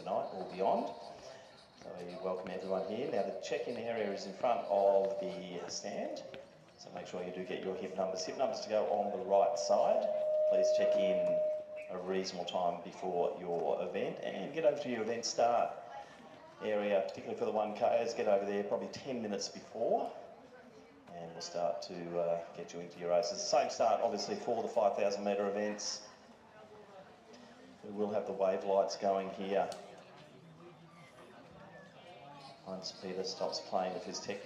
tonight or beyond. So we welcome everyone here. Now the check-in area is in front of the stand, so make sure you do get your hip numbers. Hip numbers to go on the right side. Please check in a reasonable time before your event and get over to your event start area, particularly for the 1Ks. Get over there probably 10 minutes before and we'll start to get you into your races. Same start obviously for the 5,000 metre events. We will have the wave lights going here once Peter stops playing with his tech.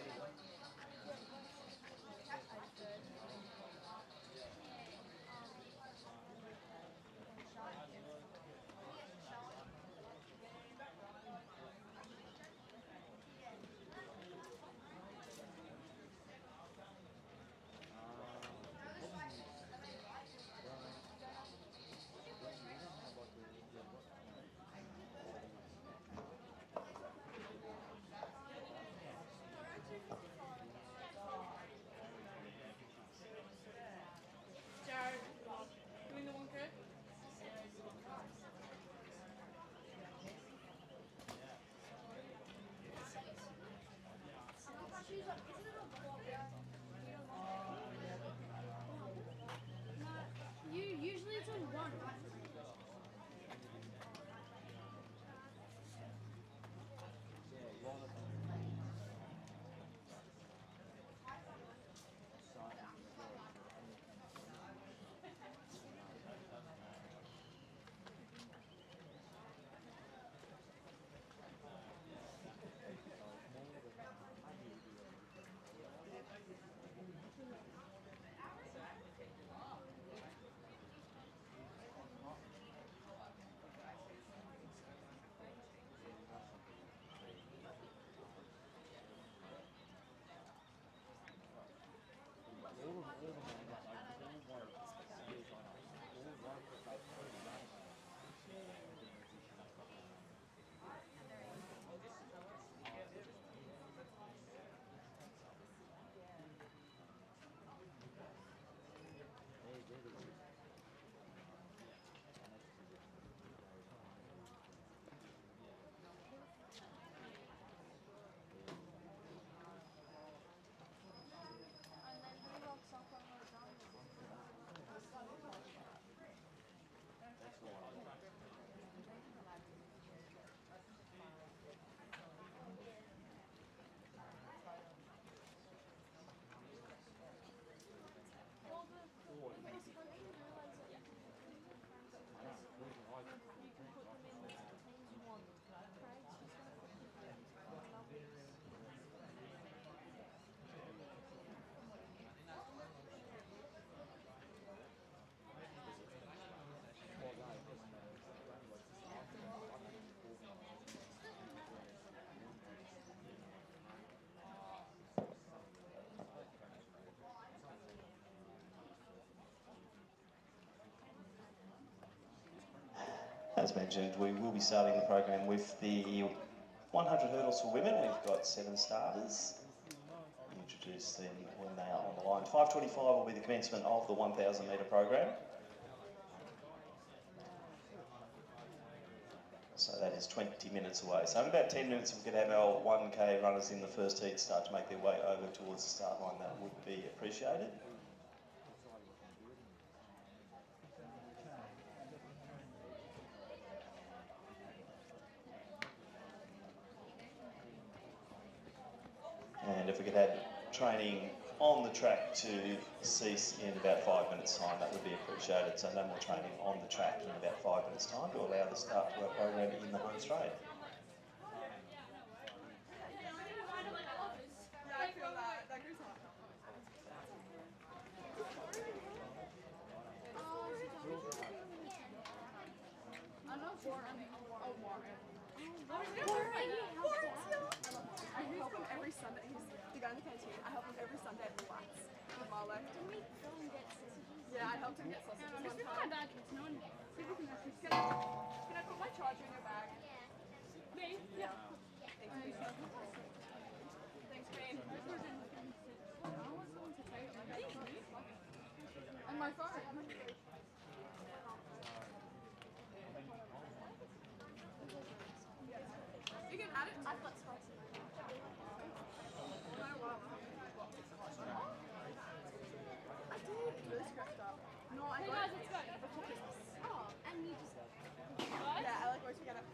Usually it's on one. As mentioned, we will be starting the program with the 100 hurdles for women. We've got 7 starters. Introduce them when they are on the line. 5:25 will be the commencement of the 1,000 metre program. So that is 20 minutes away. So in about 10 minutes we could have our 1K runners in the first heat start to make their way over towards the start line. That would be appreciated. And if we could have training on the track to cease in about 5 minutes' time, that would be appreciated. So no more training on the track in about 5 minutes' time to allow the start to our program in the home straight. I help him every Sunday. He's the guy in the canteen. I help him every Sunday at Relax with Marlo. Didn't we go and get sausages? Yeah, I helped him get sausages one This is time. my bag, it's no one. Can I put my charger in your bag? Me? Yeah. Thanks, Bean. Thanks, Bean. I want someone to take it. On my phone. I've got spicy. I did. Really scratched up. No, I Hey got guys, it let's go. before Christmas. Oh, and you just... Yeah, I like always forget it.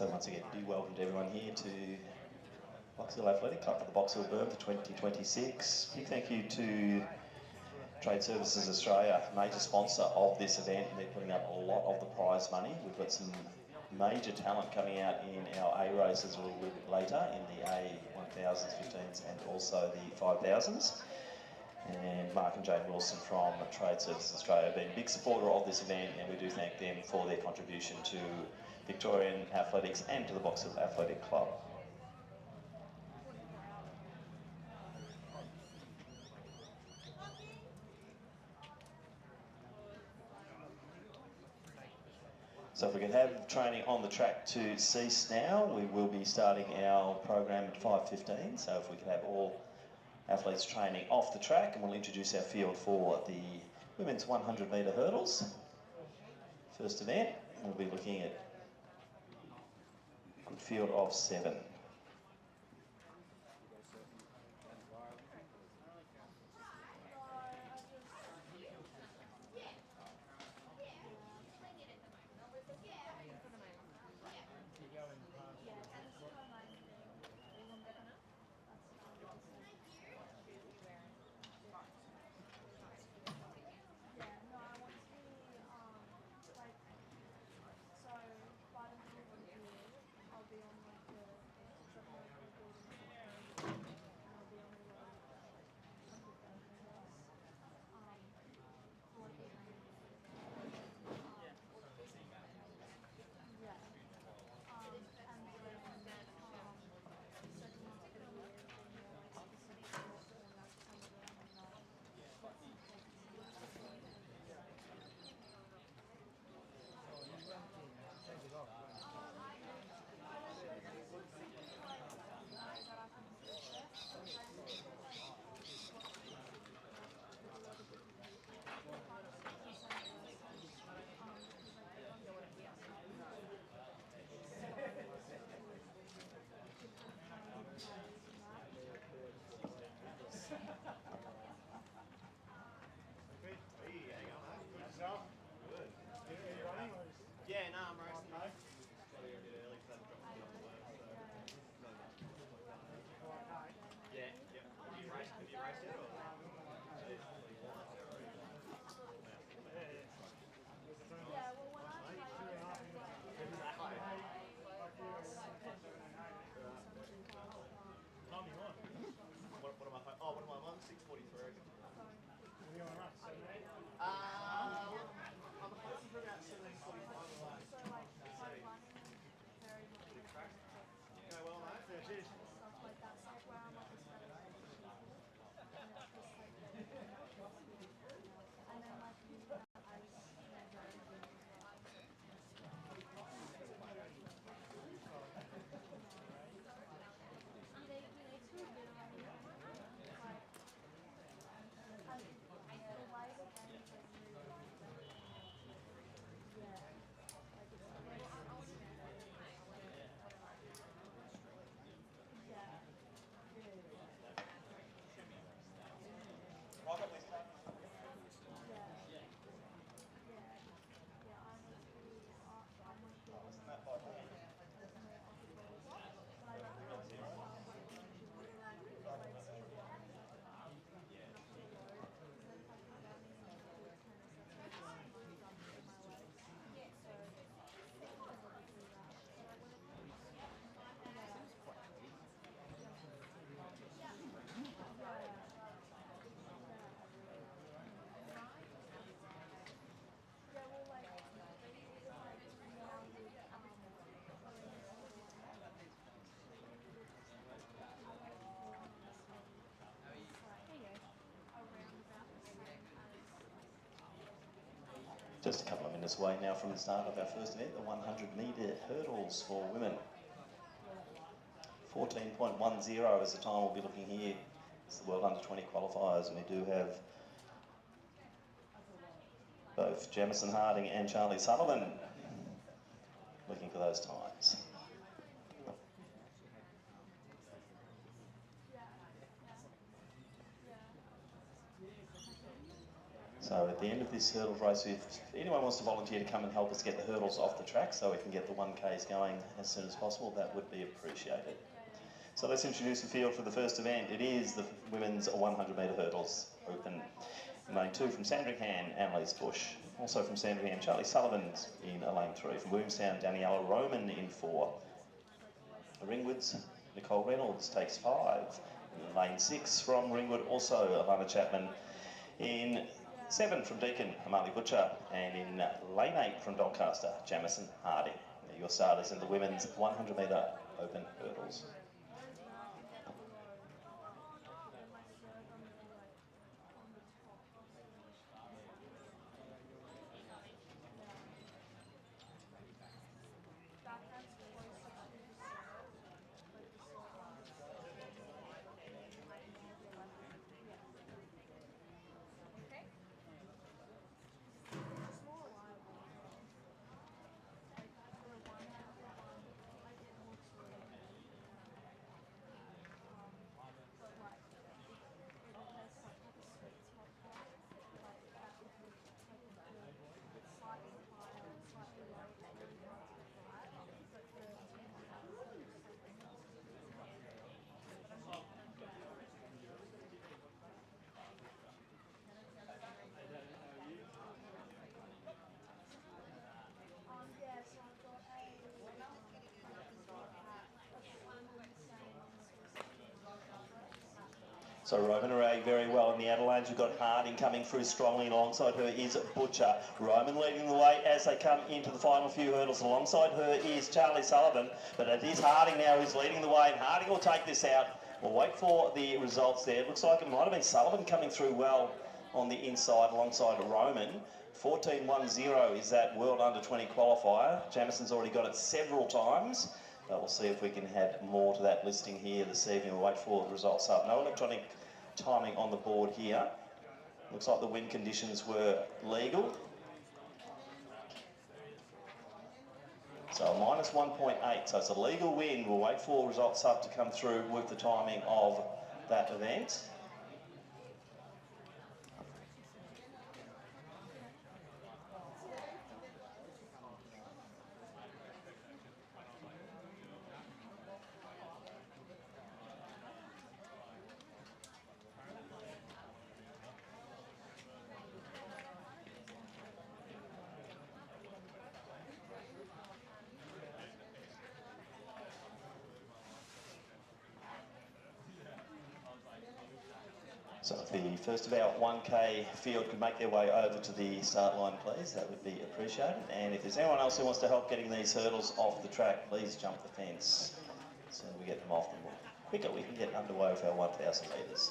So once again, be welcomed everyone here to Box Hill Athletic Club for the Box Hill Burn for 2026. Big thank you to Trade Services Australia, major sponsor of this event. They're putting up a lot of the prize money. We've got some major talent coming out in our A races a little bit later, in the A 1000s, 15s and also the 5000s. And Mark and Jane Wilson from Trade Services Australia have been a big supporter of this event, and we do thank them for their contribution to Victorian athletics and to the Box Hill Athletic Club. So if we can have training on the track to cease now, we will be starting our program at 5:15. So if we can have all athletes training off the track, and we'll introduce our field for the women's 100 metre hurdles. First event, we'll be looking at a field of 7. Just a couple of minutes away now from the start of our first event, the 100-metre hurdles for women. 14.10 is the time we'll be looking here. It's the World Under-20 qualifiers, and we do have both Jamison Harding and Charlie Sullivan looking for those times. So at the end of this hurdles race, if anyone wants to volunteer to come and help us get the hurdles off the track so we can get the 1Ks going as soon as possible, that would be appreciated. So let's introduce the field for the first event. It is the women's 100-metre hurdles open. In lane 2 from Sandringham, Annalise Bush. Also from Sandringham, Charlie Sullivan in lane 3. From Williamstown, Daniela Roman in 4. The Ringwoods, Nicole Reynolds takes 5. In lane 6 from Ringwood, also Alana Chapman. In 7 from Deakin, Amali Butcher. And in lane 8 from Doncaster, Jamison Harding. Your starters in the women's 100-metre open hurdles. So Roman Array very well in the Adelaides. We've got Harding coming through strongly. Alongside her is Butcher. Roman leading the way as they come into the final few hurdles. Alongside her is Charlie Sullivan. But it is Harding now who's leading the way, and Harding will take this out. We'll wait for the results there. It looks like it might have been Sullivan coming through well on the inside alongside Roman. 14.10 is that World Under-20 qualifier. Jamison's already got it several times. But we'll see if we can add more to that listing here this evening. We'll wait for the results up. No electronic timing on the board here. Looks like the wind conditions were legal. So a minus 1.8, so it's a legal wind. We'll wait for results up to come through with the timing of that event. So if the first of our 1K field could make their way over to the start line, please, that would be appreciated. And if there's anyone else who wants to help getting these hurdles off the track, please jump the fence. So we get them off, the quicker we can get underway with our 1,000 metres.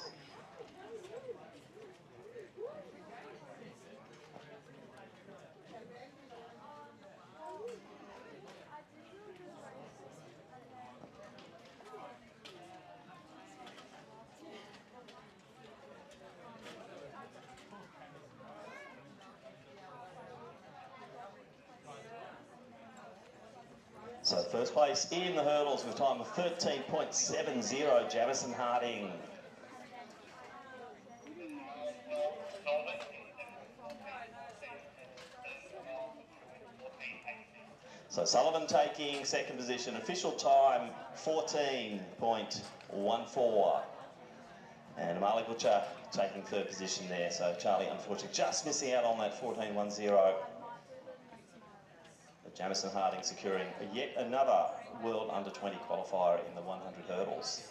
So first place in the hurdles with a time of 13.70, Jamison Harding. So Sullivan taking second position, official time 14.14. And Amali Butcher taking third position there. So Charlie, unfortunately, just missing out on that 14.10. Jamison Harding securing yet another World Under-20 qualifier in the 100 hurdles.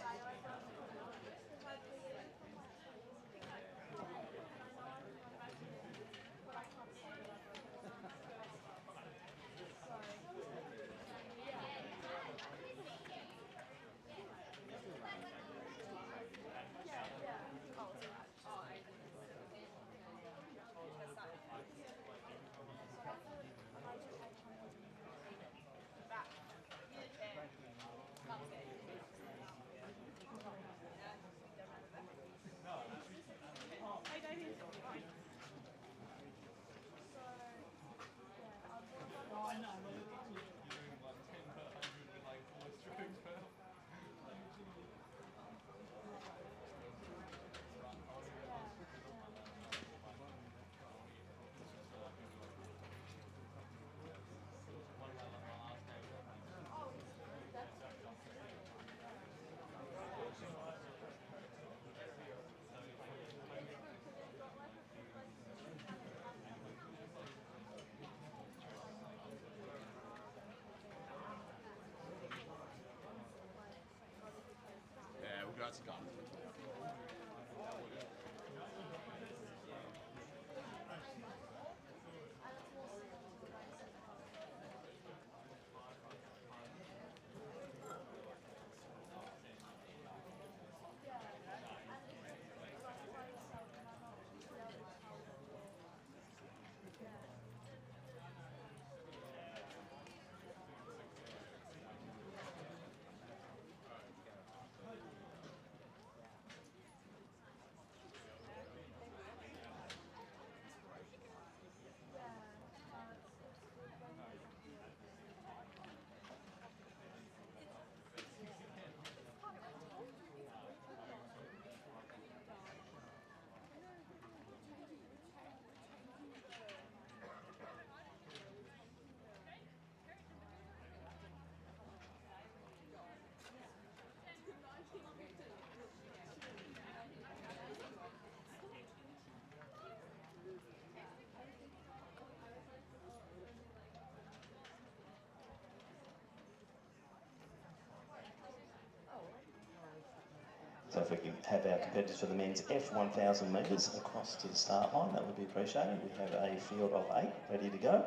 So if we can have our competitors for the men's F1000 metres across to the start line, that would be appreciated. We have a field of 8 ready to go.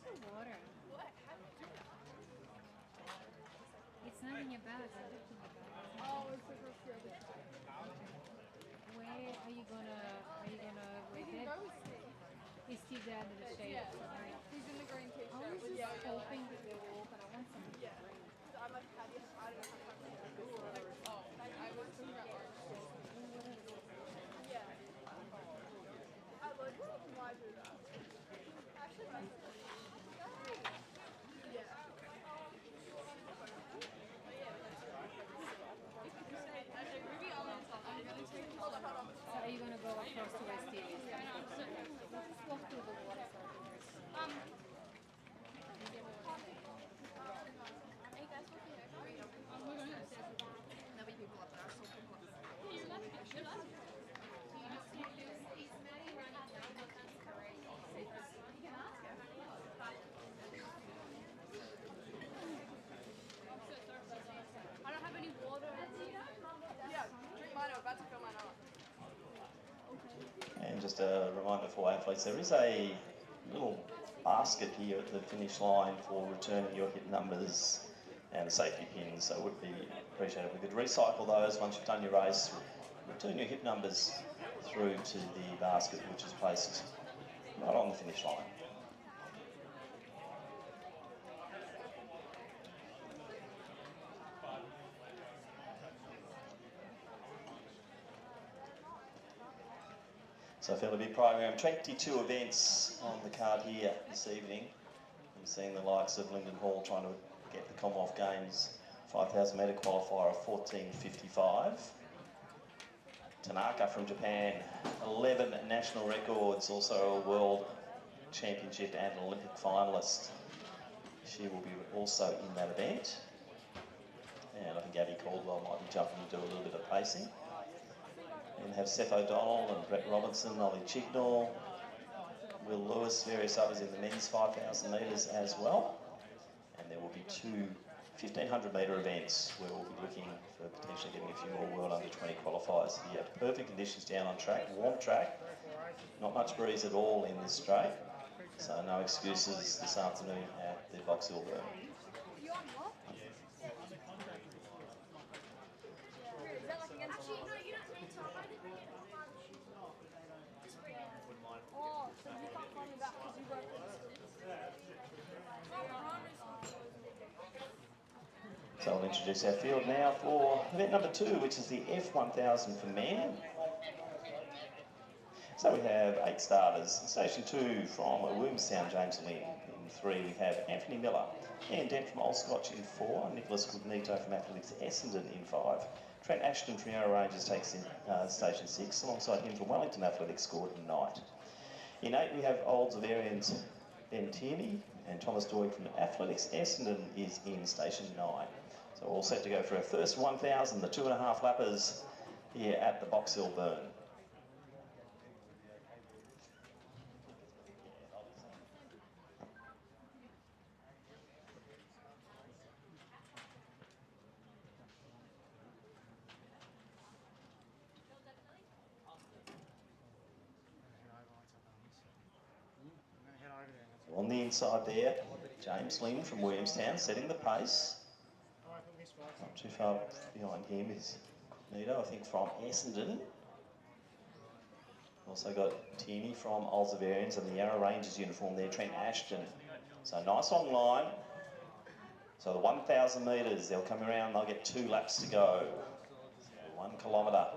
Where's your water? It's not in your bag. I looked in your bag. Oh, it's the first year. Where are you gonna We with can it? go with Steve. Is Steve there under the shade? Yeah. He's in the green t-shirt. I was with just yo-yo hoping legs. that they were all, but I want something Yeah. green. So I'm like, how do you, I don't know how to like, oh, I was thinking about orange. Yeah. I love why do that? Actually, that's yeah. Hold on, hold on. So are you gonna go across to where Steve is? Let's just walk through the water so I can just... Are you guys looking at green? We're going upstairs. There'll be people up there. I saw people up there. I don't have any water. Yeah, drink mine. I'm about to fill mine up. And just a reminder for athletes, there is a little basket here at the finish line for returning your hip numbers and the safety pins, so it would be appreciated if we could recycle those once you've done your race. Return your hip numbers through to the basket, which is placed right on the finish line. So a fairly big program, 22 events on the card here this evening. We've seen the likes of Lyndon Hall trying to get the Commonwealth Games 5,000 metre qualifier of 14.55. Tanaka from Japan, 11 national records, also a world championship and Olympic finalist. She will be also in that event. And I think Abby Caldwell might be jumping to do a little bit of pacing. And have Seth O'Donnell and Brett Robinson, Ollie Chignall, Will Lewis, various others in the men's 5,000 metres as well. And there will be two 1,500 metre events where we'll be looking for potentially getting a few more World Under 20 qualifiers here. Perfect conditions down on track, warm track, not much breeze at all in this straight. So no excuses this afternoon at the Box Hill Burn. You on what? Is that like against Actually, no, you don't need to. I might bring it on lunch. Just bring it. Oh, so you can't call me back because you work with the So I'll introduce our field now for event number 2, which is the F1000 for men. So we have 8 starters. In station 2 from Williamstown, James Lynn. In 3 we have Anthony Miller. Ian Dent from Old Scotch in 4. Nicholas Cognito from Athletics Essendon in 5. Trent Ashton from Yarra Rangers takes in station 6. Alongside him from Wellington Athletics, Gordon Knight. In 8 we have Olds of Arians Ben Tierney, and Thomas Doig from Athletics Essendon is in station 9. So all set to go for our first 1,000, the 2.5 lappers here at the Box Hill Burn. On the inside there, James Lynn from Williamstown setting the pace. Not too far behind him is Cognito, I think, from Essendon. Also got Tierney from Olds of Arians and the Yarra Rangers uniform there, Trent Ashton. So nice on line. So the 1,000 metres, they'll come around, they'll get 2 laps to go. So 1 kilometre.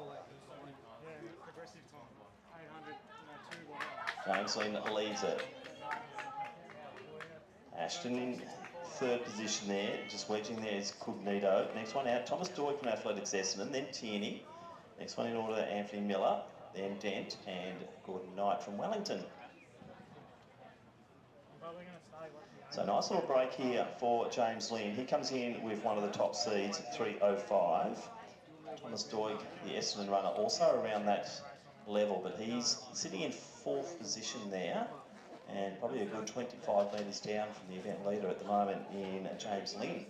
James Lynn leads it. Ashton in 3rd position there, just wedging there is Cognito. Next one out, Thomas Doig from Athletics Essendon, then Tierney. Next one in order, Anthony Miller, then Dent and Gordon Knight from Wellington. So nice little break here for James Lynn. He comes in with one of the top seeds at 3:05. Thomas Doig, the Essendon runner, also around that level, but he's sitting in 4th position there, and probably a good 25 metres down from the event leader at the moment in James Lynn.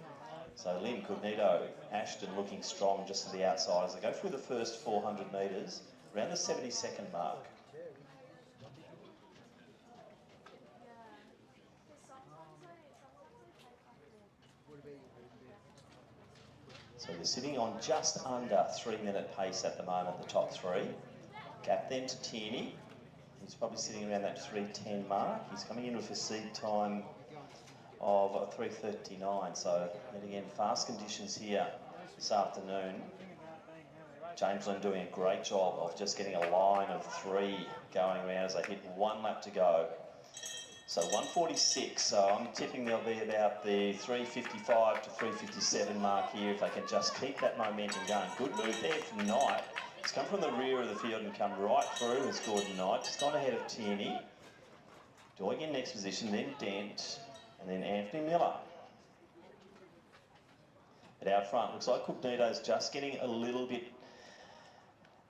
So Lynn, Cognito, Ashton looking strong just to the outside as they go through the first 400 metres, around the 72nd mark. So they're sitting on just under 3-minute pace at the moment, the top three. Gap then to Tierney. He's probably sitting around that 3:10 mark. He's coming in with a seed time of 3:39. So, and again, fast conditions here this afternoon. James Lynn doing a great job of just getting a line of 3 going around as they hit 1 lap to go. So 1:46, so I'm tipping there'll be about the 3:55 to 3:57 mark here if they can just keep that momentum going. Good move there from Knight. He's come from the rear of the field and come right through as Gordon Knight. Just gone ahead of Tierney. Doig in next position, then Dent, and then Anthony Miller. But out front, looks like Cognito's just getting a little bit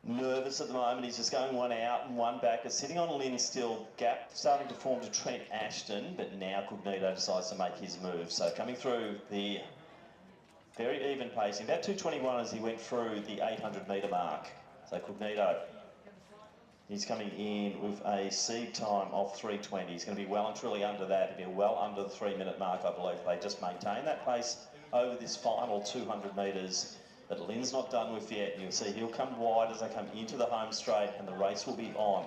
nervous at the moment. He's just going 1 out and 1 back. It's sitting on Lynn still. Gap starting to form to Trent Ashton, but now Cognito decides to make his move. So coming through the very even pacing, about 2:21 as he went through the 800 metre mark. So Cognito, he's coming in with a seed time of 3:20. He's going to be well and truly under that. He'll be well under the 3-minute mark, I believe. They just maintain that pace over this final 200 metres. But Lynn's not done with yet, and you'll see he'll come wide as they come into the home straight, and the race will be on.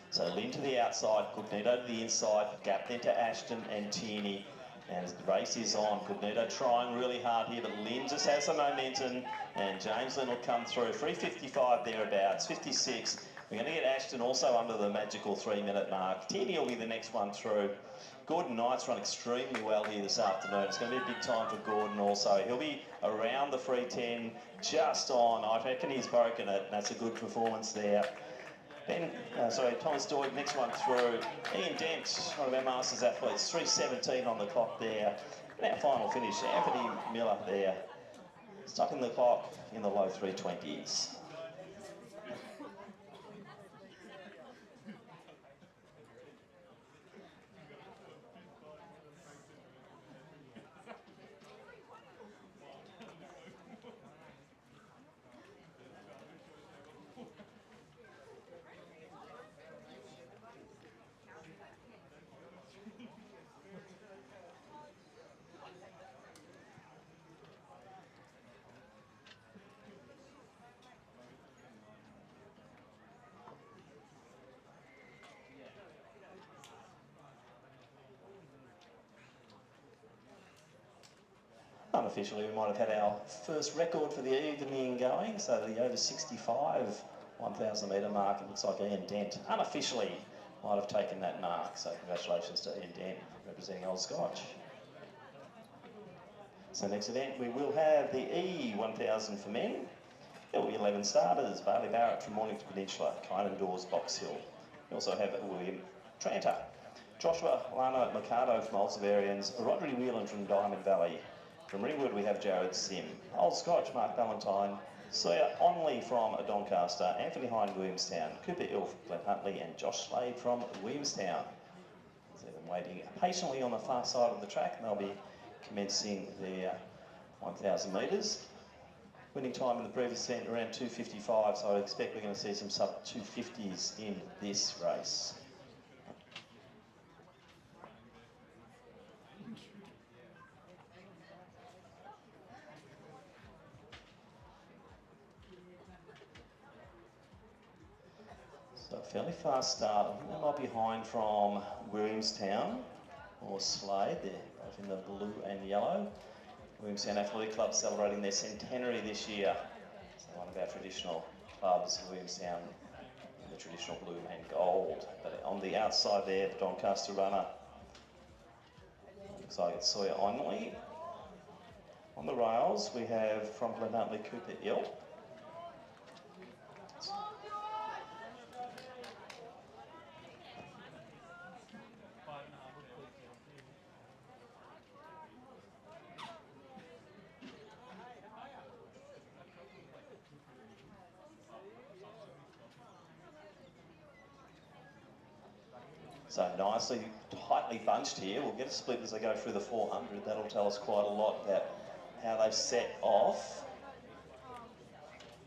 So Lynn to the outside, Cognito to the inside, Gap then to Ashton and Tierney. And the race is on. Cognito trying really hard here, but Lynn just has the momentum, and James Lynn will come through. 3:55 thereabouts, 56. We're going to get Ashton also under the magical 3-minute mark. Tierney will be the next one through. Gordon Knight's run extremely well here this afternoon. It's going to be a big time for Gordon also. He'll be around the 3:10, just on. I reckon he's broken it. That's a good performance there. Thomas Doig, next one through. Ian Dent, one of our Masters athletes, 3:17 on the clock there. And our final finish, Anthony Miller there, stuck in the clock in the low 3:20s. Unofficially, we might have had our first record for the evening going, so the over 65 1,000 metre mark, it looks like Ian Dent unofficially might have taken that mark, so congratulations to Ian Dent representing Old Scotch. So next event we will have the E1000 for men. There will be 11 starters: Barley Barrett from Mornington Peninsula, Kynan Dawes, Box Hill. We also have William Tranter, Joshua Lana Mercado from Oldsavarians, Rodri Whelan from Diamond Valley. From Ringwood we have Jared Sim, Old Scotch Mark Ballantyne, Sawyer Onley from Doncaster, Anthony Hine Williamstown, Cooper Ill from Glen Huntley, and Josh Slade from Williamstown. So they're waiting patiently on the far side of the track, and they'll be commencing their 1,000 metres. Winning time in the previous event around 2:55, so I expect we're going to see some sub 2:50s in this race. So a fairly fast start. I think they might be behind from Williamstown or Slade. They're both in the blue and yellow. Williamstown Athletic Club celebrating their centenary this year. So one of our traditional clubs, Williamstown, in the traditional blue and gold. But on the outside there, the Doncaster runner, looks like it's Sawyer Onley. On the rails, we have from Glen Huntley, Cooper Ill. So nicely, tightly bunched here. We'll get a split as they go through the 400. That'll tell us quite a lot about how they've set off.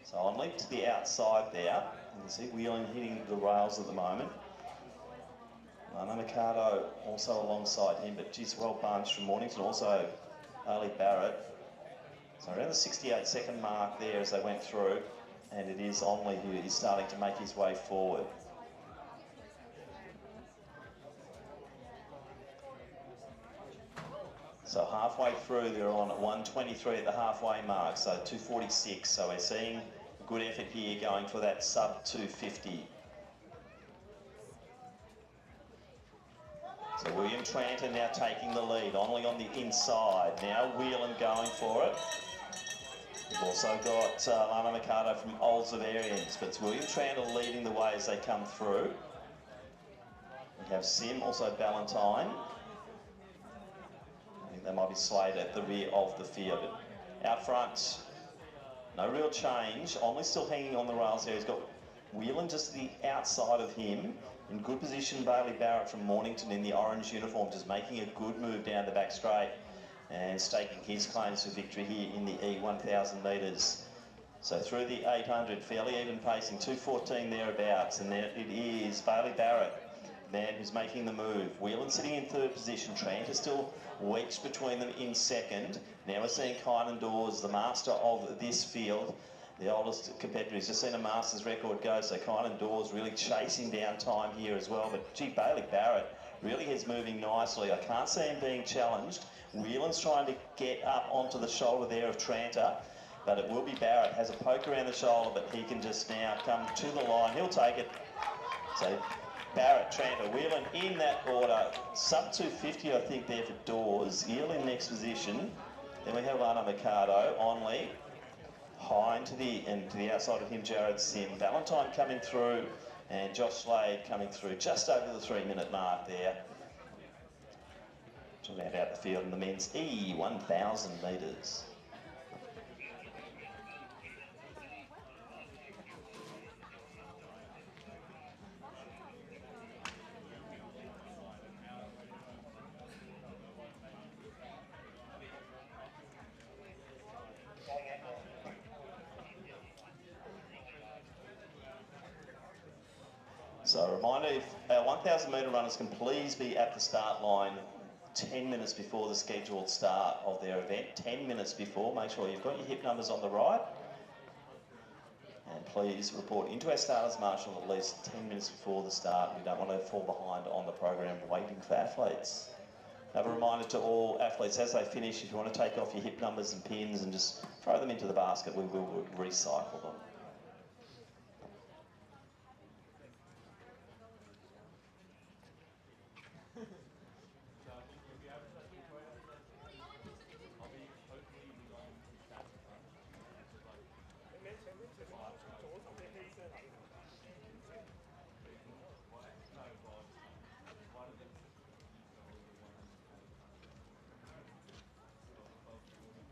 So on leap to the outside there. You can see Whelan hitting the rails at the moment. Lana Mercado also alongside him, but geez, well bunched from Mornington. Also, Ali Barrett. So around the 68-second mark there as they went through. And it is Onley who is starting to make his way forward. So halfway through, they're on at 123 at the halfway mark, so 246. So we're seeing a good effort here going for that sub 250. So William Tranter now taking the lead, Only on the inside. Now Whelan going for it. We've also got Lana Mercado from Olds of Arians, but it's William Tranter leading the way as they come through. We have Sim, also Ballantyne. I think they might be Slade at the rear of the field. But out front, no real change. Only still hanging on the rails there. He's got Whelan just the outside of him. In good position, Bailey Barrett from Mornington in the orange uniform, just making a good move down the back straight and staking his claims for victory here in the E1000 metres. So through the 800, fairly even pacing, 2:14 thereabouts, and there it is, Bailey Barrett, man who's making the move. Whelan sitting in third position, Tranter still wedged between them in second. Now we're seeing Kynan Dawes, the master of this field, the oldest competitor. He's just seen a Masters record go, so Kynan Dawes really chasing down time here as well. But gee, Bailey Barrett really is moving nicely. I can't see him being challenged. Whelan's trying to get up onto the shoulder there of Tranter, but it will be Barrett. Has a poke around the shoulder, but he can just now come to the line. He'll take it. So Barrett, Tranter, Whelan in that order. Sub 250, I think, there for Dawes. Eel in next position. Then we have Lana Mercado, Onley. High to the outside of him, Jared Sim. Ballantyne coming through, and Josh Slade coming through just over the 3-minute mark there to round out the field in the men's E1000 metres. So a reminder, if our 1,000 metre runners can please be at the start line 10 minutes before the scheduled start of their event. 10 minutes before, make sure you've got your hip numbers on the right. And please report into our starters marshal at least 10 minutes before the start. We don't want to fall behind on the program waiting for athletes. Another reminder to all athletes, as they finish, if you want to take off your hip numbers and pins and just throw them into the basket, we will recycle them.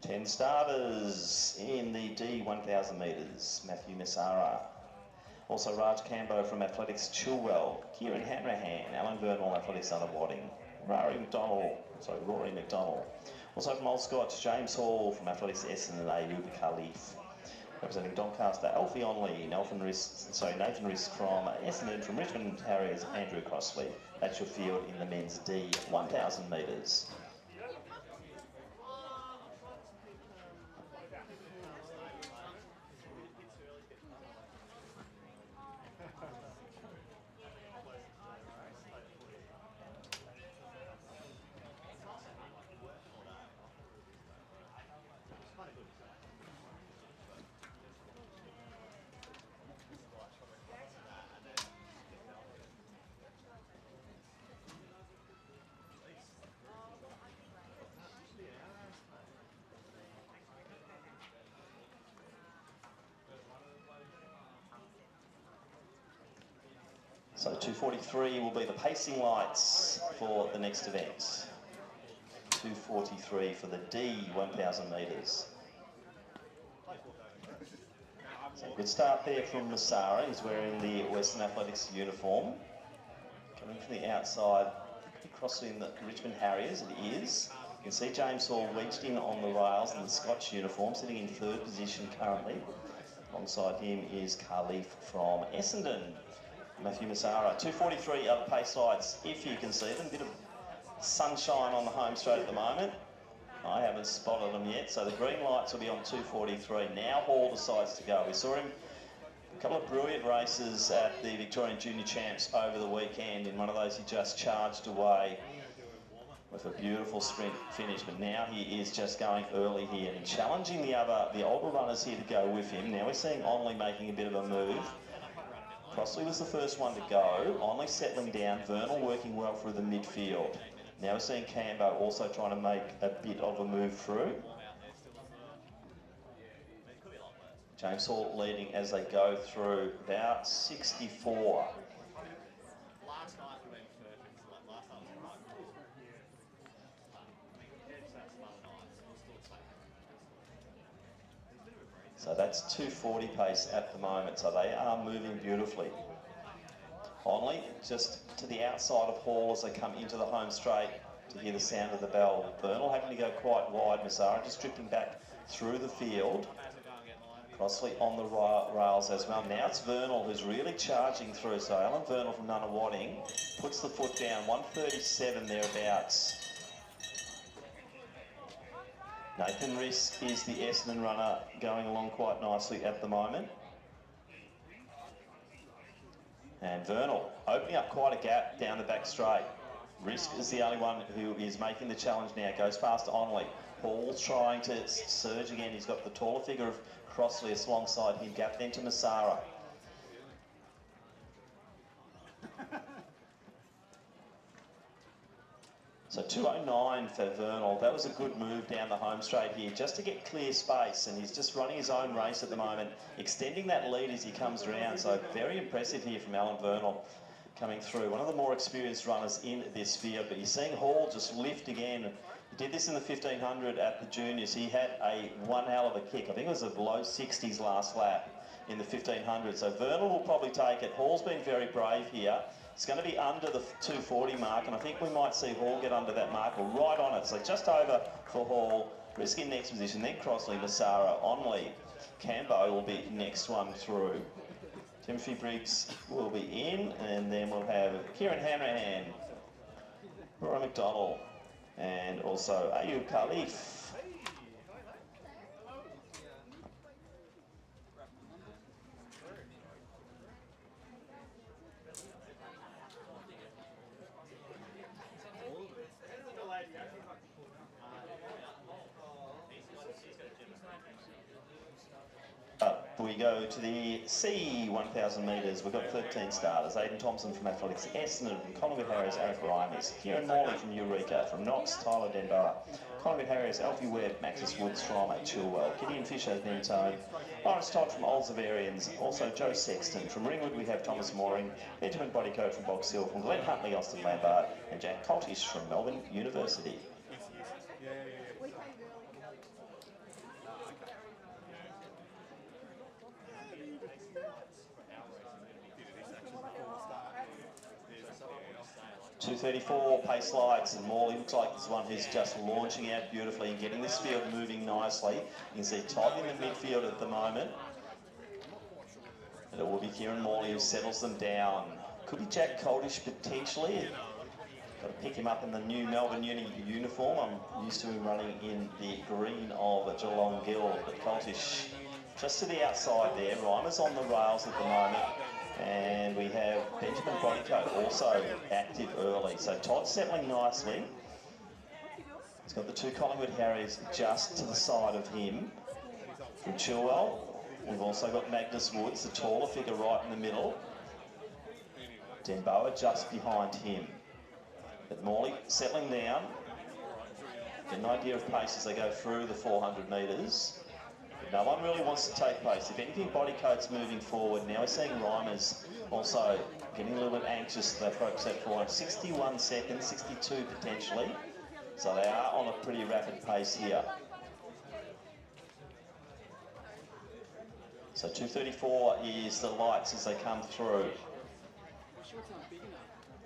Ten starters in the D1000 metres. Matthew Messara. Also Raj Cambo from Athletics Chilwell. Kieran Hanrahan. Alan Burnwell, Athletics Underwadding. Rory McDonald. Also from Old Scots, James Hall from Athletics Essendon and Ayub Khalif. Representing Doncaster, Alfie Onley, Nathan Risk from Essendon. From Richmond Harriers, Andrew Crossley. That's your field in the men's D1000 metres. So 2:43 will be the pacing lights for the next event. 2:43 for the D1000 metres. So good start there from Masara. He's wearing the Western Athletics uniform. Coming from the outside, crossing the Richmond Harriers, it is. You can see James Hall wedged in on the rails in the Scotch uniform, sitting in third position currently. Alongside him is Khalif from Essendon. Matthew Massara, 2:43 are the pace lights, if you can see them. Bit of sunshine on the home straight at the moment. I haven't spotted them yet, so the green lights will be on 2:43. Now Hall decides to go. We saw him a couple of brilliant races at the Victorian Junior Champs over the weekend. In one of those, he just charged away with a beautiful sprint finish, but now he is just going early here and challenging the older runners here to go with him. Now we're seeing Onley making a bit of a move. Crossley was the first one to go. Onley settling down, Vernal working well through the midfield. Now we're seeing Cambo also trying to make a bit of a move through. James Hall leading as they go through about 64. So that's 2:40 pace at the moment, so they are moving beautifully. Onley just to the outside of Hall as they come into the home straight to hear the sound of the bell. Vernal having to go quite wide, Massara just drifting back through the field. Crossley on the rails as well. Now it's Vernal who's really charging through, so Alan Vernal from Nunawading puts the foot down, 1:37 thereabouts. Nathan Riss is the Essendon runner going along quite nicely at the moment. And Vernal opening up quite a gap down the back straight. Risk is the only one who is making the challenge now. Goes past Onley. Hall's trying to surge again. He's got the taller figure of Crossley alongside him. Gap then to Massara. So 2:09 for Vernal. That was a good move down the home straight here, just to get clear space, and he's just running his own race at the moment, extending that lead as he comes around. So very impressive here from Alan Vernal coming through. One of the more experienced runners in this field, but you're seeing Hall just lift again. He did this in the 1500 at the juniors. He had one hell of a kick. I think it was a low 60s last lap in the 1500. So Vernal will probably take it. Hall's been very brave here. It's going to be under the 2:40 mark, and I think we might see Hall get under that mark or right on it. So just over for Hall. Risk in next position, then Crossley, Massara, Onley. Cambo will be next one through. Timothy Briggs will be in, and then we'll have Kieran Hanrahan, Roy McDonald, and also Ayub Khalif. We go to the C 1,000 metres. We've got 13 starters. Aidan Thompson from Athletics Essendon, from Collingwood Harriers, Alec Rymers, Kieran Morley from Eureka, from Knox, Tyler Denboa, Collingwood Harriers, Alfie Webb, Maxis Woods from Chilwell, Gideon Fisher, Mentone, Lawrence Todd from Oldsavarians, also Joe Sexton. From Ringwood we have Thomas Mooring, Benjamin Bodycoat from Box Hill, from Glen Huntley, Austin Lambert, and Jack Coltish from Melbourne University. 2:34 pace lights, and Morley looks like he's the one who's just launching out beautifully and getting this field moving nicely. You can see Todd in the midfield at the moment. And it will be Kieran Morley who settles them down. Could be Jack Coldish potentially. Got to pick him up in the new Melbourne Uni uniform. I'm used to him running in the green of Geelong Guild, but Coldish just to the outside there. Rymers on the rails at the moment. And we have Benjamin Bodycoat also active early. So Todd's settling nicely. He's got the two Collingwood Harriers just to the side of him. From Chilwell, we've also got Magnus Woods, the taller figure right in the middle. Denboa just behind him. But Morley settling down. Get an idea of pace as they go through the 400 metres. No one really wants to take pace. If anything, Bodycoat's moving forward. Now we're seeing Rymers also getting a little bit anxious. They focus that forward. 61 seconds, 62 potentially. So they are on a pretty rapid pace here. So 2:34 is the lights as they come through.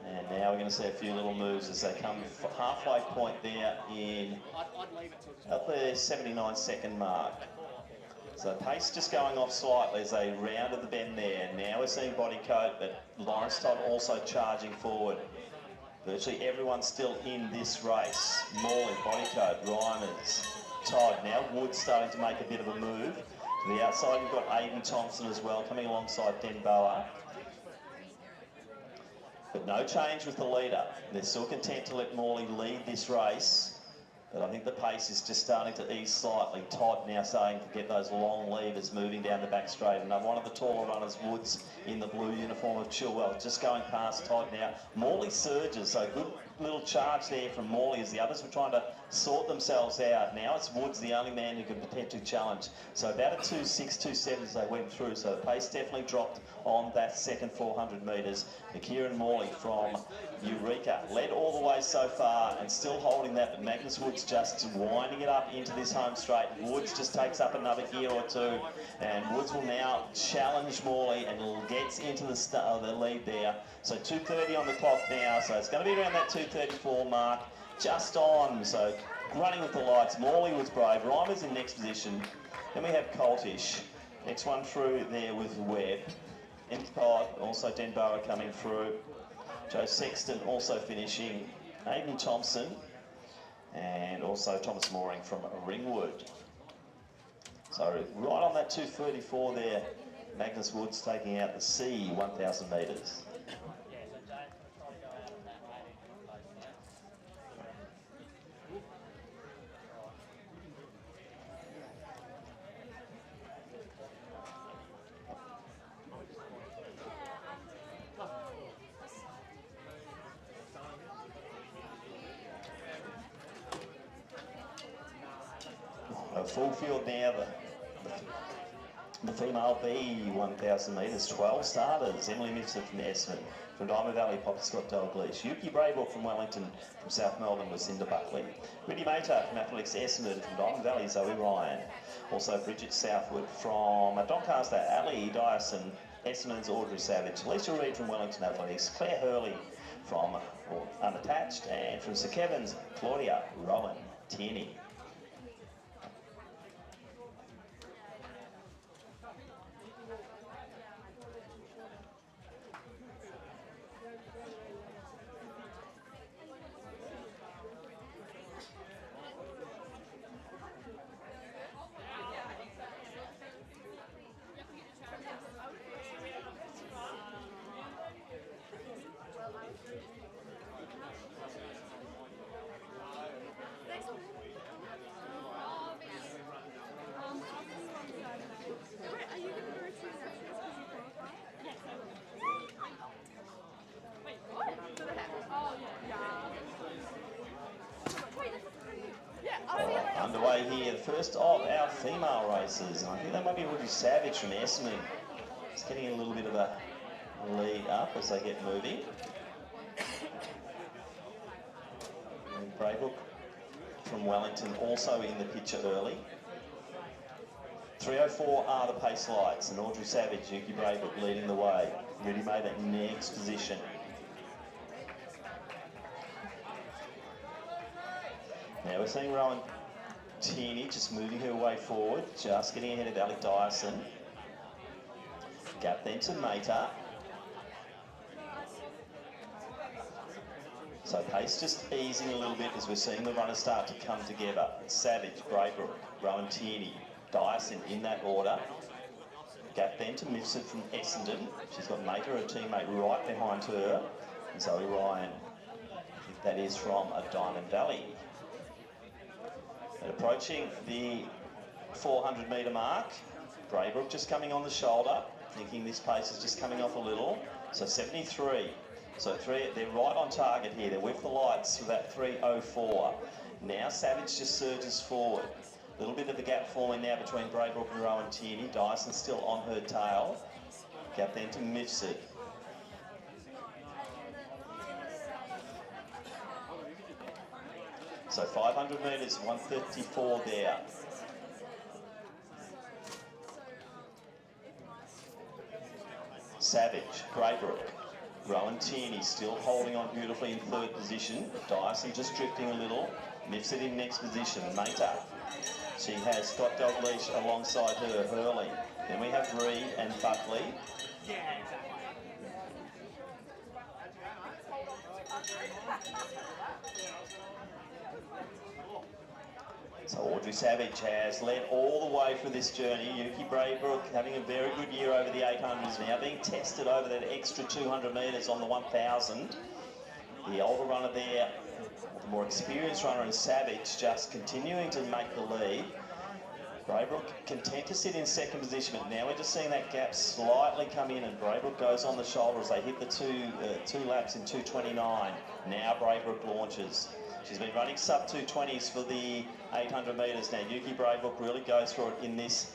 And Now we're going to see a few little moves as they come halfway point there at the 79-second mark. So pace just going off slightly as they rounded the bend there. Now we're seeing Bodycoat, but Lawrence Todd also charging forward. Virtually everyone's still in this race. Morley, Bodycoat, Reimers, Todd. Now Wood starting to make a bit of a move. To the outside, you've got Aiden Thompson as well, coming alongside Denboa. But no change with the leader. They're still content to let Morley lead this race. But I think the pace is just starting to ease slightly. Todd now starting to get those long levers moving down the back straight. Another one of the taller runners, Woods, in the blue uniform of Chilwell, just going past Todd now. Morley surges, so good little charge there from Morley as the others were trying to sort themselves out. Now it's Woods, the only man who could potentially challenge. So about a 2.6, 2.7 as they went through. So the pace definitely dropped on that second 400 metres. Kieran Morley from Eureka led all the way so far and still holding that, but Magnus Woods just winding it up into this home straight. Woods just takes up another gear or two, and Woods will now challenge Morley and gets into the lead there. So 2:30 on the clock now, so it's going to be around that 2:34 mark, just on. So running with the lights. Morley was brave. Reimers in next position. Then we have Coltish. Next one through there with Webb. And Todd, also Denboa coming through. Joe Sexton also finishing. Aiden Thompson. And also Thomas Mooring from Ringwood. So right on that 2:34 there, Magnus Woods taking out the C 1,000 metres. A full field now, the female B 1,000 metres, 12 starters. Emily Mifsud from Essendon, from Diamond Valley, Poppy Scott Dalglish. Yuki Braybrook from Wellington, from South Melbourne was Cinda Buckley. Riddy Mater from Athletics Essendon, from Diamond Valley, Zoe Ryan. Also Bridget Southwood from Doncaster, Ali Dyson, Essendon's Audrey Savage. Lisa Reid from Wellington Athletics, Claire Hurley from Unattached, and from St Kevin's, Claudia Rowan Tierney. Underway here, the first of our female races. And I think that might be Audrey Savage from Essendon. Just getting a little bit of a lead up as they get moving. And Braybrook from Wellington also in the picture early. 3:04 are the pace lights, and Audrey Savage, Yuki Braybrook leading the way. Really made that next position. Now we're seeing Rowan Tierney just moving her way forward, just getting ahead of Ali Dyson. Gap then to Mater. So pace just easing a little bit as we're seeing the runners start to come together. Savage, Braybrook, Rowan Tierney, Dyson in that order. Gap then to Mifsud from Essendon. She's got Mater, her teammate, right behind her. And Zoe Ryan, I think that is from a Diamond Valley. And approaching the 400 metre mark, Braybrook just coming on the shoulder, thinking this pace is just coming off a little. So 73. So they're right on target here. They're with the lights for that 3:04. Now Savage just surges forward. A little bit of a gap forming now between Braybrook and Rowan Tierney. Dyson still on her tail. Gap then to Mifsud. So 500 metres, 1:34 there. Savage, Braybrook, Rowan Tierney still holding on beautifully in third position. Dyson just drifting a little. Lifts it in next position. Mater. She has Scott Dalgleish alongside her, Hurley. Then we have Reed and Buckley. So Audrey Savage has led all the way for this journey. Yuki Braybrook having a very good year over the 800s, now being tested over that extra 200 metres on the 1000. The older runner there, the more experienced runner, and Savage just continuing to make the lead. Braybrook content to sit in second position, but now we're just seeing that gap slightly come in, and Braybrook goes on the shoulder as they hit the two laps in 2:29. Now Braybrook launches. She's been running sub 220s for the 800 metres now. Yuki Braybrook really goes for it in this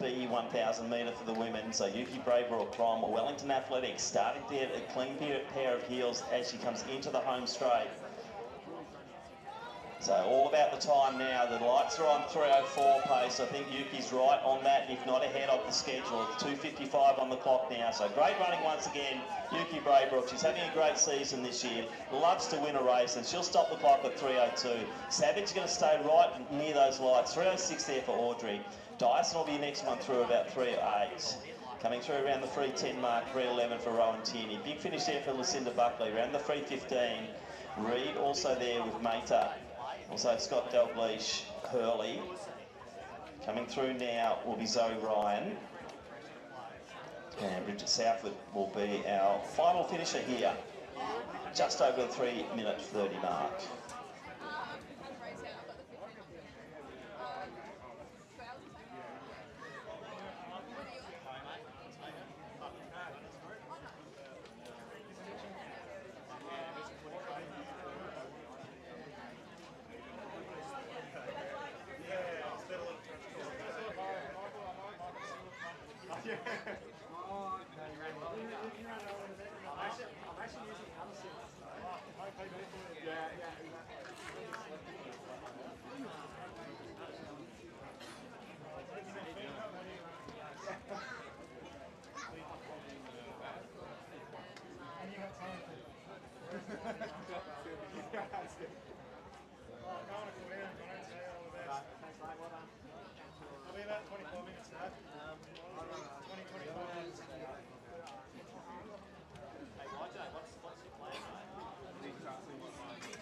B 1000 metre for the women. So Yuki Braybrook from Wellington Athletics starting to get a clean pair of heels as she comes into the home straight. So all about the time now. The lights are on 3:04 pace. I think Yuki's right on that, if not ahead of the schedule. 2:55 on the clock now. So great running once again, Yuki Braybrook. She's having a great season this year. Loves to win a race, and she'll stop the clock at 3:02. Savage is going to stay right near those lights. 3:06 there for Audrey. Dyson will be next one through about 3:08. Coming through around the 3:10 mark, 3:11 for Rowan Tierney. Big finish there for Lucinda Buckley, around the 3:15. Reed also there with Mater. Also Scott Dalgleish, Hurley. Coming through now will be Zoe Ryan. And Bridget Southwood will be our final finisher here. Just over the 3:30 mark. I'll be about 24 minutes now. 20, 25 minutes. Hey, YJ, what's your plan, mate? Exactly what mine is.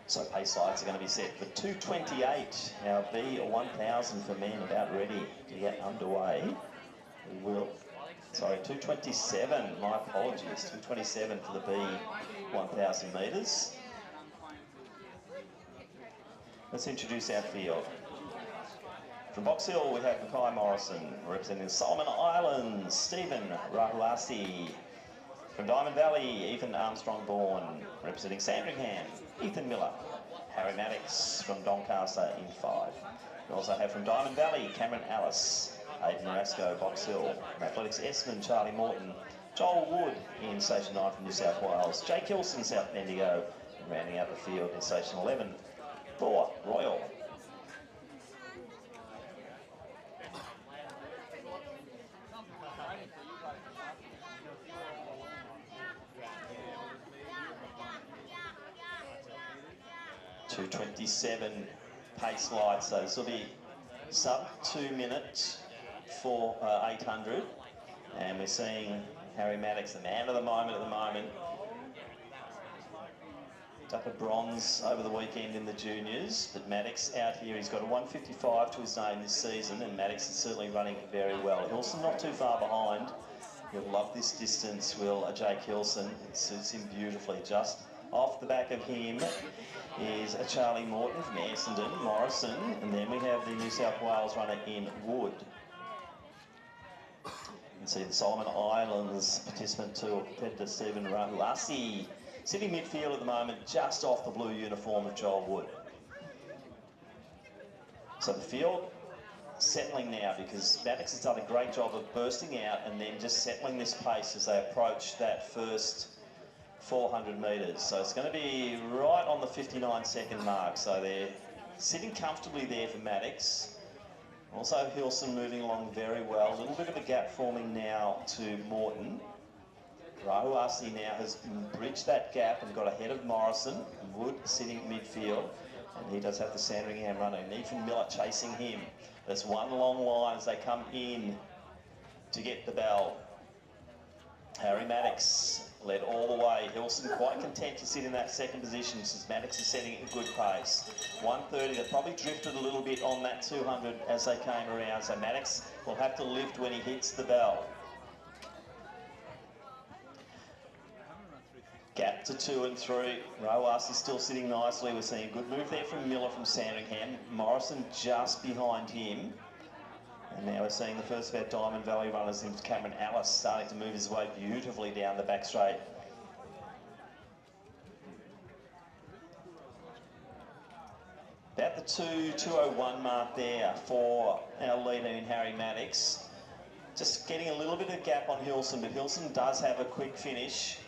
So pace lights are going to be set for 2:28. Our B 1000 for men about ready to get underway. We will, sorry, 2:27, my apologies, 2:27 for the B 1000 metres. Let's introduce our field. From Box Hill we have Mackay Morrison, representing Solomon Islands, Stephen Rahuasi. From Diamond Valley, Ethan Armstrong-Bourne, representing Sandringham, Ethan Miller. Harry Maddox from Doncaster in 5. We also have from Diamond Valley, Cameron Ellis, Aidan Marasco, Box Hill. From Athletics Essendon, Charlie Morton. Joel Wood in Station 9 from New South Wales. Jake Hilson, South Bendigo. And rounding out the field in Station 11, Thor Royal. .227 pace lights, so this will be sub 2 minutes for 800, and we're seeing Harry Maddox, the man of the moment at the moment. Up a bronze over the weekend in the juniors, but Maddox out here, he's got a 1:55 to his name this season, and Maddox is certainly running very well. Hilson not too far behind. He'll love this distance, will Jake Hilson. It suits him beautifully. Just off the back of him is a Charlie Morton from Essendon, Morrison, and then we have the New South Wales runner in Wood. You can see the Solomon Islands participant too, competitor Stephen Rahuasi, sitting midfield at the moment, just off the blue uniform of Joel Wood. So the field settling now, because Maddox has done a great job of bursting out and then just settling this pace as they approach that first 400 metres. So it's going to be right on the 59-second mark. So they're sitting comfortably there for Maddox. Also Hilson moving along very well. A little bit of a gap forming now to Morton. Rahuasi now has bridged that gap and got ahead of Morrison. Wood sitting midfield, and he does have the Sandringham running. Nathan Miller chasing him. There's one long line as they come in to get the bell. Harry Maddox led all the way. Hilson quite content to sit in that second position since Maddox is setting a good pace. 130, they probably drifted a little bit on that 200 as they came around, so Maddox will have to lift when he hits the bell. Gap to 2 and 3. Rowas is still sitting nicely. We're seeing a good move there from Miller from Sandringham. Morrison just behind him. And now we're seeing the first of our Diamond Valley runners in Cameron Alice starting to move his way beautifully down the back straight. About the 2:01 mark there for our leader in Harry Maddox. Just getting a little bit of gap on Hilson, but Hilson does have a quick finish,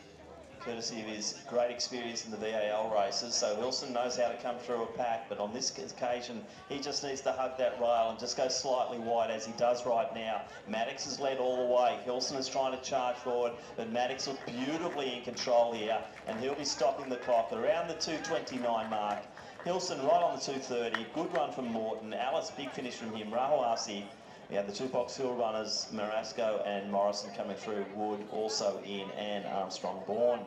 courtesy of his great experience in the VAL races. So Hilson knows how to come through a pack, but on this occasion, he just needs to hug that rail and just go slightly wide as he does right now. Maddox has led all the way. Hilson is trying to charge forward, but Maddox looks beautifully in control here, and he'll be stopping the clock around the 2:29 mark. Hilson right on the 2:30. Good run from Morton. Alice, big finish from him. Rahuasi. We have the two Box Hill runners, Marasco and Morrison coming through. Wood also in, and Armstrong Bourne.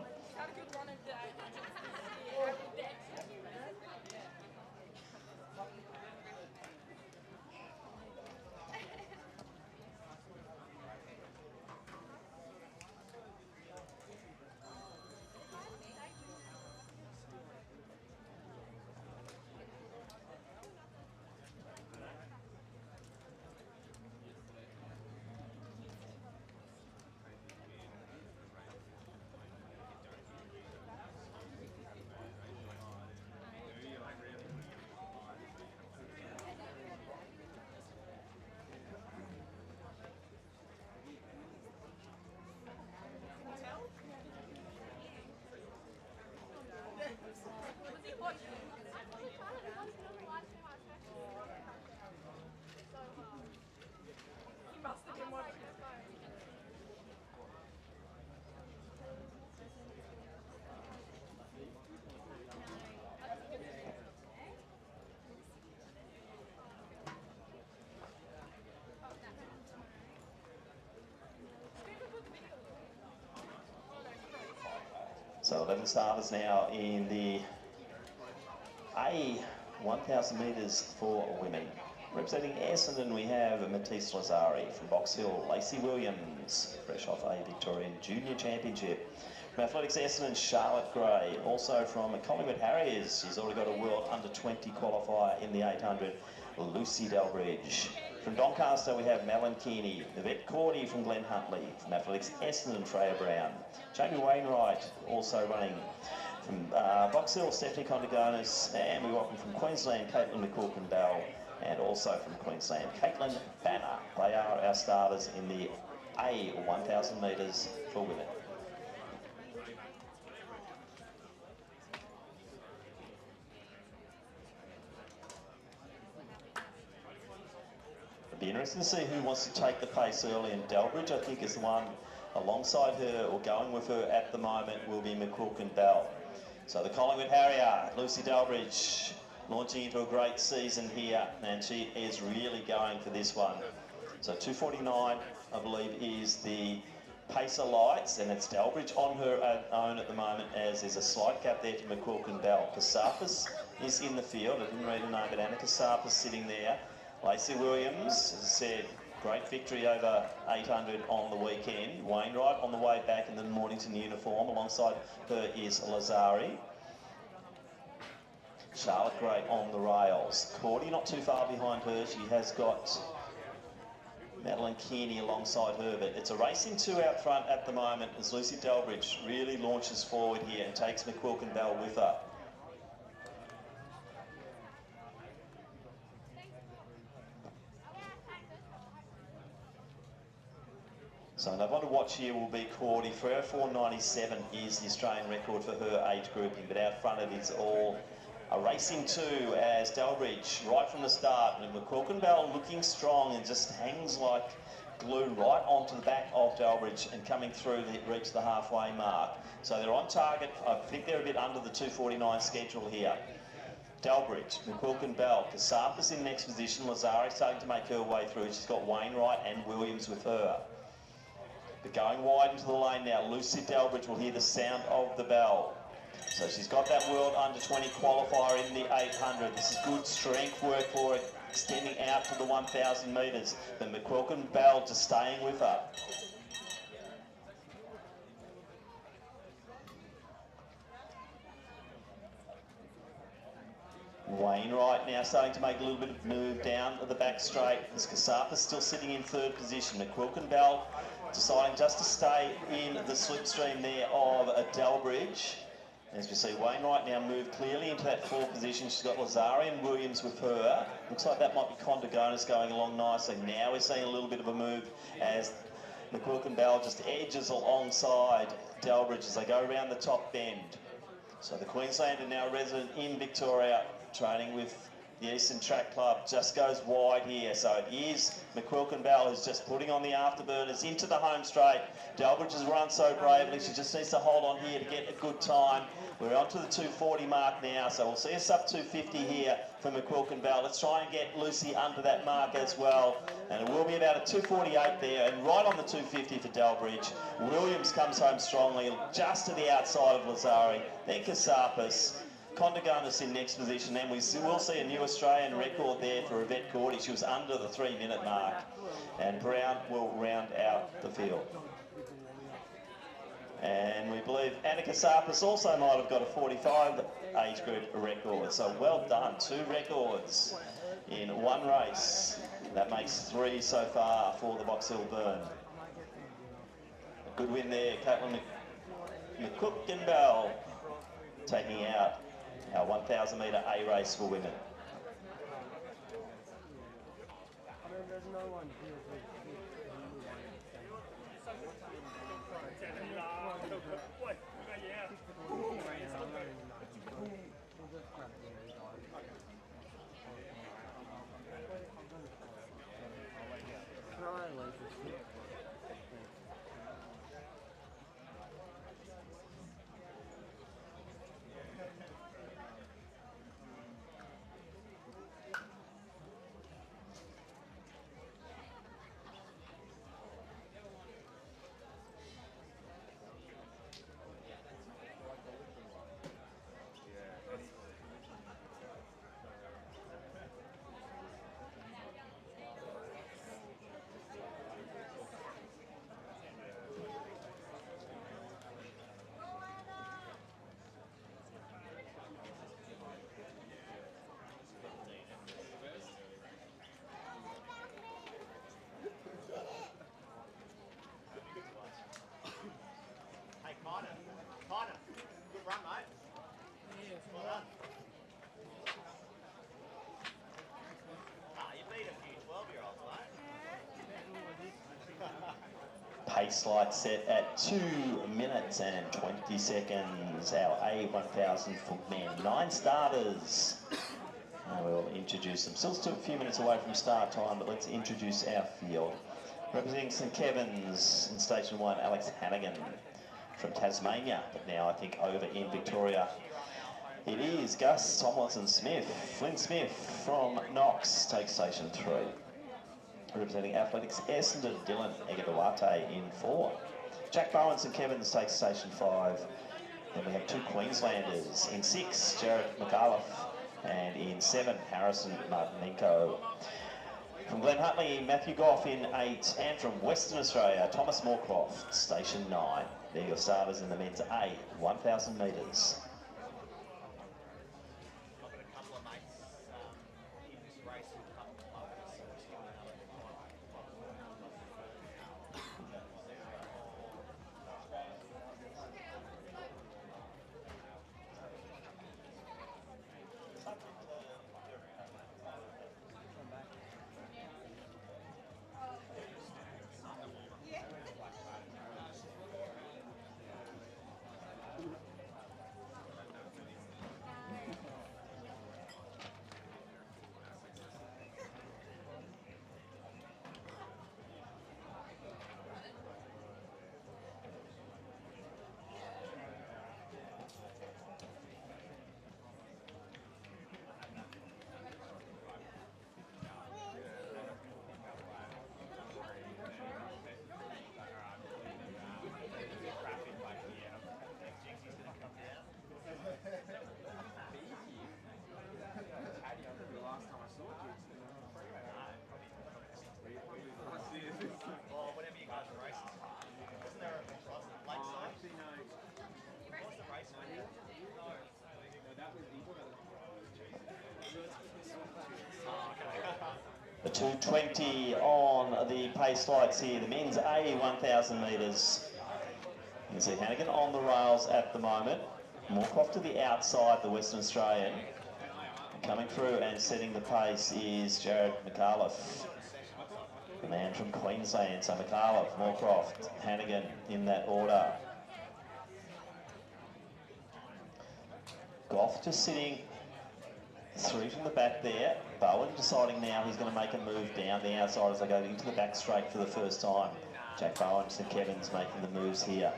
So 11 starters now in the A 1,000 metres for women. Representing Essendon, we have Matisse Lazari. From Box Hill, Lacey Williams, fresh off a Victorian Junior Championship. From Athletics Essendon, Charlotte Gray. Also from Collingwood Harriers, she's already got a World Under-20 qualifier in the 800, Lucy Delbridge. From Doncaster, we have Madeline Kearney, Yvette Cordy from Glen Huntley. From Athletics Essendon, Freya Brown. Jamie Wainwright also running. From Box Hill, Stephanie Condigonis, and we welcome from Queensland, Caitlin McCook-Bell, and also from Queensland, Caitlin Banner. They are our starters in the A 1,000 metres for women. It'll be interesting to see who wants to take the pace early, and Delbridge, I think, is the one alongside her, or going with her at the moment, will be McCook-Bell. So the Collingwood Harrier, Lucy Delbridge, launching into a great season here, and she is really going for this one. So 2:49, I believe, is the pacer lights, and it's Delbridge on her own at the moment, as there's a slight gap there to McCook-Bell. Kasapis is in the field. I didn't read her name, but Anna Kasapis sitting there. Lacey Williams, as I said, great victory over 800 on the weekend. Wainwright on the way back in the Mornington uniform. Alongside her is Lazari. Charlotte Gray on the rails. Cordy not too far behind her. She has got Madeline Kearney alongside her, but it's a racing two out front at the moment as Lucy Delbridge really launches forward here and takes McCook-Bell with her. So another one to watch here will be Cordy. 3:04.97 is the Australian record for her age grouping, but out front it is all a racing two as Delbridge right from the start. And McQuilkin Bell looking strong and just hangs like glue right onto the back of Delbridge and coming through to reach the halfway mark. So they're on target. I think they're a bit under the 2:49 schedule here. Delbridge, McQuilkin Bell, Kasapa's in next position. Lazari starting to make her way through. She's got Wainwright and Williams with her. But going wide into the lane now, Lucy Delbridge will hear the sound of the bell. So she's got that World Under 20 qualifier in the 800. This is good strength work for her, extending out to the 1,000 metres. But McQuilkin Bell just staying with her. Wainwright now starting to make a little bit of move down the back straight. As Kasapa's still sitting in third position. McQuilkin Bell deciding just to stay in the slipstream there of Delbridge. As we see, Wainwright now moved clearly into that fourth position. She's got Lazari and Williams with her. Looks like that might be Condigonis going along nicely. Now we're seeing a little bit of a move as McQuilkin Bell just edges alongside Delbridge as they go around the top bend. So the Queenslander now resident in Victoria, training with the Eastern Track Club, just goes wide here. So it is McQuilkin Bell who's just putting on the afterburners into the home straight. Delbridge has run so bravely, she just needs to hold on here to get a good time. We're on to the 2:40 mark now, so we'll see us up 2:50 here for McQuilkin Bell. Let's try and get Lucy under that mark as well. And it will be about a 2:48 there, and right on the 2:50 for Delbridge. Williams comes home strongly, just to the outside of Lazari, then Kasapas. Condigonis in next position, and we will see a new Australian record there for Yvette Cordy. She was under the 3-minute mark, and Brown will round out the field. And we believe Anna Kasapas also might have got a 45 age group record, so well done. 2 records in one race. That makes 3 so far for the Box Hill Burn. A good win there, Caitlin McQuilkin Bell taking out our 1,000 metre A race for women. Pace light set at 2 minutes and 20 seconds. Our A1000 for men. 9 starters. And we'll introduce them. Still a few minutes away from start time, but let's introduce our field. Representing St Kevin's in Station 1, Alex Hannigan from Tasmania, but now I think over in Victoria. It is Gus Tomlinson-Smith. Flynn Smith from Knox takes Station 3. Representing Athletics Essendon, Dylan Egadawate in 4. Jack Bowen, St Kevin's takes Station 5. Then we have 2 Queenslanders. In 6, Jared McAuliffe, and in 7, Harrison Martinenko. From Glen Huntly, Matthew Goff in 8, and from Western Australia, Thomas Moorcroft, Station 9. They're your starters in the men's A, 1,000 metres. 2:20 on the pace lights here. The men's A 1,000 metres. You can see Hannigan on the rails at the moment. Moorcroft to the outside, the Western Australian. Coming through and setting the pace is Jared McAuliffe, the man from Queensland. So McAuliffe, Moorcroft, Hannigan in that order. Goff just sitting 3 from the back there. Bowen deciding now he's going to make a move down the outside as they go into the back straight for the first time. Jack Bowen and St Kevin's making the moves here.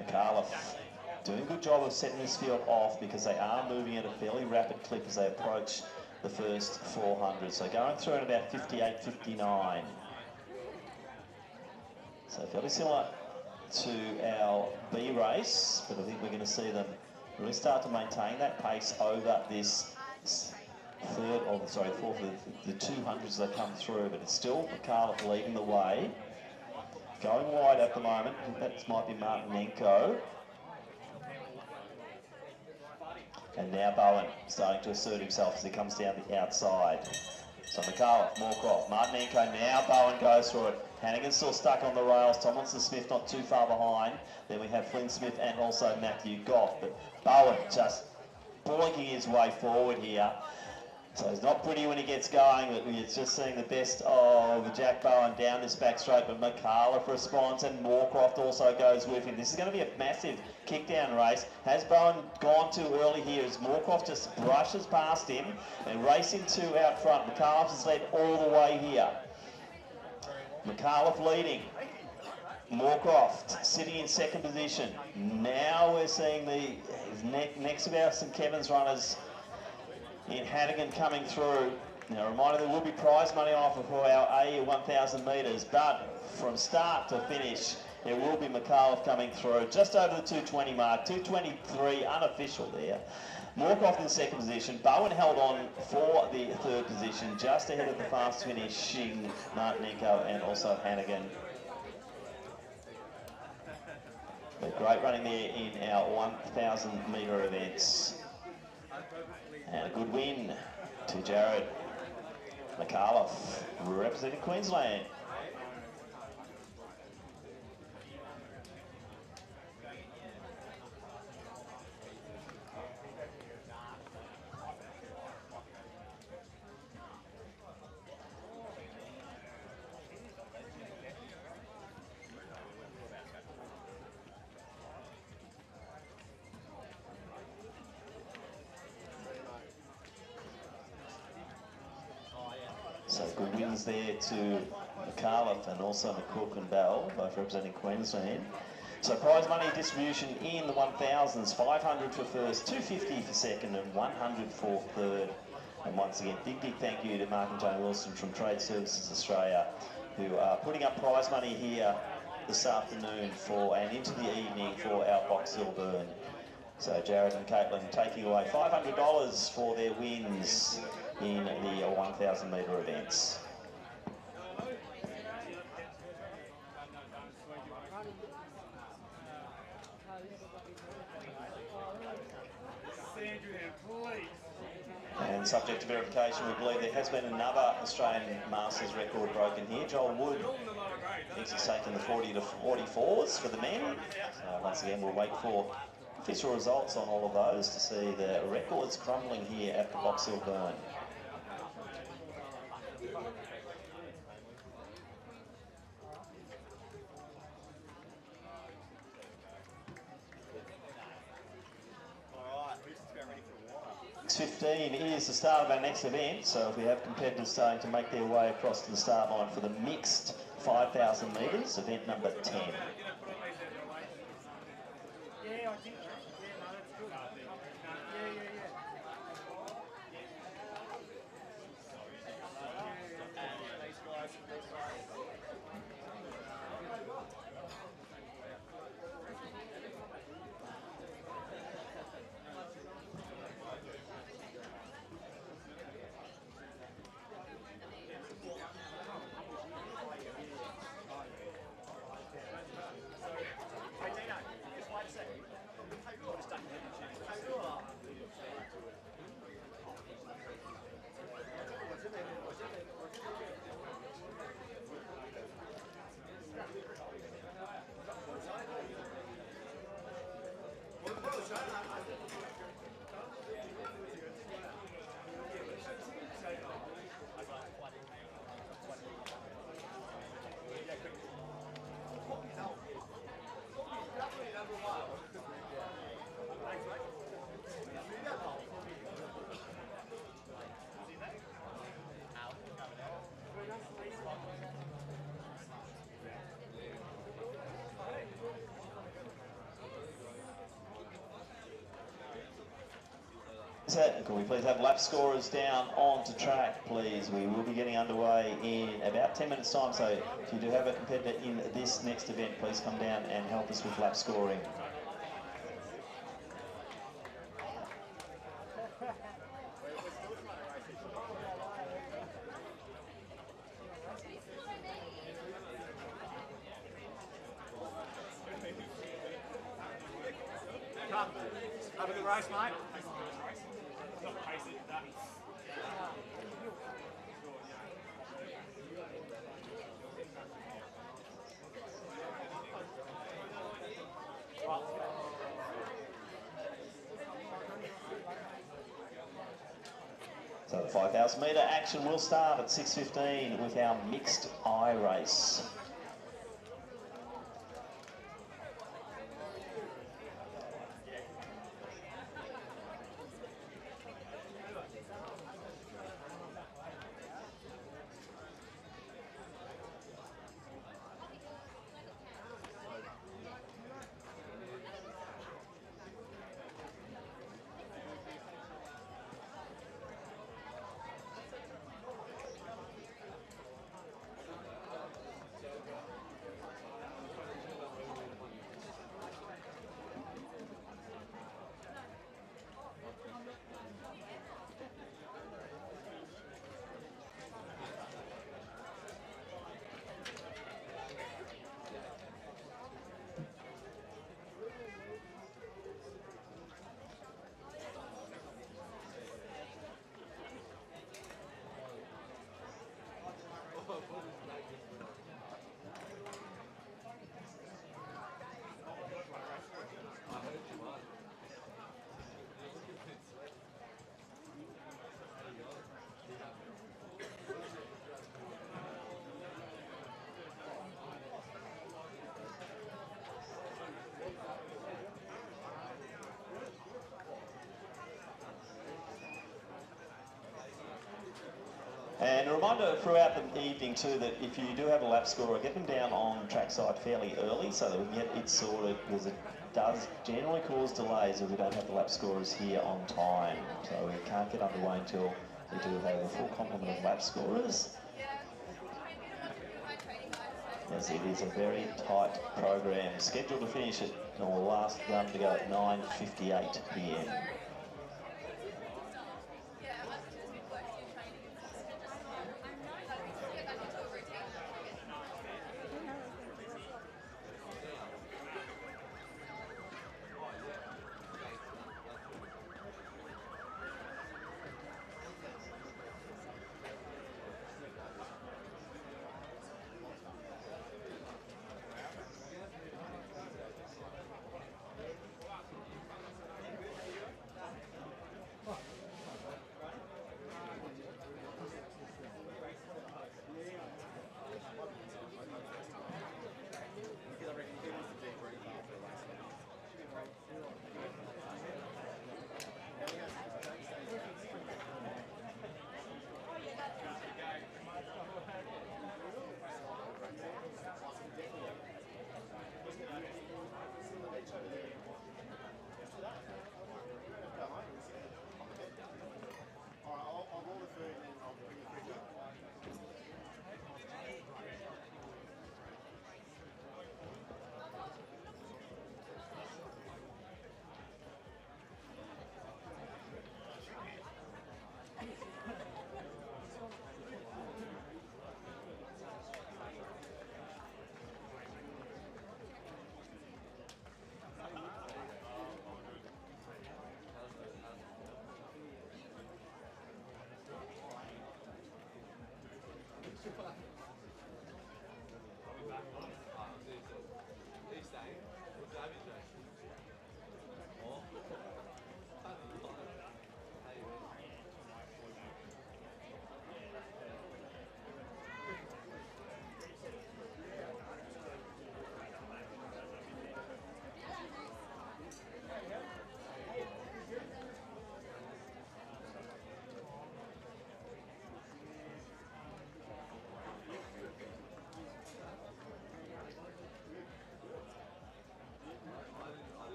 McAuliffe doing a good job of setting this field off because they are moving at a fairly rapid clip as they approach the first 400. So going through at about 58, 59. So fairly similar to our B race, but I think we're going to see them really start to maintain that pace over this fourth, the 200s as they come through, but it's still McAuliffe leading the way. Going wide at the moment, I think that might be Martinenko. And now Bowen starting to assert himself as he comes down the outside. So McAuliffe, Moorcroft, Martinenko, now Bowen goes through it. Hannigan's still stuck on the rails. Tomlinson Smith not too far behind. Then we have Flynn Smith and also Matthew Goff. But Bowen just boinking his way forward here. So it's not pretty when he gets going, but we're just seeing the best of Jack Bowen down this back straight. But McAuliffe responds and Moorcroft also goes with him. This is going to be a massive kick-down race. Has Bowen gone too early here as Moorcroft just brushes past him and racing 2 out front. McAuliffe has led all the way here. McAuliffe leading. Moorcroft sitting in second position. Now we're seeing the next of our St Kevin's runners in Hannigan coming through. Now, a reminder, there will be prize money offered for our A 1,000 metres, but from start to finish, it will be McAuliffe coming through just over the 2:20 mark, 2:23 unofficial there. Moorcroft in second position. Bowen held on for the third position, just ahead of the fast finishing Martinenko and also Hannigan. But great running there in our 1,000 metre events. And a good win to Jared McAuliffe, representing Queensland. So good wins there to McAuliffe and also McCook and Bell, both representing Queensland. So prize money distribution in the 1,000s, 500 for first, 250 for second and 100 for third. And once again, big thank you to Mark and Jane Wilson from Trade Services Australia, who are putting up prize money here this afternoon for and into the evening for our Box Hill Burn. So Jared and Caitlin taking away $500 for their wins in the 1,000 metre events. And subject to verification, we believe there has been another Australian Masters record broken here. Joel Wood thinks he's taken the 40 to 44s for the men. So once again, we'll wait for official results on all of those to see the records crumbling here at the Box Hill Burn. It's 15 is the start of our next event, so if we have competitors starting to make their way across to the start line for the mixed 5,000 metres, event number 10. Yeah, I think so. Yeah, no, that's good. Can we please have lap scorers down onto track, please? We will be getting underway in about 10 minutes' time, so if you do have a competitor in this next event, please come down and help us with lap scoring. Come. Have a good race, mate. So the 5,000 metre action will start at 6:15 with our mixed eye race. And a reminder throughout the evening too that if you do have a lap scorer, get them down on trackside fairly early so that we can get it sorted, because it does generally cause delays if we don't have the lap scorers here on time. So we can't get underway until we do have a full complement of lap scorers. Yes, it is a very tight program, scheduled to finish at, or last run to go at 9:58 p.m.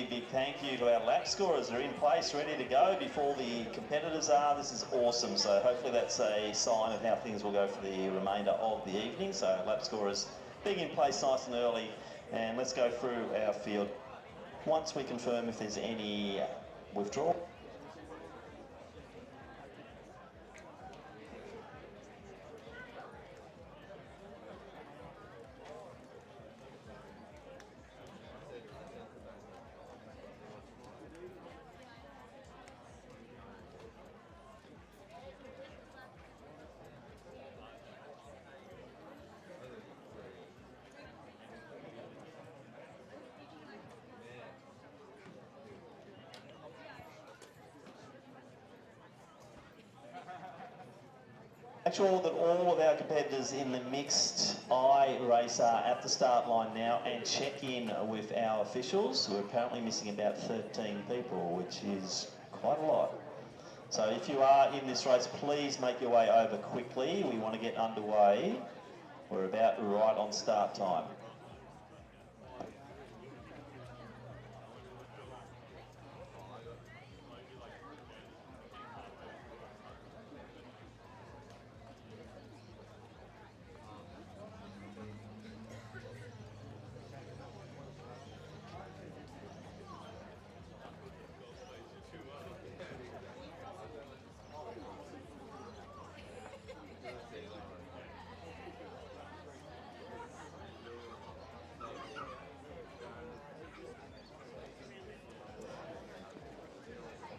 big thank you to our lap scorers. They're in place, ready to go before the competitors are. This is awesome. So hopefully that's a sign of how things will go for the remainder of the evening. So lap scorers being in place nice and early. And let's go through our field once we confirm if there's any withdrawal. Make sure that all of our competitors in the mixed I race are at the start line now and check in with our officials. We're apparently missing about 13 people, which is quite a lot. So if you are in this race, please make your way over quickly. We want to get underway. We're about right on start time.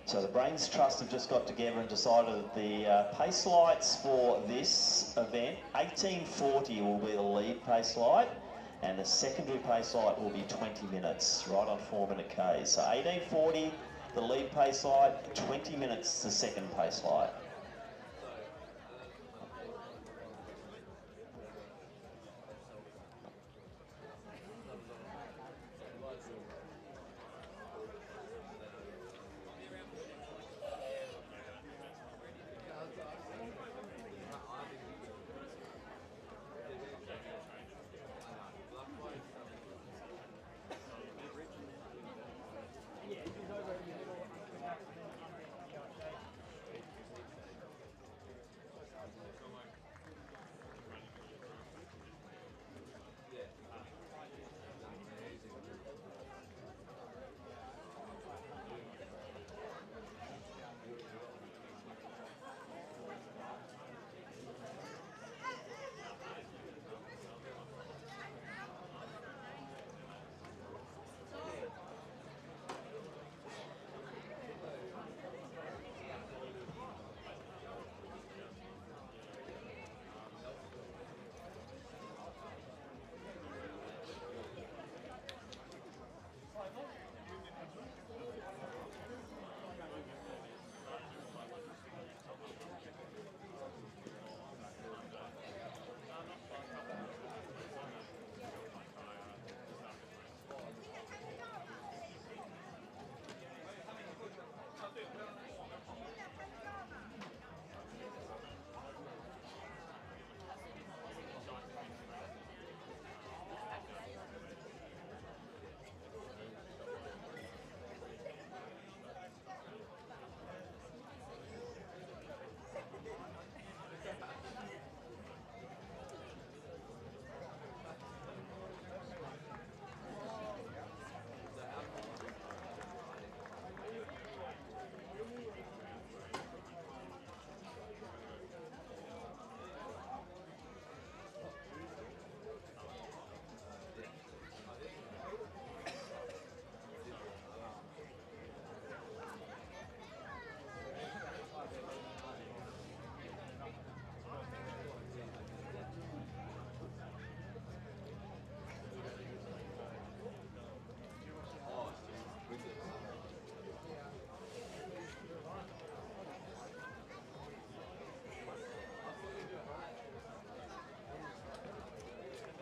So the Brains Trust have just got together and decided that the pace lights for this event, 18:40 will be the lead pace light, and the secondary pace light will be 20 minutes, right on 4-minute Ks. So 18:40 the lead pace light, 20 minutes the second pace light.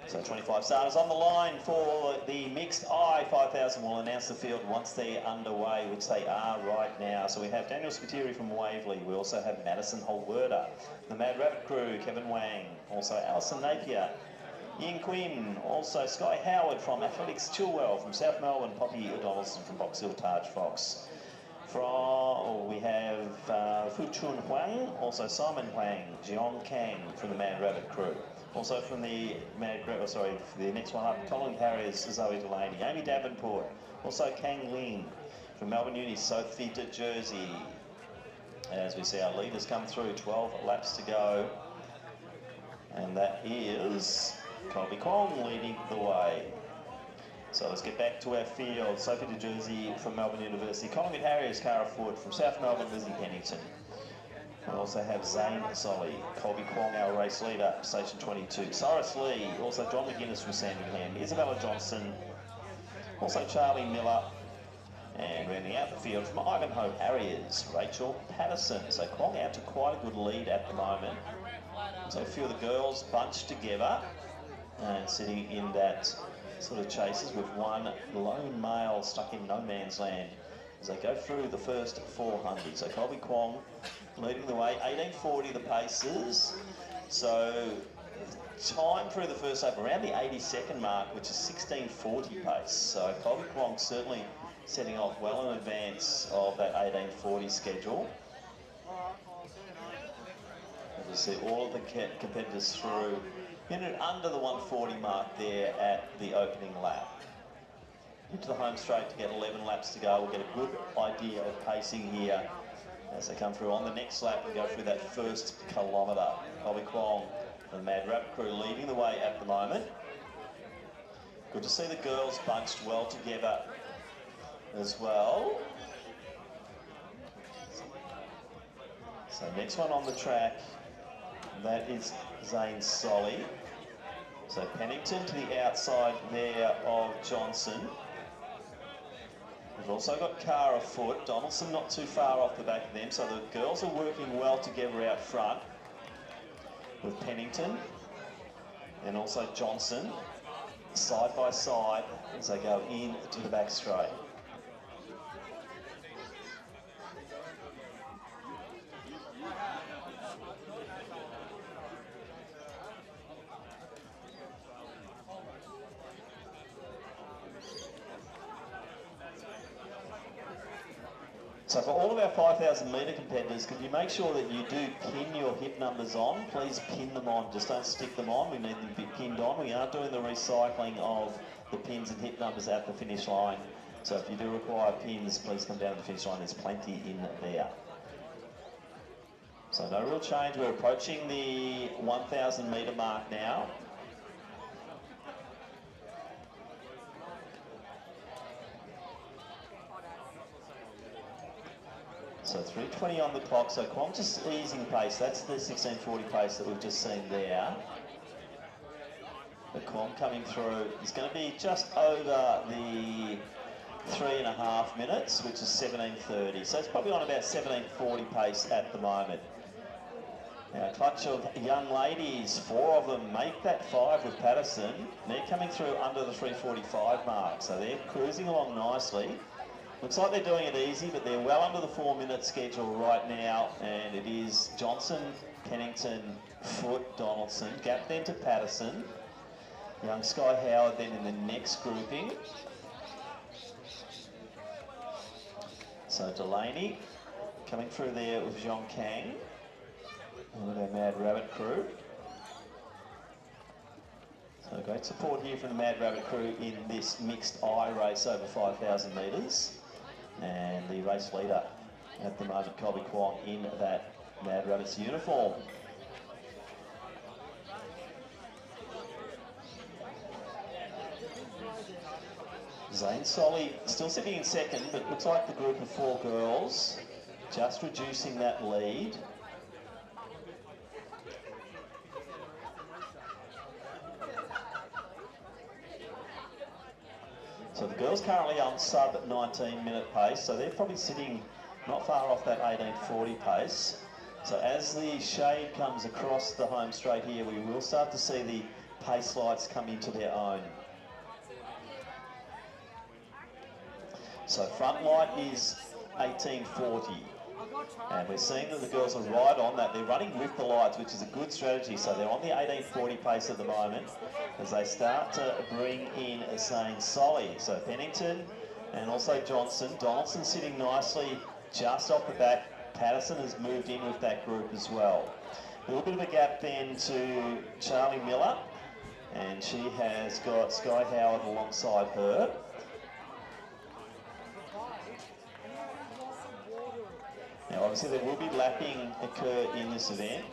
So 25 starters on the line for the mixed I 5000. Will announce the field once they're underway, which they are right now. So we have Daniel Spiteri from Waverley. We also have Madison Holwerda, the Mad Rabbit crew, Kevin Wang, also Alison Napier, Ian Quinn, also Sky Howard from Athletics Chilwell, from South Melbourne, Poppy Donaldson from Box Hill Taj Fox. We have Fu Chun Huang, also Simon Huang, Jiong Kang from the Mad Rabbit crew. Also from the for the next one up, Collingwood Harriers, Zoe Delaney, Amy Davenport, also Kang Ling from Melbourne Uni, Sophie de Jersey. As we see our leaders come through, 12 laps to go. And that is Colby Kwong leading the way. So let's get back to our field. Sophie de Jersey from Melbourne University. Collingwood Harriers, Cara Ford from South Melbourne, Lizzie Pennington. We also have Zane Solly, Colby Kwong, our race leader, station 22. Cyrus Lee, also John McGuinness from Sandringham. Isabella Johnson, also Charlie Miller. And rounding out the field from Ivanhoe Harriers, Rachel Patterson. So Kwong out to quite a good lead at the moment. So a few of the girls bunched together and sitting in that sort of chases with one lone male stuck in no man's land as they go through the first 400. So Colby Kwong leading the way, 18:40 the paces. So time through the first lap around the 82nd mark, which is 16:40 pace. So Colby Kwong certainly setting off well in advance of that 18:40 schedule. As you see all of the competitors through in and under the 140 mark there at the opening lap. Into the home straight to get 11 laps to go. We'll get a good idea of pacing here as they come through on the next lap and go through that first kilometre. Colby Kwong and the Mad Rabbit crew leading the way at the moment. Good to see the girls bunched well together as well. So next one on the track, that is Zane Solly. So Pennington to the outside there of Johnson. We've also got Cara Foote, Donaldson not too far off the back of them, so the girls are working well together out front with Pennington and also Johnson side by side as they go into the back straight. So for all of our 5,000 metre competitors, could you make sure that you do pin your hip numbers on? Please pin them on, just don't stick them on. We need them to be pinned on. We are doing the recycling of the pins and hip numbers at the finish line. So if you do require pins, please come down to the finish line. There's plenty in there. So no real change. We're approaching the 1,000 metre mark now. So 3:20 on the clock, so Kwong just easing pace. That's the 16:40 pace that we've just seen there. The Kwong coming through is going to be just over the 3.5 minutes, which is 17:30. So it's probably on about 17:40 pace at the moment. Now, a clutch of young ladies, 4 of them make that 5 with Patterson. They're coming through under the 3:45 mark, so they're cruising along nicely. Looks like they're doing it easy, but they're well under the 4-minute schedule right now, and it is Johnson, Pennington, Foote, Donaldson, gap then to Patterson, young Sky Howard then in the next grouping. So Delaney coming through there with Jiong Kang, with our Mad Rabbit crew. So great support here from the Mad Rabbit crew in this mixed I race over 5,000 metres. And the race leader at the moment, Colby Kwong, in that Mad Rabbits uniform. Zane Solly still sitting in second, but looks like the group of 4 girls just reducing that lead. So the girls currently on sub 19-minute pace, so they're probably sitting not far off that 18:40 pace. So as the shade comes across the home straight here, we will start to see the pace lights come into their own. So front light is 18:40. And we're seeing that the girls are right on that. They're running with the lights, which is a good strategy. So they're on the 18:40 pace at the moment as they start to bring in Zane Solly. So Pennington and also Johnson. Donaldson sitting nicely just off the back. Patterson has moved in with that group as well. A little bit of a gap then to Charlie Miller, and she has got Sky Howard alongside her. Now obviously there will be lapping occur in this event.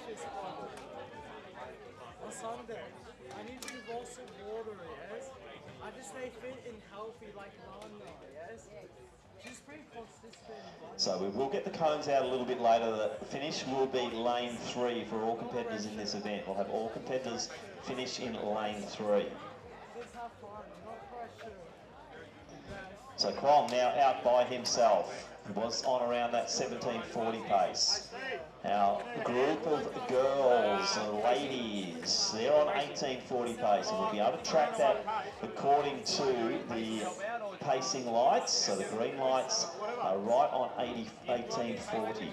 I need to involve some water, yes? I just stay fit and healthy like Lana, yes? Just pretty consistent. So we will get the cones out a little bit later. The finish will be lane 3 for all competitors in this event. We'll have all competitors finish in lane 3. Just have fun, no pressure. So Kwong now out by himself. He was on around that 17:40 pace. Our group of girls and ladies, they're on 18:40 pace, and we'll be able to track that according to the pacing lights. So the green lights are right on 18:40.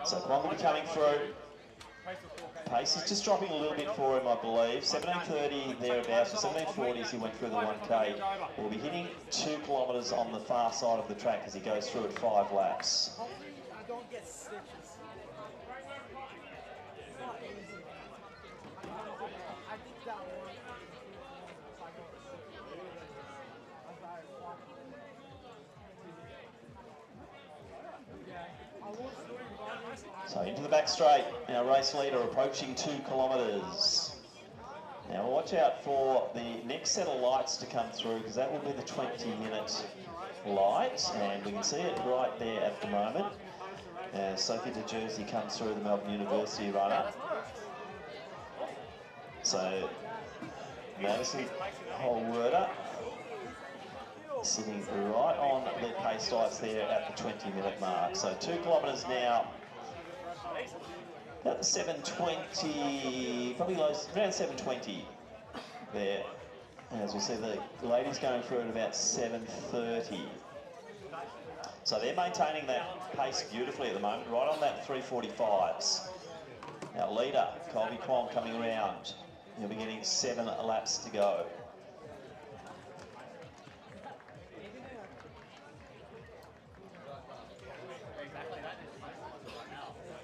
So Kwong will be coming through. Pace is just dropping a little bit for him, I believe. 17:30 thereabouts, or 17:40 as he went through the 1K. We'll be hitting 2 kilometres on the far side of the track as he goes through at 5 laps. Hopefully I don't get stitches. It's not easy. I think that one. So into the back straight, our race leader approaching 2 kilometres. Now watch out for the next set of lights to come through, because that will be the 20-minute light, and we can see it right there at the moment. Sophie de Jersey comes through, the Melbourne University runner. So Madison Holwerder sitting right on the pace lights there at the 20-minute mark. So 2 kilometres now. About 7:20, probably low, around 7:20 there. As we see the ladies going through at about 7:30. So they're maintaining that pace beautifully at the moment, right on that 3:45s. Our leader, Colby Kwong, coming around. He'll be getting 7 laps to go.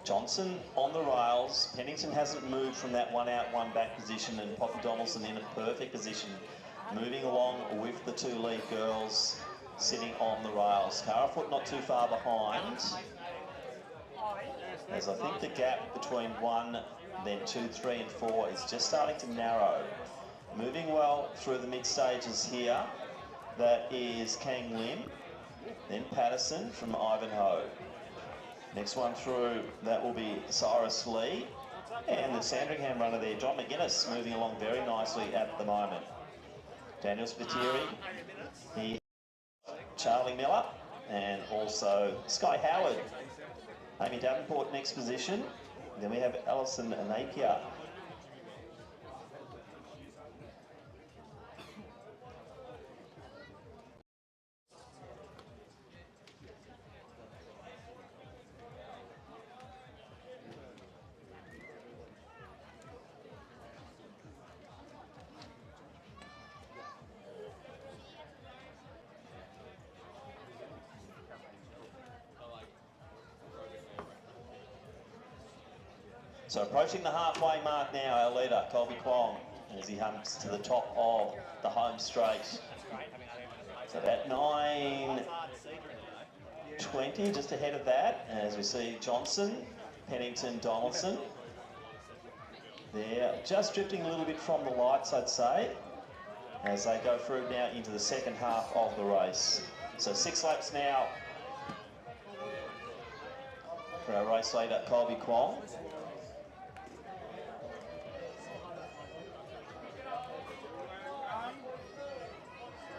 Johnson on the rails. Pennington hasn't moved from that 1 out, 1 back position, and Poppy Donaldson in a perfect position, moving along with the 2 lead girls sitting on the rails. Carafoot not too far behind, as I think the gap between 1, then 2, 3 and 4 is just starting to narrow. Moving well through the mid stages here, that is Kang Lim, then Patterson from Ivanhoe. Next one through, that will be Cyrus Lee, and the Sandringham runner there, John McGuinness, moving along very nicely at the moment. Daniel Spiteri, Charlie Miller, and also Sky Howard. Amy Davenport next position. Then we have Alison Napier. So approaching the halfway mark now, our leader, Colby Kwong, as he humps to the top of the home straight. So about 9:20, just ahead of that, as we see Johnson, Pennington, Donaldson. They're just drifting a little bit from the lights, I'd say, as they go through now into the second half of the race. So 6 laps now for our race leader, Colby Kwong.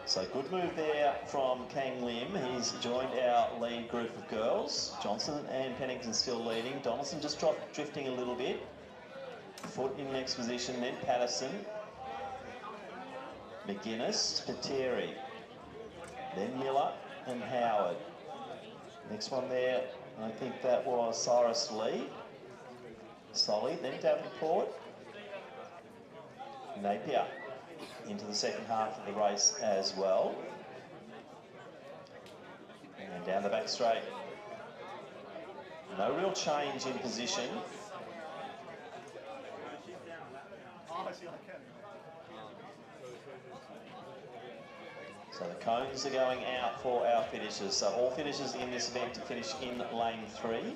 So good move there from Kang Lim. He's joined our lead group of girls. Johnson and Pennington still leading. Donaldson just drifting a little bit. Foot in next position, then Patterson. McGuinness, Pateri. Then Miller and Howard. Next one there, I think that was Cyrus Lee. Solly, then Davenport. Napier into the second half of the race as well. And down the back straight. No real change in position. So the cones are going out for our finishers. So all finishers in this event to finish in lane 3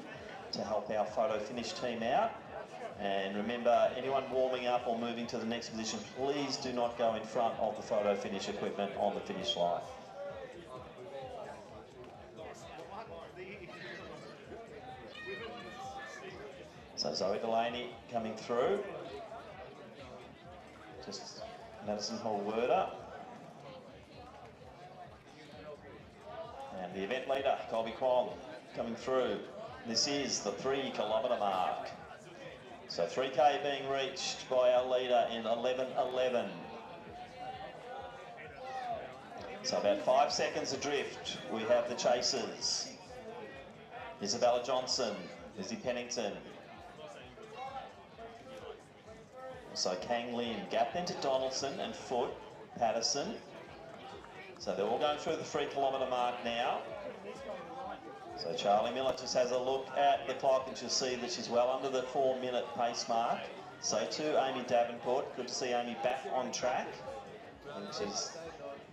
to help our photo finish team out. And remember, anyone warming up or moving to the next position, please do not go in front of the photo finish equipment on the finish line. So Zoe Delaney coming through. Just Madison Hall-Werder. And the event leader, Colby Kwong, coming through. This is the 3 kilometre mark. So 3K being reached by our leader in 11:11. So about 5 seconds adrift, we have the chasers. Isabella Johnson, Lizzie Pennington. So Kang Lim, gap then to Donaldson and Foot, Patterson. So they're all going through the 3 kilometre mark now. So Charlie Miller just has a look at the clock and she'll see that she's well under the 4-minute pace mark. So too Amy Davenport. Good to see Amy back on track. And she's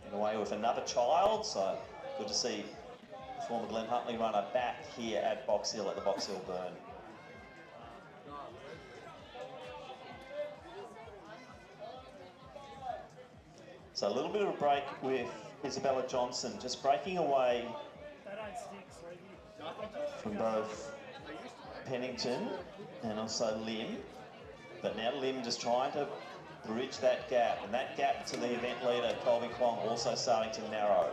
in a way with another child. So good to see former Glen Huntley runner back here at Box Hill, at the Box Hill Burn. So a little bit of a break with Isabella Johnson, just breaking away from both Pennington and also Lim. But now Lim just trying to bridge that gap, and that gap to the event leader, Colby Kwong, also starting to narrow.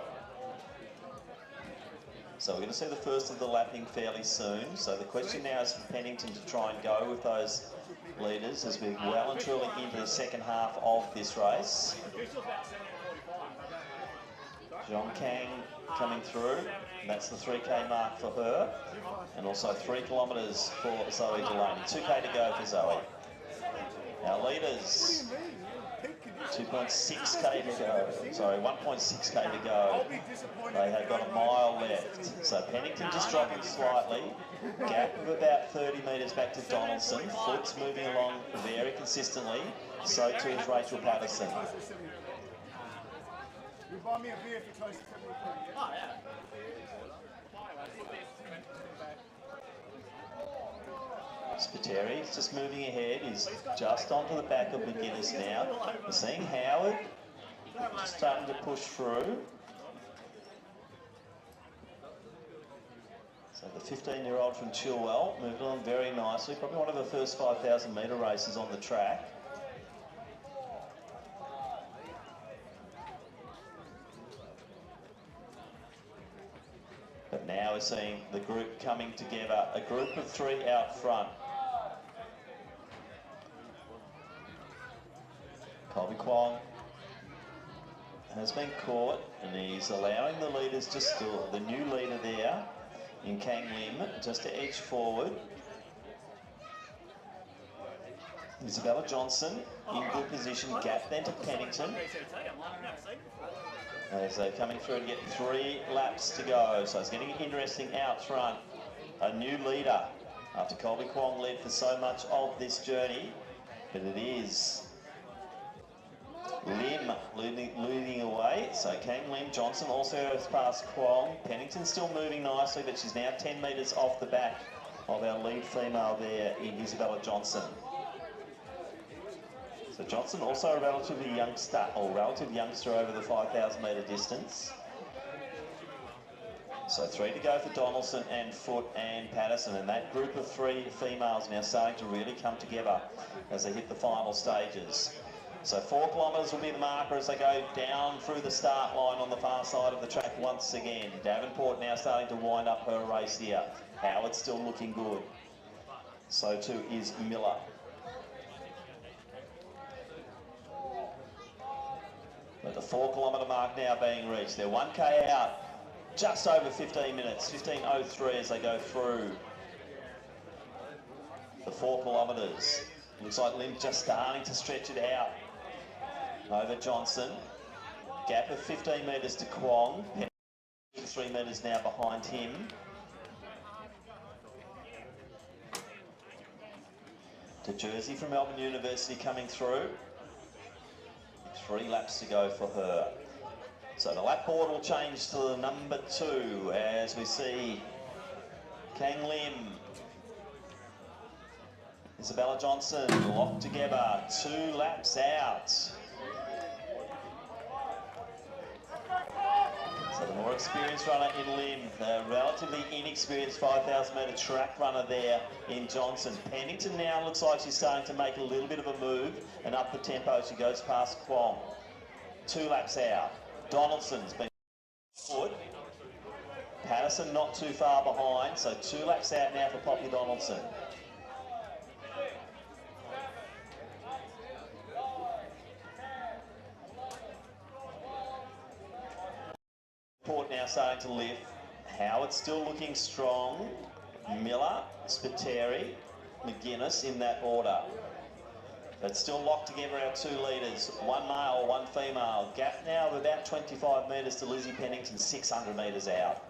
So we're going to see the first of the lapping fairly soon. So the question now is for Pennington to try and go with those leaders as we're well and truly into the second half of this race. John Kang coming through. That's the 3K mark for her. And also 3 kilometres for Zoe Delaney. 2K to go for Zoe. Our leaders, 2.6K to go. Sorry, 1.6K to go. They have got a mile left. So Pennington just dropping slightly. Gap of about 30 metres back to Donaldson. Foot's moving along very consistently. So too is Rachel Patterson. You buy me a beer for close to 70 quid. Oh, yeah. Spiteri is just moving ahead. He's just onto the back of McGuinness now. We're seeing Howard just starting to push through. So the 15-year-old from Chilwell moving on very nicely. Probably one of the first 5,000 metre races on the track. But now we're seeing the group coming together. A group of 3 out front. Colby Kwong has been caught and he's allowing the leaders just to, the new leader there in Kang Lim, just to edge forward. Isabella Johnson in good position, gap then to Pennington. As they're coming through to get 3 laps to go. So it's getting interesting out front. A new leader after Colby Kwong led for so much of this journey. But it is Lim leading away. So Kang Lim, Johnson also has passed Kwong. Pennington still moving nicely, but she's now 10 metres off the back of our lead female there in Isabella Johnson. So Johnson also a relative youngster over the 5,000 metre distance. So 3 to go for Donaldson and Foot and Patterson, and that group of 3 females now starting to really come together as they hit the final stages. So 4 kilometres will be the marker as they go down through the start line on the far side of the track once again. Davenport now starting to wind up her race here. Howard's still looking good. So too is Miller. But the 4 kilometre mark now being reached. They're 1K out just over 15 minutes, 15:03 as they go through the 4 kilometres. Looks like Lim just starting to stretch it out over Johnson. Gap of 15 metres to Kwong. 3 metres now behind him. To Jersey from Melbourne University coming through. 3 laps to go for her. So the lap board will change to the number 2 as we see Kang Lim, Isabella Johnson locked together, 2 laps out. So the more experienced runner in Lim, the relatively inexperienced 5,000 metre track runner there in Johnson. Pennington now looks like she's starting to make a little bit of a move and up the tempo. She goes past Kwong. 2 laps out. Donaldson's been forward. Patterson not too far behind, so 2 laps out now for Poppy Donaldson. Port now starting to lift. Howard still looking strong. Miller, Spiteri, McGuinness in that order. But still locked together our 2 leaders. 1 male, 1 female. Gap now of about 25 metres to Lizzie Pennington, 600 metres out.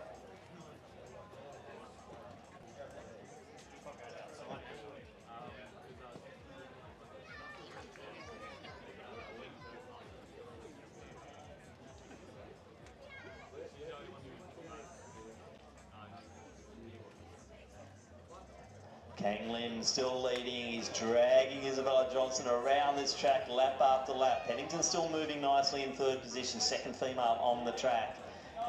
Kang Lim still leading, he's dragging Isabella Johnson around this track lap after lap. Pennington still moving nicely in 3rd position, 2nd female on the track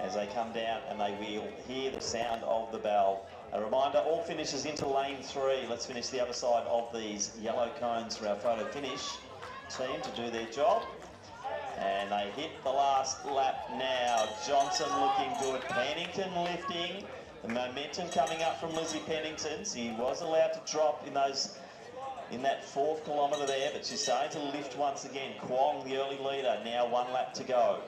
as they come down and they will hear the sound of the bell. A reminder, all finishers into lane 3. Let's finish the other side of these yellow cones for our photo finish team to do their job. And they hit the last lap now. Johnson looking good, Pennington lifting. The momentum coming up from Lizzie Pennington. She was allowed to drop in that 4th kilometre there, but she's starting to lift once again. Kwong, the early leader, now 1 lap to go.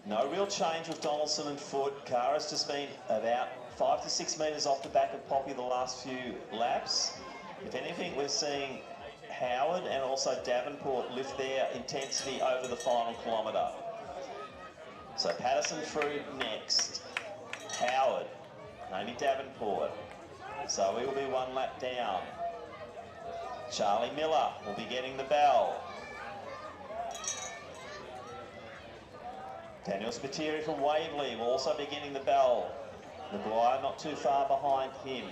No real change with Donaldson and Foot. Kara's just been about 5 to 6 metres off the back of Poppy the last few laps. If anything, we're seeing Howard and also Davenport lift their intensity over the final kilometre. So Patterson through next. Howard, Amy Davenport. So we will be 1 lap down. Charlie Miller will be getting the bell. Daniel Spiteri from Waverley will also be getting the bell. Maguire not too far behind him.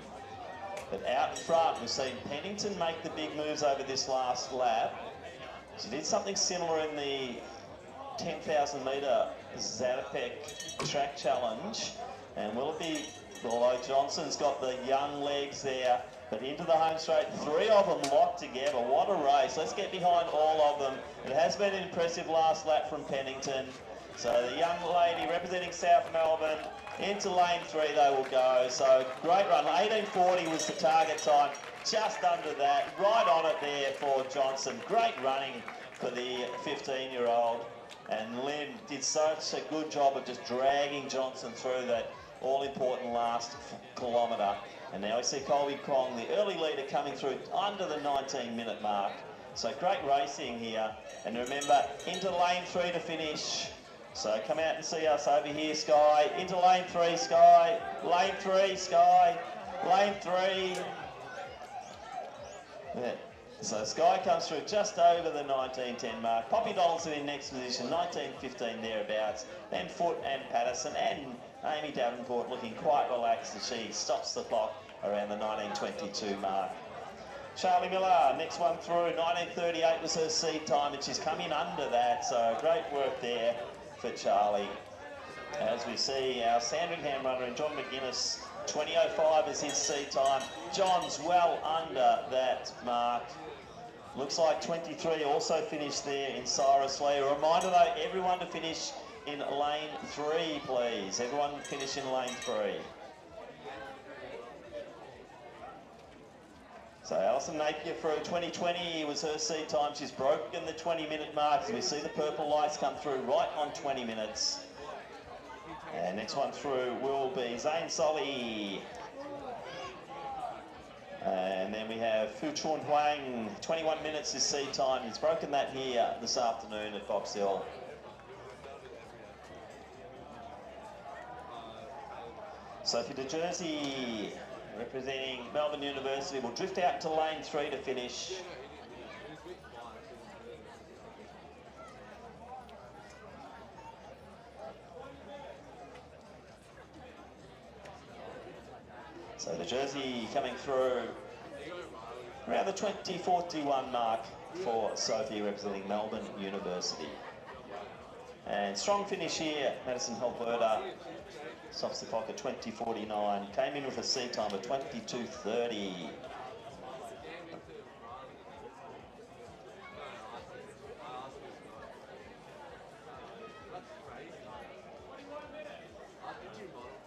But out front, we've seen Pennington make the big moves over this last lap. She did something similar in the 10,000 metre Zatopek track challenge. And will it be, although Johnson's got the young legs there, but into the home straight, 3 of them locked together. What a race. Let's get behind all of them. It has been an impressive last lap from Pennington. So the young lady representing South Melbourne, into lane 3 they will go. So great run. 18:40 was the target time, just under that. Right on it there for Johnson. Great running for the 15-year-old. And Lim did such a good job of just dragging Johnson through that all-important last kilometre. And now we see Colby Kwong, the early leader, coming through under the 19-minute mark. So great racing here. And remember, into lane 3 to finish. So come out and see us over here, Sky. Into lane 3, Sky. Lane 3, Sky. Lane 3. Yeah. So Sky comes through just over the 19:10 mark. Poppy Donaldson in next position, 19:15 thereabouts. Then Foot and Patterson and Amy Davenport looking quite relaxed as she stops the clock around the 19:22 mark. Charlie Miller, next one through, 19:38 was her seed time, and she's come in under that, so great work there for Charlie. As we see our Sandringham runner and John McGuinness, 20:05 is his seed time. John's well under that mark. Looks like 23 also finished there in Cyrus Lee. A reminder though, everyone to finish in lane 3, please. Everyone finish in lane 3. So Alison Napier through 20:20 was her seed time. She's broken the 20-minute mark as we see the purple lights come through right on 20 minutes. And next one through will be Zane Solly. And then we have Fu Chun Huang, 21 minutes is seed time. He's broken that here this afternoon at Box Hill. Sophie De Jersey, representing Melbourne University, will drift out to lane 3 to finish. So the jersey coming through around the 20:41 mark for Sophie, representing Melbourne University. And strong finish here, Madison Alberta, soft the pocket 20:49, came in with a seat time of 22:30.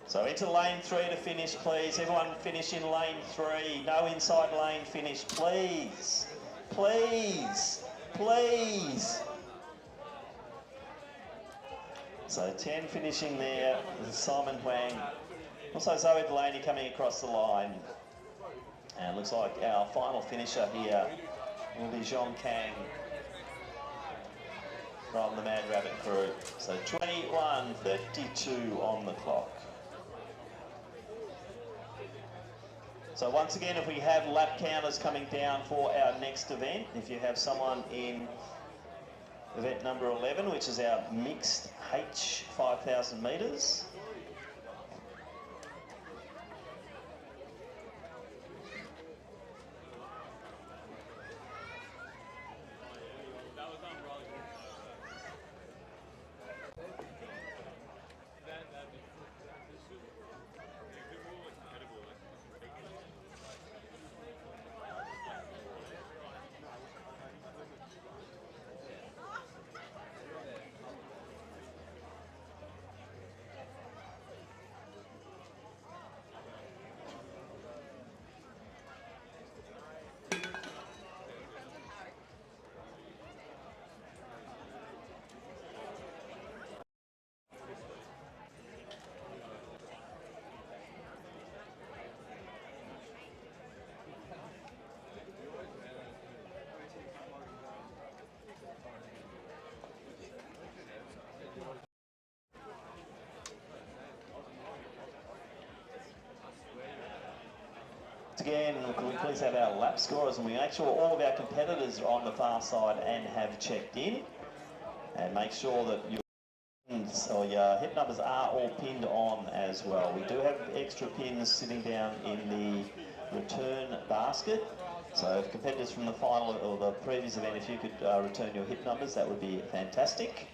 So into lane 3 to finish, please. Everyone finish in lane 3. No inside lane finish, please. Please. Please. So 10 finishing there. Simon Huang. Also Zoe Delaney coming across the line. And it looks like our final finisher here will be Zhong Kang from the Mad Rabbit crew. So 21:32 on the clock. So once again, if we have lap counters coming down for our next event, if you have someone in event number 11, which is our mixed H 5,000 metres. Again, can we please have our lap scorers, and we make sure all of our competitors are on the far side and have checked in, and make sure that your pins or your hip numbers are all pinned on as well. We do have extra pins sitting down in the return basket, so if competitors from the final or the previous event, if you could return your hip numbers, that would be fantastic,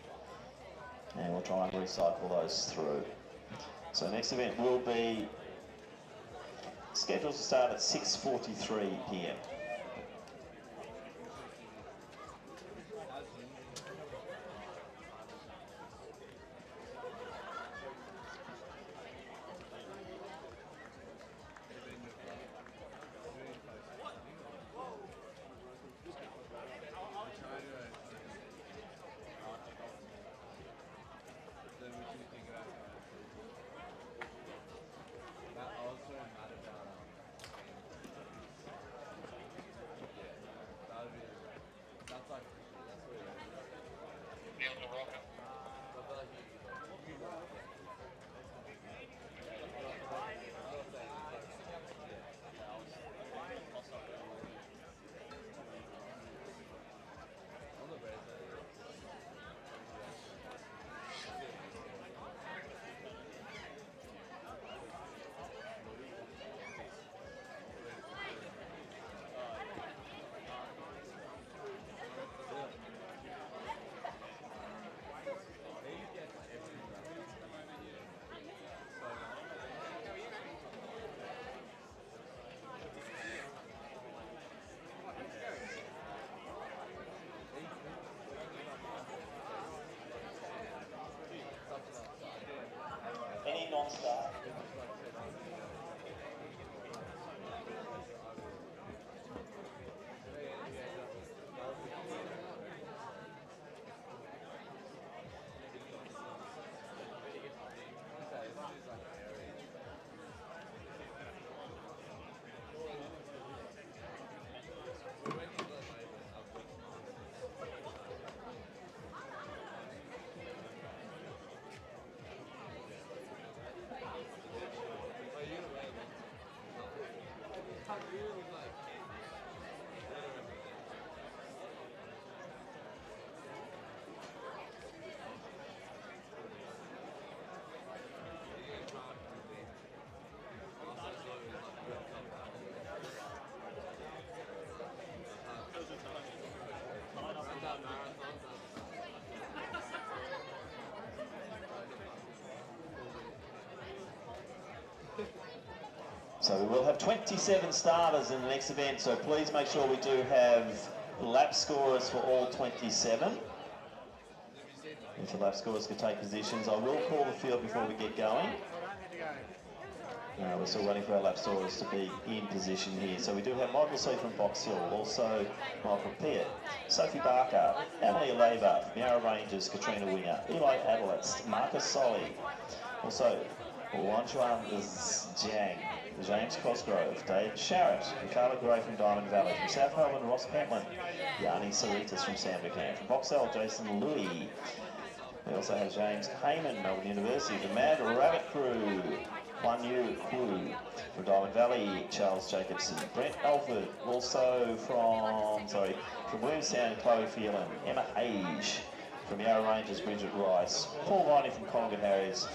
and we'll try and recycle those through. So next event will be scheduled to start at 6:43 p.m. Any non-start? So we will have 27 starters in the next event, so please make sure we do have lap scorers for all 27. If the lap scorers could take positions, I will call the field before we get going. We're still waiting for our lap scorers to be in position here. So we do have Michael C from Box Hill, also Michael Peart, Sophie Barker, Emily Labour, Yarra Rangers, Katrina Winger, Eli Adelitz, Marcus Solly, also Wanchuan Jiang, James Cosgrove, Dave Sharrett, Ricardo Gray from Diamond Valley, from South Melbourne, Ross Pentland, Yanni Saritas from Sandringham, from Boxell, Jason Louis. We also have James Heyman, Melbourne University, the Mad Rabbit Crew, Wan Yu Hu from Diamond Valley, Charles Jacobson, Brent Alford, also from Williamstown, Chloe Phelan, Emma Hage from Yarra Rangers, Bridget Rice, Paul Viney from Collingwood Harriers,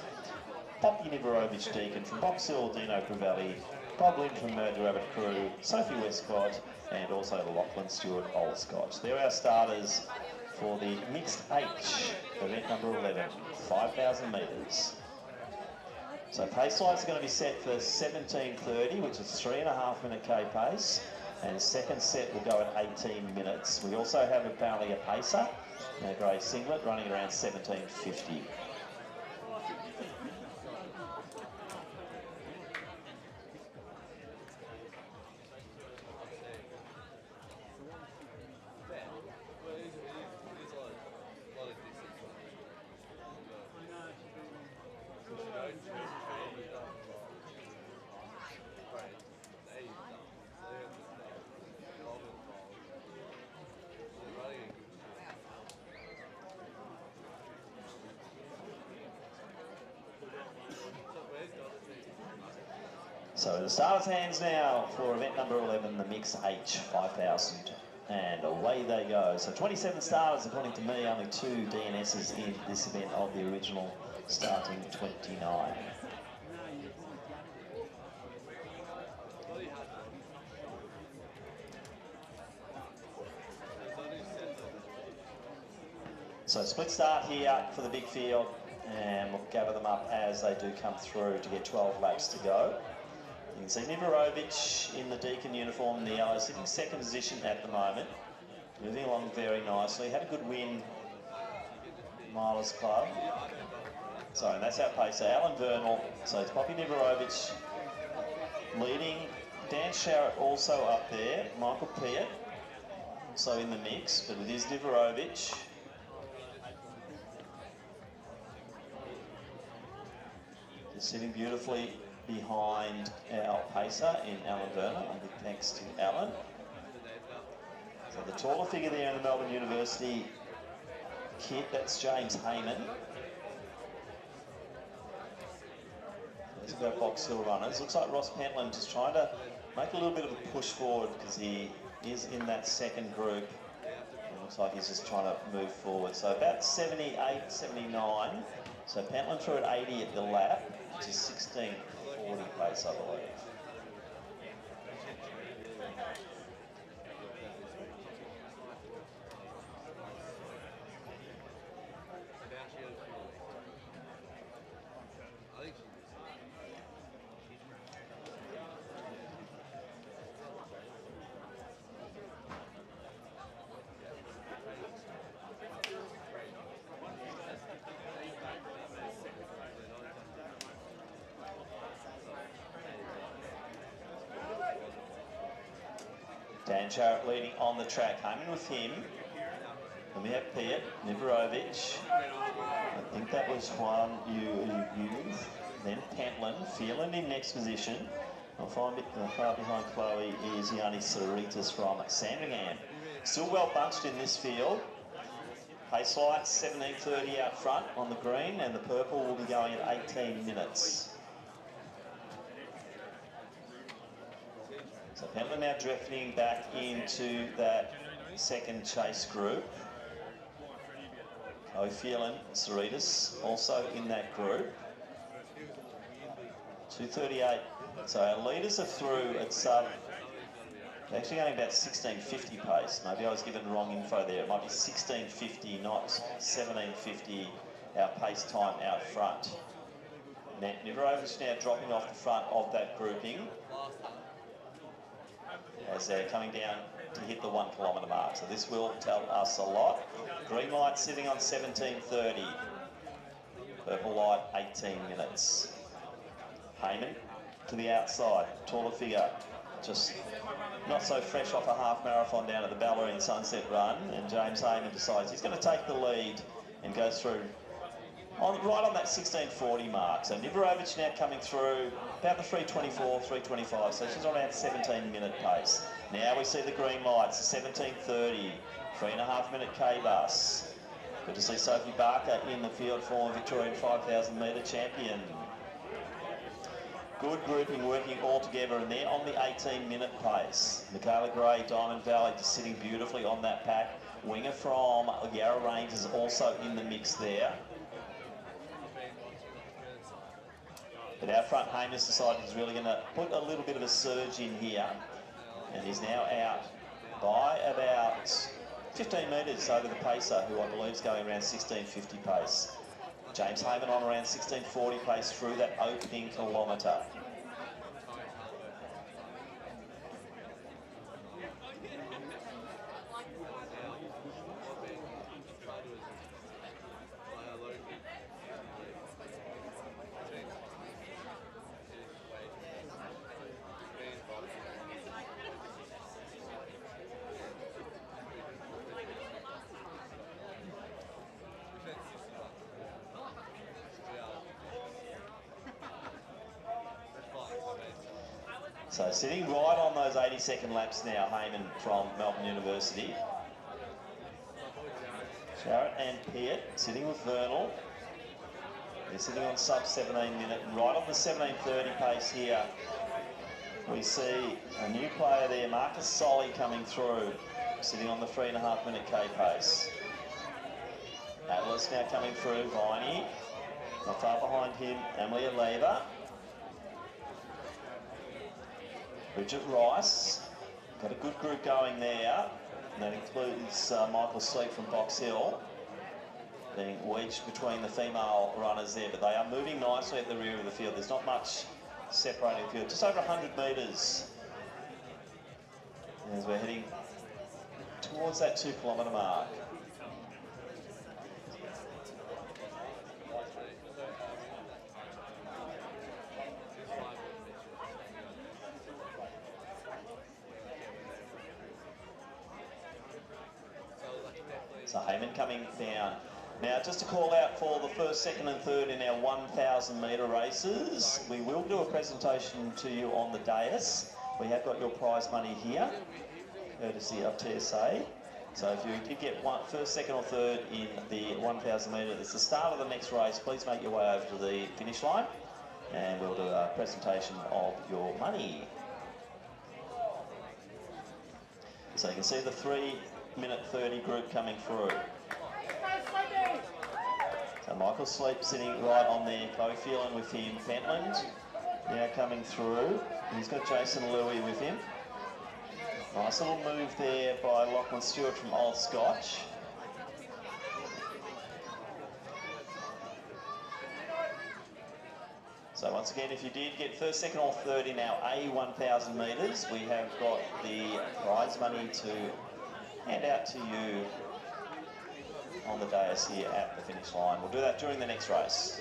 Poppy Niverovich Deacon from Box Hill, Dino Cravalli, Bob Lynn from Murder Rabbit Crew, Sophie Westcott, and also Lachlan Stewart Old Scott. They're our starters for the Mixed H, event number 11, 5,000 metres. So pace lines are going to be set for 17:30, which is 3.5 minute K pace, and second set will go at 18 minutes. We also have apparently a pacer in a grey singlet running around 17:50. So the starters' hands now for event number 11, the Mix H 5,000. And away they go. So 27 starters, according to me, only 2 DNSs in this event of the original starting 29. So split start here for the big field, and we'll gather them up as they do come through to get 12 laps to go. You can see Niverovich in the Deacon uniform in the yellow, sitting second position at the moment. Moving along very nicely. Had a good win, Milers Club. So that's our pacer, Alan Vernal. So it's Poppy Niverovich leading. Dan Sharrett also up there. Michael Peart also in the mix, but it is Niverovich. Just sitting beautifully behind our pacer in Alan Vernal, and big thanks to Alan. So the taller figure there in the Melbourne University kit, that's James Heyman. These are our Box Hill runners. Looks like Ross Pentland just trying to make a little bit of a push forward because he is in that second group. It looks like he's just trying to move forward. So about 78, 79. So Pentland threw at 80 at the lap, which is 16:40 pace, I believe. Dan Sharrett leading on the track. Heyman with him. Then we have Peart, Niverovich. I think that was Juan Yu. Then Pentland, Phelan in next position. I'll find it far behind Chloe is Yanni Saritas from Sandringham. Still well bunched in this field. Pace lights 17:30 out front on the green, and the purple will be going at 18 minutes. So Pentland now drifting back into that second chase group. Phelan, Saritas also in that group. 2:38. So our leaders are through at sub. They're actually going about 16:50 pace. Maybe I was given the wrong info there. It might be 16:50, not 17:50. Our pace time out front. Niverovich now dropping off the front of that grouping as they're coming down to hit the 1 kilometre mark. So this will tell us a lot. Green light sitting on 17:30. Purple light 18 minutes. Heyman to the outside, taller figure, just not so fresh off a half marathon down at the Ballerine Sunset Run, and James Heyman decides he's going to take the lead and goes through right on that 16:40 mark. So Niverovich now coming through about the 3:24, 3:25, so she's around 17-minute pace. Now we see the green lights, 17:30, 3.5-minute K-bus. Good to see Sophie Barker in the field, former Victorian 5,000 metre champion. Good grouping working all together, and they're on the 18-minute pace. Michaela Gray, Diamond Valley, just sitting beautifully on that pack. Winger from Yarra Range is also in the mix there. But out front, Hamish decided he's really going to put a little bit of a surge in here, and he's now out by about 15 metres over the pacer, who I believe is going around 16:50 pace. James Heyman on around 16:40 pace through that opening kilometre. So sitting right on those 80-second laps now, Heyman from Melbourne University. Sharrett and Piet sitting with Vernal. They're sitting on sub 17 minute, and right on the 17:30 pace here, we see a new player there, Marcus Solly, coming through, sitting on the 3.5-minute K pace. Atlas now coming through, Viney, not far behind him, Amelia Lever. Bridget Rice, got a good group going there, and that includes Michael Sleep from Box Hill, being wedged between the female runners there, but they are moving nicely at the rear of the field. There's not much separating the field, just over 100 metres as we're heading towards that 2 kilometre mark. So Heyman coming down. Now, just to call out for the first, second and third in our 1,000 metre races, we will do a presentation to you on the dais. We have got your prize money here, courtesy of TSA. So if you did get first, second or third in the 1,000 metre, it's the start of the next race. Please make your way over to the finish line and we'll do a presentation of your money. So you can see the 3:30 group coming through. So Michael Sleep sitting right on there, Chloe Phelan with him, Pentland now coming through. He's got Jason Louis with him. Nice little move there by Lachlan Stewart from Old Scotch. So once again, if you did get first, second or third in our A 1,000 metres, we have got the prize money to hand out to you on the dais here at the finish line. We'll do that during the next race.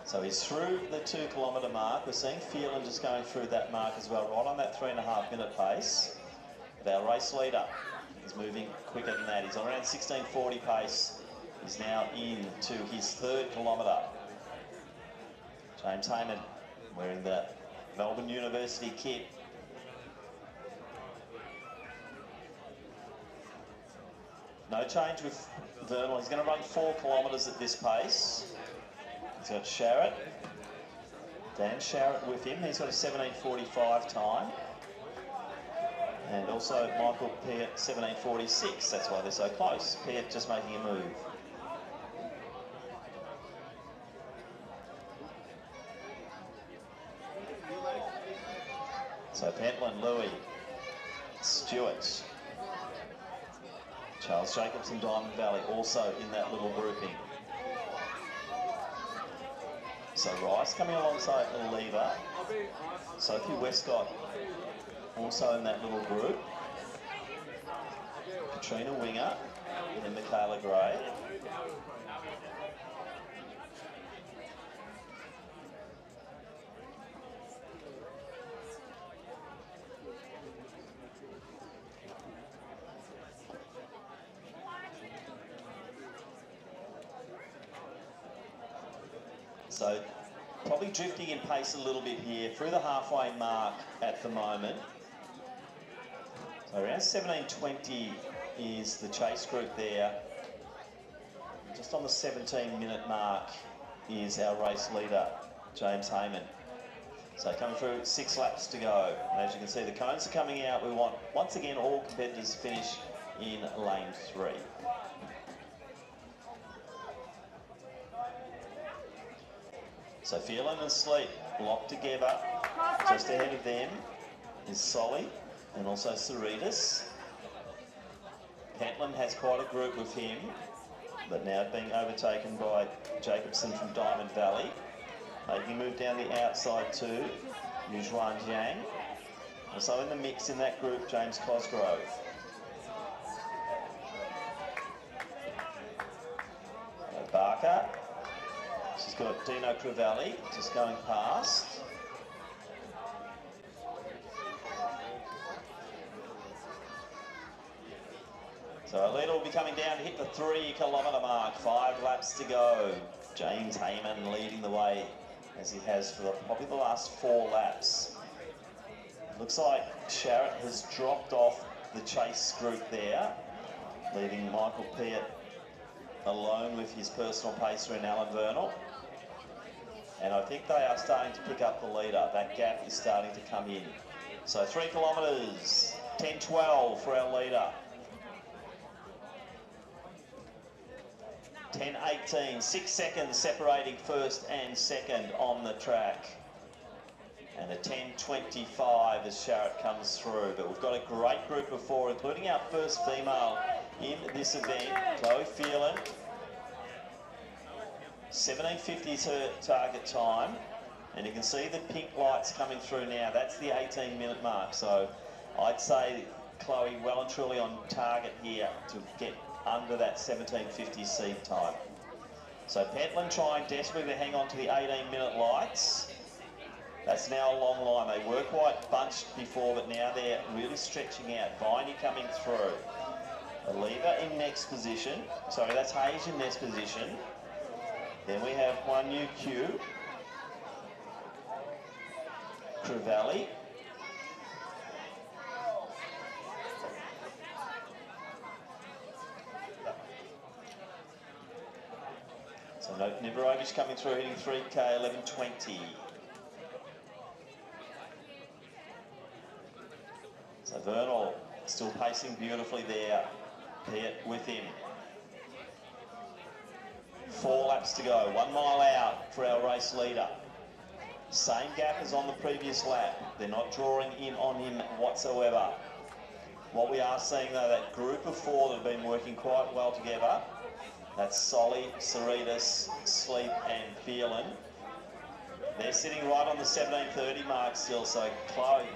So he's through the 2 kilometre mark. We're seeing Phelan just going through that mark as well, right on that 3.5 minute pace. But our race leader is moving quicker than that. He's on around 16:40 pace. He's now into his 3rd kilometre. James Heyman wearing the Melbourne University kit. No change with Vernal. He's going to run 4 kilometres at this pace. He's got Sharrett, Dan Sharrett with him. He's got a 17:45 time. And also Michael Piet, 17:46. That's why they're so close. Piet just making a move. So Pentland, Louis, Stewart, Charles Jacobson, Diamond Valley also in that little grouping. So Rice coming alongside Lever, Sophie Westcott also in that little group, Katrina Winger and Michaela Gray. So probably drifting in pace a little bit here through the halfway mark at the moment. So around 17:20 is the chase group there. Just on the 17-minute mark is our race leader, James Heyman. So coming through, 6 laps to go. And as you can see, the cones are coming out. We want, once again, all competitors to finish in lane 3. So Feeling and Sleep locked together. Just ahead of them is Solly and also Cerritos. Pentland has quite a group with him, but now being overtaken by Jacobson from Diamond Valley. Making a move down the outside too, Yujuan Jiang. Also in the mix in that group, James Cosgrove. Barker. She's got Dino Crivelli just going past. So Alita will be coming down to hit the 3-kilometre mark. 5 laps to go. James Heyman leading the way as he has for probably the last 4 laps. Looks like Sharrett has dropped off the chase group there, leaving Michael Piatt alone with his personal pacer in Alan Vernal. And I think they are starting to pick up the leader. That gap is starting to come in. So 3 kilometres, 10:12 for our leader. 10:18, 6 seconds separating first and second on the track. And a 10:25 as Sharrett comes through. But we've got a great group of 4, including our first female in this event, Chloe Phelan. 17:50 is her target time. And you can see the pink lights coming through now. That's the 18-minute mark. So I'd say Chloe well and truly on target here to get under that 17:50 seed time. So Pentland trying desperately to hang on to the 18-minute lights. That's now a long line. They were quite bunched before, but now they're really stretching out. Viney coming through. Oliva in next position. Sorry, that's Hayes in next position. Then we have one new queue. Crivelli. So Niverovich coming through, hitting 3K, 11:20. So Vernal still pacing beautifully there. Piatt with him. 4 laps to go, 1 mile out for our race leader. Same gap as on the previous lap. They're not drawing in on him whatsoever. What we are seeing though, that group of 4 that have been working quite well together. That's Solly, Cerritos, Sleep and Phelan. They're sitting right on the 17:30 mark still, so Chloe,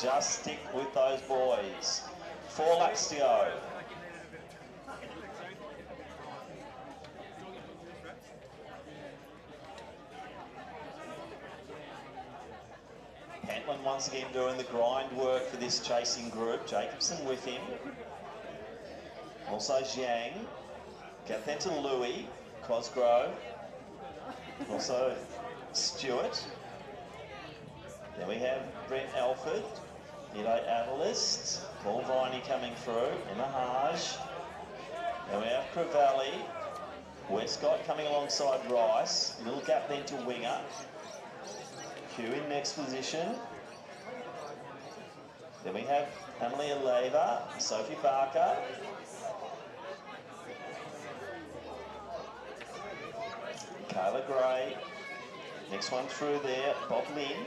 just stick with those boys. 4 laps to go. Pentland once again doing the grind work for this chasing group. Jacobson with him. Also Jiang. Get then to Louis, Cosgrove. Also Stewart. Then we have Brent Alford, Elite Analyst, Paul Viney coming through, Emma Hage. Then we have Crivelli, Westcott coming alongside Rice. A little gap then to Winger. Q in next position. Then we have Emily Aleva, Sophie Barker. Kayla Gray. Next one through there, Bob Lynn.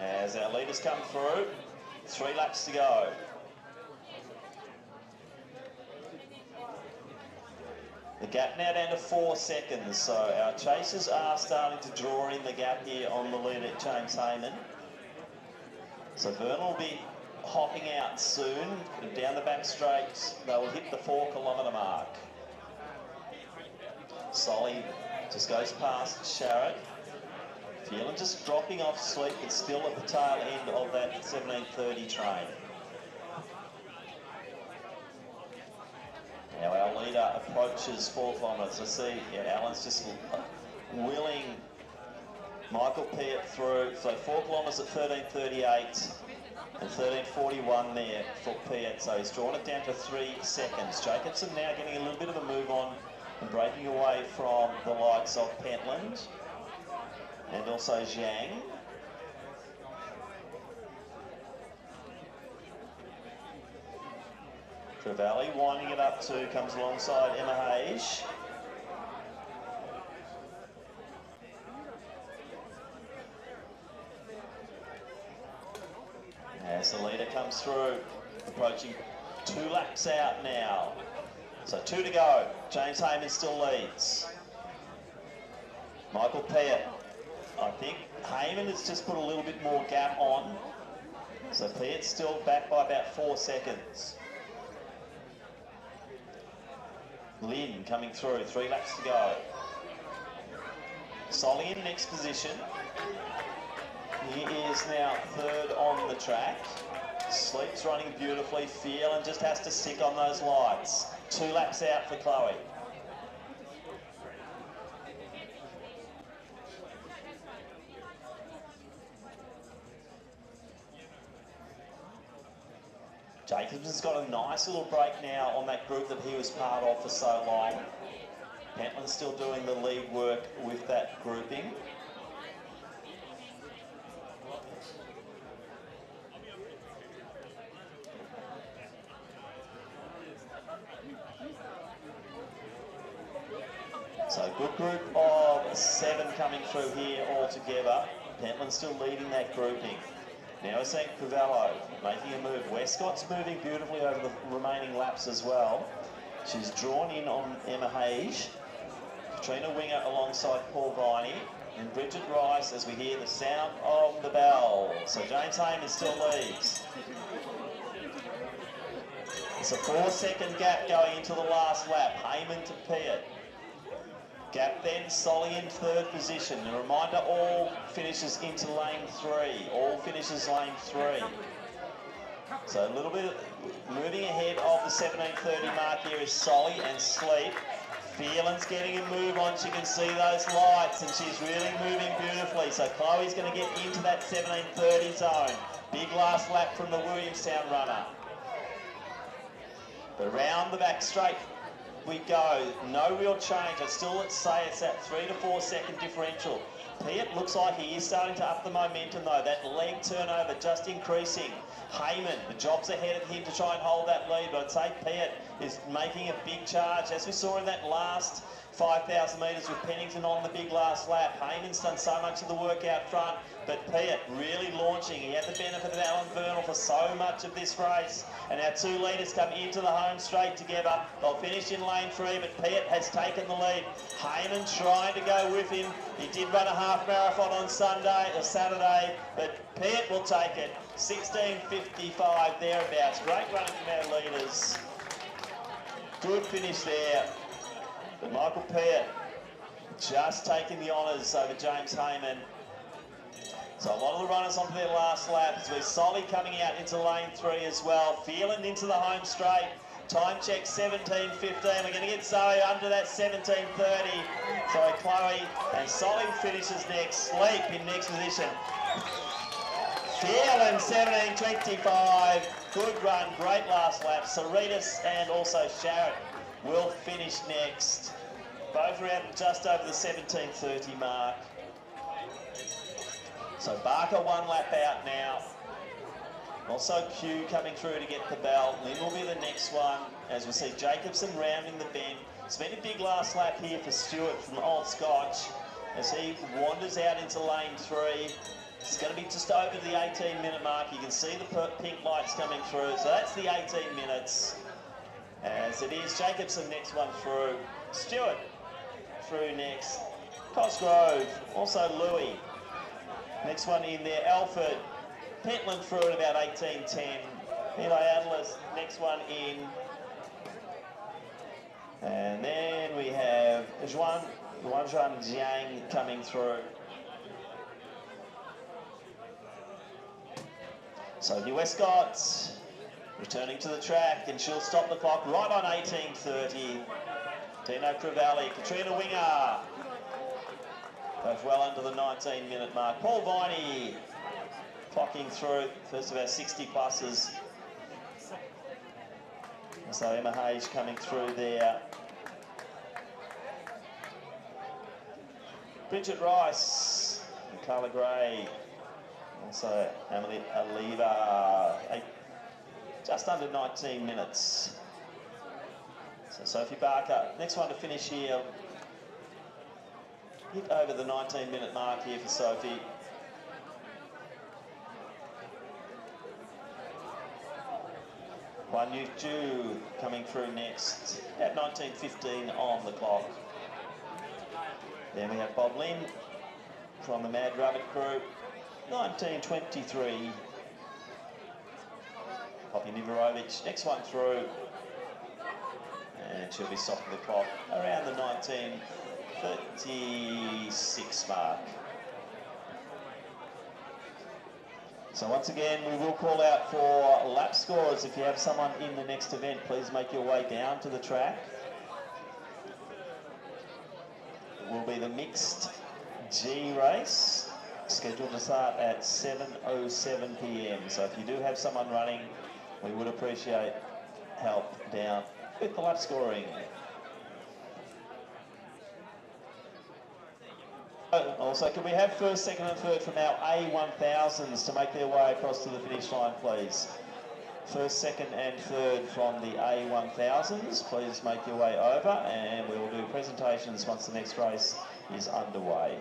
As our leaders come through, 3 laps to go. The gap now down to 4 seconds, so our chasers are starting to draw in the gap here on the leader, James Heyman. So Vern will be hopping out soon, down the back straight. They will hit the 4 kilometre mark. Solly just goes past Sharrett. Phelan just dropping off sleep, but still at the tail end of that 17:30 train. Now our leader approaches 4 kilometres. I see Alan's just wheeling Michael Peart through. So 4 kilometres at 13:38 and 13:41 there for Peart. So he's drawn it down to 3 seconds. Jacobson now getting a little bit of a move on and breaking away from the likes of Pentland and also Zhang. Trevally winding it up too, comes alongside Emma Hage. As the leader comes through, approaching 2 laps out now. So 2 to go. James Heyman still leads. Michael Peart. I think Heyman has just put a little bit more gap on. So Peart's still back by about 4 seconds. Lynn coming through, 3 laps to go. Solly in next position. He is now 3rd on the track. Sleep's running beautifully. Phelan just has to stick on those lights. 2 laps out for Chloe. Jacobson's got a nice little break now on that group that he was part of for so long. Pentland's still doing the lead work with that grouping. So good group of 7 coming through here all together. Pentland's still leading that grouping. Now we're seeing Crivello making a move. Westcott's moving beautifully over the remaining laps as well. She's drawn in on Emma Hage. Katrina Winger alongside Paul Viney. And Bridget Rice as we hear the sound of the bell. So James Heyman still leads. It's a 4-second gap going into the last lap. Heyman to Peart. Gap then, Solly in 3rd position. A reminder, all finishes into lane 3. All finishes lane 3. So a little bit moving ahead of the 17:30 mark here is Solly and Sleep. Phelan's getting a move on. She can see those lights and she's really moving beautifully. So Chloe's going to get into that 17:30 zone. Big last lap from the Williamstown runner. But around the back straight we go. No real change. I'd still say it's that 3 to 4 second differential. Peart looks like he is starting to up the momentum though. That leg turnover just increasing. Heyman, the job's ahead of him to try and hold that lead, but I'd say Peart is making a big charge. As we saw in that last 5,000 metres with Pennington on the big last lap. Heyman's done so much of the work out front, but Peart really launching. He had the benefit of Alan Vernal for so much of this race. And our 2 leaders come into the home straight together. They'll finish in lane 3, but Peart has taken the lead. Heyman trying to go with him. He did run a half marathon on Saturday, but Peart will take it. 16:55 thereabouts. Great running from our leaders. Good finish there. But Michael Peart just taking the honours over James Heyman. So a lot of the runners onto their last laps. We're Solly coming out into lane 3 as well. Phelan into the home straight. Time check 17:15. We're going to get Zoe under that 17:30. So Chloe and Solly finishes next. Sleep in next position. Phelan 17:25. Good run, great last lap. Saritas and also Sharrett will finish next. Both around just over the 17:30 mark. So Barker 1 lap out now. Also Q coming through to get the bell. Lynn will be the next one. As we see Jacobson rounding the bend. It's been a big last lap here for Stewart from Old Scotch as he wanders out into lane 3. It's going to be just over the 18-minute mark. You can see the pink lights coming through. So that's the 18 minutes. As it is, Jacobson next one through. Stewart through next. Cosgrove, also Louis. Next one in there, Alford. Pentland through at about 18:10. Eli Atlas, next one in. And then we have Juan Jiang coming through. Sophie Westcott returning to the track, and she'll stop the clock right on 18:30. Dino Crivelli, Katrina Winger, both well under the 19-minute mark. Paul Viney clocking through, first of our 60 pluses. So Emma Hayes coming through there. Bridget Rice and Carla Gray. Also Emily Aliva, just under 19 minutes. So Sophie Barker, next one to finish here. Hit over the 19-minute mark here for Sophie. Juan Yu Ju coming through next at 19:15 on the clock. Then we have Bob Lynn from the Mad Rabbit group, 19:23. Poppy Nivarovic, next one through. And she'll be stopping the clock around the 19:36 mark. So once again, we will call out for lap scores. If you have someone in the next event, please make your way down to the track. It will be the mixed G race, scheduled to start at 7:07 p.m. So if you do have someone running, we would appreciate help down with the lap scoring. Also, can we have first, second and third from our A1000s to make their way across to the finish line, please? First, second and third from the A1000s, please make your way over, and we will do presentations once the next race is underway.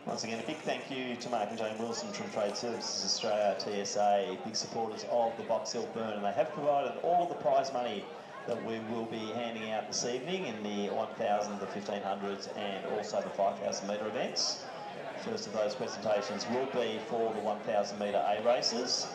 Once again, a big thank you to Mark and Jane Wilson from Trade Services Australia, TSA, big supporters of the Box Hill Burn, and they have provided all of the prize money that we will be handing out this evening in the 1,000, the 1,500s, and also the 5,000 metre events. First of those presentations will be for the 1,000 metre A races.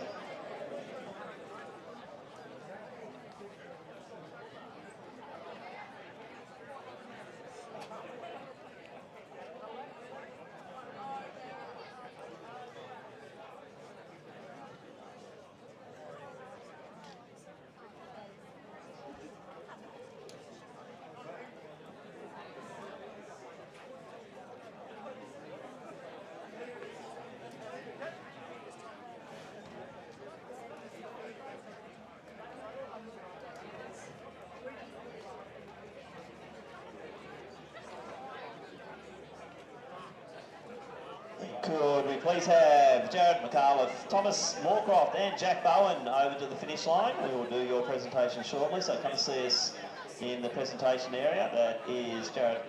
Could we please have Jared McAuliffe, Thomas Moorcroft and Jack Bowen over to the finish line. We will do your presentation shortly, so come and see us in the presentation area. That is Jared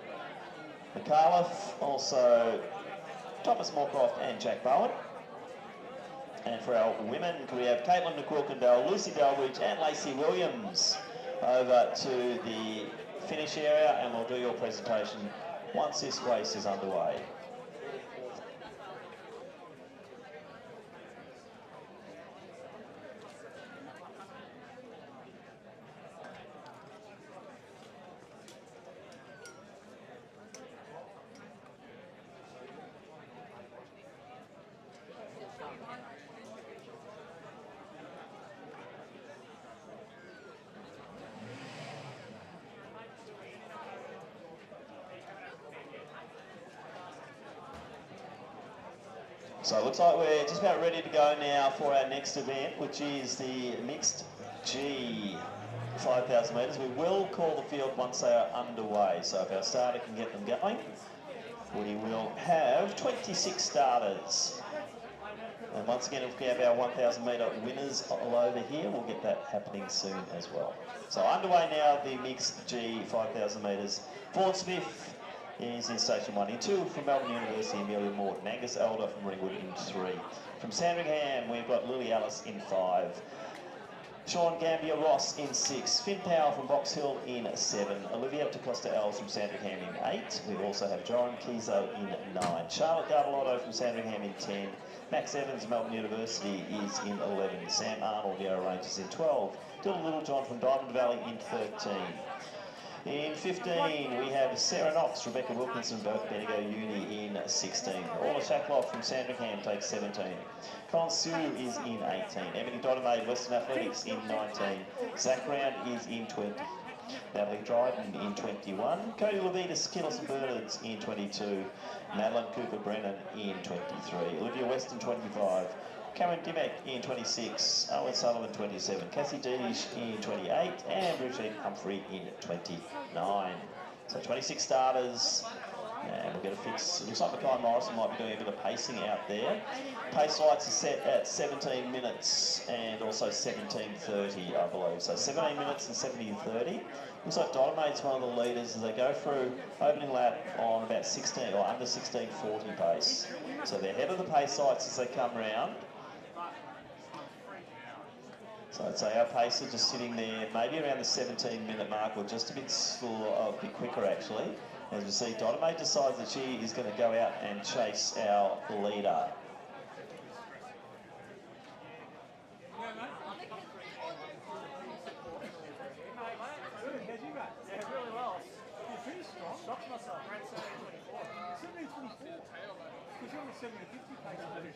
McAuliffe, also Thomas Moorcroft and Jack Bowen. And for our women, we have Caitlin McQuilkendale, Lucy Delbridge and Lacey Williams over to the finish area, and we'll do your presentation once this race is underway. So it looks like we're just about ready to go now for our next event, which is the mixed G 5,000 metres. We will call the field once they are underway, so if our starter can get them going, we will have 26 starters. And once again, if we have our 1,000 metre winners all over here, we'll get that happening soon as well. So underway now, the mixed G 5,000 metres. Vaughan Smith is in station 1. In 2 from Melbourne University, Amelia Morton. Angus Elder from Ringwood in 3. From Sandringham, we've got Lily Alice in 5. Sean Gambier Ross in 6. Finn Powell from Box Hill in 7. Olivia DeCosta Els from Sandringham in 8. We also have Joran Kizo in 9. Charlotte Garbalotto from Sandringham in 10. Max Evans, Melbourne University, is in 11. Sam Arnold, Yarra Rangers, in 12. Dylan Littlejohn from Diamond Valley in 13. In 15, we have Sarah Knox, Rebecca Wilkinson, Bendigo Uni in 16. Orla Shackloff from Sandringham takes 17. Colin Sue is in 18. Emily Dodemaid, Western Athletics, in 19. Zach Brown is in 20. Natalie Dryden in 21. Cody Levitas, Kittles and Bernards in 22. Madeline Cooper Brennan in 23. Olivia West in 25. Cameron Dimmock in 26, Owen Sullivan 27, Cassie Deesh in 28, and Brigitte Humphrey in 29. So 26 starters, and we'll get a fix. It looks like Mackay Morrison might be doing a bit of pacing out there. Pace lights are set at 17 minutes and also 17:30, I believe. So 17 minutes and 17:30. Looks like Dynamite's one of the leaders as they go through opening lap on about 16 or under 16:40 pace. So they're ahead of the pace lights as they come round. So I'd say our pace are just sitting there, maybe around the 17-minute mark, or just a bit slower, a bit quicker actually. As we see, Dynamite decides that she is going to go out and chase our leader.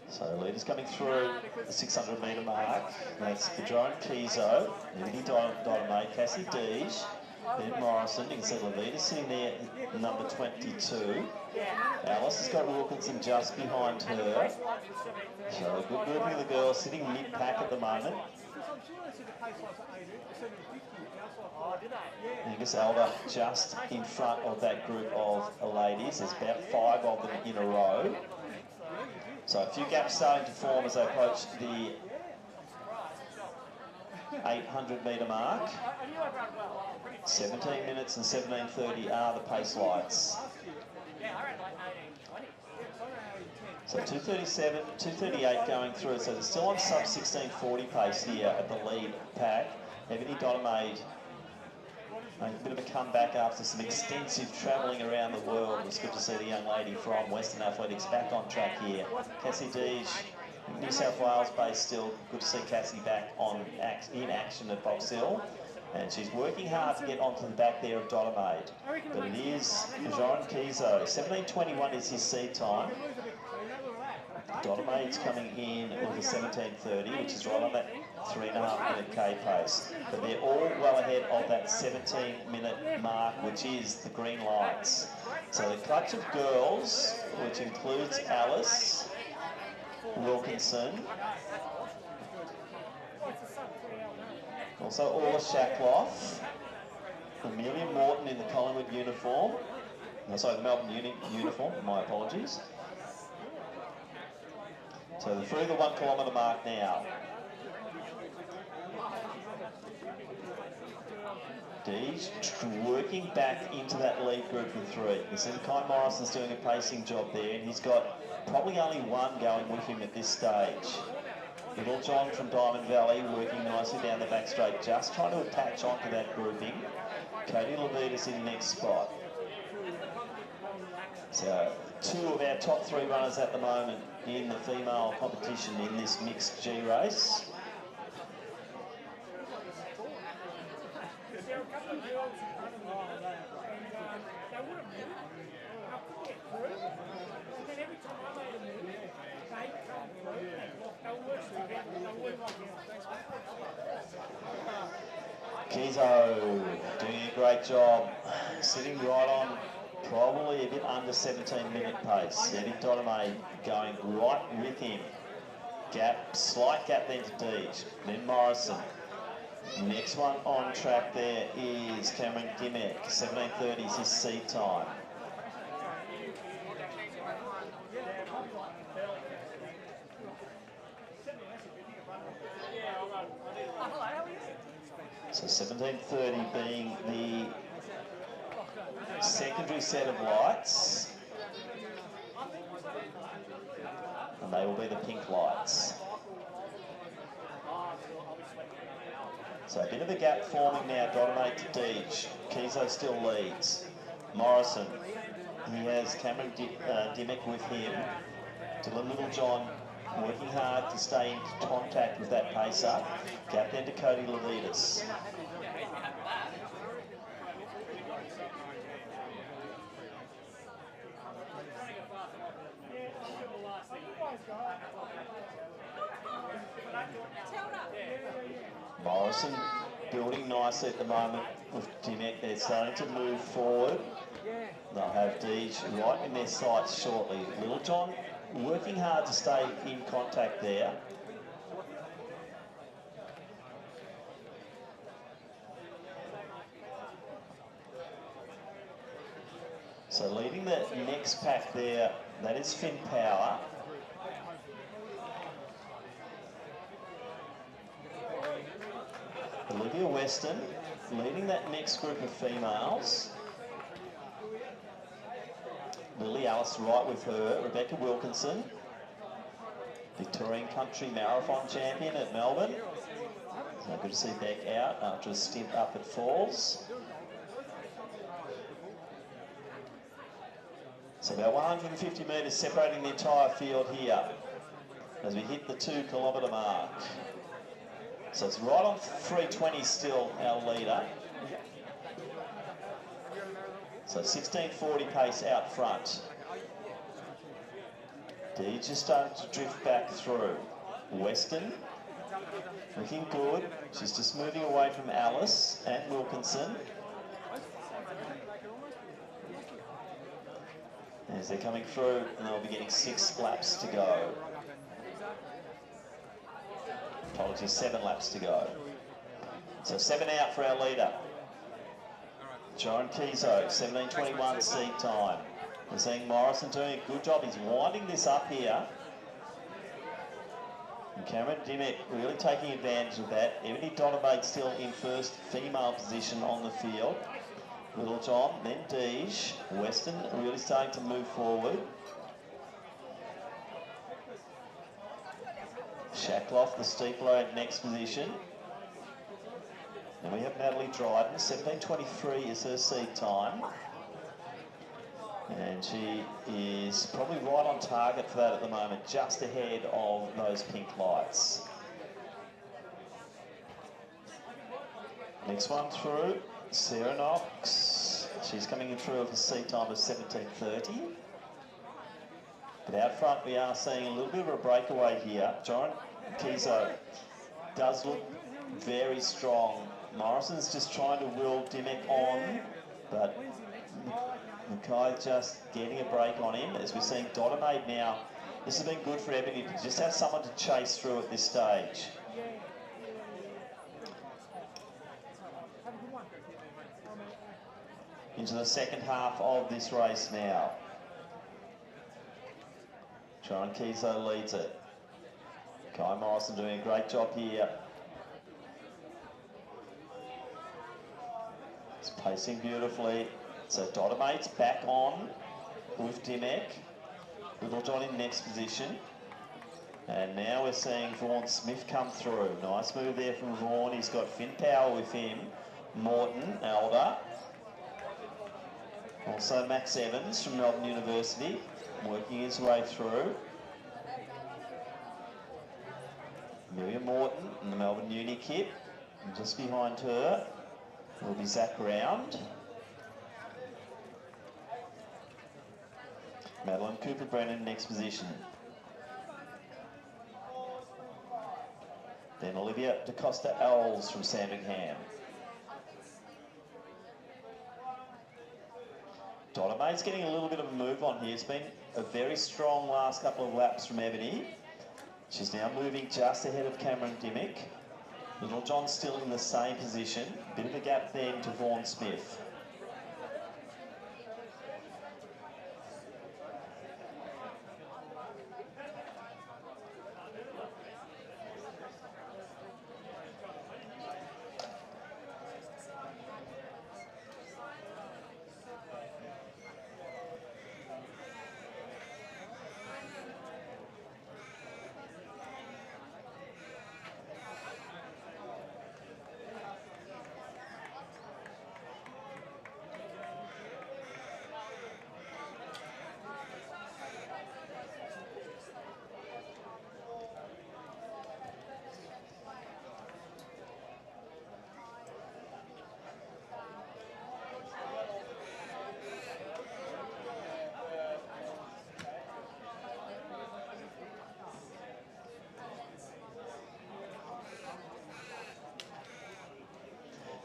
So leaders coming through the 600 metre mark. That's Joran Kizo, Libby Dynamite, Cassie Deesh, Ben Morrison. You can see Levita sitting there, number 22. Alice has got Wilkinson just behind her. So good grouping of the girls sitting mid-pack at the moment. Angus Elder just in front of that group of ladies. There's about 5 of them in a row. So a few gaps starting to form as they approach the 800 metre mark. 17 minutes and 17:30 are the pace lights. So 2:37, 2:38 going through. So they're still on sub 16:40 pace here at the lead pack. Ebony Dynamite making a bit of a comeback after some extensive travelling around the world. It's good to see the young lady from Western Athletics back on track here. Cassie Deesh, New South Wales based still. Good to see Cassie back in action at Box Hill. And she's working hard to get onto the back there of Dynamite. But it is Joran Kizo. 17:21 is his seed time. Dynamite's coming in with a 17:30, which is right on that 3.5 minute K pace. But they're all well ahead of that 17-minute mark, which is the green lights. So the clutch of girls, which includes Alice Wilkinson, also Orla Shackloff, Amelia Morton in the Collingwood uniform, sorry, the Melbourne uniform, my apologies. So they're through the 1 kilometre mark now. Deej working back into that lead group in 3. You see Kai Morrison's doing a pacing job there, and he's got probably only one going with him at this stage. Little John from Diamond Valley working nicely down the back straight, just trying to attach onto that grouping. Cody Levitas in the next spot. So 2 of our top 3 runners at the moment in the female competition in this mixed G race. There were a couple of girls in front of me, and they wouldn't move. I couldn't get through. And then every time I made a move, they'd come through. They were working together. They wouldn't like Kizo doing a great job, sitting right on probably a bit under 17-minute pace. Eddie Dotame going right with him. Slight gap then to Deej, then Morrison. Next one on track there is Cameron Dimmick. 17:30 is his seed time. So 17:30 being the secondary set of lights, and they will be the pink lights. So a bit of a gap forming now, Dotame to Deej. Kizo still leads. Morrison, he has Cameron Dimmick with him. Dylan Littlejohn working hard to stay in contact with that pacer. Gap then to Cody Levitas. Morrison building nicely at the moment with Dimmick. They're starting to move forward. They'll have Deej right in their sights shortly. Littlejohn working hard to stay in contact there. So leading the next pack there, that is Finn Power. Olivia Weston leading that next group of females. Lily Alice right with her. Rebecca Wilkinson, Victorian Country Marathon champion at Melbourne. So good to see Beck out after a stint up at Falls. So about 150 metres separating the entire field here as we hit the 2 kilometre mark. So it's right on 3:20 still, our leader. So 16:40 pace out front. Deej just starting to drift back through. Weston looking good. She's just moving away from Alice and Wilkinson. As they're coming through, and they'll be getting 6 laps to go. Apologies, 7 laps to go. So 7 out for our leader. Joan Kizo, 17:21 seed time. We're seeing Morrison doing a good job. He's winding this up here. And Cameron Dimmick really taking advantage of that. Ebony Donovan still in first female position on the field. Little John, then Deej. Weston really starting to move forward. Shackloff, the steep load, next position. And we have Natalie Dryden, 17:23 is her seed time. And she is probably right on target for that at the moment, just ahead of those pink lights. Next one through, Sarah Knox. She's coming in through with a seed time of 17:30. But out front we are seeing a little bit of a breakaway here. John Kizo does look very strong. Morrison's just trying to will Dimmick on, but Mackay just getting a break on him. As we're seeing Dotame now, this has been good for Ebony to just have someone to chase through at this stage. Into the second half of this race now. John Kizo leads it. Kai Morrison doing a great job here. Pacing beautifully. So Dotamate's back on with Dimmock. Little John in next position. And now we're seeing Vaughan Smith come through. Nice move there from Vaughan. He's got Finn Power with him. Morton, Elder. Also Max Evans from Melbourne University, working his way through. Amelia Morton in the Melbourne Uni kit. And just behind her will be Zach Round. Madeline Cooper-Brennan next position. Then Olivia DaCosta-Ells from Sandringham. Dotamate's getting a little bit of a move on here. It's been a very strong last couple of laps from Ebony. She's now moving just ahead of Cameron Dimmock. Little John still in the same position. Bit of a gap then to Vaughan Smith.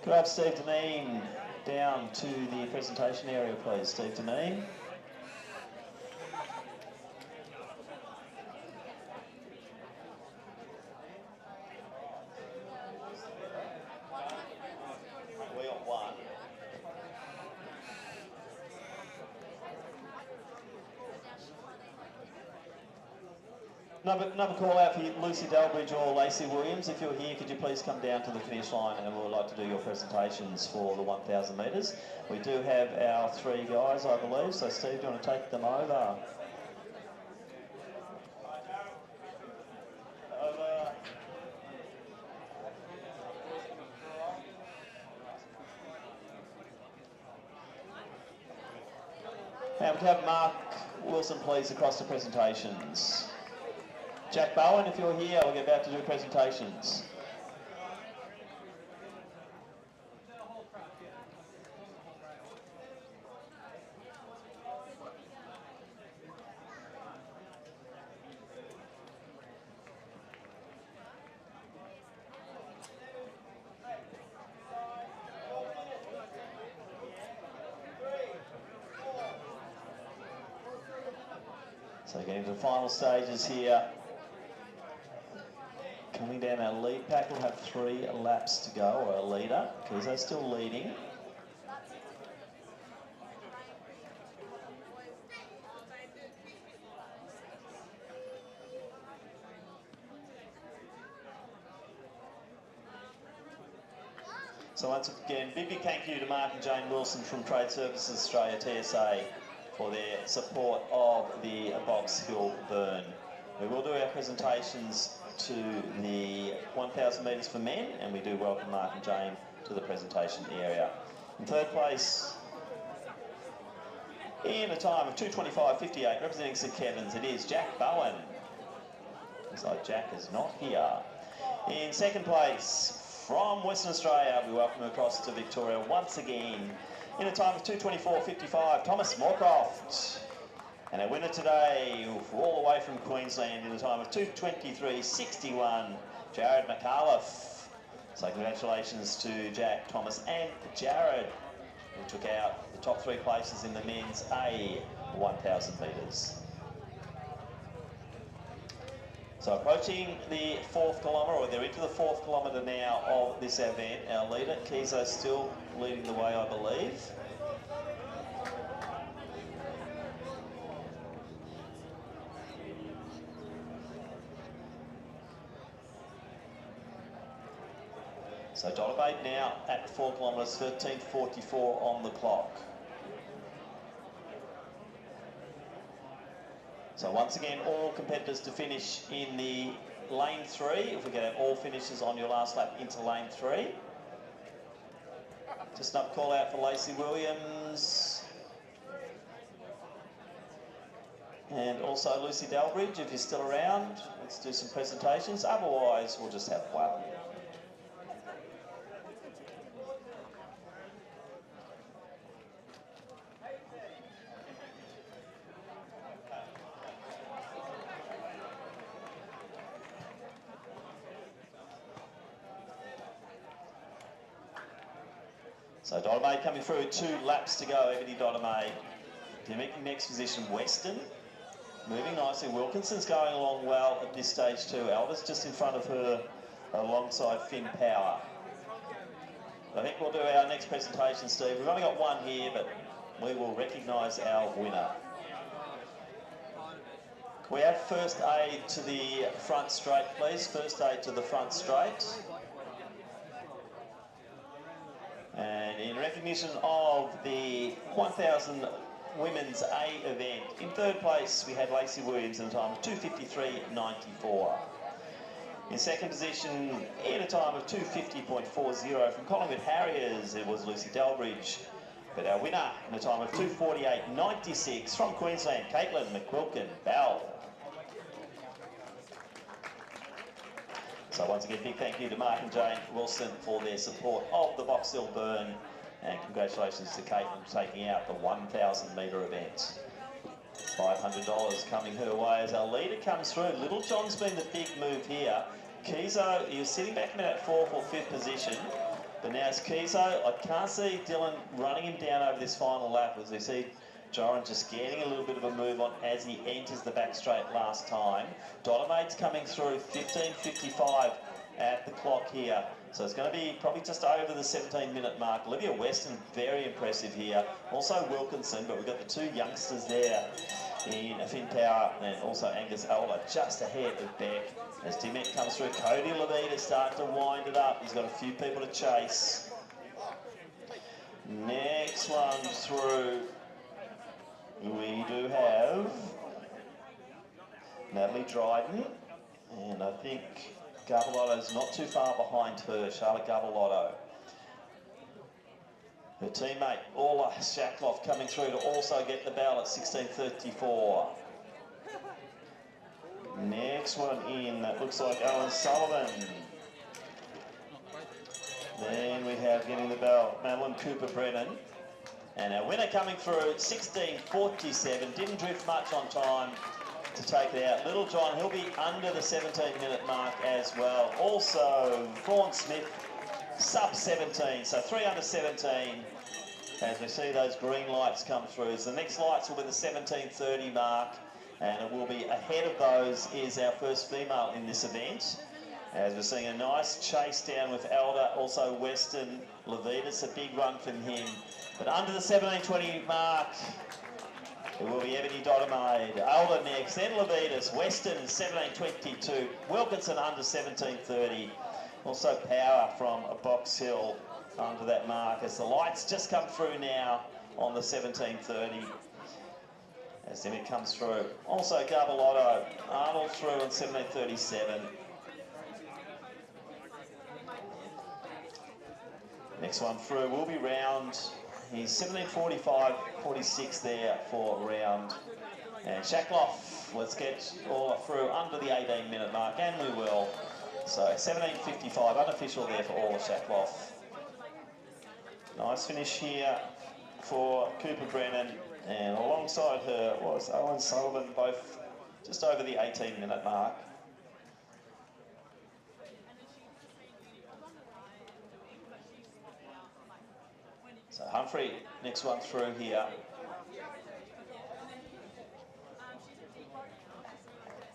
Could I have Steve Deneen down to the presentation area, please? Steve Deneen. We got one. Another call out for Lucy Delbridge or Lacey Williams. If you're here, could you please come down to the finish line, and we would like to do your presentations for the 1,000 metres. We do have our 3 guys, I believe. So Steve, do you want to take them over? Now we can have Mark Wilson, please, across the presentations. Jack Bowen, if you're here, we're about to do presentations. So getting to the final stages here. Coming down our lead pack, we'll have 3 laps to go, or a leader, because they're still leading. So once again, big thank you to Mark and Jane Wilson from Trade Services Australia, TSA, for their support of the Box Hill Burn. We will do our presentations to the 1,000 metres for men, and we do welcome Mark and Jane to the presentation area. In third place, in a time of 2:25.58, representing St Kevin's, it is Jack Bowen. Looks like Jack is not here. In second place, from Western Australia, we welcome across to Victoria once again, in a time of 2:24.55, Thomas Moorcroft. And our winner today, all the way from Queensland, in a time of 2:23.61, Jared McAuliffe. So congratulations to Jack, Thomas and Jared, who took out the top 3 places in the men's A 1,000 metres. So approaching the 4th kilometre, or they're into the 4th kilometre now of this event. Our leader, Kizo, still leading the way, I believe. So Dotabate now at 4 kilometres, 13:44 on the clock. So once again, all competitors to finish in the lane 3. If we can have all finishers on your last lap into lane 3. Just another call out for Lacey Williams. And also Lucy Dalbridge, if you're still around, let's do some presentations. Otherwise, we'll just have one. So Dotamay coming through, 2 laps to go, Ebony Dotamay. Making next position, Weston. Moving nicely, Wilkinson's going along well at this stage too. Alva's just in front of her alongside Finn Power. I think we'll do our next presentation, Steve. We've only got one here, but we will recognise our winner. Can we have first aid to the front straight, please? First aid to the front straight. And in recognition of the 1,000 Women's A event, in 3rd place we had Lacey Williams in a time of 2:53.94. In 2nd position, in a time of 2:50.40 from Collingwood Harriers, it was Lucy Dalbridge. But our winner in a time of 2:48.96 from Queensland, Caitlin McQuilkin-Bell. So once again, big thank you to Mark and Jane Wilson for their support of the Box Hill Burn, and congratulations to Caitlin for taking out the 1,000 metre event. $500 coming her way as our leader comes through. Little John's been the big move here. Kizo, he was sitting back in that 4th or 5th position, but now it's Kizo. I can't see Dylan running him down over this final lap, as we see Joran just getting a little bit of a move on as he enters the back straight last time. Dottamate's coming through, 15:55 at the clock here. So it's going to be probably just over the 17-minute mark. Olivia Weston, very impressive here. Also Wilkinson, but we've got the 2 youngsters there in Finn Power and also Angus Elder just ahead of Beck. As Dimmick comes through, Cody Levita starting to wind it up. He's got a few people to chase. Next one through, we do have Natalie Dryden, and I think Garbelotto's not too far behind her, Charlotte Garbelotto. Her teammate, Orla Shackloff, coming through to also get the bell at 16:34. Next one in, that looks like Alan Sullivan. Then we have getting the bell, Madeline Cooper-Brennan. And our winner coming through, 16:47, didn't drift much on time to take it out. Little John, he'll be under the 17-minute mark as well. Also, Vaughan Smith, sub 17, so 3 under 17. As we see those green lights come through. So the next lights will be the 17:30 mark, and it will be ahead of those is our first female in this event. As we're seeing a nice chase down with Elder, also Weston, Levitas, a big run from him. But under the 17:20 mark, it will be Ebony Dotamade. Elder next, then Levitas, Weston 17:22, Wilkinson under 17:30. Also Power from Box Hill under that mark as the lights just come through now on the 17:30. As Dimmick comes through. Also Garbelotto, Arnold through on 17:37. Next one through will be Round. He's 17:45.46 there for Round. And Shackloff, let's get all through under the 18-minute mark, and we will. So 17:55, unofficial there for all of Shackloff. Nice finish here for Cooper-Brennan, and alongside her was Owen Sullivan, both just over the 18-minute mark. So Humphrey, next one through here.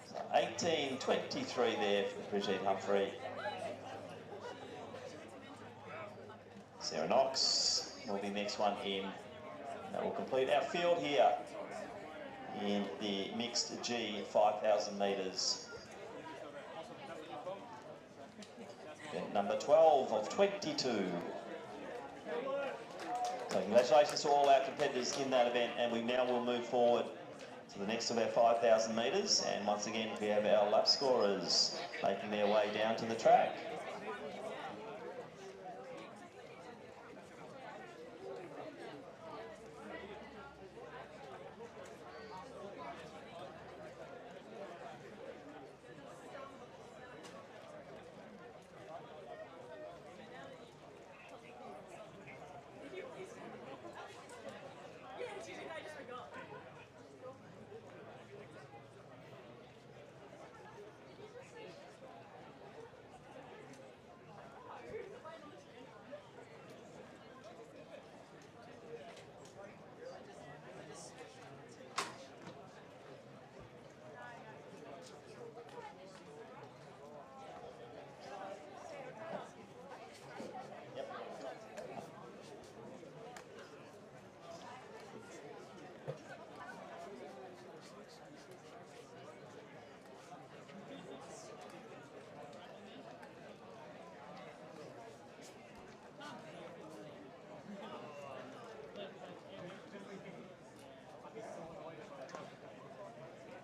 So 18:23 there for Brigitte Humphrey. Sarah Knox will be next one in. That will complete our field here in the mixed G 5,000 metres. Event number 12 of 22. So congratulations to all our competitors in that event, and we now will move forward to the next of our 5,000 metres. And once again, we have our lap scorers making their way down to the track.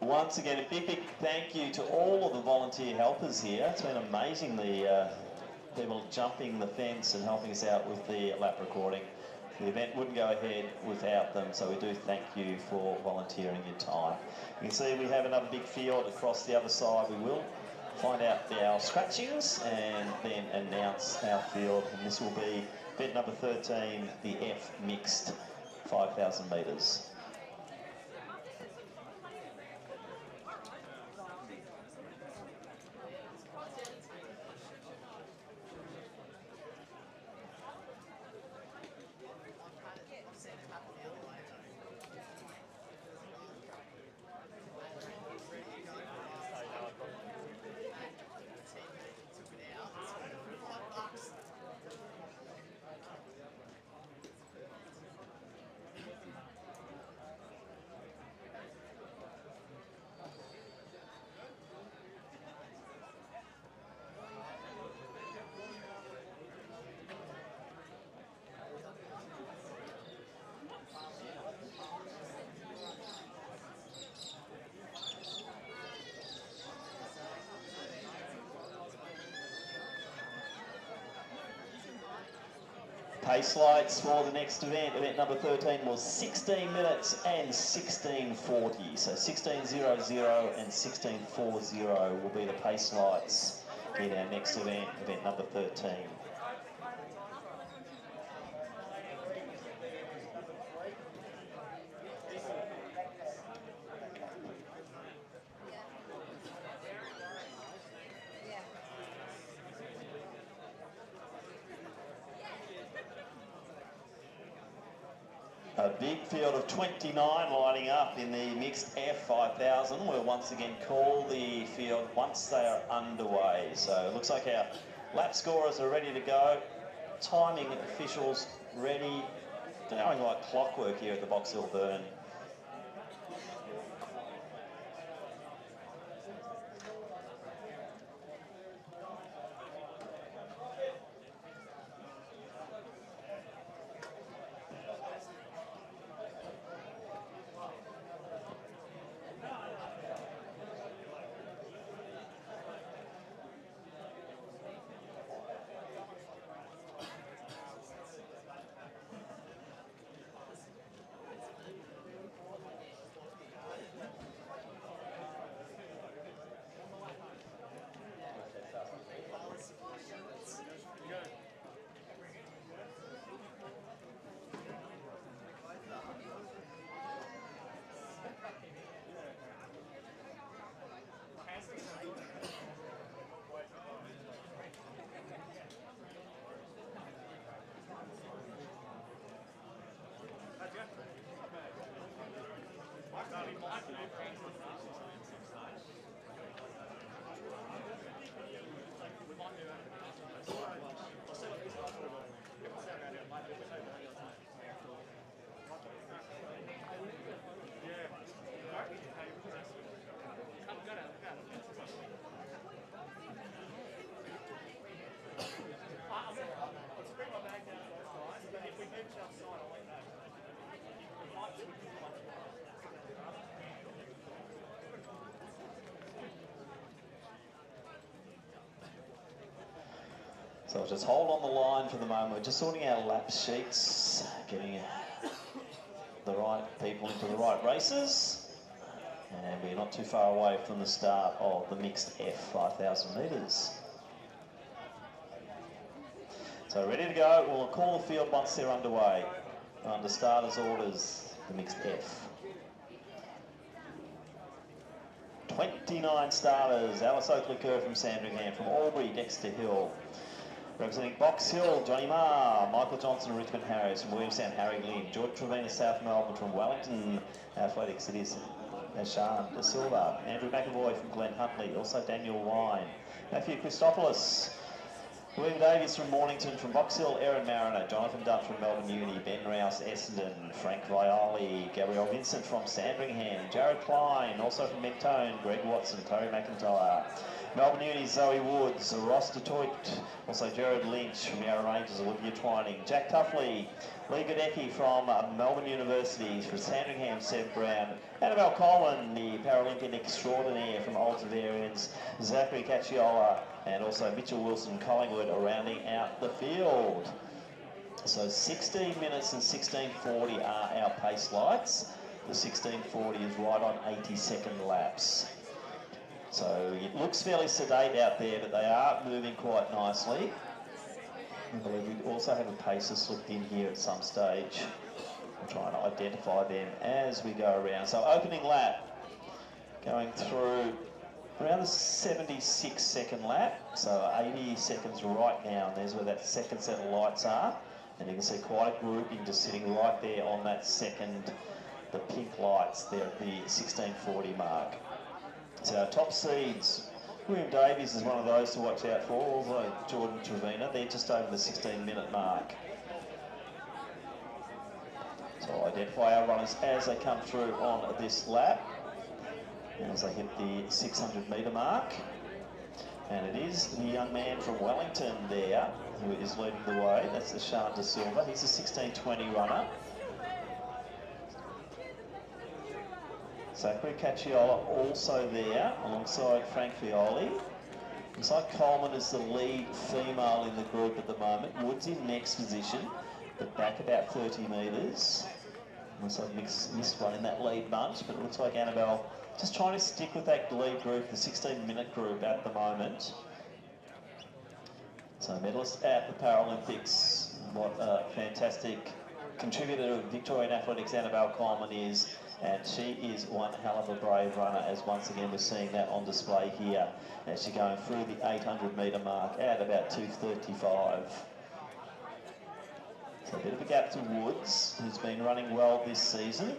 Once again, a big thank you to all of the volunteer helpers here. It's been amazing, the people jumping the fence and helping us out with the lap recording. The event wouldn't go ahead without them, so we do thank you for volunteering your time. You can see we have another big field across the other side. We will find out our scratchings and then announce our field, and this will be event number 13, the F mixed 5,000 metres. Pace lights for the next event, event number 13, was 16 minutes and 16:40. So 16:00 and 16:40 will be the pace lights in our next event, event number 13. A big field of 29 lining up in the mixed F5000. We'll once again call the field once they are underway. So it looks like our lap scorers are ready to go. Timing officials ready. Going like clockwork here at the Box Hill Burn. So we'll just hold on the line for the moment. We're just sorting our lap sheets, getting the right people into the right races. And we're not too far away from the start of the mixed F 5,000 metres. So ready to go. We'll call the field once they're underway. Under starters' orders, the mixed F. 29 starters. Alice Oakley-Kerr from Sandringham, from Albury, Dexter Hill. Representing Box Hill, Johnny Marr, Michael Johnson, Richmond Harris, from Williamstown, Harry Lynn, George Trevina, South Melbourne, from Wellington Athletics, it is Nashan De Silva, Andrew McAvoy from Glen Huntley, also Daniel Wine, Matthew Christopoulos, William Davies from Mornington, from Box Hill, Erin Mariner, Jonathan Dutt from Melbourne Uni, Ben Rouse, Essendon, Frank Violi, Gabrielle Vincent from Sandringham, Jared Klein, also from Mentone, Greg Watson, Chloe McIntyre, Melbourne Uni, Zoe Woods, Ross DeToit, also Jared Lynch from Yarra Rangers, Olivia Twining, Jack Tuffley, Lee Godecki from Melbourne University, from Sandringham, Seb Brown, Annabelle Coleman, the Paralympian extraordinaire from Altivarians, Zachary Cacciola, and also Mitchell Wilson, Collingwood, rounding out the field. So 16 minutes and 16:40 are our pace lights. The 16:40 is right on 80-second laps. So it looks fairly sedate out there, but they are moving quite nicely. I believe we also have a pacer slipped in here at some stage. I'm trying to identify them as we go around. So opening lap, going through around the 76-second lap. So 80 seconds right now, and there's where that second set of lights are. And you can see quite a grouping just sitting right there on that second, the pink lights there at the 16:40 mark. So our top seeds, William Davies is one of those to watch out for, although Jordan Trevina, they're just over the 16-minute mark. So I'll identify our runners as they come through on this lap, and as they hit the 600-metre mark. And it is the young man from Wellington there who is leading the way. That's the Sean De Silva. He's a 16:20 runner. Zachary Cacciola also there, alongside Frank Violi. Looks like Coleman is the lead female in the group at the moment. Woods in next position, but back about 30 metres. Looks like missed one in that lead bunch, but it looks like Annabelle just trying to stick with that lead group, the 16-minute group at the moment. So medalist at the Paralympics. What a fantastic contributor to Victorian athletics Annabelle Coleman is. And she is one hell of a brave runner, as once again we're seeing that on display here. As she's going through the 800-metre mark at about 2:35. So a bit of a gap to Woods, who's been running well this season.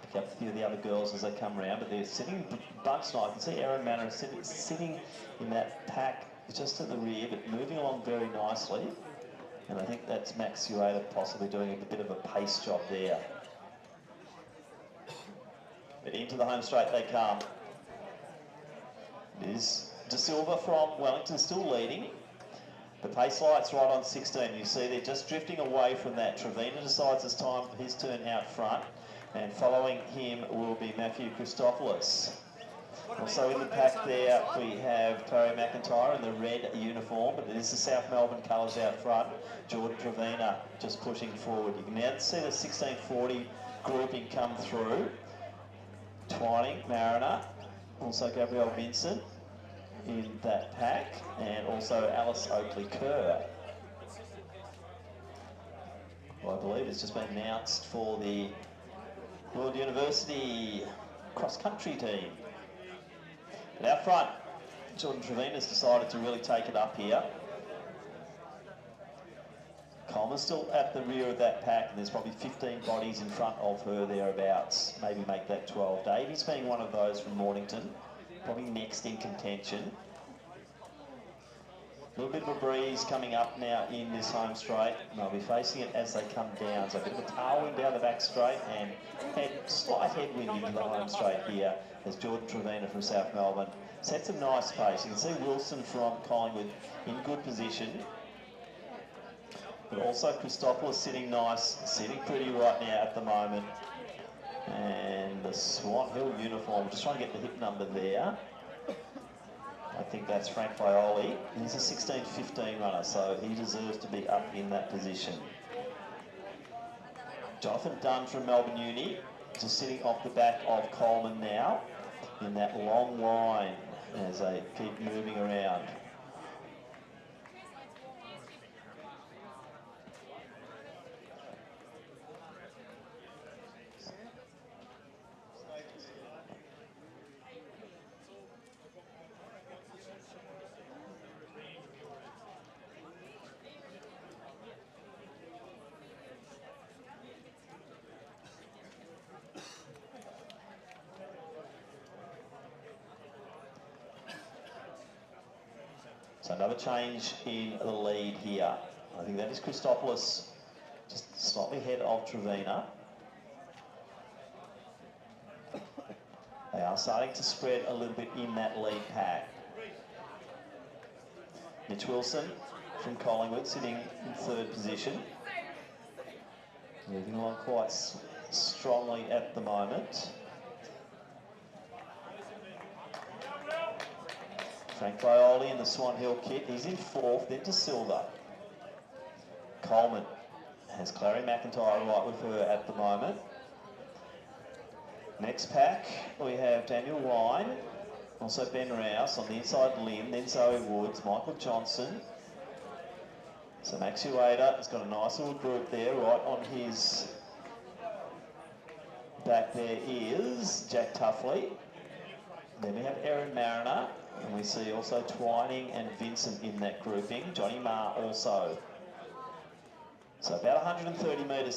Pick up a few of the other girls as they come around, but they're sitting bunched now. I can see Erin Manor sitting in that pack just at the rear, but moving along very nicely. And I think that's Max Ueda possibly doing a bit of a pace job there. But into the home straight they come. It is De Silva from Wellington still leading. The pace light's right on 16. You see they're just drifting away from that. Trevina decides it's time for his turn out front. And following him will be Matthew Christopoulos. Also in the pack there, we have Chloe McIntyre in the red uniform, but it is the South Melbourne colours out front. Jordan Trevina just pushing forward. You can now see the 16:40 grouping come through. Twining, Mariner, also Gabrielle Vincent in that pack, and also Alice Oakley-Kerr. Well, I believe it's just been announced for the World University cross-country team. But out front, Jordan Trevina's decided to really take it up here. Coleman's still at the rear of that pack, and there's probably 15 bodies in front of her thereabouts. Maybe make that 12. Davies being one of those from Mornington, probably next in contention. A little bit of a breeze coming up now in this home straight, and they'll be facing it as they come down. So a bit of a tailwind down the back straight, and slight headwind into the home straight here as Jordan Trevina from South Melbourne sets a nice pace. You can see Wilson from Collingwood in good position, but also Christopoulos sitting nice, sitting pretty right now at the moment. And the Swan Hill uniform, just trying to get the hip number there. I think that's Frank Violi. He's a 16-15 runner, so he deserves to be up in that position. Jonathan Dunn from Melbourne Uni, just sitting off the back of Coleman now in that long line as they keep moving around. So another change in the lead here. I think that is Christopoulos just slightly ahead of Trevina. They are starting to spread a little bit in that lead pack. Mitch Wilson from Collingwood sitting in third position. Moving along quite strongly at the moment. Frank Violi in the Swan Hill kit, he's in fourth, then to silver. Coleman has Clary McIntyre right with her at the moment. Next pack, we have Daniel Wine, also Ben Rouse on the inside Lynn, then Zoe Woods, Michael Johnson. So Max Ueda has got a nice little group there, right on his back there is Jack Tuffley. Then we have Erin Mariner. And we see also Twining and Vincent in that grouping. Johnny Marr also. So about 130 metres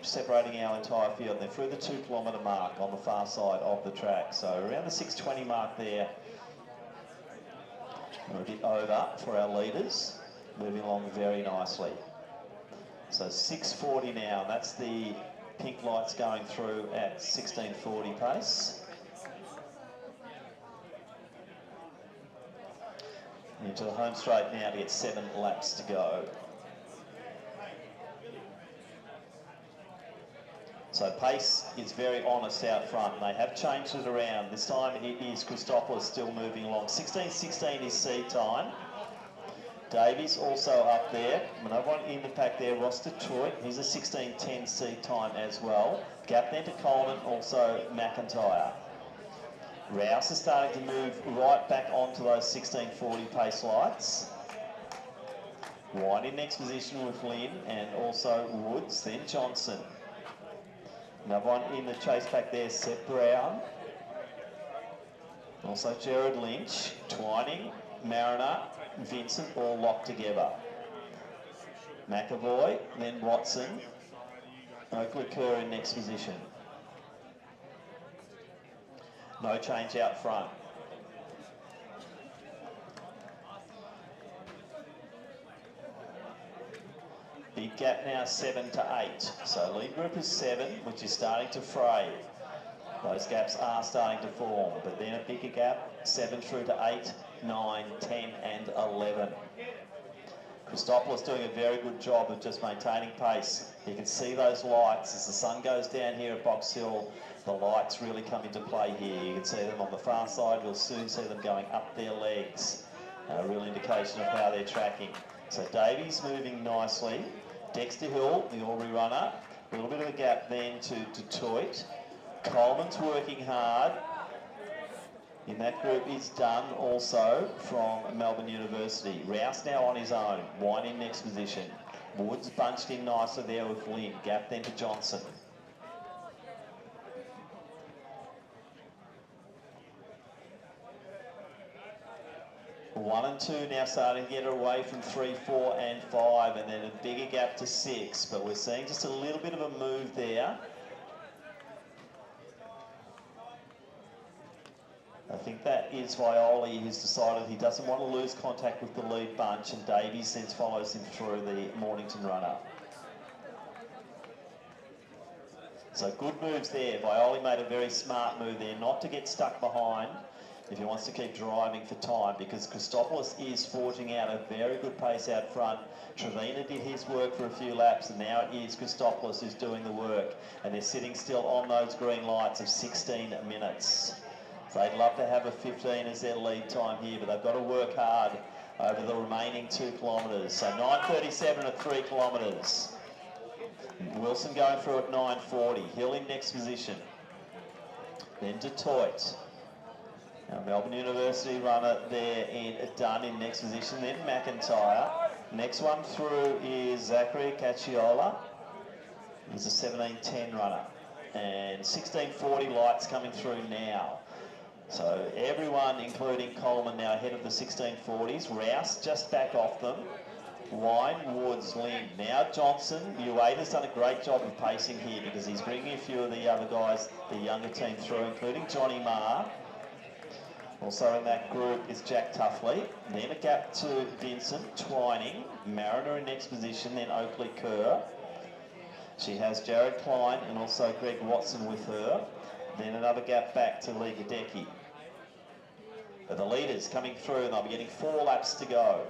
separating our entire field. They're through the 2 kilometre mark on the far side of the track. So around the 6:20 mark there. We're a bit over for our leaders. Moving along very nicely. So 6:40 now. That's the pink lights going through at 16:40 pace. Into the home straight now to get 7 laps to go. So pace is very honest out front. They have changed it around. This time it is Christopoulos still moving along. 16:16 is seed time. Davies also up there. Another one in the pack there, Ross Detroit. He's a 16:10 seed time as well. Gap then to Coleman, also McIntyre. Rouse is starting to move right back onto those 16:40 pace lights. Wine in next position with Lynn and also Woods, then Johnson. Another one in the chase pack there, Seth Brown. Also Jared Lynch, Twining, Mariner, Vincent all locked together. McAvoy, then Watson. Oakley Kerr in next position. No change out front. Big gap now 7 to 8. So lead group is 7, which is starting to fray. Those gaps are starting to form, but then a bigger gap, 7 through to 8, 9, 10 and 11. Christopoulos doing a very good job of just maintaining pace. You can see those lights as the sun goes down here at Box Hill. The lights really come into play here. You can see them on the far side. You'll soon see them going up their legs. A real indication of how they're tracking. So Davies moving nicely. Dexter Hill, the Albury runner. A little bit of a gap then to Detroit. Coleman's working hard. In that group is Dunn also from Melbourne University. Rouse now on his own. Wine in next position. Woods bunched in nicely there with Lynn. Gap then to Johnson. 1 and 2 now starting to get away from 3, 4 and 5, and then a bigger gap to 6. But we're seeing just a little bit of a move there. I think that is Violi, who's decided he doesn't want to lose contact with the lead bunch, and Davies since follows him through the Mornington runner. So good moves there. Violi made a very smart move there, not to get stuck behind if he wants to keep driving for time, because Christopoulos is forging out a very good pace out front. Trevina did his work for a few laps, and now it is Christopoulos who's doing the work, and they're sitting still on those green lights of 16 minutes. They'd love to have a 15 as their lead time here, but they've got to work hard over the remaining 2 kilometres. So 9:37 at 3 kilometres. Wilson going through at 9:40. Hill in next position. Then Detroit. Now Melbourne University runner there in Dunn in next position. Then McIntyre. Next one through is Zachary Cacciola. He's a 17:10 runner. And 16:40 lights coming through now. So everyone, including Coleman, now ahead of the 16:40s. Rouse just back off them. Wine, Woods, Lynn. Now Johnson. Ueda's done a great job of pacing here because he's bringing a few of the other guys, the younger team through, including Johnny Marr. Also in that group is Jack Tuffley. Then a gap to Vincent, Twining. Mariner in next position, then Oakley Kerr. She has Jared Klein and also Greg Watson with her. Then another gap back to Lee Gadecki. But the leaders coming through, and they'll be getting 4 laps to go.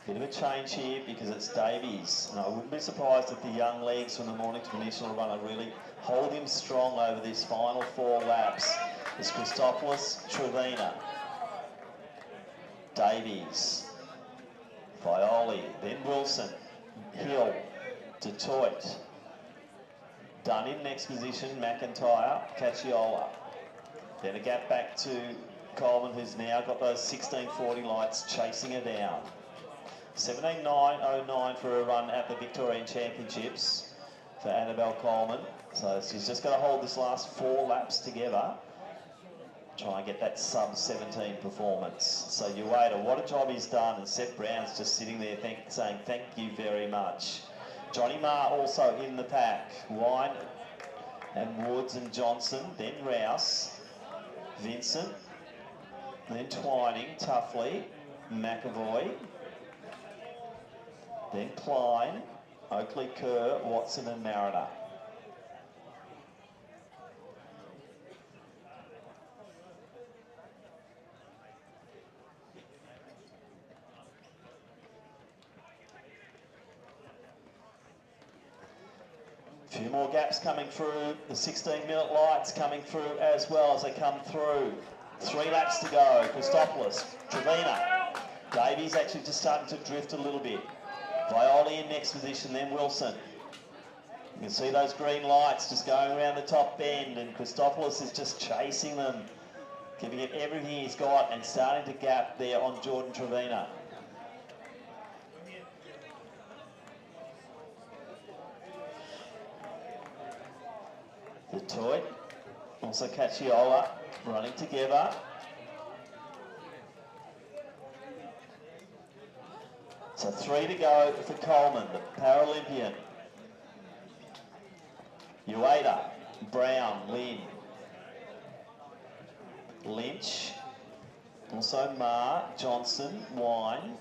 Bit of a change here because it's Davies. And I wouldn't be surprised if the young legs from the Mornington Initial Runner really hold him strong over this final 4 laps. It's Christopoulos, Trevina, Davies, Violi, then Wilson, Hill, Detroit, Dunn in next position, McIntyre, Cacciola. Then a gap back to Coleman, who's now got those 16:40 lights chasing her down. 17:09.09 for a run at the Victorian Championships for Annabelle Coleman. So she's just got to hold this last 4 laps together. Try and get that sub-17 performance. So Ueda, what a job he's done, and Seth Brown's just sitting there saying thank you very much. Johnny Marr also in the pack. Wine and Woods and Johnson, then Rouse, Vincent, then Twining, Tuffley, McAvoy, then Klein, Oakley Kerr, Watson and Mariner. A few more gaps coming through. The 16-minute lights coming through as well as they come through. 3 laps to go. Christopoulos, Trevina. Davies actually just starting to drift a little bit. Violi in next position, then Wilson. You can see those green lights just going around the top bend, and Christopoulos is just chasing them, giving it everything he's got and starting to gap there on Jordan Trevina. Detroit, also Cacciola, running together. So 3 to go for Coleman, the Paralympian. Ueda, Brown, Lynn, Lynch, also Marr, Johnson, Wine.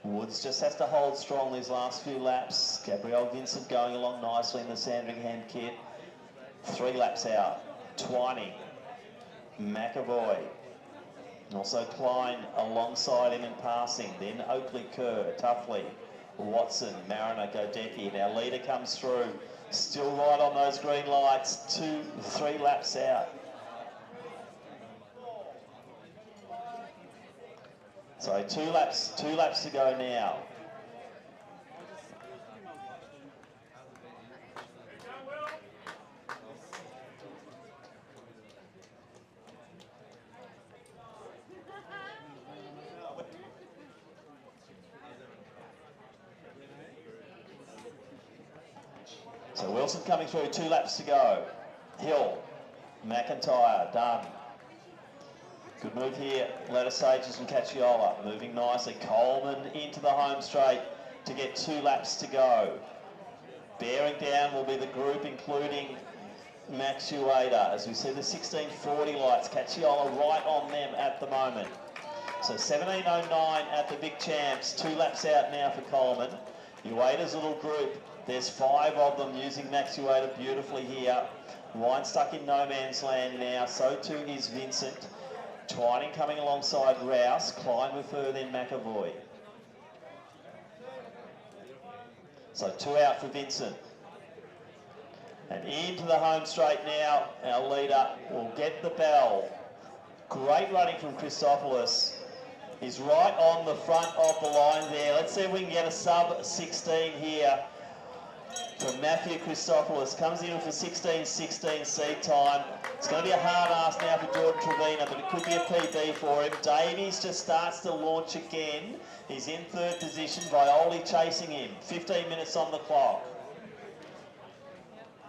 Woods just has to hold strong these last few laps. Gabrielle Vincent going along nicely in the Sandringham kit. 3 laps out. Twining, McAvoy, and also Klein alongside him in passing. Then Oakley Kerr, Tuffley, Watson, Mariner, Gadecki. Now leader comes through. Still right on those green lights. 3 laps out. So 2 laps to go now. So Wilson coming through, 2 laps to go. Hill, McIntyre, Dunn. Good move here, Latasages and Cacciola, moving nicely. Coleman into the home straight to get 2 laps to go. Bearing down will be the group, including Max Ueda. As we see the 16:40 lights, Cacciola right on them at the moment. So 17:09 at the big champs, 2 laps out now for Coleman. Ueda's little group, there's 5 of them using Max Ueda beautifully here. Wine stuck in no man's land now, so too is Vincent. Twining coming alongside Rouse, Klein with her, then McAvoy. So 2 out for Vincent. And into the home straight now, our leader will get the bell. Great running from Christopoulos. He's right on the front of the line there. Let's see if we can get a sub 16 here from Matthew Christopoulos. Comes in for 16:16 seed time. It's going to be a hard ask now for Jordan Trevina, but it could be a PB for him. Davies just starts to launch again. He's in 3rd position. Violi chasing him. 15 minutes on the clock.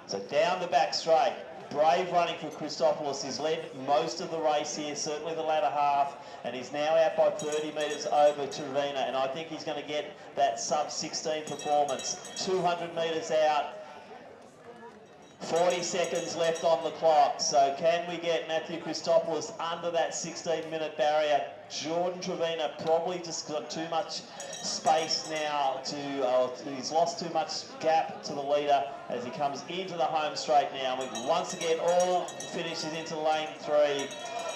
So down the back straight. Brave running for Christopoulos. He's led most of the race here, certainly the latter half, and he's now out by 30 metres over Trevina, and I think he's going to get that sub-16 performance. 200 metres out, 40 seconds left on the clock. So can we get Matthew Christopoulos under that 16-minute barrier? Jordan Trevina probably just got too much space now he's lost too much gap to the leader as he comes into the home straight now. We once again all finishes into lane 3.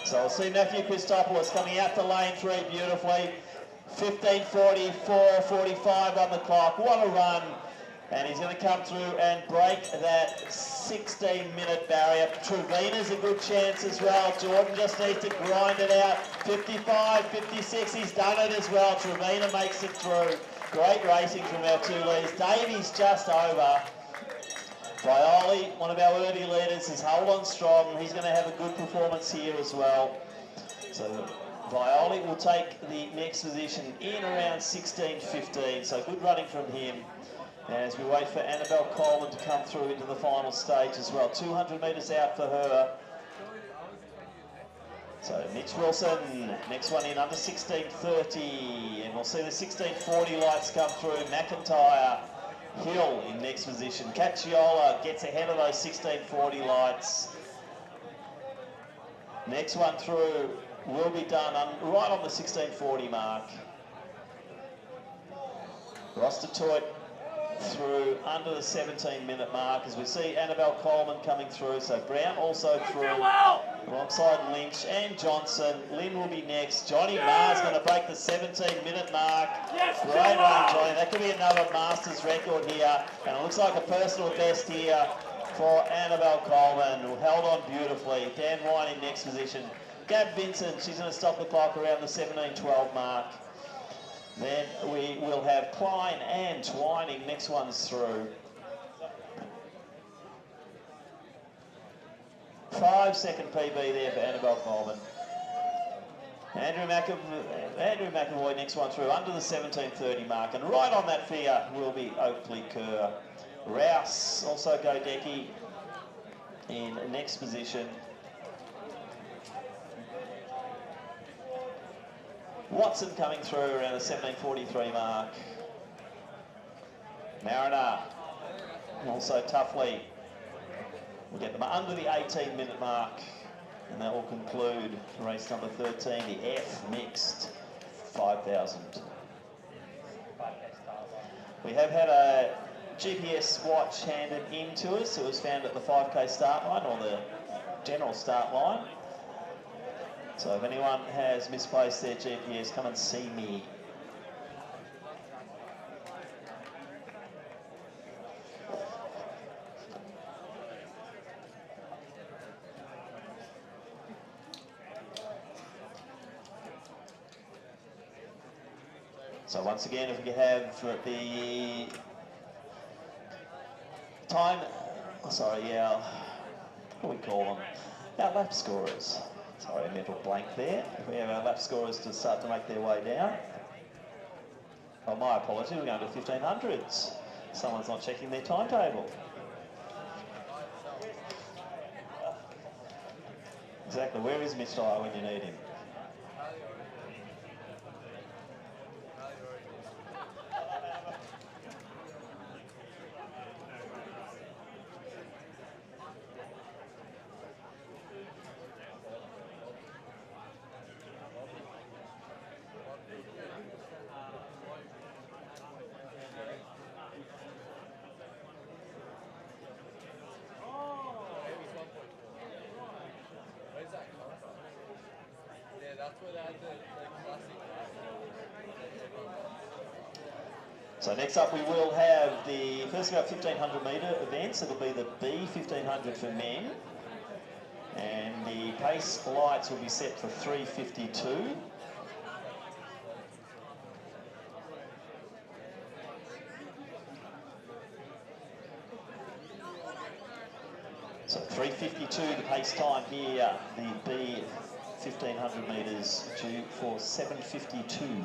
So we'll see Matthew Christopoulos coming out to lane 3 beautifully. 15:44, 45 on the clock. What a run. And he's going to come through and break that 16-minute barrier. Trevina's a good chance as well. Jordan just needs to grind it out. 55, 56, he's done it as well. Trevina makes it through. Great racing from our 2 leaders. Davies just over. Violi, one of our early leaders, is hold on strong. He's going to have a good performance here as well. So Violi will take the next position in around 16:15. So good running from him. As we wait for Annabelle Coleman to come through into the final stage as well. 200 metres out for her. So Mitch Wilson, next one in under 16:30. And we'll see the 16:40 lights come through. McIntyre, Hill in next position. Cacciola gets ahead of those 16:40 lights. Next one through will be done right on the 16:40 mark. Roster-Toit through under the 17-minute mark as we see Annabelle Coleman coming through. So Brown also through alongside Lynch and Johnson. Lynn will be next. Johnny Marr's going to break the 17-minute mark. Great run, Johnny. That could be another Masters record here. And it looks like a personal best here for Annabelle Coleman, who held on beautifully. Dan Wine in next position. Gab Vincent, she's going to stop the clock around the 17:12 mark. Then we will have Klein and Twining, next one's through. 5-second PB there for Annabelle Coleman. Andrew McAvoy, next one through, under the 17:30 mark. And right on that figure will be Oakley Kerr. Rouse, also Godecki in next position. Watson coming through around the 17:43 mark. Mariner, also Tuffley. We'll get them under the 18-minute mark, and that will conclude race number 13, the F mixed 5,000. We have had a GPS watch handed in to us. It was found at the 5K start line, or the general start line. So if anyone has misplaced their GPS, come and see me. So once again, if we have the time, what do we call them? Our lap scorers. Sorry, a mental blank there. If we have our lap scorers to start to make their way down. Oh, my apologies, we're going to 1500s. Someone's not checking their timetable. Exactly, where is Mr. I when you need him? So next up we will have the first about 1500 metre events. It'll be the B 1500 for men. And the pace lights will be set for 3:52. So 3:52 the pace time here, the B 1500 metres due for 7:52.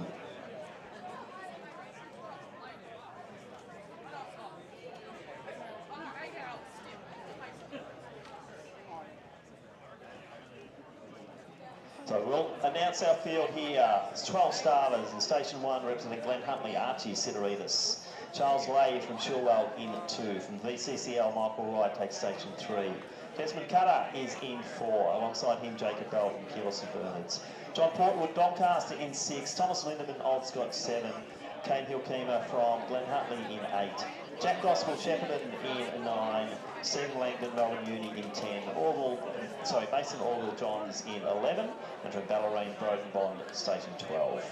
So we'll announce our field here. It's 12 starters in Station 1 representing Glen Huntley, Archie Sideritis. Charles Lay from Chilwell in 2. From VCCL, Michael Wright takes Station 3. Desmond Cutter is in 4. Alongside him, Jacob Bell from Keyless and Bernards. John Portwood, Doncaster in 6. Thomas Lindemann, Old Scott 7. Kane Hill-Keema from Glen Huntley in 8. Jack Gospel, Shepparton in 9. Stephen Langdon, Melbourne Uni in 10. Mason Orville Johns in 11. And from Ballerine, Broden Bond, Station 12.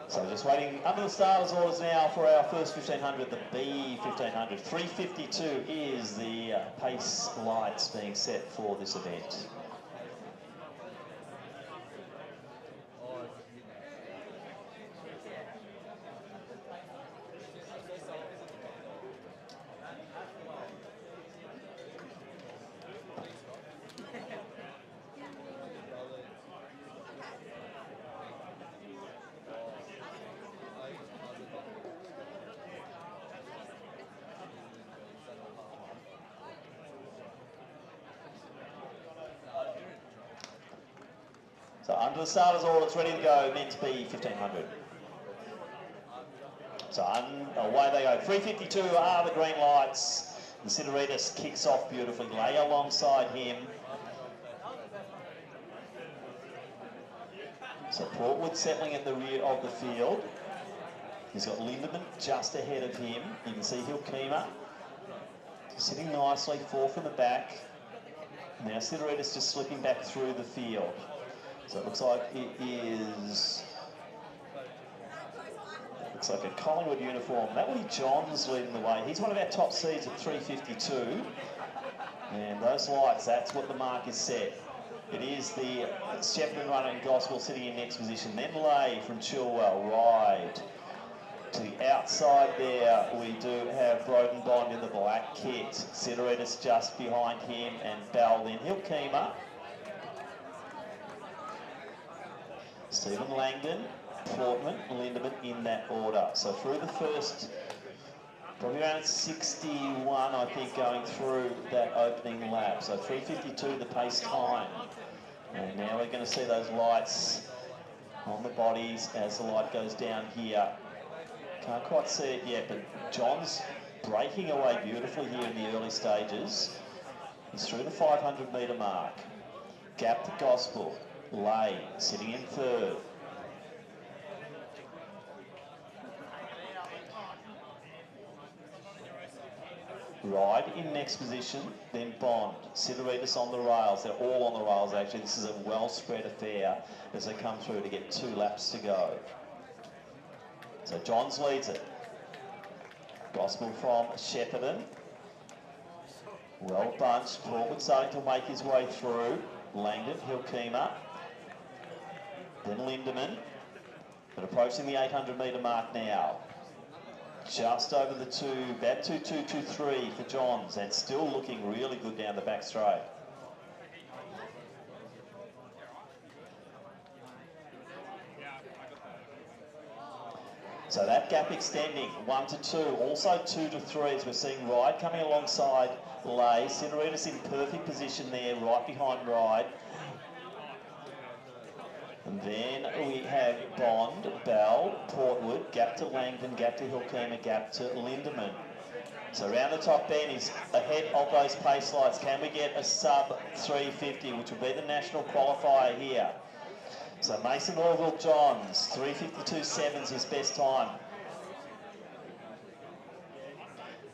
So just waiting under the starters orders now for our first 1500, the B 1500. 3:52 is the pace lights being set for this event. So under the starters orders, ready to go, men's B 1500. So away they go. 3:52 are the green lights. The Sideritis kicks off beautifully. Lay alongside him. So Portwood settling at the rear of the field. He's got Lindemann just ahead of him. You can see Hill-Keema sitting nicely, 4 from the back. Now Sideritis just slipping back through the field. So it looks like it is, looks like a Collingwood uniform. That will be Johns leading the way. He's one of our top seeds at 3:52. And those lights, that's what the mark is set. It is the Shepparton runner and Gospel sitting in next position. Then Lay from Chilwell, Ride. To the outside there, we do have Broden Bond in the black kit. Sideritis just behind him and Bell, then Hill-Keema. Stephen Langdon, Portman, Lindemann in that order. So through the first, probably around 61, I think, going through that opening lap. So 3:52 the pace time. And now we're going to see those lights on the bodies as the light goes down here. Can't quite see it yet, but John's breaking away beautifully here in the early stages. He's through the 500 metre mark. Gap to Gospel. Lay sitting in third. Ride in next position, then Bond. Sideritis on the rails. They're all on the rails actually. This is a well spread affair as they come through to get 2 laps to go. So Johns leads it. Gospel from Shepparton. Well bunched. Portwood starting to make his way through. Langdon, Hilkema, then Lindemann, but approaching the 800 metre mark now. Just over the about 2.223 for Johns, and still looking really good down the back straight. So that gap extending, 1 to 2, also 2 to 3 as we're seeing Ride coming alongside Lay. Sideritas in perfect position there, right behind Ride. And then we have Bond, Bell, Portwood, gap to Langdon, gap to Hilkema, gap to Lindemann. So around the top bend is ahead of those pace lights. Can we get a sub 350, which will be the national qualifier here? So Mason Orville Johns, 3:52.7 is his best time.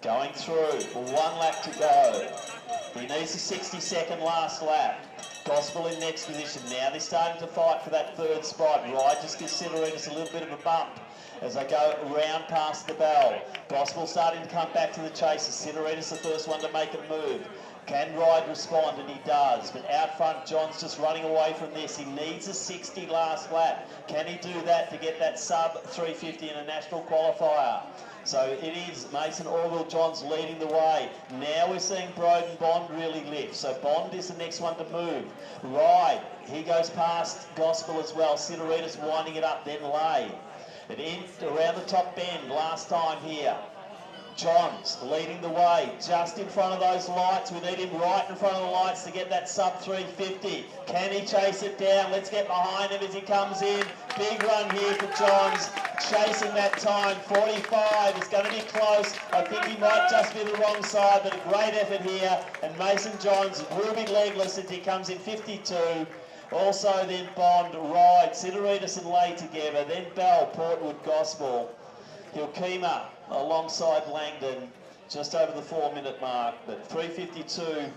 Going through, 1 lap to go. He needs a 60-second last lap. Gospel in next position. Now they're starting to fight for that third spot. Ride just considering it's a little bit of a bump as they go round past the bell. Gospel starting to come back to the chase. Sideritas the first one to make a move. Can Ride respond? And he does. But out front, John's just running away from this. He needs a 60 last lap. Can he do that to get that sub 350 in a national qualifier? So it is Mason Orville Johns leading the way. Now we're seeing Broden Bond really lift. So Bond is the next one to move. Ride, he goes past Gospel as well. Sideritas winding it up, then Lay. And in around the top bend last time here. Johns leading the way, just in front of those lights. We need him right in front of the lights to get that sub 350. Can he chase it down? Let's get behind him as he comes in. Big run here for Johns, chasing that time. 45, it's going to be close. I think he might just be the wrong side, but a great effort here. And Mason Johns will be legless as he comes in 52. Also then Bond, Ride, Sideritas and Lay together. Then Bell, Portwood, Gospel. Hilkema alongside Langdon, just over the 4-minute mark, but 3:52,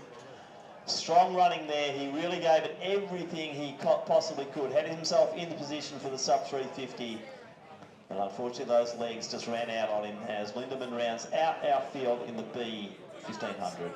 strong running there. He really gave it everything he possibly could, had himself in the position for the sub 350, but unfortunately those legs just ran out on him as Lindemann rounds out our field in the B 1500.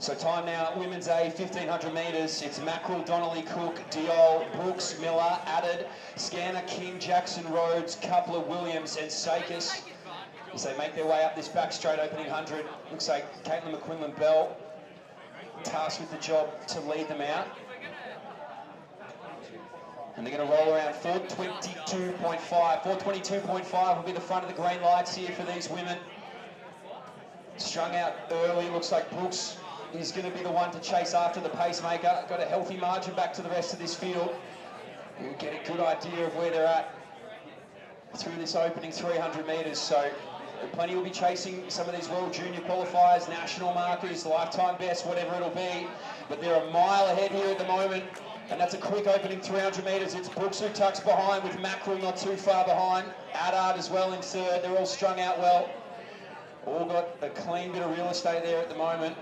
So time now, women's A, 1500 metres. It's Mackerel, Donnelly, Cook, Diol, Brooks, Miller, Added, Scanner, King, Jackson, Rhodes, Coupler, Williams and Sakis. As they make their way up this back straight opening 100. Looks like Caitlin McQuinlan Bell tasked with the job to lead them out. And they're going to roll around 422.5. 422.5 will be the front of the green lights here for these women. Strung out early, looks like Brooks is going to be the one to chase after the pacemaker. Got a healthy margin back to the rest of this field. We'll get a good idea of where they're at through this opening 300 metres. So plenty will be chasing some of these World Junior qualifiers, national markers, lifetime best, whatever it'll be. But they're a mile ahead here at the moment. And that's a quick opening 300 metres. It's Brooks who tucks behind with Mackerel not too far behind. Addard as well in third. They're all strung out well. All got a clean bit of real estate there at the moment.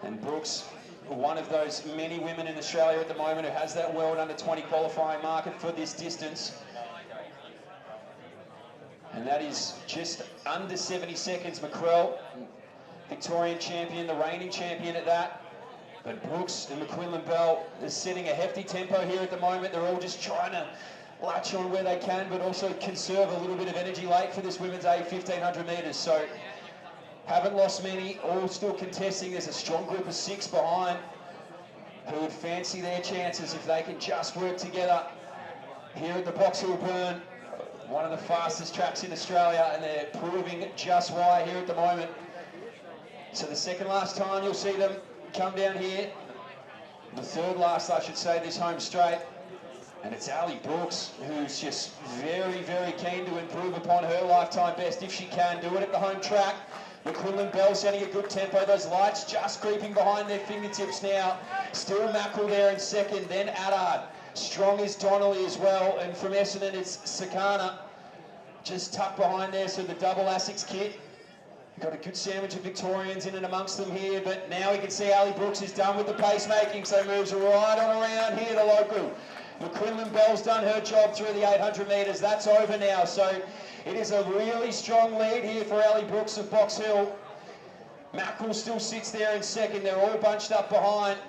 And Brooks, one of those many women in Australia at the moment who has that world under 20 qualifying market for this distance. And that is just under 70 seconds. Mackrell, Victorian champion, the reigning champion at that. But Brooks and McQuillan Bell is setting a hefty tempo here at the moment. They're all just trying to latch on where they can, but also conserve a little bit of energy late for this women's A 1500 metres. So haven't lost many, all still contesting. There's a strong group of 6 behind who would fancy their chances if they can just work together here at the Box Hill Burn, one of the fastest tracks in Australia, and they're proving just why here at the moment. So the second last time you'll see them come down here, the third last I should say, this home straight, and it's Ali Brooks who's just very, very keen to improve upon her lifetime best if she can do it at the home track. McQuillan Bell setting a good tempo, those lights just creeping behind their fingertips now. Still Mackerel there in second, then Addard. Strong is Donnelly as well, and from Essendon it's Sakana just tucked behind there, so the double ASICS kit. Got a good sandwich of Victorians in and amongst them here, but now we can see Ali Brooks is done with the pacemaking, so moves right on around here, the local. McQuillan Bell's done her job through the 800 metres. That's over now, so it is a really strong lead here for Ali Brooks of Box Hill. Mackerel still sits there in second. They're all bunched up behind.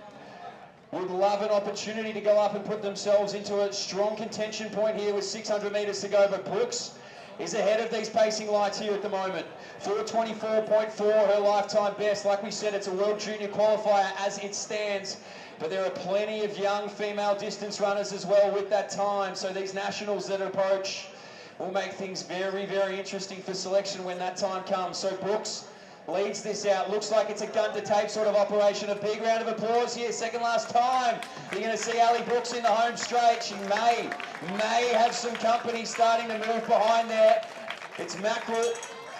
Would love an opportunity to go up and put themselves into a strong contention point here with 600 metres to go, but Brooks is ahead of these pacing lights here at the moment. 4:24.4, her lifetime best. Like we said, it's a World Junior qualifier as it stands, but there are plenty of young female distance runners as well with that time, so these nationals that approach will make things very, very interesting for selection when that time comes. So Brooks leads this out. Looks like it's a gun to tape sort of operation. A big round of applause here. Second last time. You're going to see Ali Brooks in the home straight. She may have some company starting to move behind there. It's Mackerel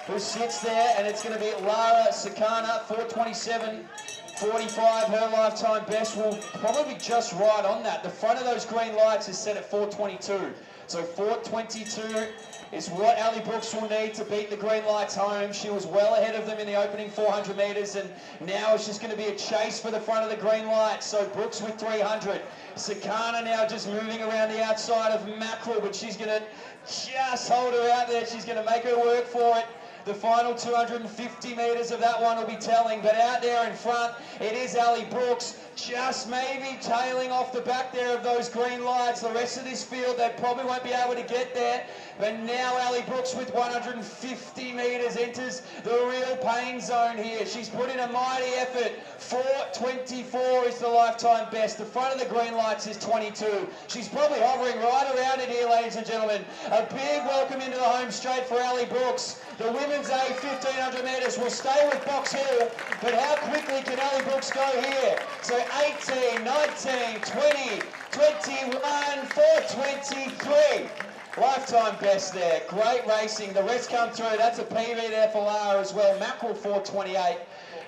who sits there, and it's going to be Lara Sakana, 4:27.45. Her lifetime best will probably just right on that. The front of those green lights is set at 4:22. So 4:22 is what Ali Brooks will need to beat the green lights home. She was well ahead of them in the opening 400 metres, and now it's just going to be a chase for the front of the green lights. So Brooks with 300. Sakana now just moving around the outside of Mackerel, but she's going to just hold her out there. She's going to make her work for it. The final 250 metres of that one will be telling, but out there in front, it is Ali Brooks, just maybe tailing off the back there of those green lights. The rest of this field, they probably won't be able to get there, but now Ali Brooks with 150 metres enters the real pain zone here. She's put in a mighty effort. 4:24 is the lifetime best. The front of the green lights is 22. She's probably hovering right around it here, ladies and gentlemen. A big welcome into the home straight for Ali Brooks. The women's A 1500 metres will stay with Box Hill, but how quickly can Ali Brooks go here? So 18, 19, 20, 21, 4:23. Lifetime best there. Great racing. The rest come through. That's a PB there for Lara as well. Mackerel 4:28.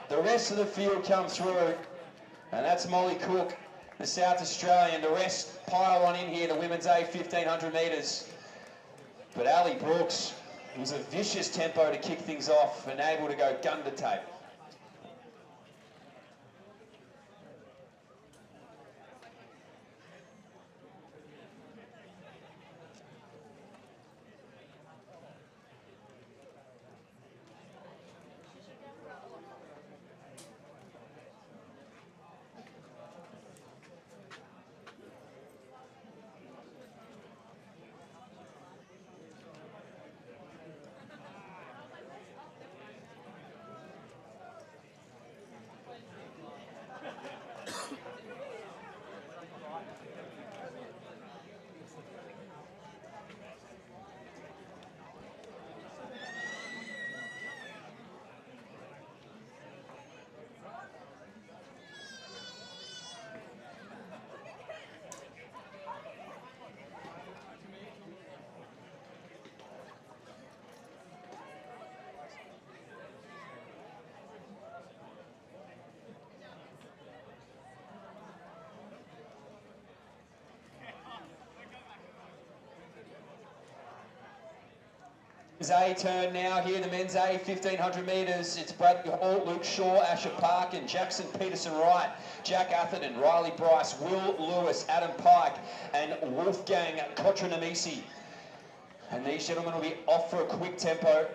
The rest of the field come through. And that's Molly Cook, the South Australian. The rest pile on in here, the women's A 1500 metres. But Ali Brooks, it was a vicious tempo to kick things off and able to go gun to tape. A turn now here, the men's A 1500 metres. It's Bradley Hall, Luke Shaw, Asher Park and Jackson Peterson Wright, Jack Atherton, Riley Bryce, Will Lewis, Adam Pike and Wolfgang Kotranamisi. And these gentlemen will be off for a quick tempo.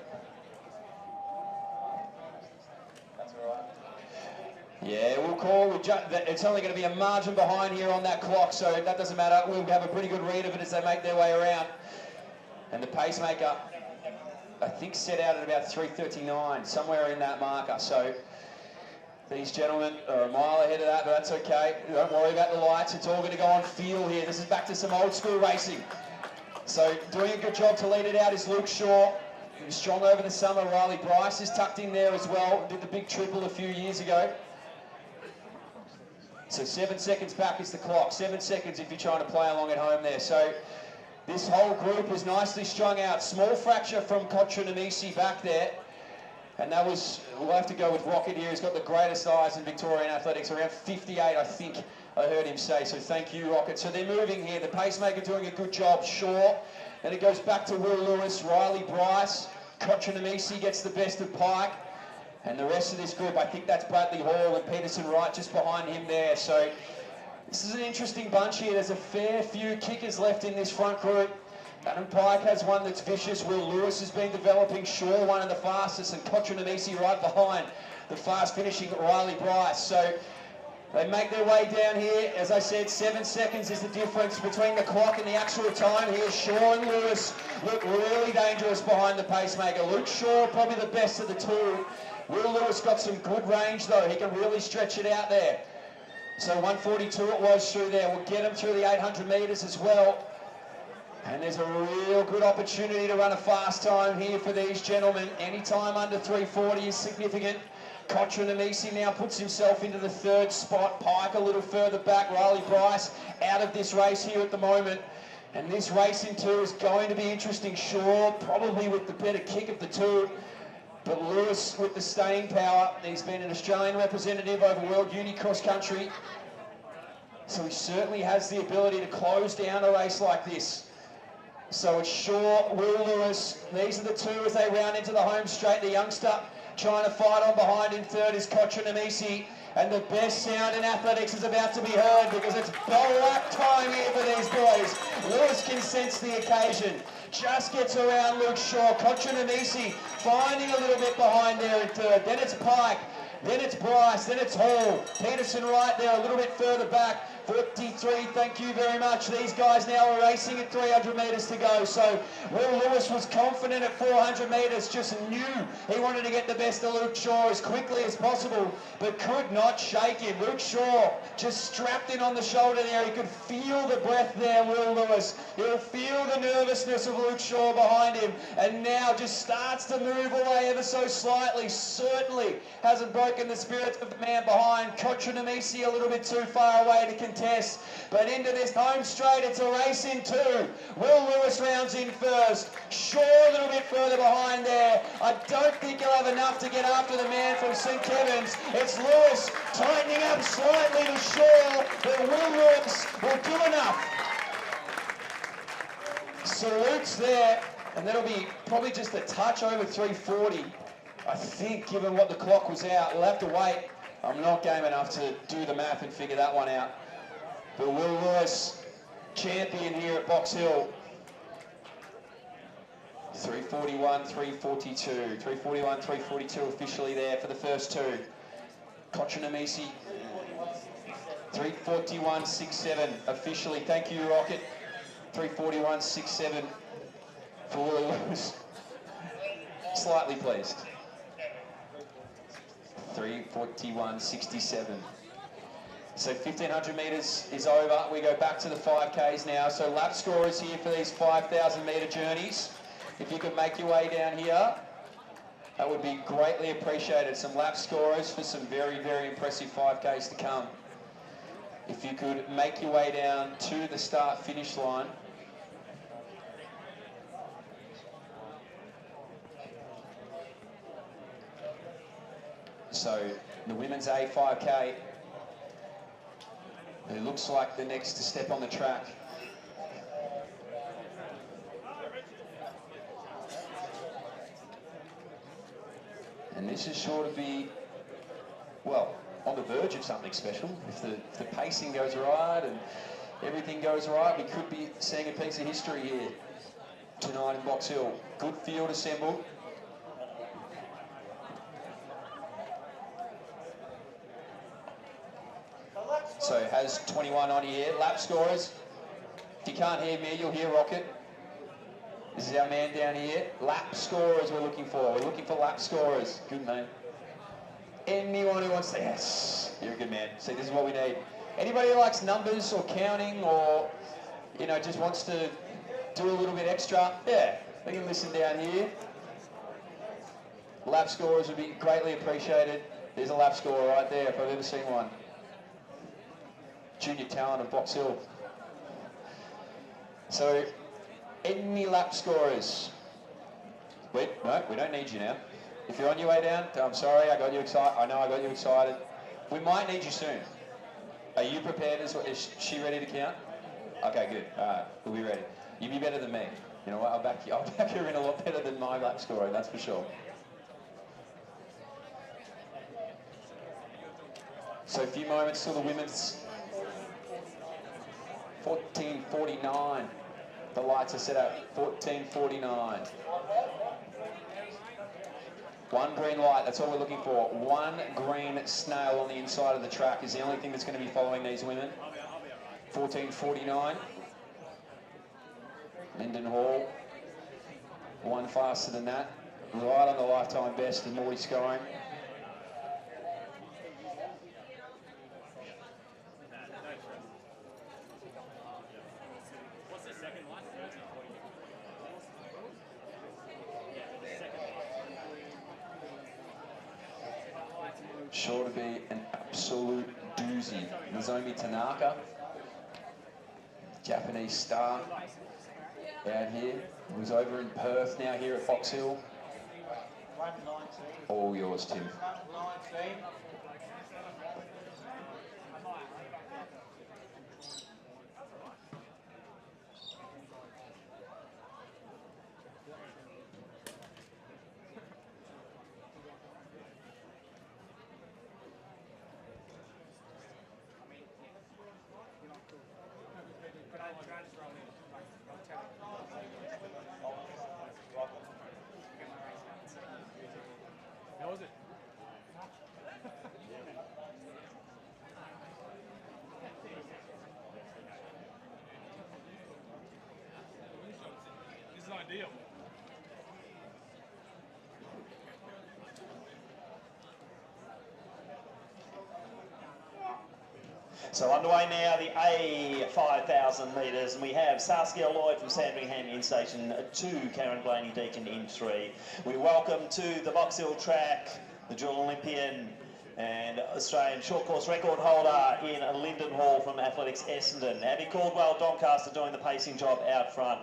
That's all right. Yeah, we'll call. It's only going to be a margin behind here on that clock, so that doesn't matter. We'll have a pretty good read of it as they make their way around. And the pacemaker, I think, set out at about 3:39, somewhere in that marker. So these gentlemen are a mile ahead of that, but that's okay. Don't worry about the lights. It's all going to go on feel here. This is back to some old school racing. So doing a good job to lead it out is Luke Shaw. He was strong over the summer. Riley Bryce is tucked in there as well. Did the big triple a few years ago. So 7 seconds back is the clock. 7 seconds if you're trying to play along at home there. So this whole group is nicely strung out. Small fracture from Kotra back there. And that was, we'll have to go with Rocket here. He's got the greatest eyes in Victorian athletics. Around 58, I think I heard him say. So thank you, Rocket. So they're moving here. The pacemaker doing a good job. Shaw. Then it goes back to Will Lewis, Riley Bryce. Kotra gets the best of Pike. And the rest of this group, I think that's Bradley Hall and Peterson Wright just behind him there. So this is an interesting bunch here. There's a fair few kickers left in this front group. Adam Pike has one that's vicious. Will Lewis has been developing. Shaw, one of the fastest, and Kotra right behind the fast finishing Riley Bryce. So they make their way down here. As I said, 7 seconds is the difference between the clock and the actual time here. Shaw and Lewis look really dangerous behind the pacemaker. Luke Shaw, probably the best of the two. Will Lewis got some good range though. He can really stretch it out there. So 142 it was through there. We'll get him through the 800 metres as well. And there's a real good opportunity to run a fast time here for these gentlemen. Any time under 340 is significant. Kotra now puts himself into the third spot. Pike a little further back. Riley Bryce out of this race here at the moment. And this race in two is going to be interesting. Shaw probably with the better kick of the two. But Lewis with the staying power. He's been an Australian representative over World Uni Cross Country. So he certainly has the ability to close down a race like this. So it's Shaw, Will Lewis. These are the two as they round into the home straight. The youngster trying to fight on behind in third is Kotra And the best sound in athletics is about to be heard because it's Borak time here for these boys. Lewis can sense the occasion. Just gets around Luke Shaw. Kotra finding a little bit behind there in third. Then it's Pike. Then it's Bryce. Then it's Hall. Peterson right there a little bit further back. 43, thank you very much. These guys now are racing at 300 metres to go. So Will Lewis was confident at 400 metres, just knew he wanted to get the best of Luke Shaw as quickly as possible, but could not shake him. Luke Shaw just strapped in on the shoulder there. He could feel the breath there, Will Lewis. He'll feel the nervousness of Luke Shaw behind him, and now just starts to move away ever so slightly. Certainly hasn't broken the spirit of the man behind. Kotra a little bit too far away to contest, but into this home straight, it's a race in two. Will Lewis rounds in first. Shaw a little bit further behind there. I don't think he'll have enough to get after the man from St. Kevin's. It's Lewis tightening up slightly to Shaw, but Will Lewis will do enough. Salutes there, and that'll be probably just a touch over 340. I think, given what the clock was out, we'll have to wait. I'm not game enough to do the math and figure that one out. But Will Lewis, champion here at Box Hill. 341, 342. 341, 342 officially there for the first two. Kotra 341.67 officially. Thank you, Rocket. 341.67 for Will Lewis. Slightly pleased. 341.67. So 1,500 metres is over. We go back to the 5Ks now. So lap scorers here for these 5,000 metre journeys. If you could make your way down here, that would be greatly appreciated. Some lap scorers for some very, very impressive 5Ks to come. If you could make your way down to the start-finish line. So the women's A5K, it looks like the next to step on the track. And this is sure to be, well, on the verge of something special. If the pacing goes right and everything goes right, we could be seeing a piece of history here tonight in Box Hill. Good field assembled. minus 21 on here. Lap scorers. If you can't hear me, you'll hear Rocket. This is our man down here. Lap scorers we're looking for. We're looking for lap scorers. Good, mate. Anyone who wants to... Yes, you're a good man. See, this is what we need. Anybody who likes numbers or counting or, you know, just wants to do a little bit extra, yeah, they can listen down here. Lap scorers would be greatly appreciated. There's a lap scorer right there if I've ever seen one. Junior talent of Box Hill. So, any lap scorers? Wait, no, we don't need you now. If you're on your way down, I'm sorry, I got you excited. I know I got you excited. We might need you soon. Are you prepared? Is she ready to count? Okay, good. All right, we'll be ready. You'll be better than me. You know what? I'll back you in a lot better than my lap scoring, that's for sure. So a few moments till the women's 14:49. The lights are set up 14:49. One green light, that's all we're looking for. One green snail on the inside of the track is the only thing that's going to be following these women. 14:49. Linden Hall, one faster than that. Right on the lifetime best of Morty scoring. What's the second one? Sure to be an absolute doozy. Nozomi Tanaka, Japanese star out here, who's over in Perth now here at Box Hill. All yours, Tim. How was it? This is ideal. So underway now, the A 5,000 metres, and we have Saskia Lloyd from Sandringham in station 2, Karen Blaney Deakin in 3. We welcome to the Box Hill track the dual Olympian and Australian short course record holder in Linden Hall from Athletics Essendon. Abby Caldwell, Doncaster doing the pacing job out front.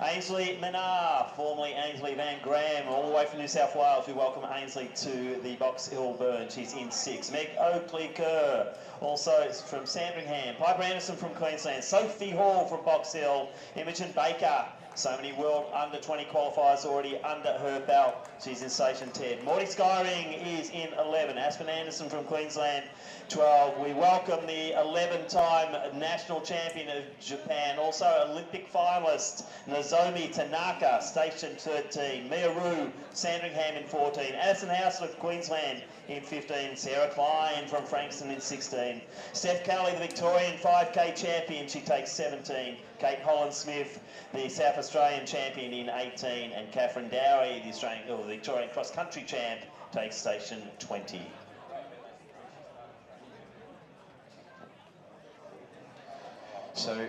Ainsley Menard, formerly Ainsley Van Graham, all the way from New South Wales. We welcome Ainsley to the Box Hill Burn. She's in 6. Meg Oakley-Kerr, also from Sandringham. Piper Anderson from Queensland. Sophie Hall from Box Hill. Imogen Baker. So many World Under-20 qualifiers already under her belt. She's in station 10. Morty Skyring is in 11. Aspen Anderson from Queensland, 12. We welcome the 11-time national champion of Japan, also Olympic finalist, Nozomi Tanaka, station 13. Mia Roo, Sandringham in 14. Addison House of Queensland in 15. Sarah Klein from Frankston in 16. Steph Kelly, the Victorian 5K champion, she takes 17. Kate Holland-Smith, the South Australian champion in 18, and Catherine Dowie, the Victorian cross-country champ, takes station 20. So,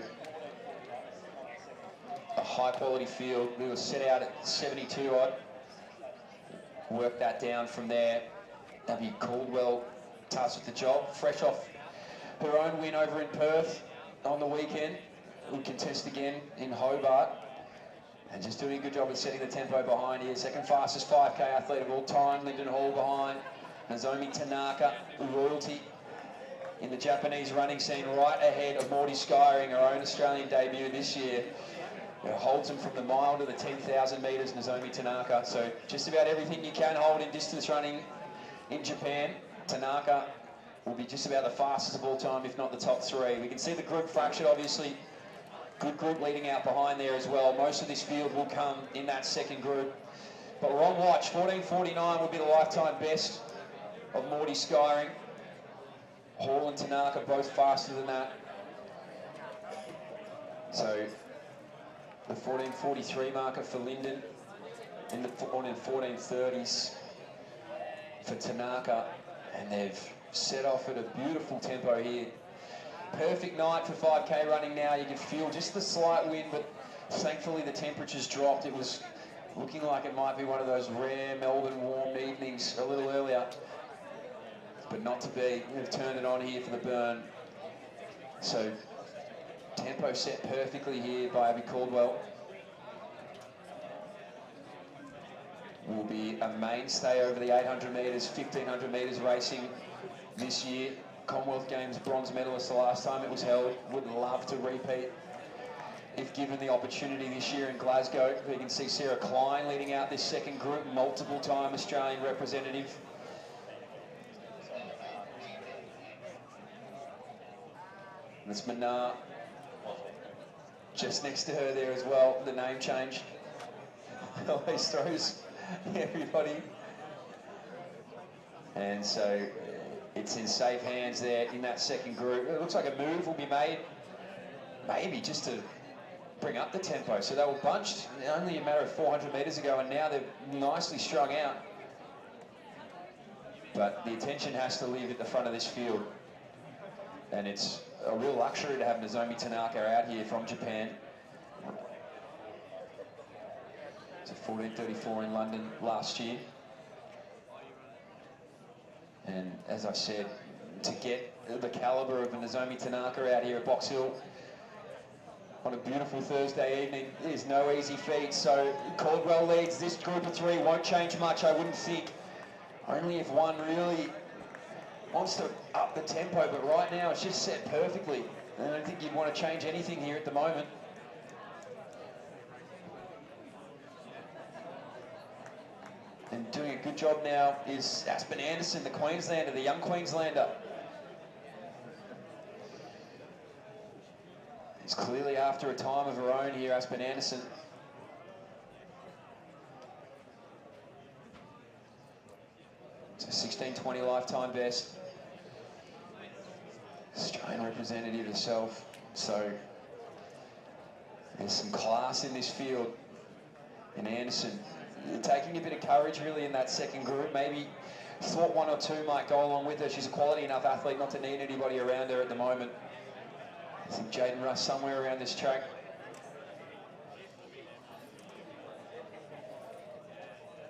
a high-quality field. We were set out at 72 odd. Work that down from there. Abby Caldwell tasked with the job, fresh off her own win over in Perth on the weekend. We'll contest again in Hobart, and just doing a good job of setting the tempo behind here. Second fastest 5K athlete of all time, Linden Hall behind. Nozomi Tanaka, royalty in the Japanese running scene, right ahead of Morty Skyring, our own Australian debut this year. Holds him from the mile to the 10,000 metres, Nozomi Tanaka. So just about everything you can hold in distance running in Japan. Tanaka will be just about the fastest of all time, if not the top 3. We can see the group fractured, obviously. Good group leading out behind there as well. Most of this field will come in that second group. But we're on watch. 14:49 will be the lifetime best of Morty Skyring. Hall and Tanaka both faster than that. So the 14:43 marker for Linden in the 14:30s for Tanaka, and they've set off at a beautiful tempo here. Perfect night for 5K running now. You can feel just the slight wind, but thankfully the temperature's dropped. It was looking like it might be one of those rare Melbourne warm evenings a little earlier, but not to be. We've turned it on here for the burn. So tempo set perfectly here by Abby Caldwell. Will be a mainstay over the 800 metres, 1500 metres racing this year. Commonwealth Games bronze medalist the last time it was held. Would love to repeat if given the opportunity this year in Glasgow. We can see Sarah Klein leading out this second group, multiple time Australian representative. That's Manar just next to her there as well. The name change always throws everybody. And so it's in safe hands there in that second group. It looks like a move will be made, maybe just to bring up the tempo. So they were bunched only a matter of 400 metres ago, and now they're nicely strung out. But the attention has to live at the front of this field. And it's a real luxury to have Nozomi Tanaka out here from Japan. It's a 14:34 in London last year. And as I said, to get the calibre of Nozomi Tanaka out here at Box Hill on a beautiful Thursday evening is no easy feat. So Caldwell leads this group of three. Won't change much, I wouldn't think. Only if one really wants to up the tempo, but right now it's just set perfectly. I don't think you'd want to change anything here at the moment. And doing a good job now is Aspen Anderson, the Queenslander, the young Queenslander. He's clearly after a time of her own here, Aspen Anderson. It's a 16:20 lifetime best. Australian representative herself. So there's some class in this field. And Anderson taking a bit of courage really in that second group. Maybe thought one or two might go along with her. She's a quality enough athlete not to need anybody around her at the moment. I think Jaden Russ somewhere around this track.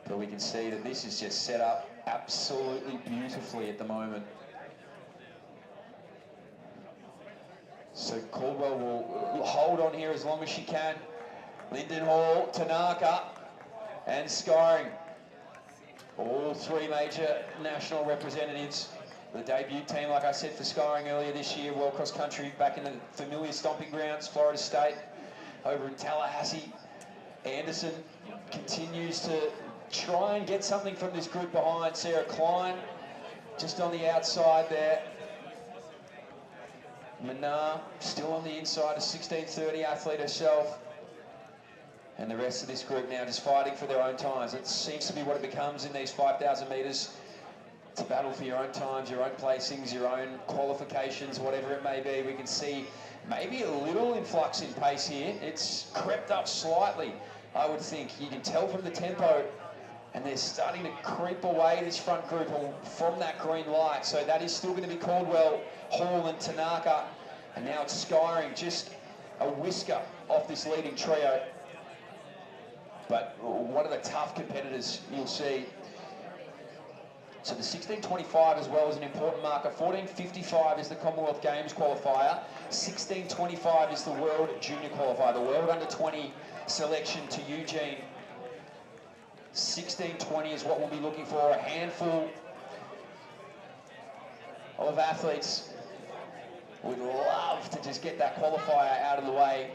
But we can see that this is just set up absolutely beautifully at the moment. So Caldwell will hold on here as long as she can. Linden Hall, Tanaka, and Skyring. All three major national representatives. The debut team, like I said, for Skyring earlier this year, World Cross Country, back in the familiar stomping grounds, Florida State, over in Tallahassee. Anderson continues to try and get something from this group behind. Sarah Klein, just on the outside there. Manar, still on the inside, a 16:30 athlete herself. And the rest of this group now just fighting for their own times. It seems to be what it becomes in these 5,000 metres. It's a battle for your own times, your own placings, your own qualifications, whatever it may be. We can see maybe a little influx in pace here. It's crept up slightly, I would think. You can tell from the tempo, and they're starting to creep away, this front group, from that green light. So that is still going to be Caldwell, Hall and Tanaka. And now it's Skyring, just a whisker off this leading trio. But one of the tough competitors you'll see. So the 16:25 as well is an important marker. 14:55 is the Commonwealth Games qualifier. 16:25 is the World Junior qualifier, the World Under-20 selection to Eugene. 16:20 is what we'll be looking for. A handful of athletes would love to just get that qualifier out of the way.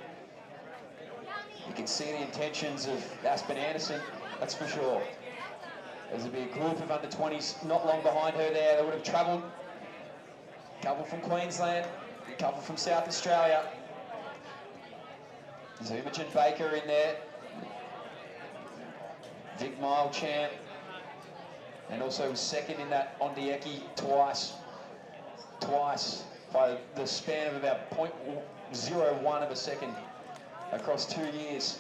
You can see the intentions of Aspen Anderson, that's for sure. There'll be a group of under-20s not long behind her there. They would have travelled. A couple from Queensland, a couple from South Australia. There's Imogen Baker in there. Vic Mile champ. And also second in that Ondieki twice. twice by the span of about 0.01 of a second across 2 years.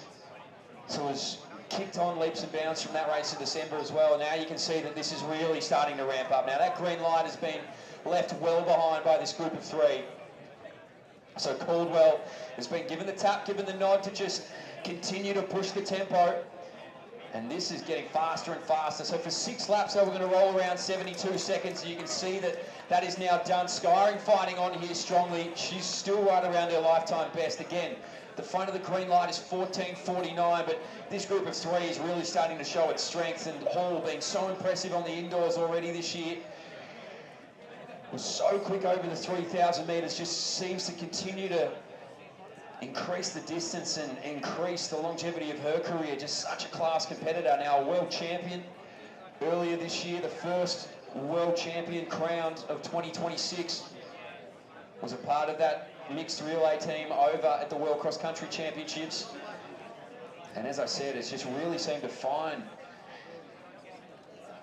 So it was kicked on leaps and bounds from that race in December as well. And now you can see that this is really starting to ramp up. Now that green light has been left well behind by this group of three. So Caldwell has been given the tap, given the nod to just continue to push the tempo. And this is getting faster and faster. So for 6 laps, we're going to roll around 72 seconds. You can see that that is now done. Skyring fighting on here strongly. She's still right around her lifetime best. Again, the front of the green light is 14:49, but this group of three is really starting to show its strength. And Hall being so impressive on the indoors already this year. Was so quick over the 3,000 metres, just seems to continue to increase the distance and increase the longevity of her career. Just such a class competitor. Now a world champion earlier this year, the first world champion crowned of 2026, was a part of that mixed relay team over at the World Cross Country Championships. And as I said, it's just really seemed to find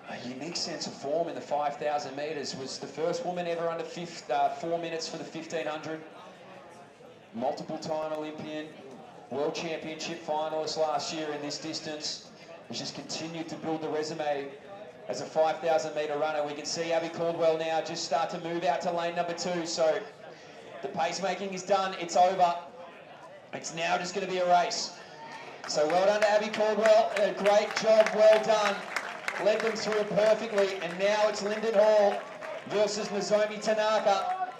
a unique sense of form in the 5,000 metres. Was the first woman ever under 4 minutes for the 1,500. Multiple-time Olympian, World Championship finalist last year in this distance. Has just continued to build the resume as a 5,000 metre runner. We can see Abby Caldwell now just start to move out to lane number 2. So the pacemaking is done, it's over. It's now just going to be a race. So well done to Abby Caldwell, a great job, well done. Led them through perfectly, and now it's Lyndon Hall versus Nozomi Tanaka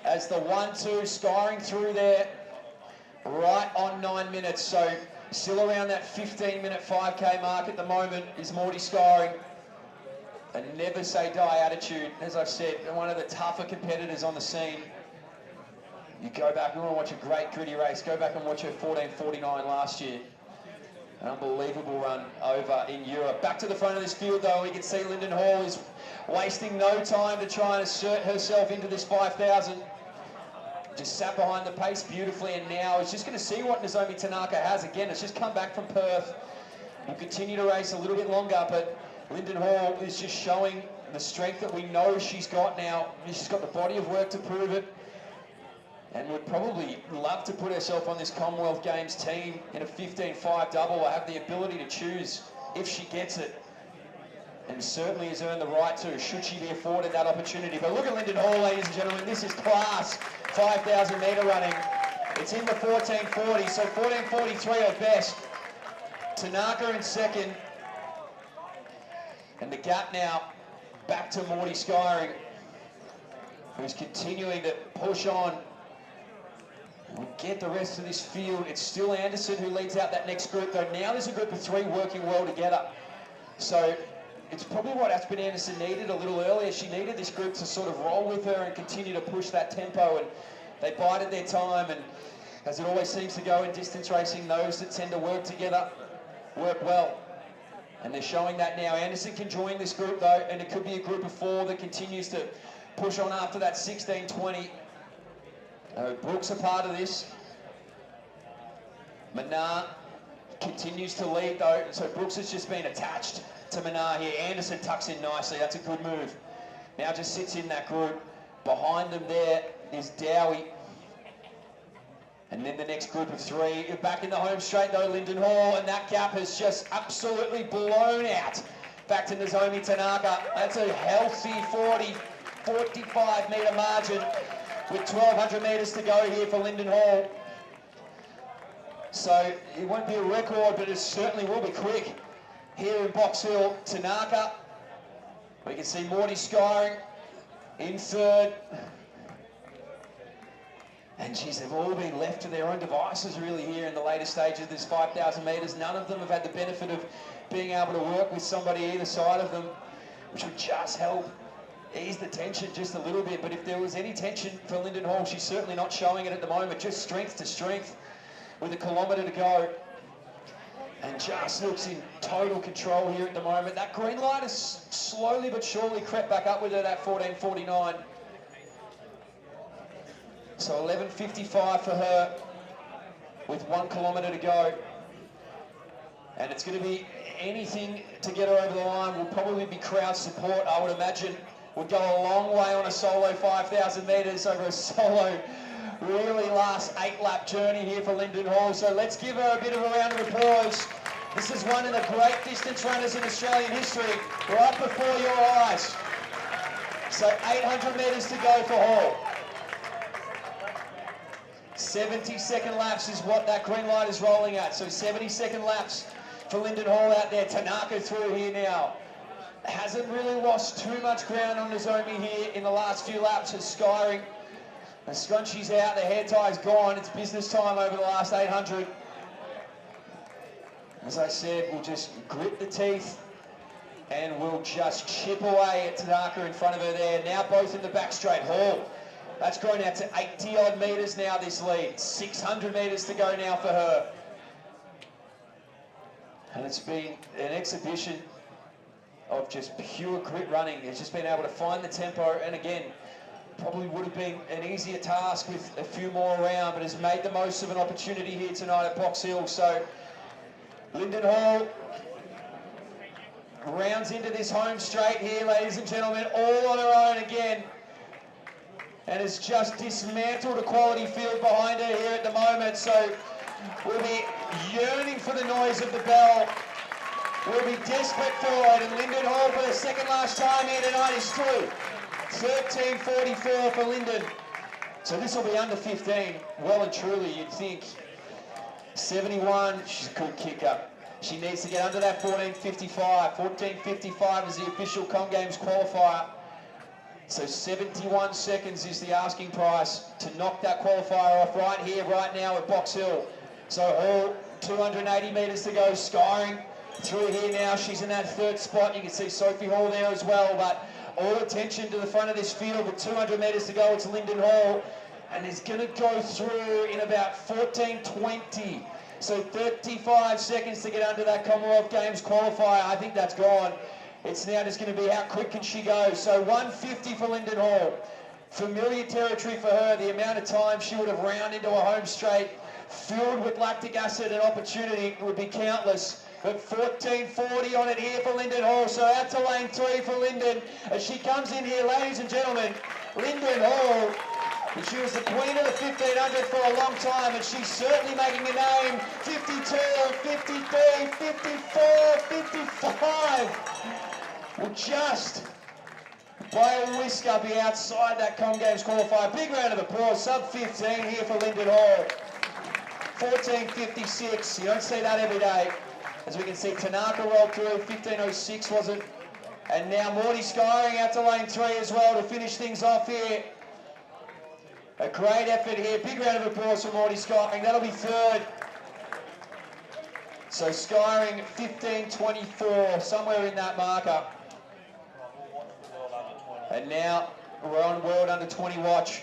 as the 1-2 skyring through there, right on 9 minutes. So still around that 15-minute 5K mark at the moment is Morty Skyring. A never say die attitude, as I've said, and one of the tougher competitors on the scene. You go back, you want to watch a great gritty race, go back and watch her 14:49 last year. An unbelievable run over in Europe. Back to the front of this field though, we can see Lyndon Hall is wasting no time to try and assert herself into this 5,000. Just sat behind the pace beautifully, and now is just going to see what Nozomi Tanaka has. Again, it's just come back from Perth. Will continue to race a little bit longer, but Lyndon Hall is just showing the strength that we know she's got now. She's got the body of work to prove it, and would probably love to put herself on this Commonwealth Games team in a 15.5 double, or have the ability to choose if she gets it. And certainly has earned the right to, should she be afforded that opportunity. But look at Lyndon Hall, ladies and gentlemen. This is class 5,000 metre running. It's in the 14:40, so 14:43 at best. Tanaka in second. And the gap now back to Morty Skyring, who's continuing to push on. We'll get the rest of this field. It's still Anderson who leads out that next group, though. Now there's a group of three working well together. So it's probably what Aspen Anderson needed a little earlier. She needed this group to sort of roll with her and continue to push that tempo, and they bided their time. And as it always seems to go in distance racing, those that tend to work together work well. And they're showing that now. Anderson can join this group though, and it could be a group of four that continues to push on after that 16:20. Brooks a part of this. Manar continues to lead though, so Brooks has just been attached to Manar here. Anderson tucks in nicely, that's a good move. Now just sits in that group. Behind them there is Dowie. And then the next group of three. Back in the home straight though, Lyndon Hall, and that gap has just absolutely blown out. Back to Nozomi Tanaka. That's a healthy 45 metre margin with 1,200 metres to go here for Lyndon Hall. So it won't be a record, but it certainly will be quick here in Box Hill. Tanaka. We can see Morty Skyring in third. And geez, they've all been left to their own devices really here in the later stage of this 5,000 metres. None of them have had the benefit of being able to work with somebody either side of them, which would just help ease the tension just a little bit. But if there was any tension for Lyndon Hall, she's certainly not showing it at the moment. Just strength to strength with a kilometre to go. And just looks in total control here at the moment. That green light has slowly but surely crept back up with her, that 14:49. So 11:55 for her with 1 kilometre to go. And it's going to be anything to get her over the line. Will probably be crowd support, I would imagine, would go a long way on a solo 5,000 metres over a solo really last 8-lap journey here for Lyndon Hall. So let's give her a bit of a round of applause. This is one of the great distance runners in Australian history, right before your eyes. So 800 metres to go for Hall. 70-second laps is what that green light is rolling at. So 70-second laps for Lyndon Hall out there. Tanaka through here now. Hasn't really lost too much ground on Nozomi here in the last few laps. Is skiring. The scrunchie's out, the hair tie's gone. It's business time over the last 800. As I said, we'll just grit the teeth and we'll just chip away at Tanaka in front of her there. Now both in the back straight. Hall, that's grown out to 80 odd metres now, this lead. 600 metres to go now for her. And it's been an exhibition of just pure grit running. It's just been able to find the tempo, and again, probably would have been an easier task with a few more around, but has made the most of an opportunity here tonight at Box Hill. So Lyndon Hall rounds into this home straight here, ladies and gentlemen, all on her own again, and has just dismantled a quality field behind her here at the moment. So we'll be yearning for the noise of the bell. We'll be desperate for it, and Lyndon Hall for the second last time here tonight is through. 13:44 for Lyndon. So this will be under 15, well and truly, you'd think. 71, she's a good kicker. She needs to get under that 14:55. 14:55 is the official Com Games qualifier. So 71 seconds is the asking price to knock that qualifier off right here, right now at Box Hill. So Hall, 280 metres to go, skiring through here now. She's in that third spot. You can see Sophie Hall there as well, but all attention to the front of this field with 200 metres to go. It's Lyndon Hall, and is going to go through in about 14:20. So 35 seconds to get under that Commonwealth Games qualifier. I think that's gone. It's now just going to be how quick can she go. So 150 for Lyndon Hall. Familiar territory for her. The amount of time she would have round into a home straight filled with lactic acid and opportunity would be countless. But 14:40 on it here for Lyndon Hall. So out to lane 3 for Lyndon as she comes in here, ladies and gentlemen. Lyndon Hall, she was the queen of the 1500 for a long time, and she's certainly making a name. 52, 53, 54, 55. Will just by a whisker be outside that Com Games qualifier. Big round of applause. Sub 15 here for Lyndon Hall. 14:56. You don't see that every day. As we can see, Tanaka rolled through, 15:06 was it? And now Morty skiring out to lane 3 as well to finish things off here. A great effort here. Big round of applause for Morty skiring. That'll be third. So skiring 15:24, somewhere in that marker. And now we're on World Under 20 watch.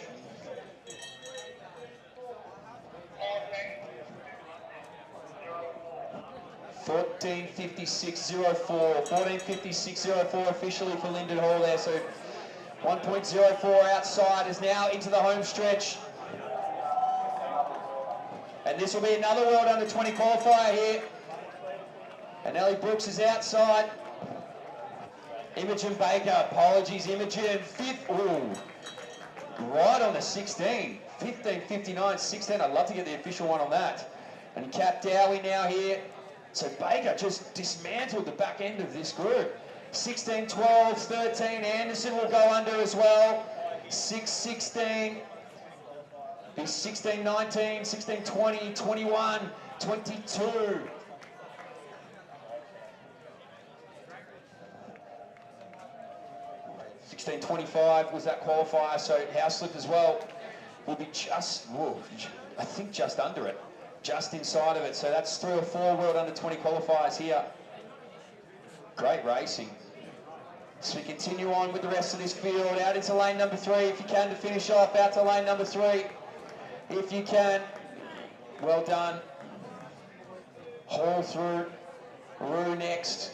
(14:56.04). 14:56.04 officially for Lyndon Hall there. So 1.04 outside is now into the home stretch. And this will be another World Under 20 qualifier here. And Ellie Brooks is outside. Imogen Baker, apologies Imogen, fifth, ooh, right on the 16. 15:59, 16, I'd love to get the official one on that. And Kat Dowie now here. So Baker just dismantled the back end of this group. 16:12, 13, Anderson will go under as well. 6:16, be 16:19, 16:20, 21, 22. $16.25 was that qualifier, so house slip as well will be just, whoa, I think just under it, just inside of it. So that's 3 or 4 World Under 20 qualifiers here. Great racing. So we continue on with the rest of this field. Out into lane number 3 if you can to finish off. Out to lane number 3 if you can. Well done. Hall through. Rue next.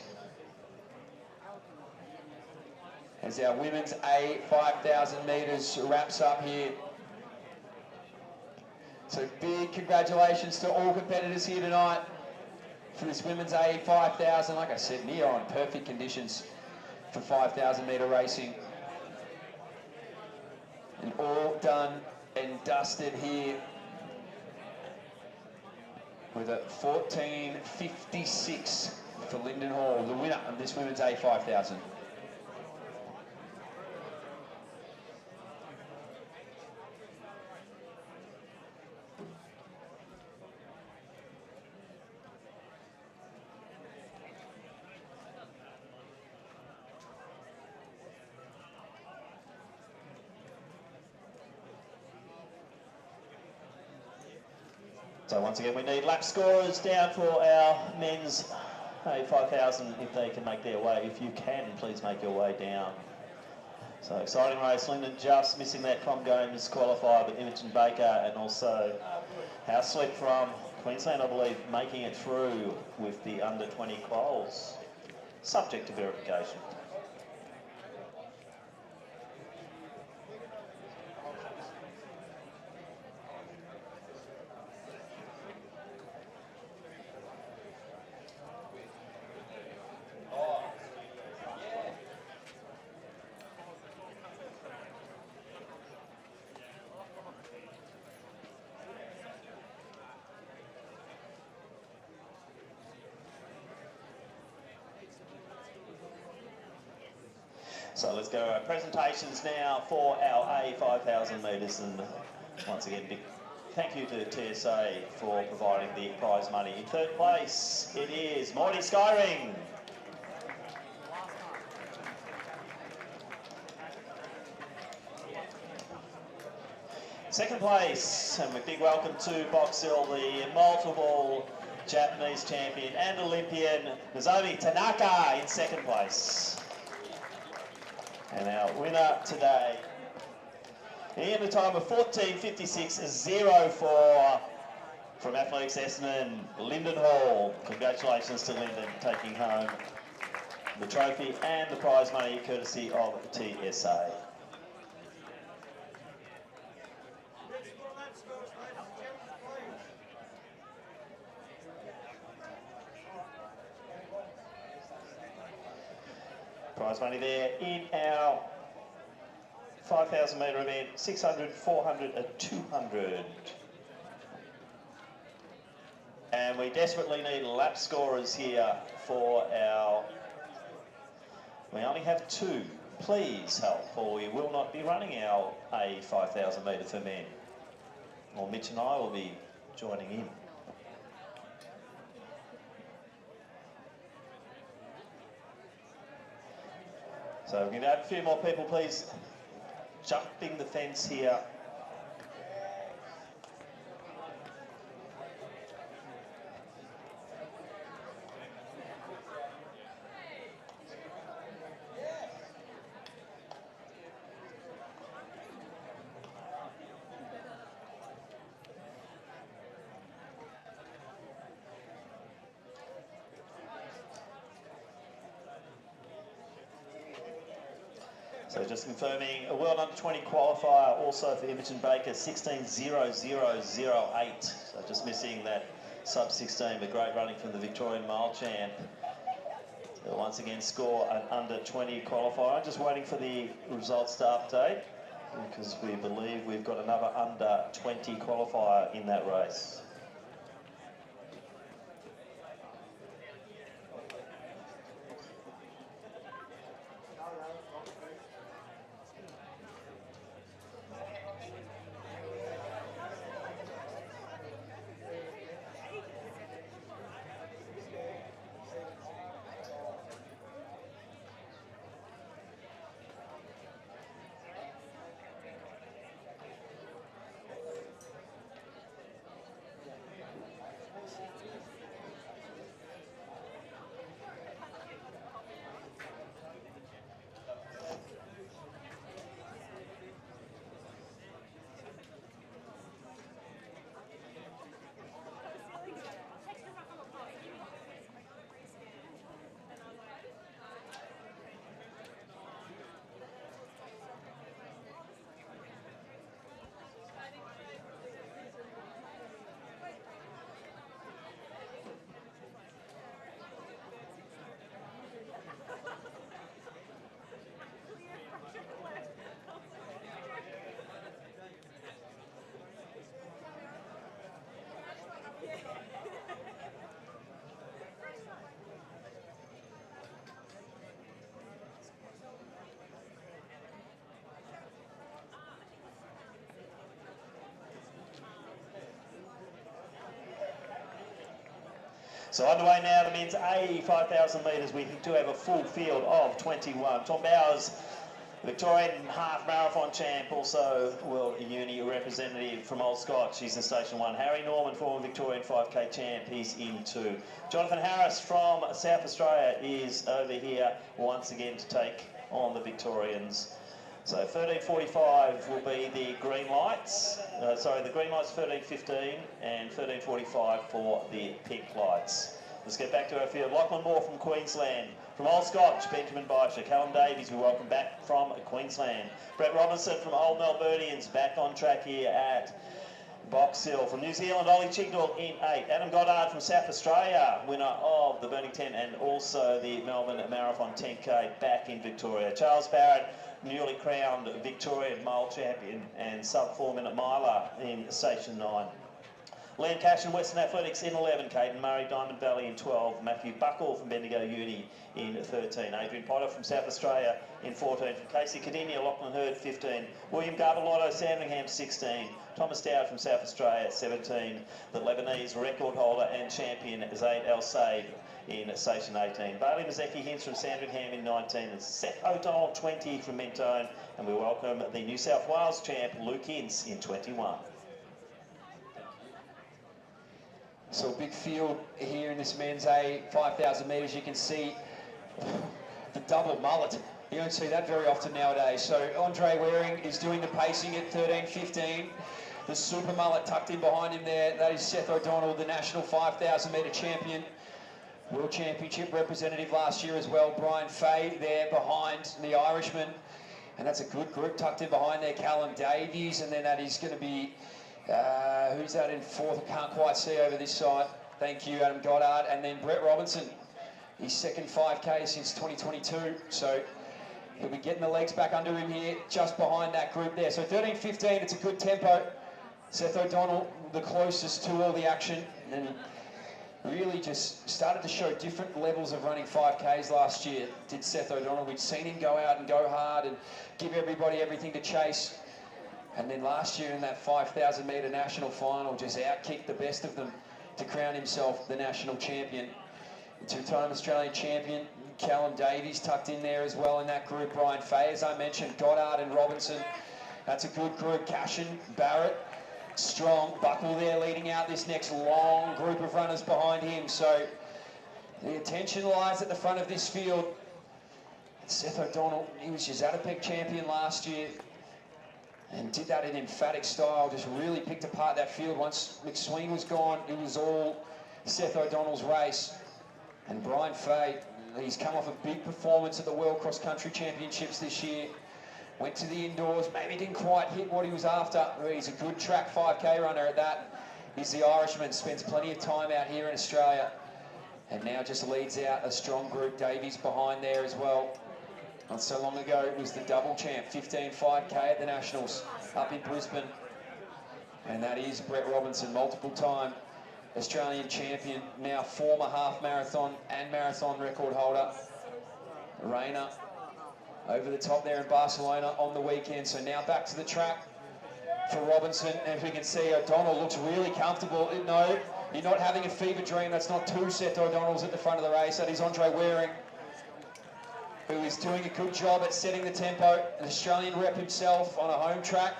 As our women's A 5,000 metres wraps up here. So big congratulations to all competitors here tonight for this women's A 5,000. Like I said, near on perfect conditions for 5,000 metre racing. And all done and dusted here with a 14.56 for Lyndon Hall, the winner of this women's A5000. So once again, we need lap scorers down for our men's A5000 if they can make their way. If you can, please make your way down. So exciting race. Lyndon just missing that Comgames qualifier, but Imogen Baker and also House Sweep from Queensland, I believe, making it through with the under 20 quals, subject to verification. So let's go our presentations now for our A5000 metres, and once again, big thank you to TSA for providing the prize money. In third place, it is Morty Skyring. Second place, and a big welcome to Box Hill, the multiple Japanese champion and Olympian Nozomi Tanaka in second place. And our winner today, in a time of 14.56.04 from Athletics Essendon, Lyndon Hall. Congratulations to Lyndon, taking home the trophy and the prize money courtesy of TSA. Prize money there in our 5,000 metre event, 600, 400 and 200. And we desperately need lap scorers here for our, we only have 2. Please help, or we will not be running our A5000 metre for men. Well, Mitch and I will be joining in. So we're going to have a few more people, please, jumping the fence here. So just confirming a World Under 20 qualifier also for Imogen Baker, 16.0008. So just missing that sub 16, but great running from the Victorian mile champ. So once again score an under 20 qualifier. Just waiting for the results to update because we believe we've got another under 20 qualifier in that race. So underway now, the men's A 5,000 metres. We do have a full field of 21. Tom Bowers, Victorian half marathon champ, also World Uni representative from Old Scotch. He's in Station 1. Harry Norman, former Victorian 5K champ, he's in 2. Jonathan Harris from South Australia is over here once again to take on the Victorians. So 13:45 will be the green lights. The green lights 13:15 and 13:45 for the pink lights. Let's get back to our field. Lachlan Moore from Queensland. From Old Scotch, Benjamin Bysher. Callum Davies, we welcome back from Queensland. Brett Robinson from Old Melburnians, back on track here at Box Hill. From New Zealand, Ollie Chignall in 8. Adam Goddard from South Australia, winner of the Burning 10 and also the Melbourne Marathon 10K, back in Victoria. Charles Barrett, newly crowned Victorian mile champion and sub-4 minute miler in Station 9. Liam Cash in Western Athletics in 11, Caden Murray, Diamond Valley in 12, Matthew Buckle from Bendigo Uni in 13, Adrian Potter from South Australia in 14, from Casey Cadinia, Lachlan Hurd 15, William Garbelotto, Sandringham 16, Thomas Dowd from South Australia 17, the Lebanese record holder and champion Zaid El Said in Station 18, Bailey Mazeki Hintz from Sandringham in 19, and Seth O'Donnell 20 from Mentone, and we welcome the New South Wales champ Luke Ince in 21. So a big field here in this men's A 5,000 metres. You can see the double mullet. You don't see that very often nowadays. So Andre Waring is doing the pacing at 13:15. The super mullet tucked in behind him there. That is Seth O'Donnell, the national 5,000 metre champion. World Championship representative last year as well. Brian Fay there behind the Irishman. And that's a good group tucked in behind there. Callum Davies, and then that is going to be... who's that in 4th? I can't quite see over this side. Thank you, Adam Goddard. And then Brett Robinson, his second 5K since 2022. So he'll be getting the legs back under him here, just behind that group there. So 13:15, it's a good tempo. Seth O'Donnell, the closest to all the action, and really just started to show different levels of running 5Ks last year, did Seth O'Donnell. We'd seen him go out and go hard and give everybody everything to chase. And then last year in that 5,000 metre national final, just outkicked the best of them to crown himself the national champion. Two-time Australian champion, Callum Davies tucked in there as well in that group. Brian Fay, as I mentioned, Goddard and Robinson. That's a good group. Cashin, Barrett, strong. Buckle there leading out this next long group of runners behind him. So the attention lies at the front of this field. Seth O'Donnell, he was your Zatopek champion last year, and did that in emphatic style, just really picked apart that field. Once McSween was gone, it was all Seth O'Donnell's race. And Brian Fay, he's come off a big performance at the World Cross Country Championships this year. Went to the indoors, maybe didn't quite hit what he was after. He's a good track 5K runner at that. He's the Irishman, spends plenty of time out here in Australia. And now just leads out a strong group. Davies behind there as well. Not so long ago, it was the double champ, 15 5K at the Nationals up in Brisbane. And that is Brett Robinson, multiple time Australian champion, now former half marathon and marathon record holder. Rayner over the top there in Barcelona on the weekend. So now back to the track for Robinson. And if we can see, O'Donnell looks really comfortable. No, you're not having a fever dream. That's not two Seth O'Donnells at the front of the race. That is Andre Waring, who is doing a good job at setting the tempo. An Australian rep himself on a home track.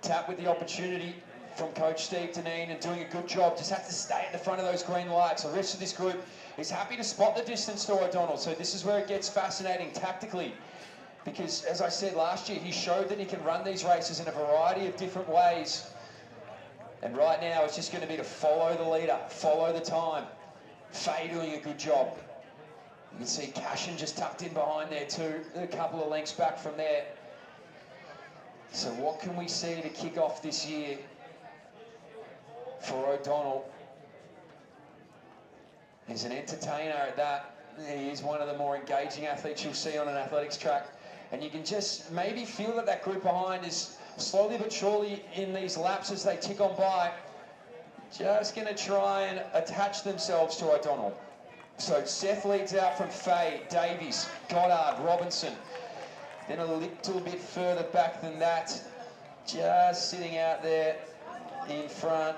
Tapped with the opportunity from Coach Steve Deneen and doing a good job. Just had to stay at the front of those green lights. The rest of this group is happy to spot the distance to O'Donnell. So this is where it gets fascinating tactically. Because as I said last year, he showed that he can run these races in a variety of different ways. And right now it's just going to be to follow the leader, follow the time. Fay doing a good job. You can see Cashin just tucked in behind there too, a couple of lengths back from there. So what can we see to kick off this year for O'Donnell? He's an entertainer at that. He is one of the more engaging athletes you'll see on an athletics track. And you can just maybe feel that that group behind is slowly but surely in these laps as they tick on by, just going to try and attach themselves to O'Donnell. So Seth leads out from Fay, Davies, Goddard, Robinson. Then a little bit further back than that, just sitting out there in front,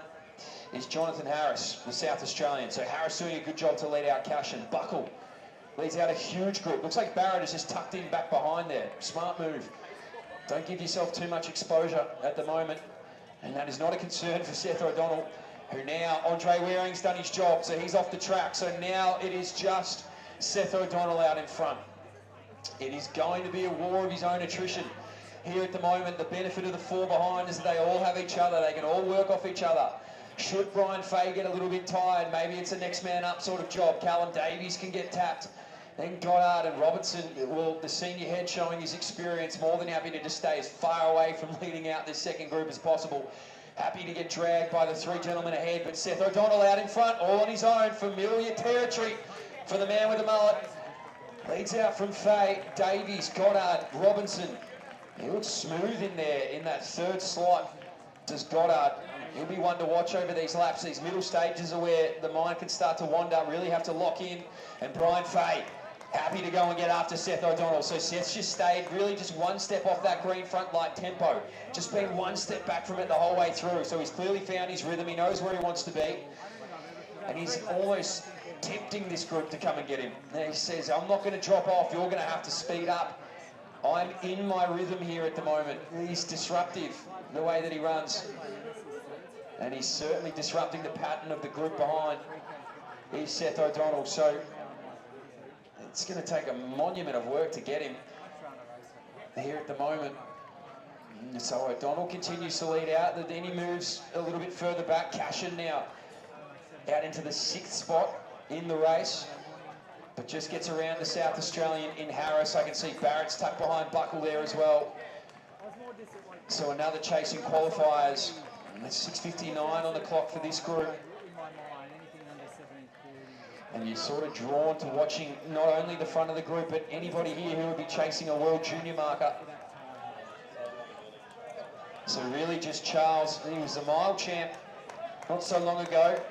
is Jonathan Harris, the South Australian. So Harris doing a good job to lead out Cashin. Buckle leads out a huge group. Looks like Barrett is just tucked in back behind there. Smart move. Don't give yourself too much exposure at the moment. And that is not a concern for Seth O'Donnell, who now, Andre Waring's done his job, so he's off the track. So now it is just Seth O'Donnell out in front. It is going to be a war of his own attrition. Here at the moment, the benefit of the four behind is that they all have each other. They can all work off each other. Should Brian Fay get a little bit tired, maybe it's a next man up sort of job. Callum Davies can get tapped. Then Goddard and Robertson, well, the senior head showing his experience, more than happy to just stay as far away from leading out this second group as possible. Happy to get dragged by the three gentlemen ahead, but Seth O'Donnell out in front, all on his own. Familiar territory for the man with the mullet. Leads out from Fay, Davies, Goddard, Robinson. He looks smooth in there in that third slot. Does Goddard. He'll be one to watch over these laps. These middle stages are where the mind can start to wander, really have to lock in. And Brian Fay, happy to go and get after Seth O'Donnell. So Seth's just stayed really just one step off that green front light tempo. Just been one step back from it the whole way through. So he's clearly found his rhythm. He knows where he wants to be. And he's almost tempting this group to come and get him. And he says, I'm not going to drop off. You're going to have to speed up. I'm in my rhythm here at the moment. He's disruptive, the way that he runs. And he's certainly disrupting the pattern of the group behind. He's Seth O'Donnell. So it's going to take a monument of work to get him here at the moment. So O'Donnell continues to lead out. Then he moves a little bit further back. Cashin now out into the 6th spot in the race, but just gets around the South Australian in Harris. I can see Barrett's tucked behind Buckle there as well. So another chasing qualifiers. And it's 6:59 on the clock for this group. And you're sort of drawn to watching not only the front of the group, but anybody here who would be chasing a World Junior marker. So really just Charles, he was a mile champ not so long ago.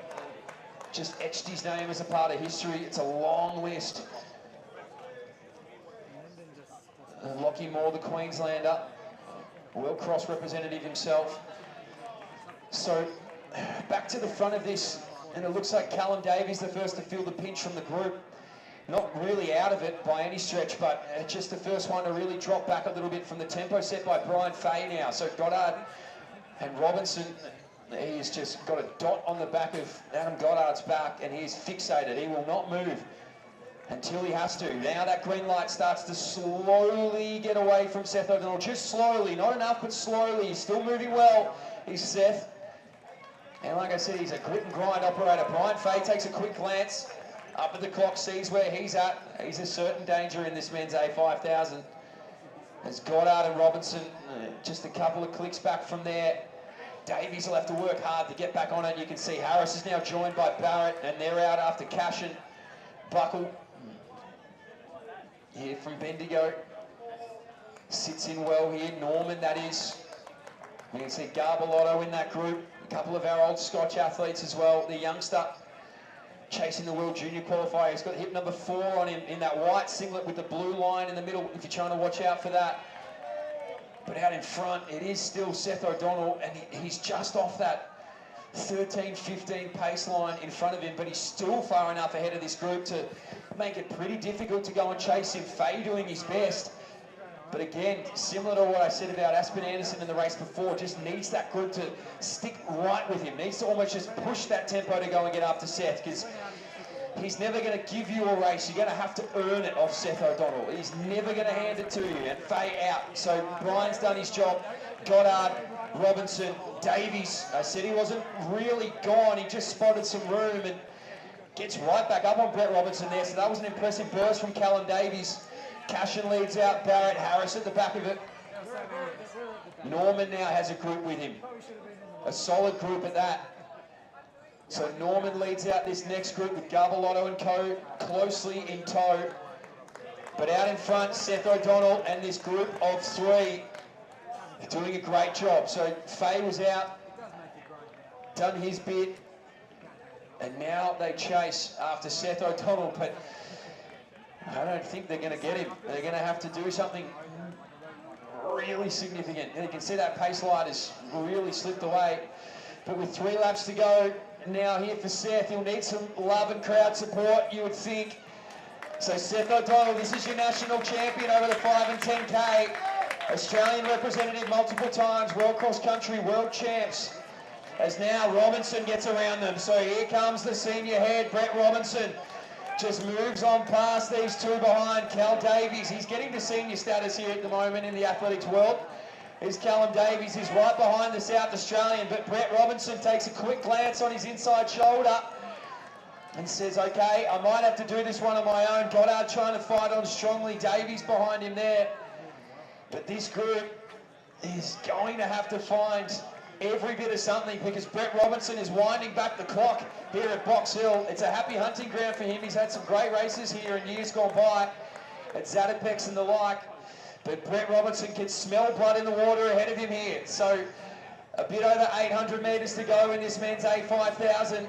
Just etched his name as a part of history. It's a long list. And Lockie Moore, the Queenslander, well cross representative himself. So back to the front of this, and it looks like Callum Davies the first to feel the pinch from the group. Not really out of it by any stretch, but just the first one to really drop back a little bit from the tempo set by Brian Fay now. So Goddard and Robinson, he's just got a dot on the back of Adam Goddard's back, and he's fixated. He will not move until he has to. Now that green light starts to slowly get away from Seth O'Donnell. Just slowly, not enough, but slowly. He's still moving well. He's Seth. And like I said, he's a grit and grind operator. Brian Fay takes a quick glance up at the clock, sees where he's at. He's a certain danger in this men's A5000. There's Goddard and Robinson, just a couple of clicks back from there. Davies will have to work hard to get back on it. You can see Harris is now joined by Barrett, and they're out after Cashin. Buckle, here from Bendigo, sits in well here. Norman, that is. You can see Garbalotto in that group. A couple of our old Scotch athletes as well. The youngster chasing the World Junior qualifier. He's got hip number 4 on him in that white singlet with the blue line in the middle, if you're trying to watch out for that. But out in front, it is still Seth O'Donnell, and he's just off that 13-15 pace line in front of him, but he's still far enough ahead of this group to make it pretty difficult to go and chase him. Fay doing his best. But again, similar to what I said about Aspen Anderson in the race before, just needs that group to stick right with him. Needs to almost just push that tempo to go and get after Seth, because he's never going to give you a race. You're going to have to earn it off Seth O'Donnell. He's never going to hand it to you. And Fay out. So Brian's done his job. Goddard, Robinson, Davies. I said he wasn't really gone. He just spotted some room and gets right back up on Brett Robinson there. So that was an impressive burst from Callum Davies. Cashin leads out, Barrett, Harris at the back of it. Norman now has a group with him. A solid group at that. So Norman leads out this next group with Garbalotto and co closely in tow. But out in front, Seth O'Donnell and this group of 3 are doing a great job. So Fay was out, done his bit, and now they chase after Seth O'Donnell. But I don't think they're going to get him. They're going to have to do something really significant. You can see that pace light has really slipped away. But with 3 laps to go now here for Seth, he'll need some love and crowd support, you would think. So Seth O'Donnell, this is your national champion over the 5 and 10K. Australian representative multiple times, world cross country, world champs. As now Robinson gets around them. So here comes the senior head, Brett Robinson. Just moves on past these 2 behind. Cal Davies, he's getting to senior status here at the moment in the athletics world. Here's Callum Davies, he's right behind the South Australian, but Brett Robinson takes a quick glance on his inside shoulder and says, okay, I might have to do this one on my own. Goddard trying to fight on strongly, Davies behind him there. But this group is going to have to find every bit of something because Brett Robinson is winding back the clock here at Box Hill. It's a happy hunting ground for him. He's had some great races here in years gone by at Zatapex and the like. But Brett Robinson can smell blood in the water ahead of him here. So a bit over 800 metres to go in this men's A5000.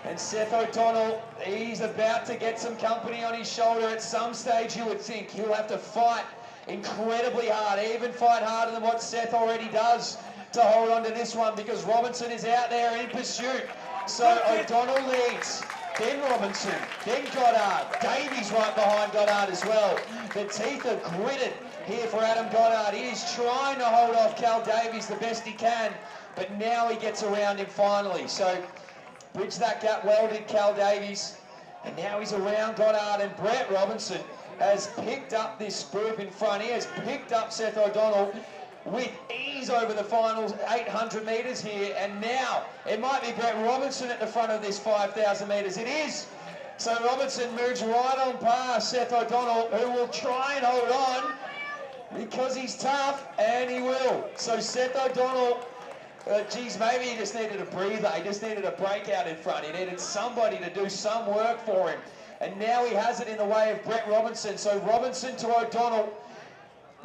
And Seth O'Donnell, he's about to get some company on his shoulder. At some stage, you would think he'll have to fight incredibly hard, even fight harder than what Seth already does to hold on to this one because Robinson is out there in pursuit. So O'Donnell leads, then Robinson, then Goddard. Davies right behind Goddard as well. The teeth are gritted here for Adam Goddard. He is trying to hold off Cal Davies the best he can, but now he gets around him finally. So bridge that gap well did Cal Davies, and now he's around Goddard, and Brett Robinson has picked up this group in front. He has picked up Seth O'Donnell with ease over the final 800 metres here, and now it might be Brett Robinson at the front of this 5,000 metres. It is. So Robinson moves right on past Seth O'Donnell, who will try and hold on because he's tough, and he will. So Seth O'Donnell, geez, maybe he just needed a breather. He just needed a breakout in front. He needed somebody to do some work for him. And now he has it in the way of Brett Robinson. So Robinson to O'Donnell.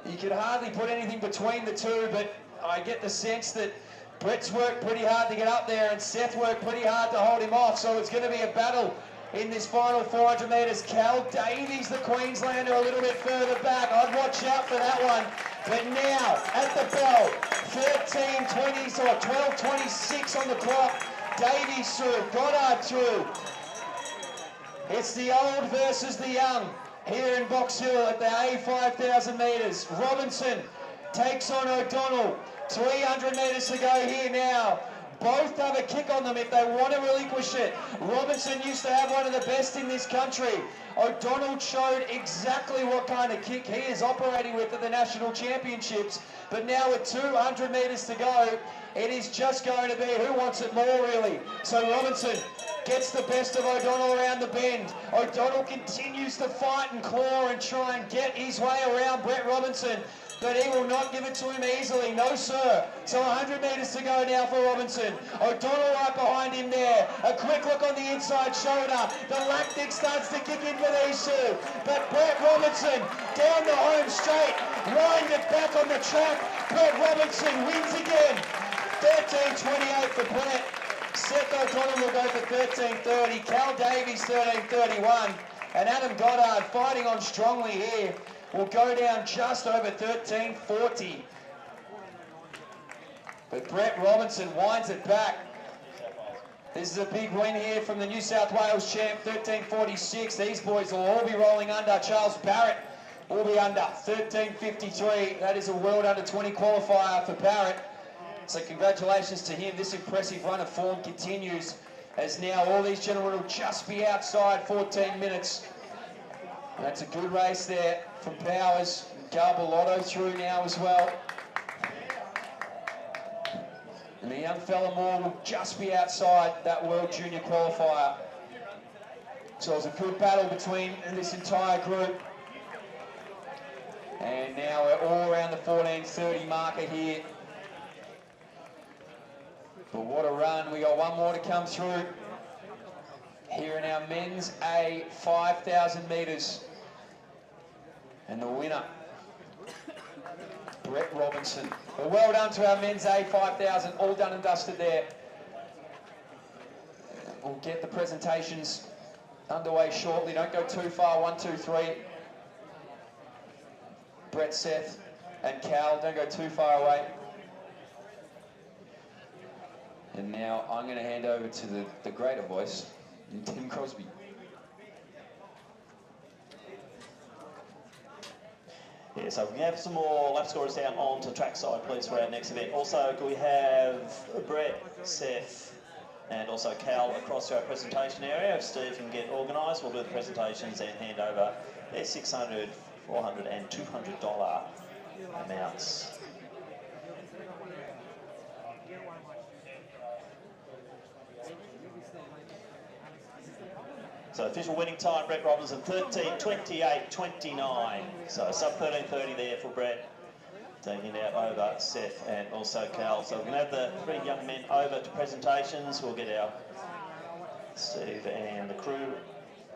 You could hardly put anything between the two, but I get the sense that Brett's worked pretty hard to get up there and Seth worked pretty hard to hold him off. So it's going to be a battle in this final 400 metres. Cal Davies, the Queenslander, a little bit further back. I'd watch out for that one. But now, at the bell, 13:20, so 12:26 on the clock. Davies through, Goddard through. It's the old versus the young here in Box Hill at the A5000 metres. Robinson takes on O'Donnell. 300 metres to go here now. Both have a kick on them if they want to relinquish it. Robinson used to have one of the best in this country. O'Donnell showed exactly what kind of kick he is operating with at the National Championships. But now with 200 metres to go, it is just going to be who wants it more, really. So Robinson gets the best of O'Donnell around the bend. O'Donnell continues to fight and claw and try and get his way around Brett Robinson, but he will not give it to him easily. No, sir. So 100 metres to go now for Robinson. O'Donnell right behind him there. A quick look on the inside shoulder. The lactic starts to kick in for these two. But Brett Robinson down the home straight. Wind it back on the track. Brett Robinson wins again. 13:28 for Brett. Seth O'Donnell will go for 13:30. Cal Davies 13:31. And Adam Goddard fighting on strongly here will go down just over 13:40. But Brett Robinson winds it back. This is a big win here from the New South Wales champ, 13:46. These boys will all be rolling under. Charles Barrett will be under 13:53. That is a World Under 20 qualifier for Barrett. So congratulations to him. This impressive run of form continues as now all these gentlemen will just be outside 14 minutes. And that's a good race there from Powers. Garbellotto through now as well. And the young fella Moore will just be outside that World Junior qualifier. So it was a good battle between this entire group. And now we're all around the 14:30 marker here. But what a run. We got one more to come through here in our men's A 5,000 metres. And the winner, Brett Robinson. Well, well done to our men's A 5,000, all done and dusted there. We'll get the presentations underway shortly. Don't go too far. 1, 2, 3. Brett, Seth, and Cal, don't go too far away. And now I'm going to hand over to the greater voice, Tim Crosby. Yeah, so we have some more lap scorers down onto the track side, please, for our next event. Also, we have Brett, Seth, and also Cal across to our presentation area. If Steve can get organised, we'll do the presentations and hand over their $600, $400 and $200 amounts. So official winning time, Brett Robinson, 13:28.29. So sub 13:30 there for Brett. Taking it out over Seth and also Cal. So we're going to have the three young men over to presentations. We'll get our Steve and the crew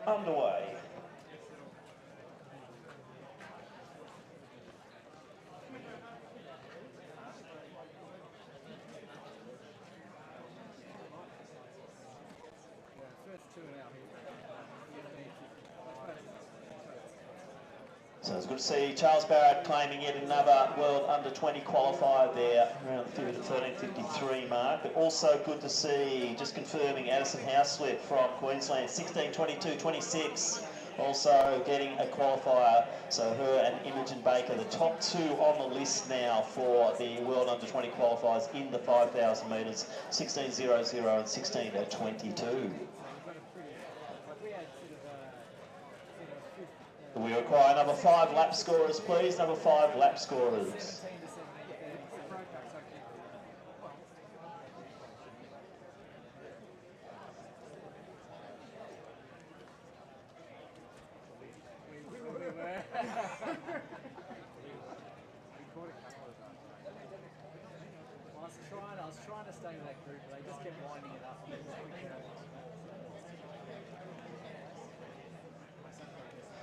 underway. So it's good to see Charles Barrett claiming yet another World Under-20 qualifier there around the 13:53 mark. But also good to see, just confirming, Addison Houseslip from Queensland, 16:22.26, also getting a qualifier. So her and Imogen Baker, the top two on the list now for the World Under-20 qualifiers in the 5,000 metres, 16:00 and 16:22. We require number 5 lap scorers, please. Number 5 lap scorers. I was trying to stay with that group, but they just kept winding it up.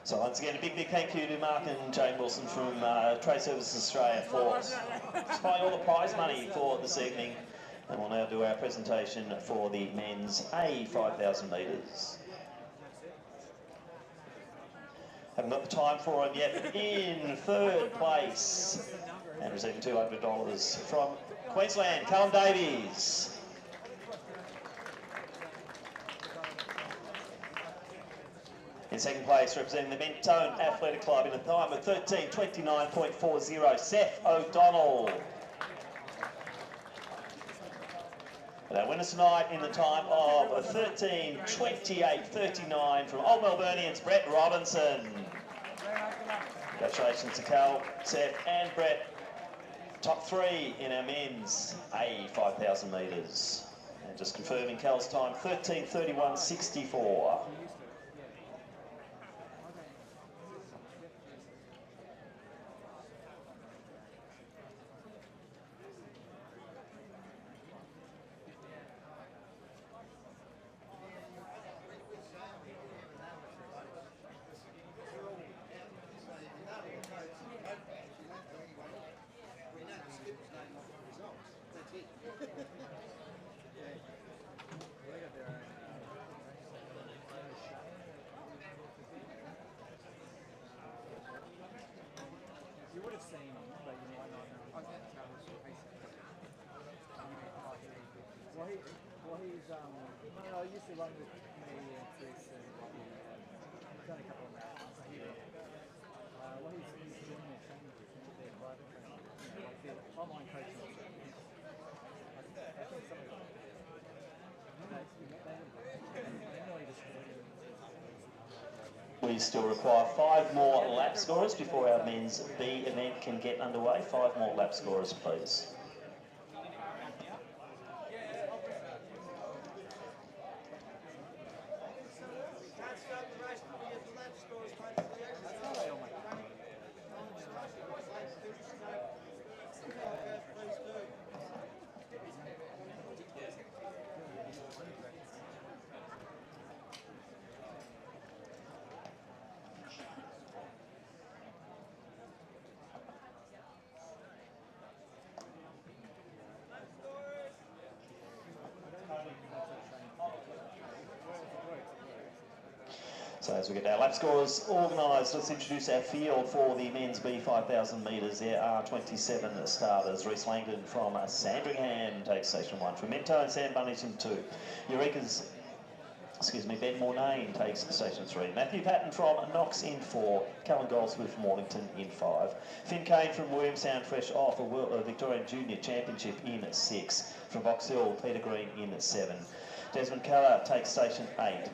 So once again, a big thank you to Mark and Jane Wilson from Trade Services Australia for supplying all the prize money for this evening. And we'll now do our presentation for the men's A 5,000 metres. Haven't got the time for him yet, but in third place and receiving $200 from Queensland, Callum Davies. In second place, representing the Mentone Athletic Club in a time of 13:29.40, Seth O'Donnell. And our winners tonight in the time of 13:28.39 from Old Melburnians, Brett Robinson. Congratulations to Cal, Seth and Brett. Top 3 in our men's A 5,000 metres. And just confirming Cal's time, 13:31.64. You would have seen him, but you might not know. He's I used to run with me and Chris and he's done a couple of marathons here. He's doing their training with their private training, like their online coaching. I think some of them, We still require 5 more lap scorers before our men's B event can get underway. 5 more lap scorers, please. So as we get our lap scores organised, let's introduce our field for the men's B 5,000 metres. There are 27 starters. Reece Langdon from Sandringham takes station 1. From Minto and Sam Bunnington 2. Eureka's, Ben Mornane takes station 3. Matthew Patton from Knox in 4. Callan Goldsmith from Mornington in 5. Finn Kane from Williamstown fresh off a Victorian Junior Championship in 6. From Box Hill, Peter Green in 7. Desmond Carr takes station 8.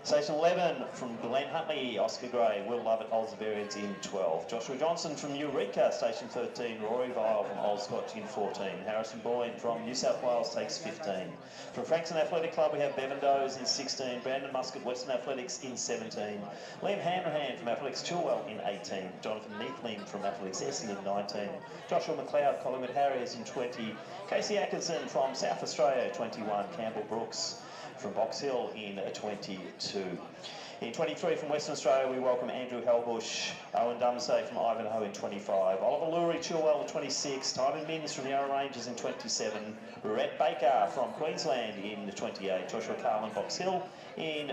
Station 11 from Glen Huntley, Oscar Gray, Will Lovett, Oldsvarians in 12. Joshua Johnson from Eureka, station 13. Rory Vile from Old Scotch in 14. Harrison Boyne from New South Wales takes 15. From Frankston Athletic Club we have Bevan Does in 16. Brandon Muscat, Western Athletics in 17. Liam Hanrahan from Athletics Chilwell in 18. Jonathan Neathling from Athletics Essendon in 19. Joshua McLeod, Collingwood Harriers in 20. Casey Atkinson from South Australia 21. Campbell Brooks from Box Hill in 22. In 23 from Western Australia we welcome Andrew Helbush, Owen Dumsday from Ivanhoe in 25, Oliver Lurie Chilwell in 26, Timon Minns from Yarra Rangers in 27, Rhett Baker from Queensland in 28, Joshua Carlin Box Hill in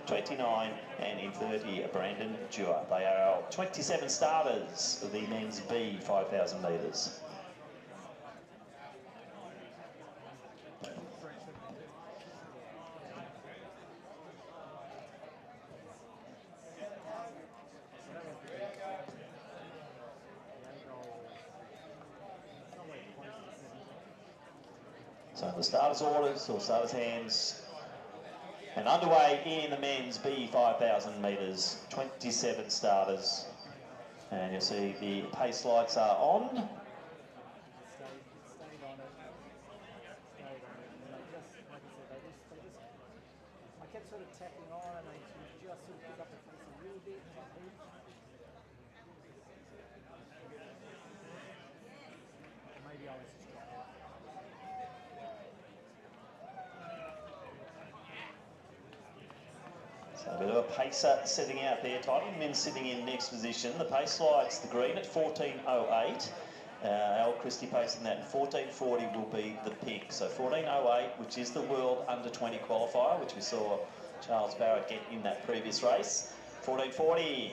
29, and in 30 Brandon Dewar. They are our 27 starters of the men's B 5,000 metres. So the starters' orders or starters' hands, and underway in the men's B 5,000 metres, 27 starters, and you'll see the pace lights are on. I kept sort of tapping on and they just sort of pick up the pace a little bit. Maybe I was just dropped out. So a bit of a pacer setting out there. Titan Min sitting in next position. The pace lights, the green at 14.08. Al Christie pacing that, and 14.40 will be the pink. So 14.08, which is the World Under 20 qualifier, which we saw Charles Barrett get in that previous race. 14.40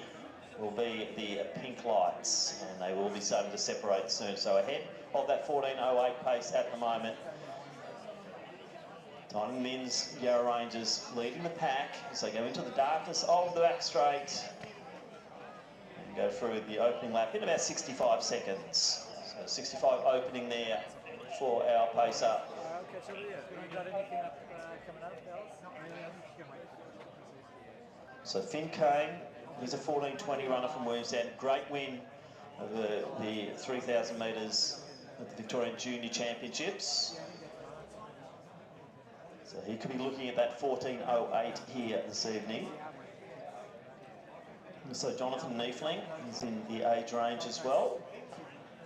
will be the pink lights, and they will be starting to separate soon. So ahead of that 14.08 pace at the moment, Titan Minns, Yarra Rangers leading the pack as they go into the darkness of the back straight and go through the opening lap in about 65 seconds. So 65 opening there for our pacer. Okay, so yeah, have you got anything up coming up, Alex? Not really. So Finn Kane, he's a 14.20 runner from Williamstown. Great win of the 3,000 metres at the Victorian Junior Championships. So he could be looking at that 14.08 here this evening. And so Jonathan Neathling is in the age range as well.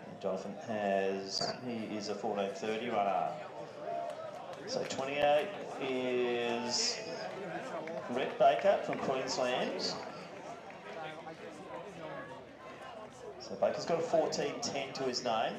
And Jonathan he is a 14.30 runner. So 28 is Rhett Baker from Queensland. So Baker's got a 14.10 to his name.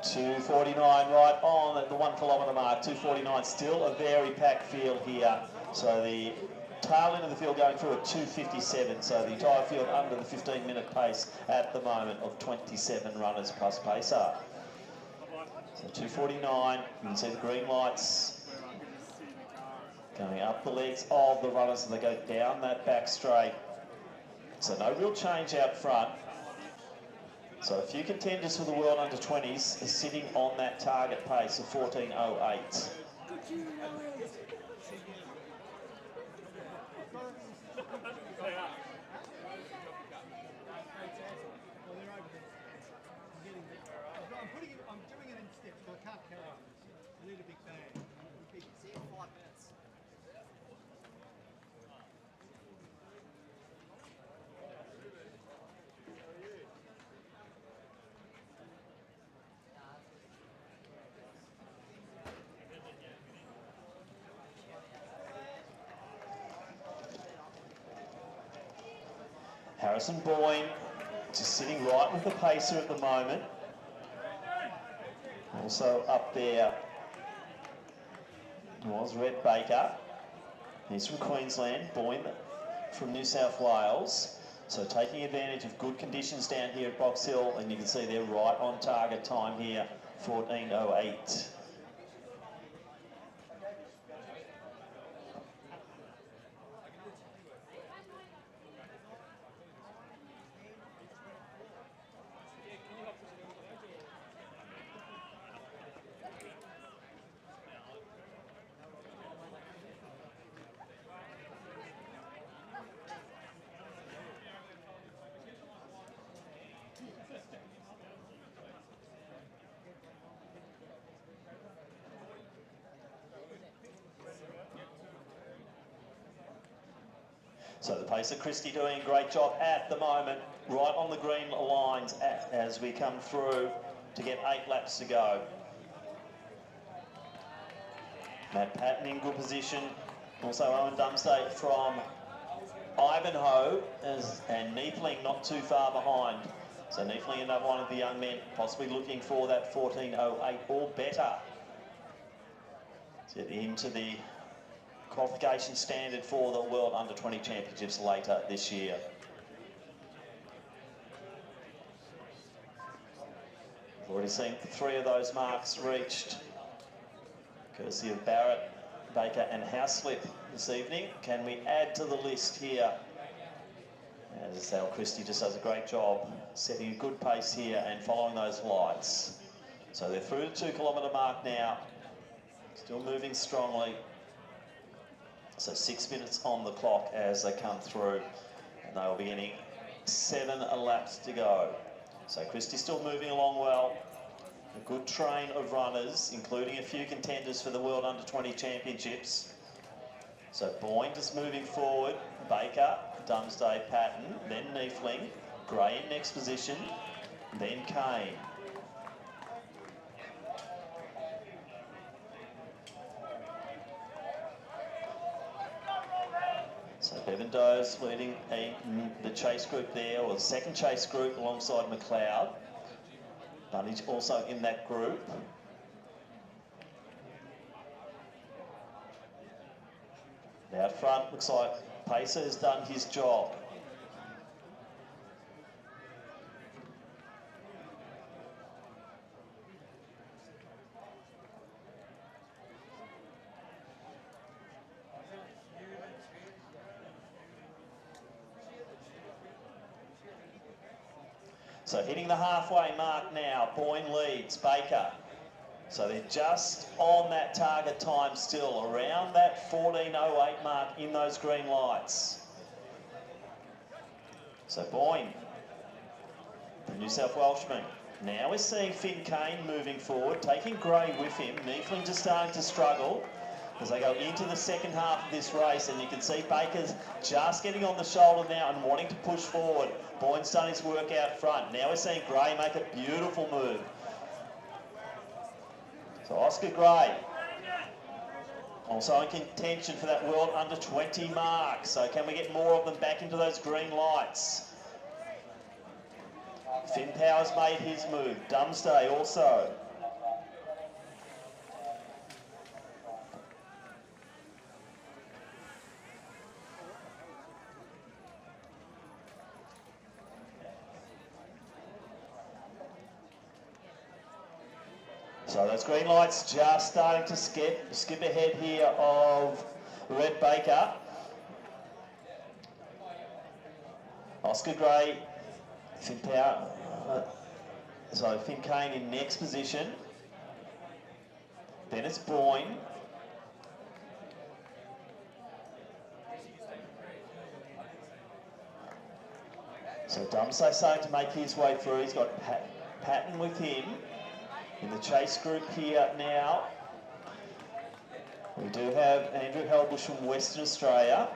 .249 right on at the 1 kilometre mark. 249, still a very packed field here. So the tail end of the field going through at 2:57. So the entire field under the 15-minute pace at the moment of 27 runners plus pacer. So 2:49, you can see the green lights going up the legs of the runners as they go down that back straight. So no real change out front. So a few contenders for the World Under-20s are sitting on that target pace of 14.08. I'm doing it in steps, so I can't carry on. I need a big bang. See you in 5 minutes. Harrison Boyne just sitting right with the pacer at the moment. Also up there was Red Baker. He's from Queensland, Boyne from New South Wales. So taking advantage of good conditions down here at Box Hill, and you can see they're right on target time here, 14.08. So the pacer Christie doing a great job at the moment, right on the green lines as we come through to get 8 laps to go. Matt Patton in good position. Also Owen Dumsday from Ivanhoe and Neefling not too far behind. So Neefling, another one of the young men, possibly looking for that 14.08 or better to get into the qualification standard for the World Under-20 Championships later this year. We've already seen 3 of those marks reached, courtesy of Barrett, Baker and Houslip this evening. Can we add to the list here? As Al Christie just does a great job setting a good pace here and following those lights. So they're through the 2 kilometre mark now, still moving strongly. So 6 minutes on the clock as they come through, and they will be getting 7 laps to go. So Christie still moving along well. A good train of runners, including a few contenders for the World Under-20 Championships. So Boyne just moving forward, Baker, Dumsday, Patton, then Neefling, Gray in next position, then Kane. So Bevan Doe's leading the chase group there, or the second chase group alongside McLeod. Bunnage also in that group. Out front, looks like Pacer has done his job. So hitting the halfway mark now, Boyne leads, Baker. So they're just on that target time still, around that 14.08 mark in those green lights. So Boyne, the New South Welshman. Now we're seeing Finn Kane moving forward, taking Gray with him. Neefling just starting to struggle as they go into the second half of this race, and you can see Baker's just getting on the shoulder now and wanting to push forward. Boyne's done his work out front. Now we're seeing Gray make a beautiful move. So Oscar Gray, also in contention for that World Under-20 mark. So can we get more of them back into those green lights? Finn Powers made his move. Dumsday also. So those green lights just starting to skip ahead here of Red Baker. Oscar Gray, Finn Power, So Finn Kane in next position. Then it's Boyne. So Dumsay starting to make his way through. He's got Patton with him in the chase group here now. We do have Andrew Helbush from Western Australia.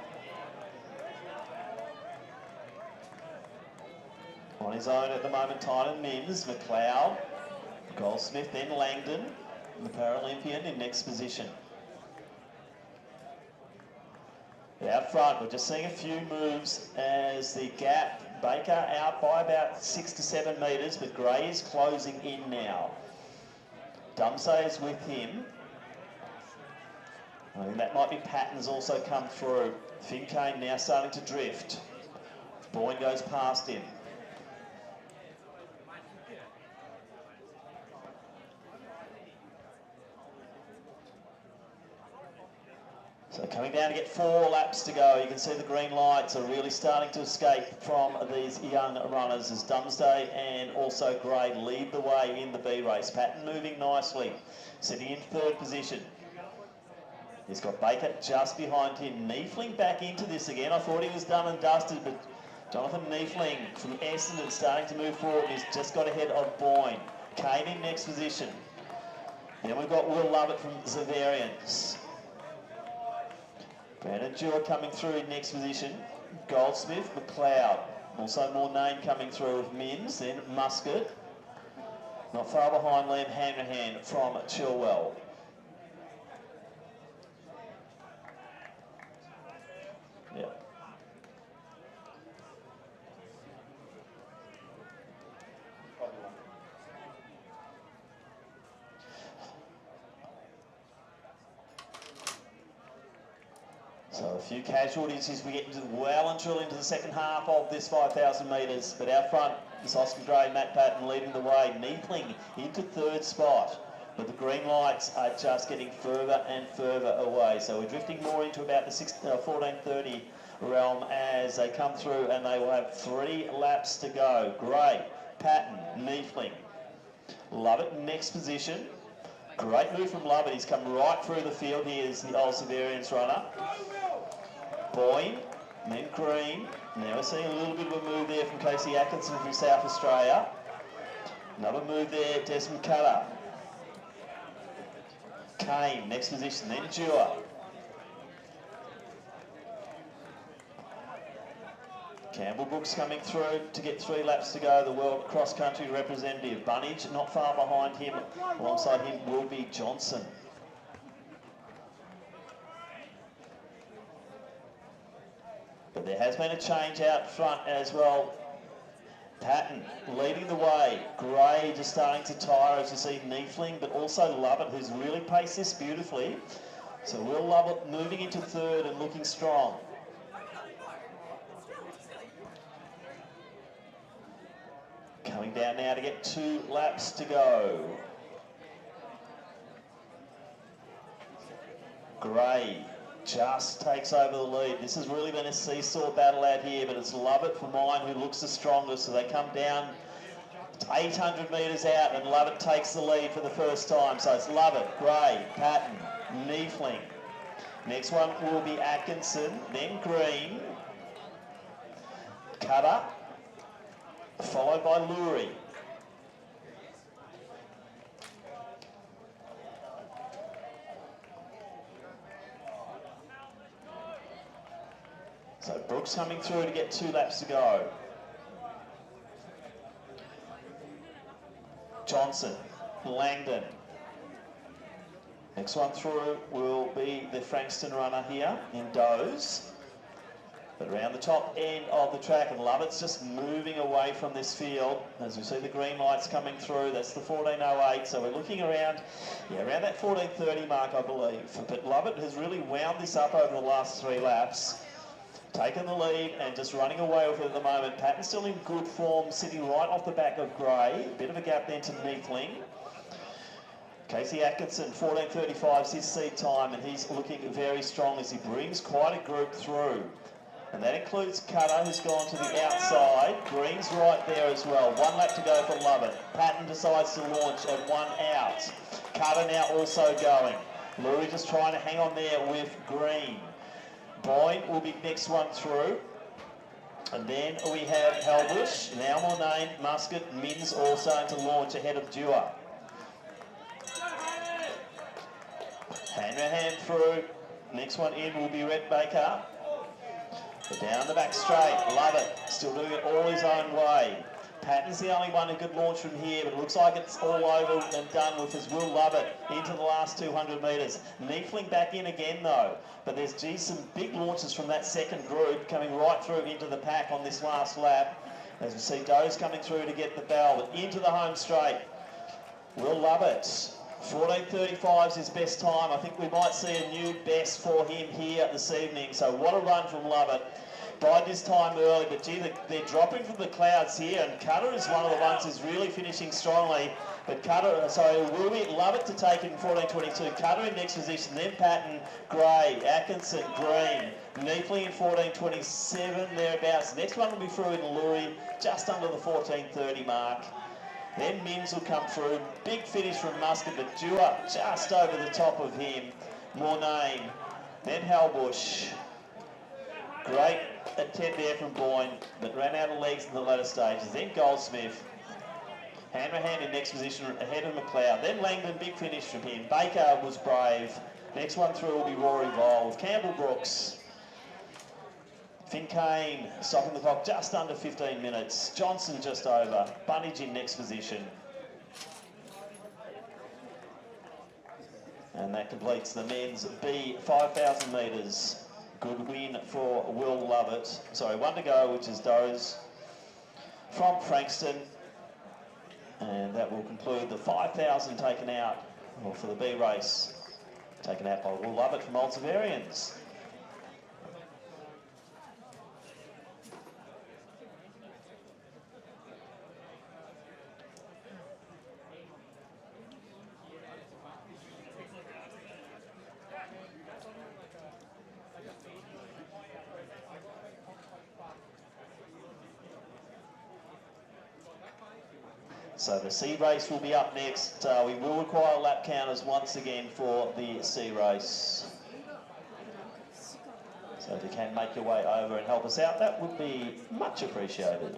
On his own at the moment, Tynan Mims, McLeod, Goldsmith, then Langdon, the Paralympian in next position. Out front, we're just seeing a few moves as the gap, Baker out by about 6 to 7 metres, but Gray is closing in now. Dumsay is with him. I think that might be Patton's also come through. Finn Kane now starting to drift. Boyne goes past him. So coming down to get 4 laps to go, you can see the green lights are really starting to escape from these young runners as Dumsday and also Gray lead the way in the B race. Patton moving nicely, sitting in 3rd position. He's got Baker just behind him. Niefling back into this again. I thought he was done and dusted, but Jonathan Niefling from Essendon starting to move forward. He's just got ahead of Boyne. Kane in next position. Then we've got Will Lovett from Zavarians. Brandon Dewar coming through in next position. Goldsmith, McLeod. Also more name coming through with Mims, then Muscat. Not far behind Liam Hanrahan from Chilwell. Yeah. So a few casualties as we get into well and truly into the second half of this 5,000 metres. But out front is Oscar Gray, Matt Patton leading the way. Niefling into 3rd spot. But the green lights are just getting further and further away. So we're drifting more into about the 14:30 realm as they come through, and they will have 3 laps to go. Gray, Patton, Niefling. Lovett in next position. Great move from Lovett. He's come right through the field. He is the old Severians runner. Boyne, then Green. Now we're seeing a little bit of a move there from Casey Atkinson from South Australia. Another move there, Desmond Cutter. Kane, next position, then Dewar. Campbell Brooks coming through to get 3 laps to go, the World Cross Country representative. Bunnage not far behind him. Alongside him will be Johnson. But there has been a change out front as well. Patton leading the way. Gray just starting to tire as you see Niefling, but also Lovett, who's really paced this beautifully. So Will Lovett moving into 3rd and looking strong. Coming down now to get 2 laps to go. Gray just takes over the lead. This has really been a seesaw battle out here, but it's Lovett for mine who looks the strongest. So they come down 800 metres out and Lovett takes the lead for the first time. So it's Lovett, Gray, Patton, Niefling. Next one will be Atkinson, then Green, Cutter, followed by Lurie. So Brooks coming through to get 2 laps to go. Johnson, Langdon. Next one through will be the Frankston runner here in Doze. But around the top end of the track, and Lovett's just moving away from this field. As we see the green lights coming through, that's the 14:08. So we're looking around, around that 14:30 mark, I believe. But Lovett has really wound this up over the last 3 laps. Taken the lead and just running away with it at the moment. Patton's still in good form, sitting right off the back of Gray. Bit of a gap then to Niefling. Casey Atkinson, 14:35 is his seed time, and he's looking very strong as he brings quite a group through. And that includes Cutter, who's gone to the outside. Green's right there as well. 1 lap to go for Lovett. Patton decides to launch at 1 out. Cutter now also going. Lurie just trying to hang on there with Green. Boyne will be next one through. And then we have Helbush, now Mornane, Muscat, Minns also to launch ahead of Dewar. Hanrahan through. Next one in will be Rhett Baker. But down the back straight, Lovett, still doing it all his own way. Patton's the only one who could launch from here, but it looks like it's all over and done with as Will Lovett into the last 200 metres. Neefling back in again though, but there's some big launches from that second group coming right through into the pack on this last lap. As we see Doe's coming through to get the bell, but into the home straight. Will Lovett, 14.35 is his best time. I think we might see a new best for him here this evening. So what a run from Lovett. Died this time early, but gee, they're dropping from the clouds here, and Cutter is one of the ones who's really finishing strongly. But Cutter, so will be Lovett to take it in 14.22. Cutter in next position, then Patton, Gray, Atkinson, Green, Neatly in 14.27 thereabouts. Next one will be through in Lurie, just under the 14.30 mark. Then Mims will come through. Big finish from Muscat, but Dewar just over the top of him. Mornane, then Helbush. Great attempt there from Boyne, but ran out of legs in the latter stages. Then Goldsmith. Hanrahan in next position ahead of McLeod. Then Langdon, big finish from him. Baker was brave. Next one through will be Rory Vole with Campbell Brooks. Finn Kane stopping the clock just under 15 minutes. Johnson just over. Bunnage in next position. And that completes the men's B 5,000 metres. Good win for Will Lovett. Sorry, 1 to go, which is Doe's from Frankston. And that will conclude the 5,000 taken out, or for the B race, taken out by Will Lovett from Old Severians. So the C race will be up next. We will require lap counters once again for the C race. So if you can make your way over and help us out, that would be much appreciated.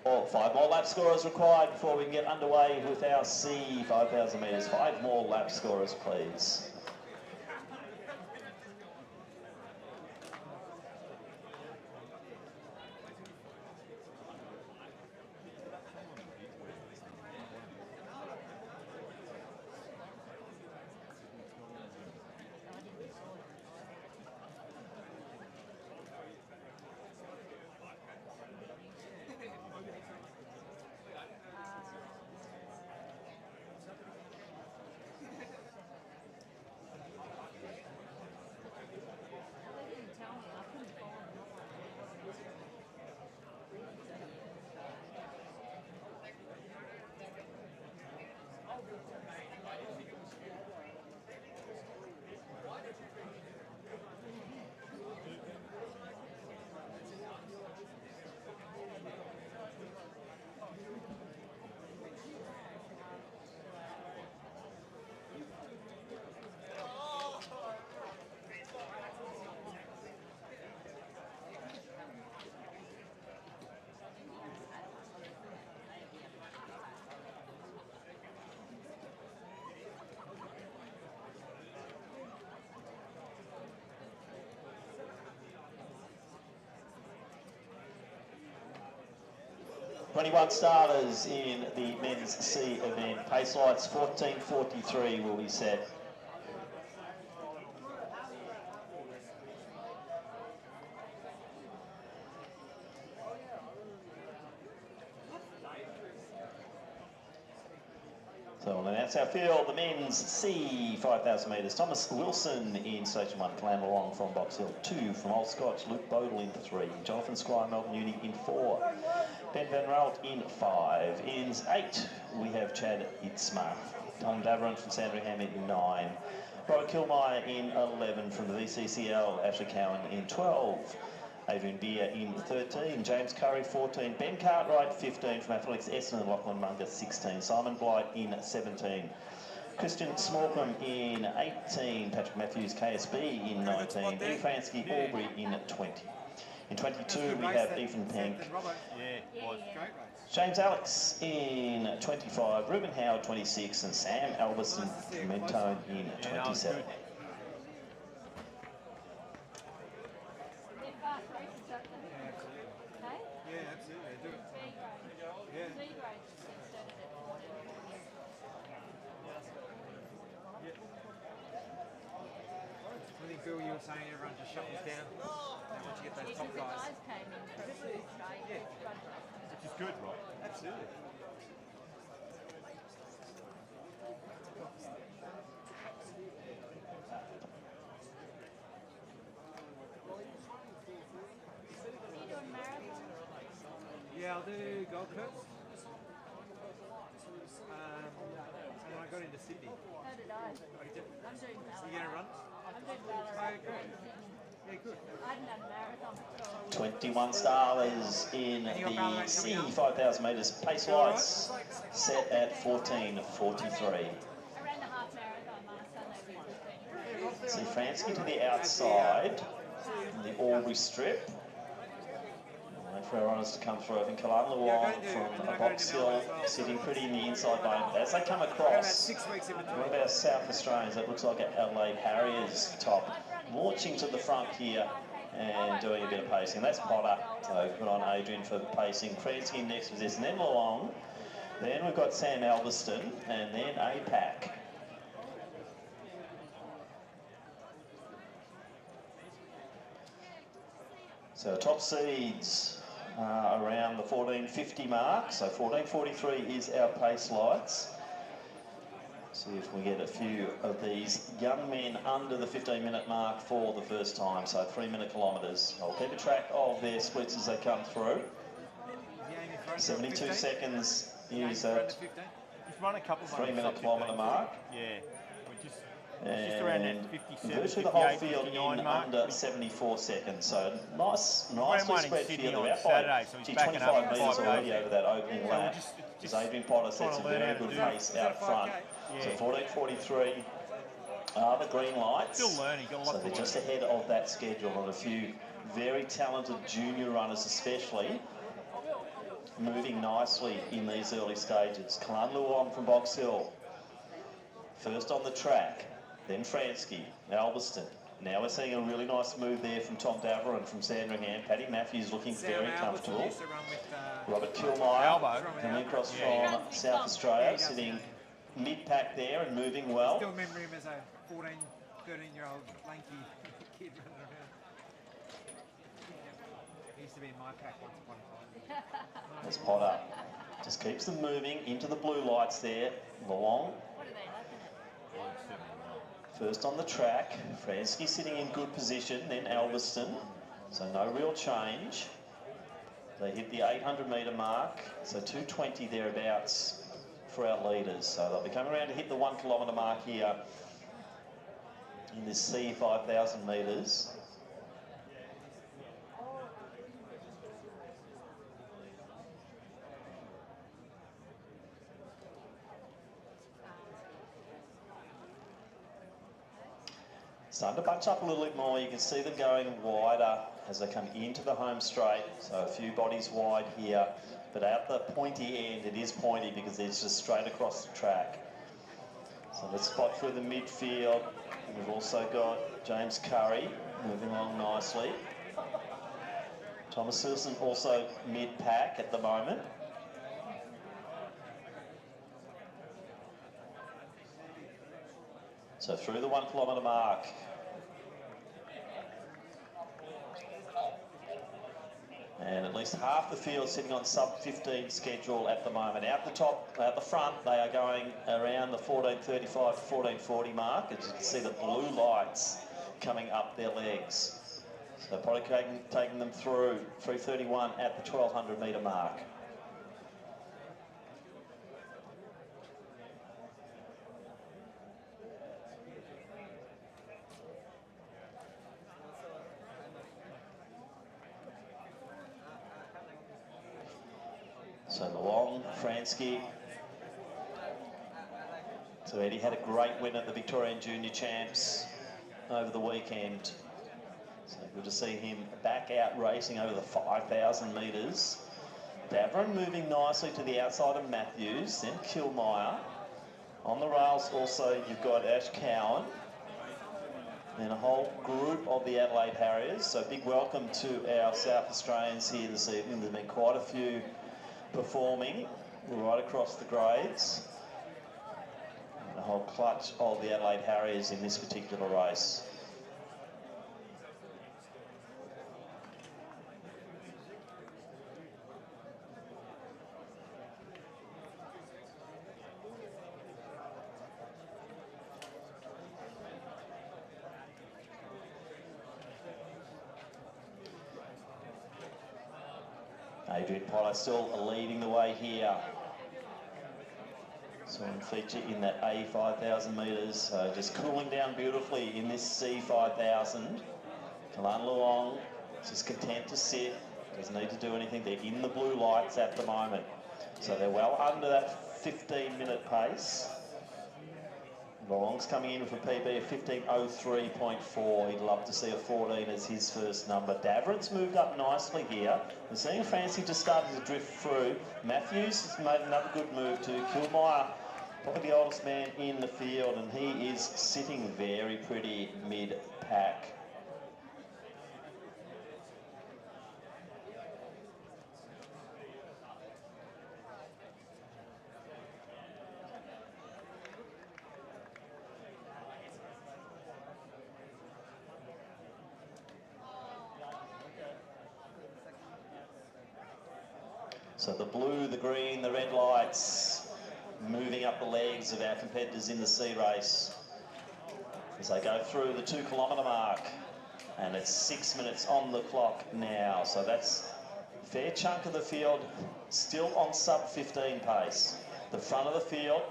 Well, 5 more lap scorers required before we can get underway with our C 5,000 metres. 5 more lap scorers, please. 21 starters in the men's C event. Pace lights 14:43 will be set. So we'll announce our field. The men's C 5,000 metres. Thomas Wilson in Station 1. Clan Long from Box Hill 2. From Old Scotch, Luke Bodle in 3. Jonathan Squire, Melbourne Uni in 4. Ben Van Ralt in 5. In 8, we have Chad Itzma. Tom Daveron from Sandringham in 9. Robert Kilmeyer in 11. From the VCCL, Ashley Cowan in 12. Adrian Beer in 13, James Curry 14, Ben Cartwright 15 from Athletics Essendon, Lachlan Munger 16, Simon Blight in 17, Christian Smallcombe in 18, Patrick Matthews KSB in 19, Eddie Fransky Albury in 20. In 22 we have Ethan Pank, James Alex in 25, Ruben Howard 26 and Sam Alberson from Mentone in 27. Bill, you were saying everyone just shuttles down once you get those top guys. Which is good, right? Absolutely. Yeah, I'll do Gold Coast. And I got into Sydney. So did I. I'm doing Ballarat. You going to run? I'm doing Ballarat. Oh, great. Yeah, good. I hadn't done marathon. 21 starters in the C 5,000 metres. Pace lights set at 14:43. I ran the half marathon last Sunday. See Fransky to the outside, in the Albury strip. Wait for our runners to come through. I think Kalan Luong from a Box Hill sitting pretty in the inside lane. As they come across, one of our South Australians, that looks like an Adelaide Harriers top, launching to the front here and doing a bit of pacing. That's Potter, so good on Adrian for pacing. Fransky next with this, and then Luong. Then we've got Sam Alberston, and then APAC. So top seeds around the 14:50 mark. So 14:43 is our pace lights. See if we get a few of these young men under the 15-minute mark for the first time. So 3-minute kilometres. I'll keep a track of their splits as they come through. 72 seconds is at Just run a couple 3-minute kilometre mark. Yeah. Just around that 57, virtually the whole 58, field in 59 mark. under 74 seconds. So nicely running spread Sydney field. on About Saturday, so he's backing up 25 metres 5 already days. over that opening Yeah, lap. just As Adrian Potter sets a trying to learn very how to good do it. pace out front. Yeah. So 14:43 are the green lights. Still learning, got a lot So to they're learn. just ahead of that schedule, and a few very talented junior runners especially moving nicely in these early stages. Kalan Luong from Box Hill, first on the track, then Fransky, Alberston. Now we're seeing a really nice move there from Tom Daveron from Sandringham. Paddy Matthews looking very comfortable. Robert Kilmeyer coming across from South Australia, sitting mid-pack there and moving well. Still remember him as a 14, 13-year-old lanky kid running around. He used to be in my pack once upon a time. As Potter just keeps them moving into the blue lights there. Luong first on the track. Fransky sitting in good position, then Alberston. So no real change. They hit the 800-metre mark, so 2:20 thereabouts for our leaders. So they'll be coming around to hit the 1 kilometre mark here in this C 5,000 metres. Starting to bunch up a little bit more. You can see them going wider as they come into the home straight. So a few bodies wide here, but at the pointy end, it is pointy because it's just straight across the track. So let's spot through the midfield. We've also got James Curry moving along nicely. Thomas Wilson also mid-pack at the moment. So through the 1 kilometre mark. And at least half the field sitting on sub-15 schedule at the moment. Out the top, out the front, they are going around the 14:35 to 14:40 mark. As you can see, the blue lights coming up their legs. So probably taking them through 3:31 at the 1200 metre mark. So Luong, Fransky. So Eddie had a great win at the Victorian Junior Champs over the weekend. So good to see him back out racing over the 5,000 metres. Davern moving nicely to the outside of Matthews, then Kilmeyer. On the rails also you've got Ash Cowan. And a whole group of the Adelaide Harriers. So big welcome to our South Australians here this evening. There's been quite a few performing right across the grades. And a whole clutch of the Adelaide Harriers in this particular race. Adrian Potter still leading the way here. So on feature in that A 5,000 metres, just cooling down beautifully in this C 5,000. Kalan Luong just content to sit, doesn't need to do anything. They're in the blue lights at the moment. So they're well under that 15-minute pace. Luong's coming in with a PB of 15:03.4. He'd love to see a 14 as his first number. Davern's moved up nicely here. We're seeing Fancy just starting to drift through. Matthews has made another good move too. Kilmeyer, probably the oldest man in the field, and he is sitting very pretty mid-pack. So the blue, the green, the red lights moving up the legs of our competitors in the C race as they go through the 2 kilometre mark. And it's 6 minutes on the clock now. So that's a fair chunk of the field still on sub-15 pace. The front of the field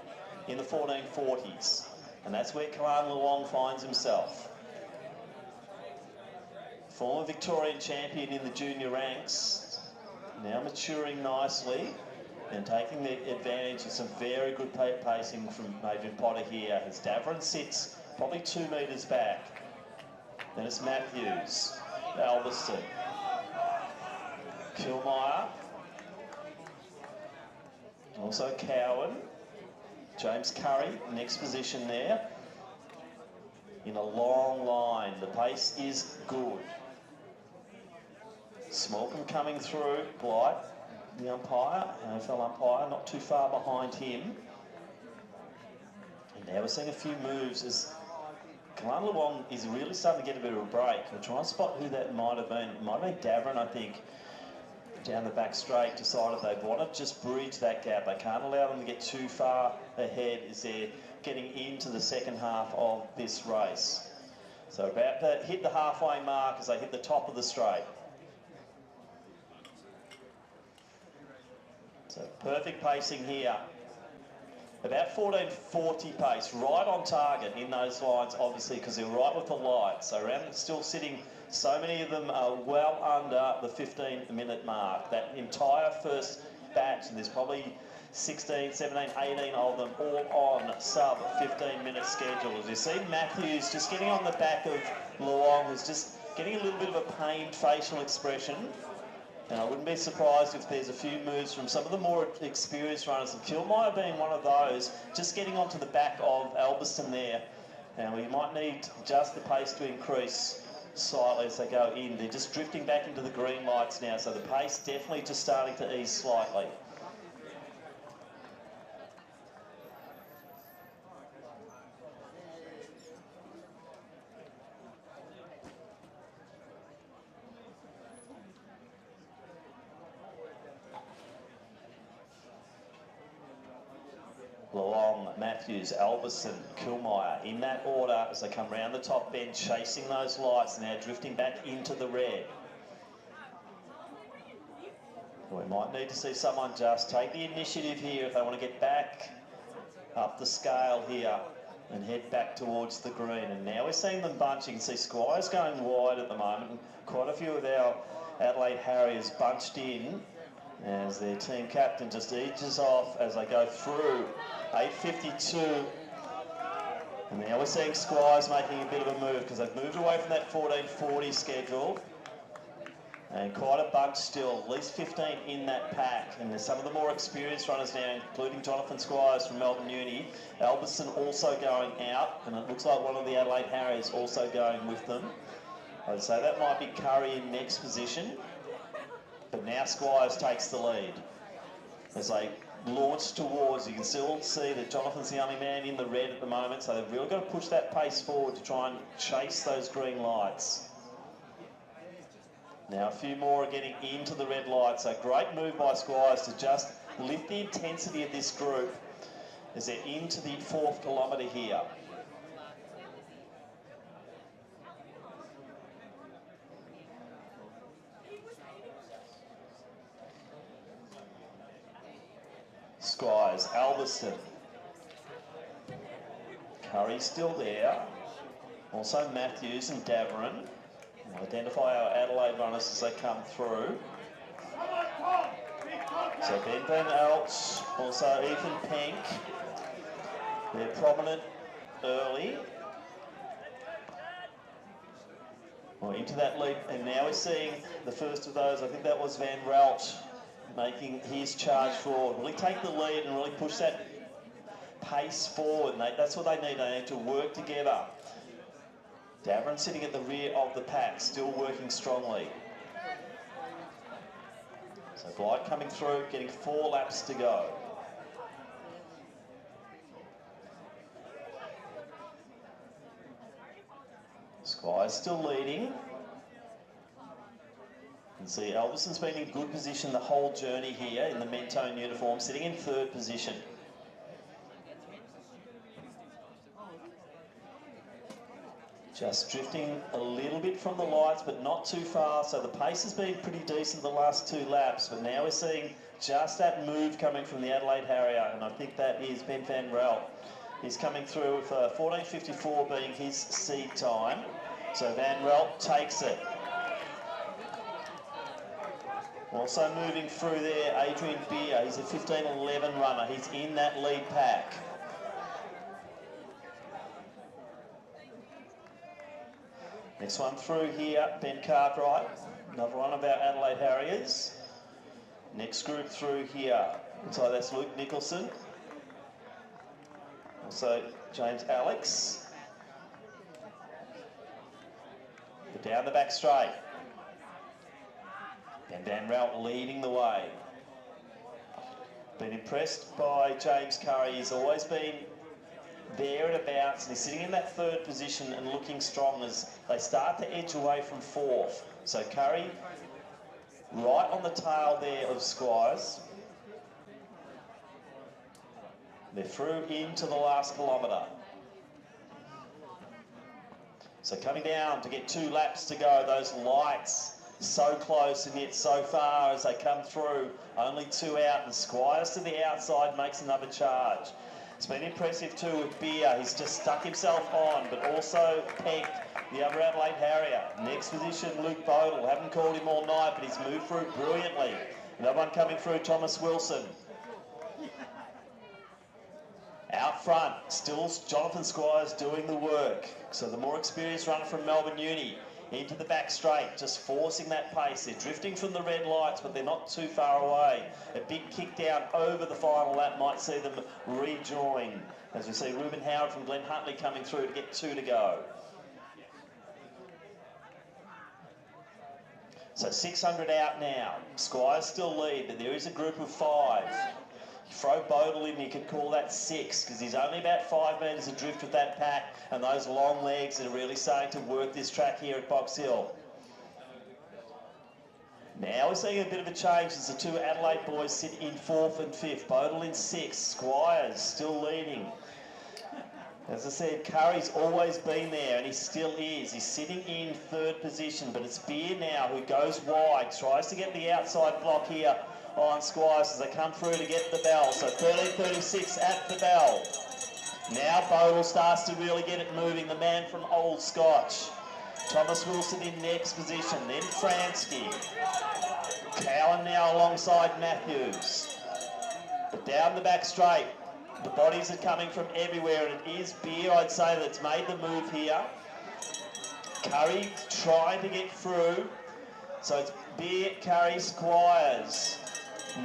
in the 1440s. And that's where Kalan Luong finds himself. Former Victorian champion in the junior ranks. Now maturing nicely and taking the advantage of some very good pacing from Adrian Potter here as Davern sits probably 2 metres back. Then it's Matthews, Alverston, Kilmeyer, also Cowan, James Curry, next position there. In a long line, the pace is good. Smolcombe coming through, Blight, the umpire, AFL umpire, not too far behind him. And now we're seeing a few moves as Kalan Luong is really starting to get a bit of a break. We'll try and spot who that might have been. It might have been Davern, I think, down the back straight, decided they want to just bridge that gap. They can't allow them to get too far ahead as they're getting into the second half of this race. So about to hit the halfway mark as they hit the top of the straight. So perfect pacing here. About 1440 pace, right on target in those lines, obviously, because they're right with the lights. So around still sitting, so many of them are well under the 15-minute mark. That entire first batch, and there's probably 16, 17, 18 of them all on sub 15-minute schedules. You see Matthews just getting on the back of Luong, who's just getting a little bit of a pained facial expression. And I wouldn't be surprised if there's a few moves from some of the more experienced runners, and Kilmeyer being one of those, just getting onto the back of Alverston there. And we might need just the pace to increase slightly as they go in. They're just drifting back into the green lights now, so the pace definitely just starting to ease slightly. Long, Matthews, Alberson, Kilmeyer, in that order as they come round the top bend, chasing those lights, now drifting back into the red. We might need to see someone just take the initiative here if they want to get back up the scale here and head back towards the green. And now we're seeing them bunch. You can see Squires going wide at the moment. And quite a few of our Adelaide Harriers bunched in as their team captain just edges off as they go through 8:52. And now we're seeing Squires making a bit of a move because they've moved away from that 14:40 schedule. And quite a bunch still, at least 15 in that pack. And there's some of the more experienced runners now, including Jonathan Squires from Melbourne Uni. Alberson also going out, and it looks like one of the Adelaide Harriers also going with them. I'd say that might be Curry in next position. But now Squires takes the lead. As they launch towards, you can still see that Jonathan's the only man in the red at the moment, so they've really got to push that pace forward to try and chase those green lights. Now a few more are getting into the red lights. So great move by Squires to just lift the intensity of this group as they're into the 4th kilometre here. Squires, Alberson. Curry still there. Also Matthews and Daverin. We'll identify our Adelaide runners as they come through. So Ben Van Elst, also Ethan Penk. They're prominent early. Well, into that lead, and now we're seeing the first of those. I think that was Van Relt making his charge forward. Really take the lead and really push that pace forward. And that's what they need. They need to work together. Daverin sitting at the rear of the pack, still working strongly. So Blight coming through, getting 4 laps to go. Squires still leading. You can see Alberson's been in good position the whole journey here in the Mentone uniform, sitting in 3rd position. Just drifting a little bit from the lights, but not too far. So the pace has been pretty decent the last 2 laps, but now we're seeing just that move coming from the Adelaide Harrier, and I think that is Ben Van Relt. He's coming through with 14:54 being his seed time. So Van Relt takes it. Also moving through there, Adrian Beer. He's a 15:11 runner. He's in that lead pack. Next one through here, Ben Cartwright, another one of our Adelaide Harriers. Next group through here, looks like that's Luke Nicholson. Also James Alex. But down the back straight. And Van Relt leading the way. Been impressed by James Curry. He's always been there and abouts, and he's sitting in that 3rd position and looking strong as they start to edge away from 4th. So Curry right on the tail there of Squires. They're through into the last kilometre. So coming down to get 2 laps to go, those lights so close and yet so far as they come through. Only 2 out, and Squires to the outside makes another charge. It's been impressive too with Beer. He's just stuck himself on, but also pegged the other Adelaide Harrier. Next position, Luke Bodle. Haven't called him all night, but he's moved through brilliantly. Another one coming through, Thomas Wilson. Out front, still Jonathan Squires doing the work. So the more experienced runner from Melbourne Uni into the back straight, just forcing that pace. They're drifting from the red lights, but they're not too far away. A big kick down over the final lap might see them rejoin. As we see Ruben Howard from Glen Huntly coming through to get 2 to go. So 600 out now. Squires still lead, but there is a group of 5. Throw Bodle in, you could call that 6, because he's only about 5 metres adrift with that pack, and those long legs are really starting to work this track here at Box Hill. Now we're seeing a bit of a change as the two Adelaide boys sit in 4th and 5th. Bodle in 6th. Squires still leading. As I said, Curry's always been there, and he still is. He's sitting in 3rd position, but it's Beer now who goes wide, tries to get the outside block here on Squires as they come through to get the bell. So 13:36 at the bell. Now Bodle starts to really get it moving, the man from Old Scotch. Thomas Wilson in next position, then Fransky. Cowan now alongside Matthews. But down the back straight, the bodies are coming from everywhere, and it is Beer, I'd say, that's made the move here. Curry trying to get through. So it's Beer, Curry, Squires.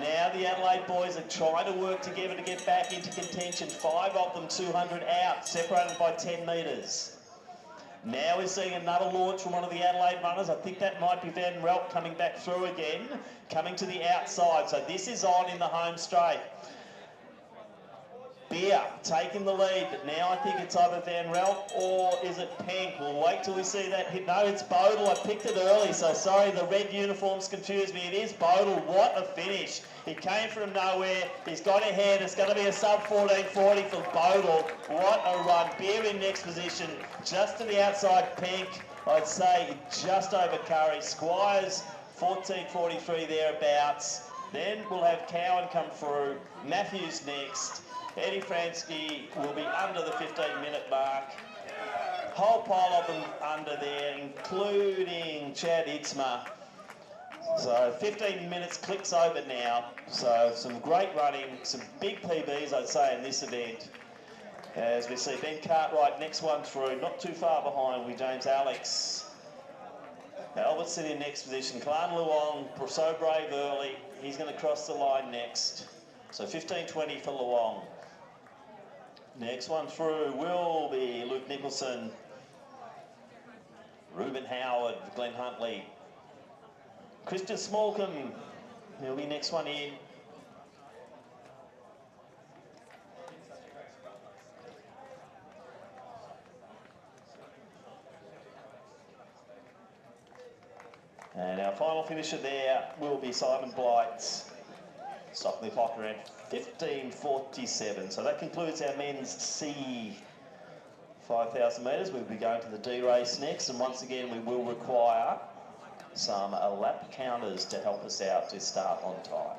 Now the Adelaide boys are trying to work together to get back into contention. 5 of them 200 out, separated by 10 metres. Now we're seeing another launch from one of the Adelaide runners. I think that might be Van Relt coming back through again, coming to the outside. So this is on in the home straight. Beer taking the lead, but now I think it's either Van Relt or is it Penk? We'll wait till we see that hit. No, it's Bodle. I picked it early, so sorry, the red uniforms confused me. It is Bodle. What a finish. He came from nowhere. He's got ahead. It's going to be a sub 14:40 for Bodle. What a run. Beer in next position, just to the outside. Penk, I'd say just over Curry. Squires 14:43 thereabouts. Then we'll have Cowan come through. Matthews next. Eddie Fransky will be under the 15-minute mark. Whole pile of them under there, including Chad Itzma. So 15 minutes clicks over now. So some great running, some big PBs, I'd say, in this event. As we see Ben Cartwright, next one through, not too far behind with James Alex. Albert City in next position. Klan Luong, so brave early. He's going to cross the line next. So 15:20 for Luong. Next one through will be Luke Nicholson, Reuben Howard, Glenn Huntley, Christian Smallcombe, he'll be next one in. And our final finisher there will be Simon Blight. Stopping the clock around 15:47. So that concludes our men's C 5,000 metres. We'll be going to the D race next, and once again we will require some lap counters to help us out to start on time.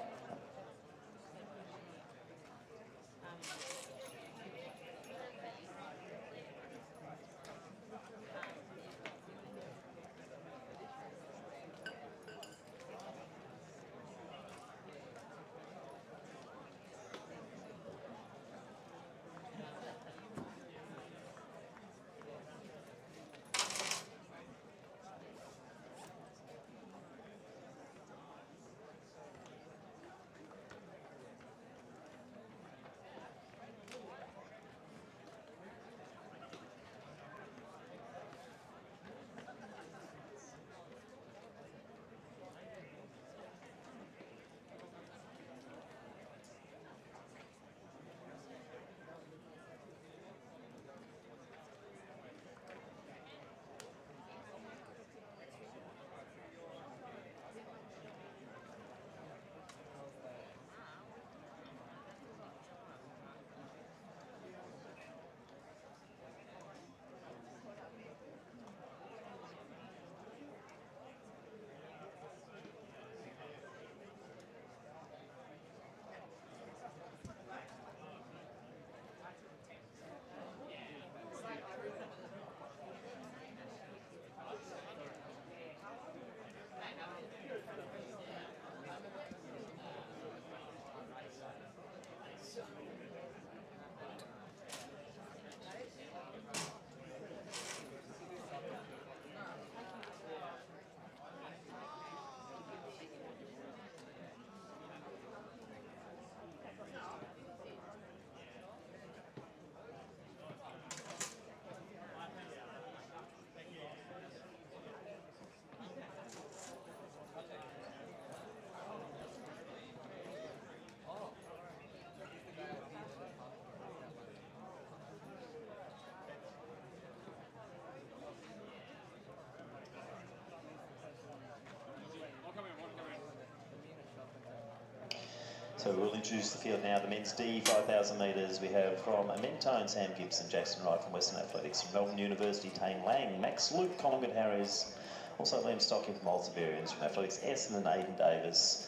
So we'll introduce the field now. The men's D 5,000 metres. We have from Mentone, Sam Gibson, Jackson Wright from Western Athletics, from Melbourne University, Tane Lang, Max Luke, Collingwood Harriers, also Liam Stocking from Multivarians, from Athletics Essendon and Aidan Davis,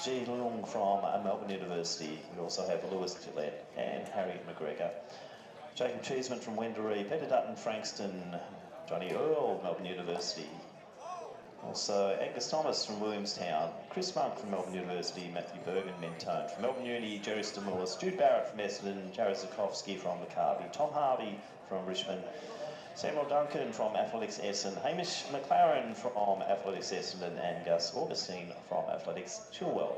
G Leung from Melbourne University. We also have Lewis Gillette and Harry McGregor. Jacob Cheeseman from Wendouree, Peter Dutton, Frankston, Johnny Earl, Melbourne University. Also Angus Thomas from Williamstown, Chris Monk from Melbourne University, Matthew Bergen, Mentone. From Melbourne Uni, Jerry Stamoulis, Jude Barrett from Essendon, Jared Zukowski from Maccabi, Tom Harvey from Richmond, Samuel Duncan from Athletics Essendon, Hamish McLaren from Athletics Essendon, and Gus Augustine from Athletics Chilwell.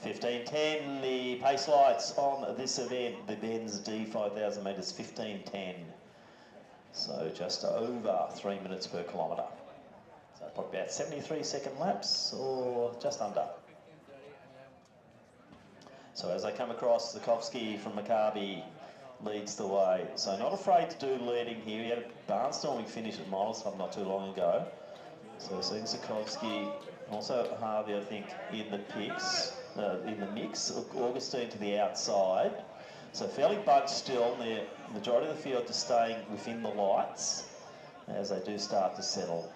$15.10, the pace lights on this event, the men's D 5,000 metres, 15.10. So just over 3 minutes per kilometre. So probably about 73-second laps or just under. So as they come across, Zukowski from Maccabi leads the way. So not afraid to do leading here. He had a barnstorming finish at Miles Club not too long ago. So seeing Zukowski, also Harvey I think in the mix, Augustine to the outside. So fairly bunched still, the majority of the field just staying within the lights as they do start to settle.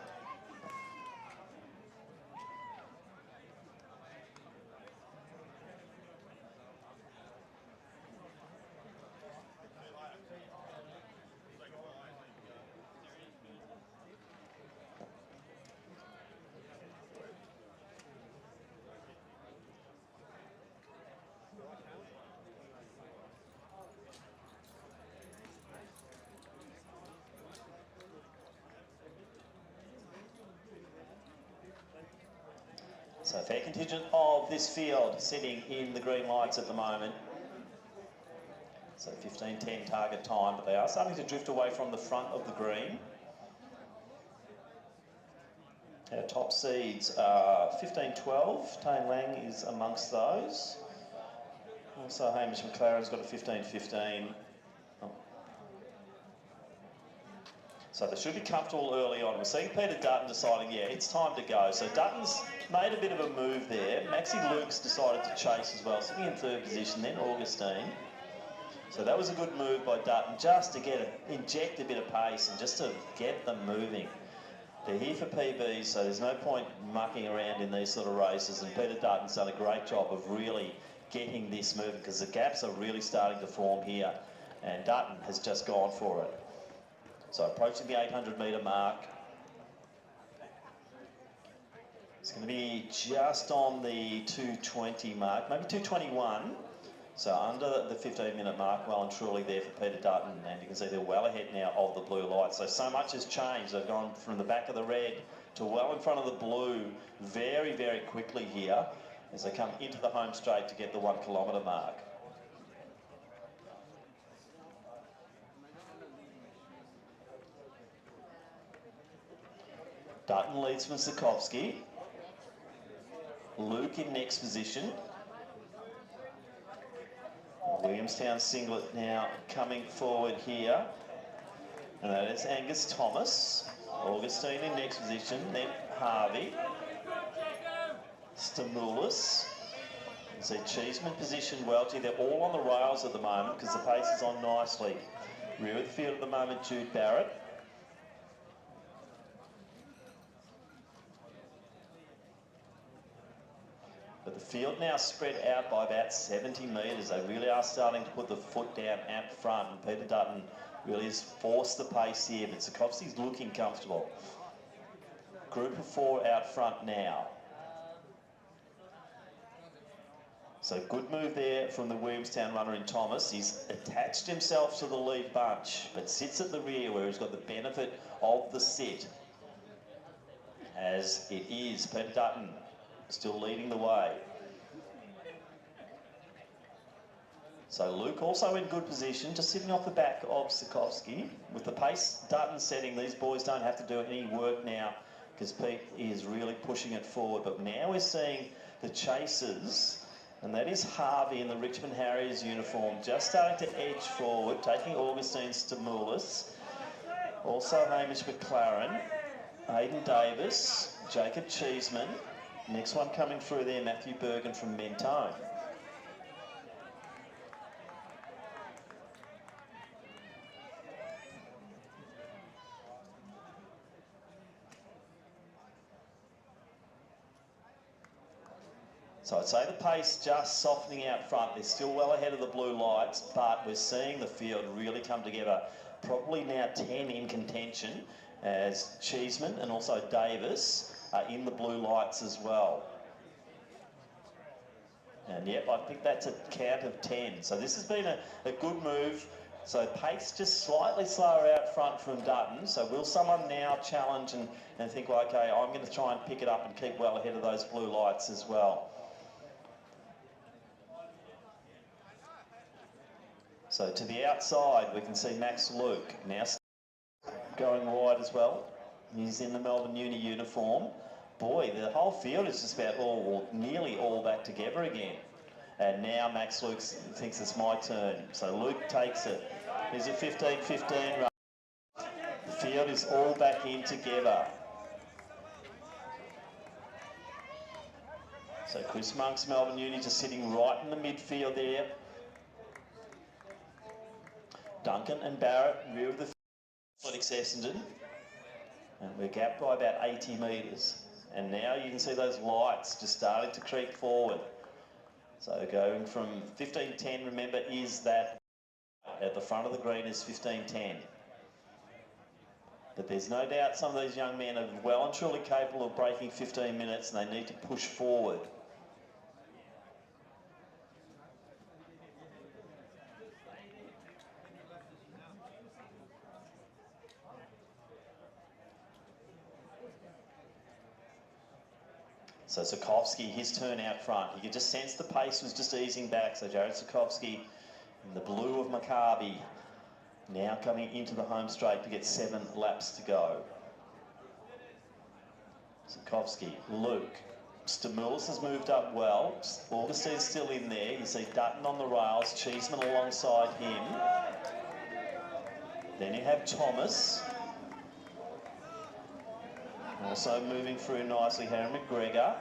So fair contingent of this field sitting in the green lights at the moment. So 15.10 target time, but they are starting to drift away from the front of the green. Our top seeds are 15.12, Tane Lang is amongst those. Also Hamish McLaren's got a 15.15. So they should be comfortable early on. We're seeing Peter Dutton deciding, yeah, it's time to go. So Dutton's made a bit of a move there. Maxie Luke's decided to chase as well, sitting in third position, then Augustine. So that was a good move by Dutton, just to inject a bit of pace and just to get them moving. They're here for PBs, so there's no point mucking around in these sort of races, and Peter Dutton's done a great job of really getting this moving because the gaps are really starting to form here, and Dutton has just gone for it. So approaching the 800 metre mark. It's going to be just on the 220 mark, maybe 221. So under the 15-minute mark, well and truly there for Peter Dutton. And you can see they're well ahead now of the blue lights. So much has changed. They've gone from the back of the red to well in front of the blue very, very quickly here as they come into the home straight to get the 1 kilometre mark. Dutton leads from Zukowski. Luke in next position. Williamstown singlet now coming forward here. And that is Angus Thomas. Augustine in next position, then Harvey. Stamoulis. You can see Cheeseman positioned well. They're all on the rails at the moment because the pace is on nicely. Rear of the field at the moment, Jude Barrett. But the field now spread out by about 70 metres. They really are starting to put the foot down out front, and Peter Dutton really has forced the pace here, but Zukowski's looking comfortable. Group of 4 out front now. So good move there from the Williamstown runner in Thomas. He's attached himself to the lead bunch, but sits at the rear where he's got the benefit of the sit. As it is Peter Dutton still leading the way. So Luke also in good position, just sitting off the back of Sikowski. With the pace Dutton setting, these boys don't have to do any work now because Pete is really pushing it forward. But now we're seeing the chasers, and that is Harvey in the Richmond Harriers uniform, just starting to edge forward, taking Augustine Stamoulis. Also Hamish McLaren, Aidan Davis, Jacob Cheeseman. Next one coming through there, Matthew Bergen from Mentone. So I'd say the pace just softening out front. They're still well ahead of the blue lights, but we're seeing the field really come together. Probably now 10 in contention as Cheeseman and also Davis are in the blue lights as well. And yep, I think that's a count of 10. So this has been a good move. So pace just slightly slower out front from Dutton. So will someone now challenge and think, well, okay, I'm going to try and pick it up and keep well ahead of those blue lights as well. So to the outside, we can see Max Luke now going wide as well. He's in the Melbourne Uni uniform. Boy, the whole field is just about nearly all back together again. And now Max Luke thinks it's my turn. So Luke takes it. Here's a 15-15 run. The field is all back in together. So Chris Monk's Melbourne Uni just sitting right in the midfield there. Duncan and Barrett, rear of the Athletics Essendon. And we're gapped by about 80 metres. And now you can see those lights just starting to creep forward. So going from 15-10, remember, is that at the front of the green is 15-10. But there's no doubt some of these young men are well and truly capable of breaking 15 minutes, and they need to push forward. So Sikowski, his turn out front. You could just sense the pace was just easing back. So Jared Sikowski in the blue of Maccabi now coming into the home straight to get 7 laps to go. Sikowski, Luke. Stamoulis has moved up well. Augustine's still in there. You see Dutton on the rails, Cheeseman alongside him. Then you have Thomas. Also moving through nicely, Harry McGregor.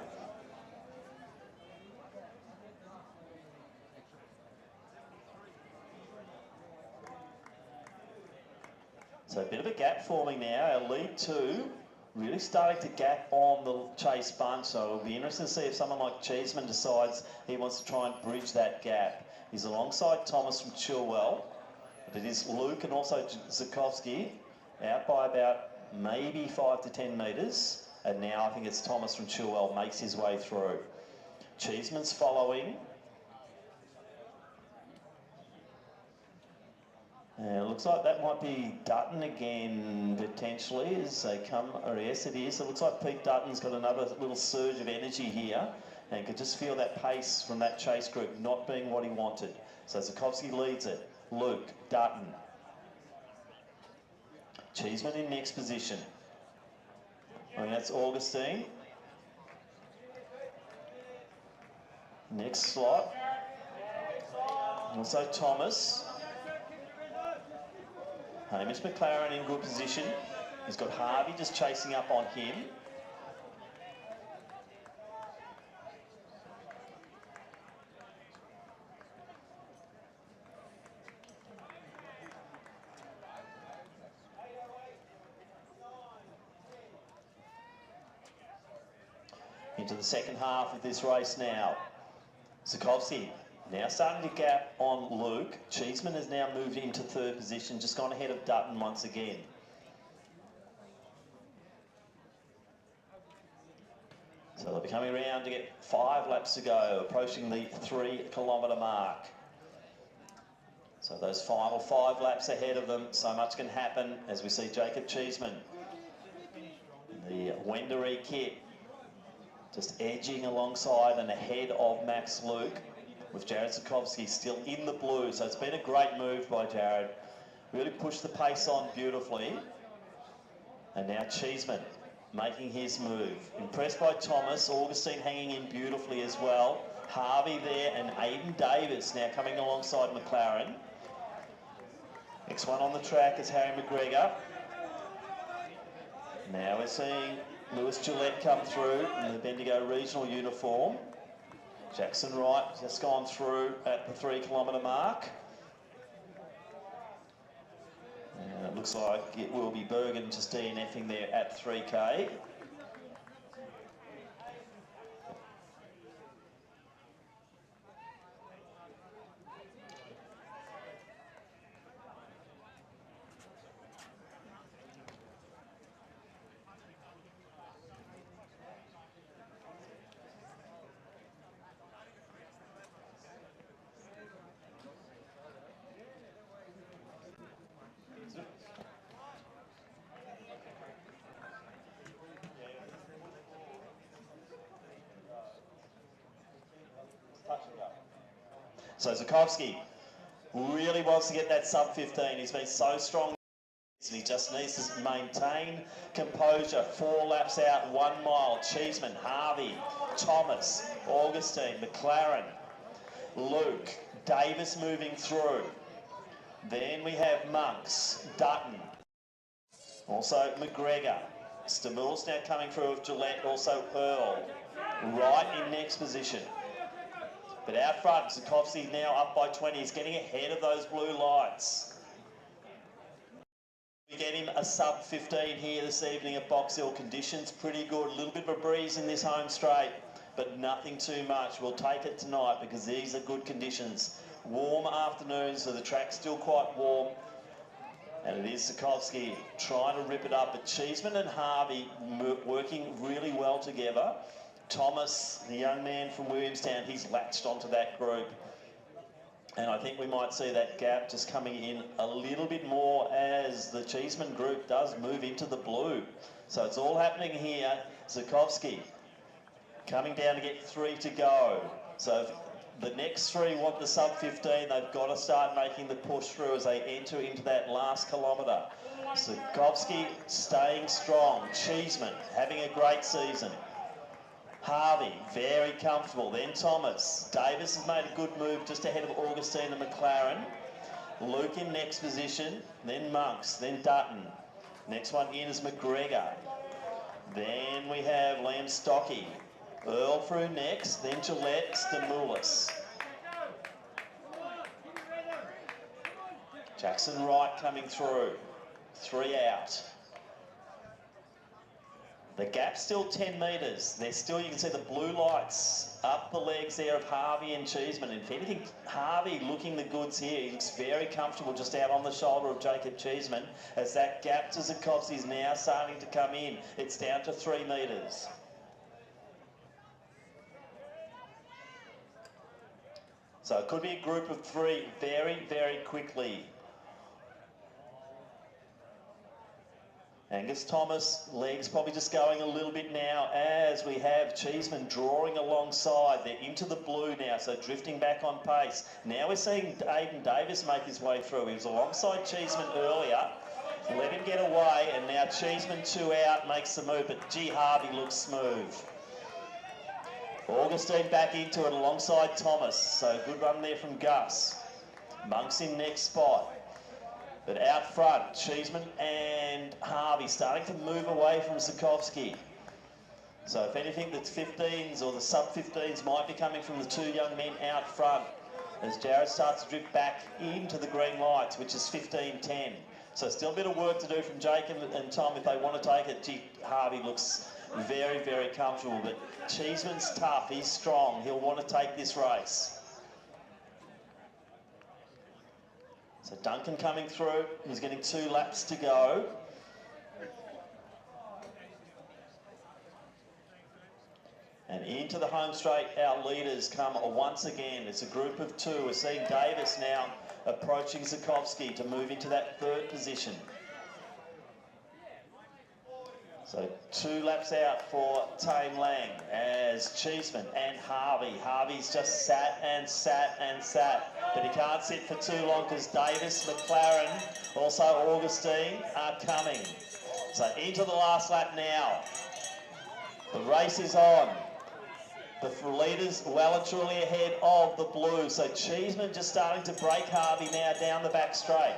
So a bit of a gap forming now. Our lead 2 really starting to gap on the chase bunch. So it'll be interesting to see if someone like Cheeseman decides he wants to try and bridge that gap. He's alongside Thomas from Chilwell. But it is Luke and also Sikowski out by about maybe 5 to 10 metres, and now I think it's Thomas from Chilwell makes his way through. Cheeseman's following. And it looks like that might be Dutton again, potentially, as they come, or yes it is. It looks like Pete Dutton's got another little surge of energy here, and could just feel that pace from that chase group not being what he wanted. So Sikowski leads it. Luke, Dutton. Cheeseman in next position. And that's Augustine. Next slot. Also Thomas. Hamish McLaren in good position. He's got Harvey just chasing up on him. Into the second half of this race now. Sikowski now starting to gap on Luke. Cheeseman has now moved into 3rd position, just gone ahead of Dutton once again. So they'll be coming around to get 5 laps to go, approaching the 3 kilometre mark. So those final 5 laps ahead of them, so much can happen as we see Jacob Cheeseman, the Wendouree kit, just edging alongside and ahead of Max Luke, with Jared Sikowski still in the blue. So it's been a great move by Jared. Really pushed the pace on beautifully. And now Cheeseman making his move. Impressed by Thomas. Augustine hanging in beautifully as well. Harvey there and Aiden Davis now coming alongside McLaren. Next one on the track is Harry McGregor. Now we're seeing Lewis Gillette come through in the Bendigo regional uniform. Jackson Wright just gone through at the 3 kilometre mark. And it looks like it will be Bergen just DNFing there at 3K. So Zukowski really wants to get that sub 15. He's been so strong and he just needs to maintain composure. 4 laps out, 1 mile. Cheeseman, Harvey, Thomas, Augustine, McLaren, Luke, Davis moving through. Then we have Monks, Dutton, also McGregor. Stamoulis now coming through with Gillette, also Earl, right in next position. But out front, Zukowski now up by 20. He's getting ahead of those blue lights. We get him a sub 15 here this evening at Box Hill. Conditions pretty good. A little bit of a breeze in this home straight, but nothing too much. We'll take it tonight because these are good conditions. Warm afternoon, so the track's still quite warm. And it is Zukowski trying to rip it up. But Cheeseman and Harvey working really well together. Thomas, the young man from Williamstown, he's latched onto that group. And I think we might see that gap just coming in a little bit more as the Cheeseman group does move into the blue. So it's all happening here. Zukowski coming down to get 3 to go. So if the next 3 want the sub 15, they've got to start making the push through as they enter into that last kilometre. Zukowski staying strong. Cheeseman having a great season. Harvey, very comfortable. Then Thomas. Davis has made a good move just ahead of Augustine and McLaren. Luke in next position. Then Monks. Then Dutton. Next one in is McGregor. Then we have Liam Stocky. Earl through next. Then Gillette, Stamoulis. Jackson Wright coming through. 3 out. The gap's still 10 metres. There's still, you can see the blue lights up the legs there of Harvey and Cheeseman. And if anything, Harvey looking the goods here. He looks very comfortable just out on the shoulder of Jacob Cheeseman as that gap to Zukowski is now starting to come in. It's down to 3 metres. So it could be a group of 3 very, very quickly. Angus Thomas, legs probably just going a little bit now as we have Cheeseman drawing alongside. They're into the blue now, so drifting back on pace. Now we're seeing Aiden Davis make his way through. He was alongside Cheeseman earlier. Let him get away, and now Cheeseman 2 out, makes the move, but G. Harvey looks smooth. Augustine back into it alongside Thomas, so good run there from Gus. Monks in next spot. But out front, Cheeseman and Harvey starting to move away from Zukowski. So if anything, the 15s or the sub-15s might be coming from the 2 young men out front as Jared starts to drift back into the green lights, which is 15-10. So still a bit of work to do from Jacob and Tom if they want to take it. Gee, Harvey looks very, very comfortable, but Cheeseman's tough, he's strong, he'll want to take this race. So Duncan coming through, he's getting 2 laps to go. And into the home straight, our leaders come once again. It's a group of two. We're seeing Davis now approaching Zukovsky to move into that third position. So 2 laps out for Tame Lang as Cheeseman and Harvey. Harvey's just sat and sat and sat, but he can't sit for too long because Davis, McLaren, also Augustine are coming. So into the last lap now. The race is on. The leaders well and truly ahead of the blue. So Cheeseman just starting to break Harvey now down the back straight.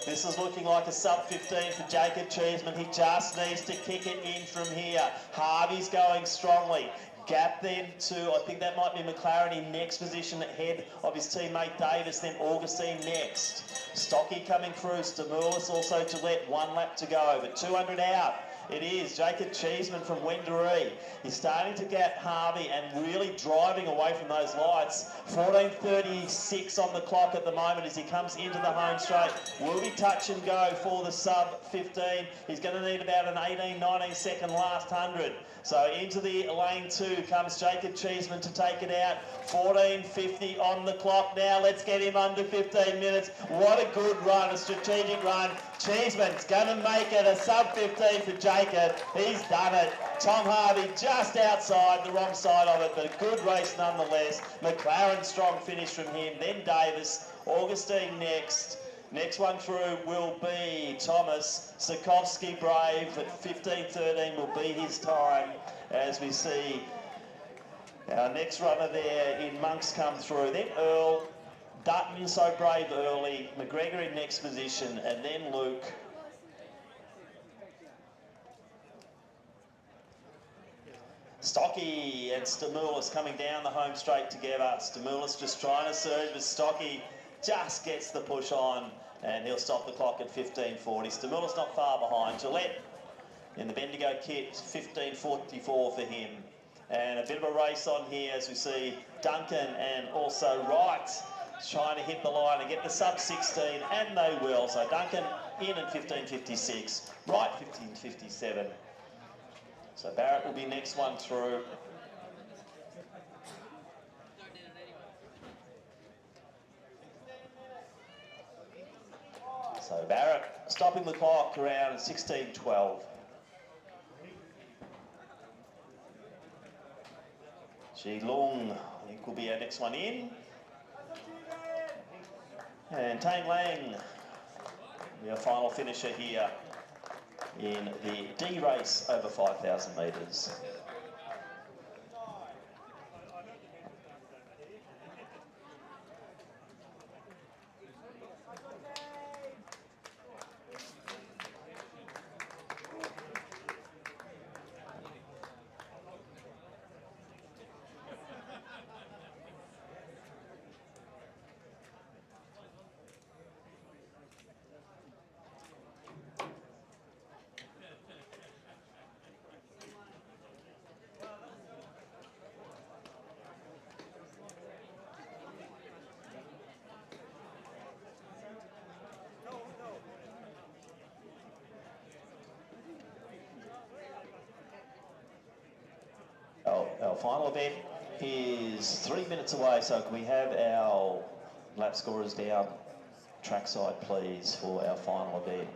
This is looking like a sub-15 for Jacob Cheeseman. He just needs to kick it in from here. Harvey's going strongly. Gap then to, I think that might be McLaren in next position ahead of his teammate Davis, then Augustine next. Stocky coming through, Stimulus also Gillette, 1 lap to go, but 200 out. It is Jacob Cheeseman from Wendouree. He's starting to get Harvey and really driving away from those lights. 14:36 on the clock at the moment as he comes into the home straight. Will be touch and go for the sub-15. He's going to need about an 18, 19 second last 100. So into the lane 2 comes Jacob Cheeseman to take it out. 14:50 on the clock now. Let's get him under 15 minutes. What a good run, a strategic run. Cheeseman's going to make it a sub-15 for Jacob. He's done it. Tom Harvey just outside, the wrong side of it, but a good race nonetheless. McLaren strong finish from him. Then Davis, Augustine next. Next one through will be Thomas. Zukovsky Brave at 15:13 will be his time as we see our next runner there in Monks come through. Then Earl, Dutton is so brave early, McGregor in next position, and then Luke. Stocky and Stimulus coming down the home straight together. Stimulus just trying to surge, but Stocky just gets the push on, and he'll stop the clock at 15:40. Stimulus not far behind. Gillette in the Bendigo kit, 15:44 for him. And a bit of a race on here as we see Duncan and also Wright trying to hit the line and get the sub-16, and they will. So Duncan in at 15:56, Wright 15:57. So Barrett will be next one through. So Barrett stopping the clock around 16:12. Ji Lung, I think, will be our next one in. And Tame Lang, our final finisher here in the D race over 5,000 metres. Our final event is 3 minutes away, so can we have our lap scorers down trackside, please, for our final event?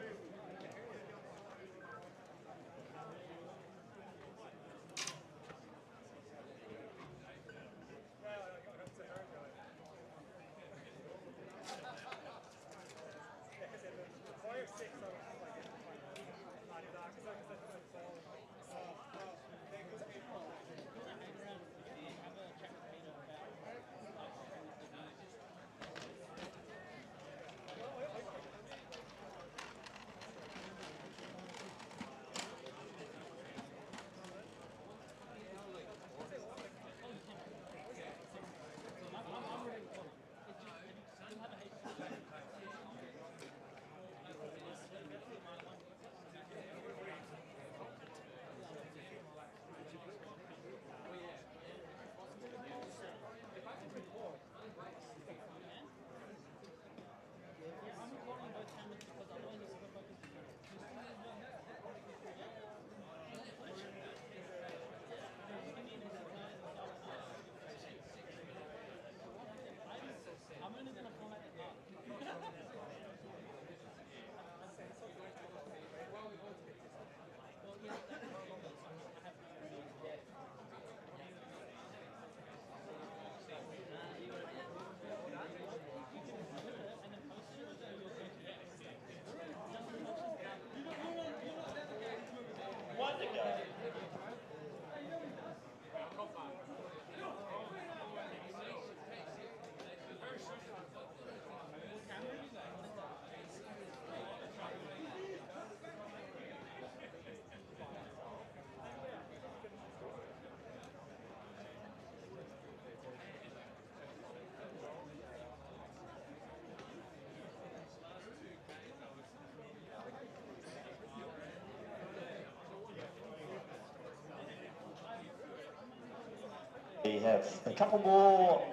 we have a couple more.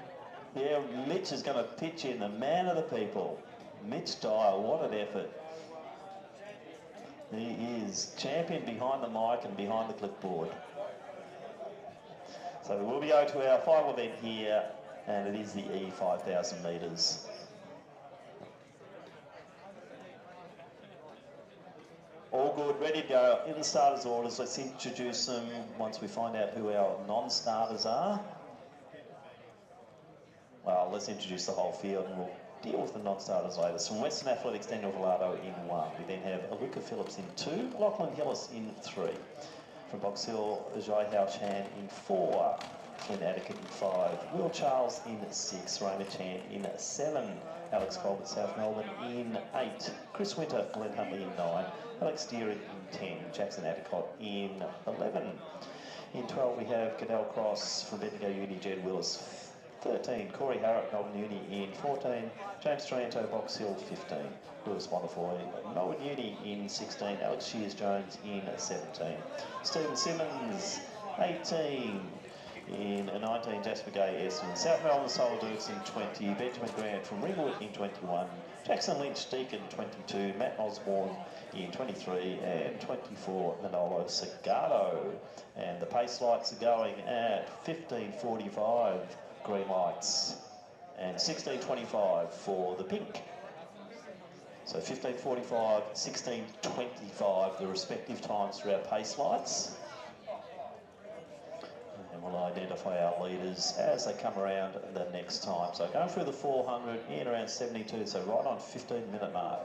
Yeah, Mitch is going to pitch in, the man of the people. Mitch Dyer, what an effort. He is champion behind the mic and behind the clipboard. So we'll be going to our final event here, and it is the E5000 metres. All good, ready to go. In the starters' orders, let's introduce them once we find out who our non-starters are. Well, let's introduce the whole field and we'll deal with the non-starters later. So from Western Athletics, Daniel Velado in 1. We then have Aluka Phillips in 2, Lachlan Hillis in 3. From Box Hill, Ajay Hao Chan in 4, Flynn Attica in 5, Will Charles in 6, Raymond Chan in 7, Alex Colbert, South Melbourne in 8, Chris Winter, Glenn Huntley in 9, Alex Deary in 10, Jackson Atticott in 11. In 12 we have Cadell Cross from Bendigo Uni, Jed Willis 13, Corey Harrop, Melbourne Uni in 14, James Triento, Box Hill 15, Lewis Monafoy, Melbourne Uni in 16, Alex Shears-Jones in 17, Stephen Simmons 18, in 19, Jasper Gay Essendon, South Melbourne Solar Dukes in 20, Benjamin Grant from Ringwood in 21, Jackson Lynch Deacon 22, Matt Osborne in 23, and 24, Manolo Segato. And the pace lights are going at 15:45, green lights, and 16:25 for the pink. So 15:45, 16:25, the respective times for our pace lights. And we'll identify our leaders as they come around the next time. So going through the 400 in around 72, so right on 15-minute mark.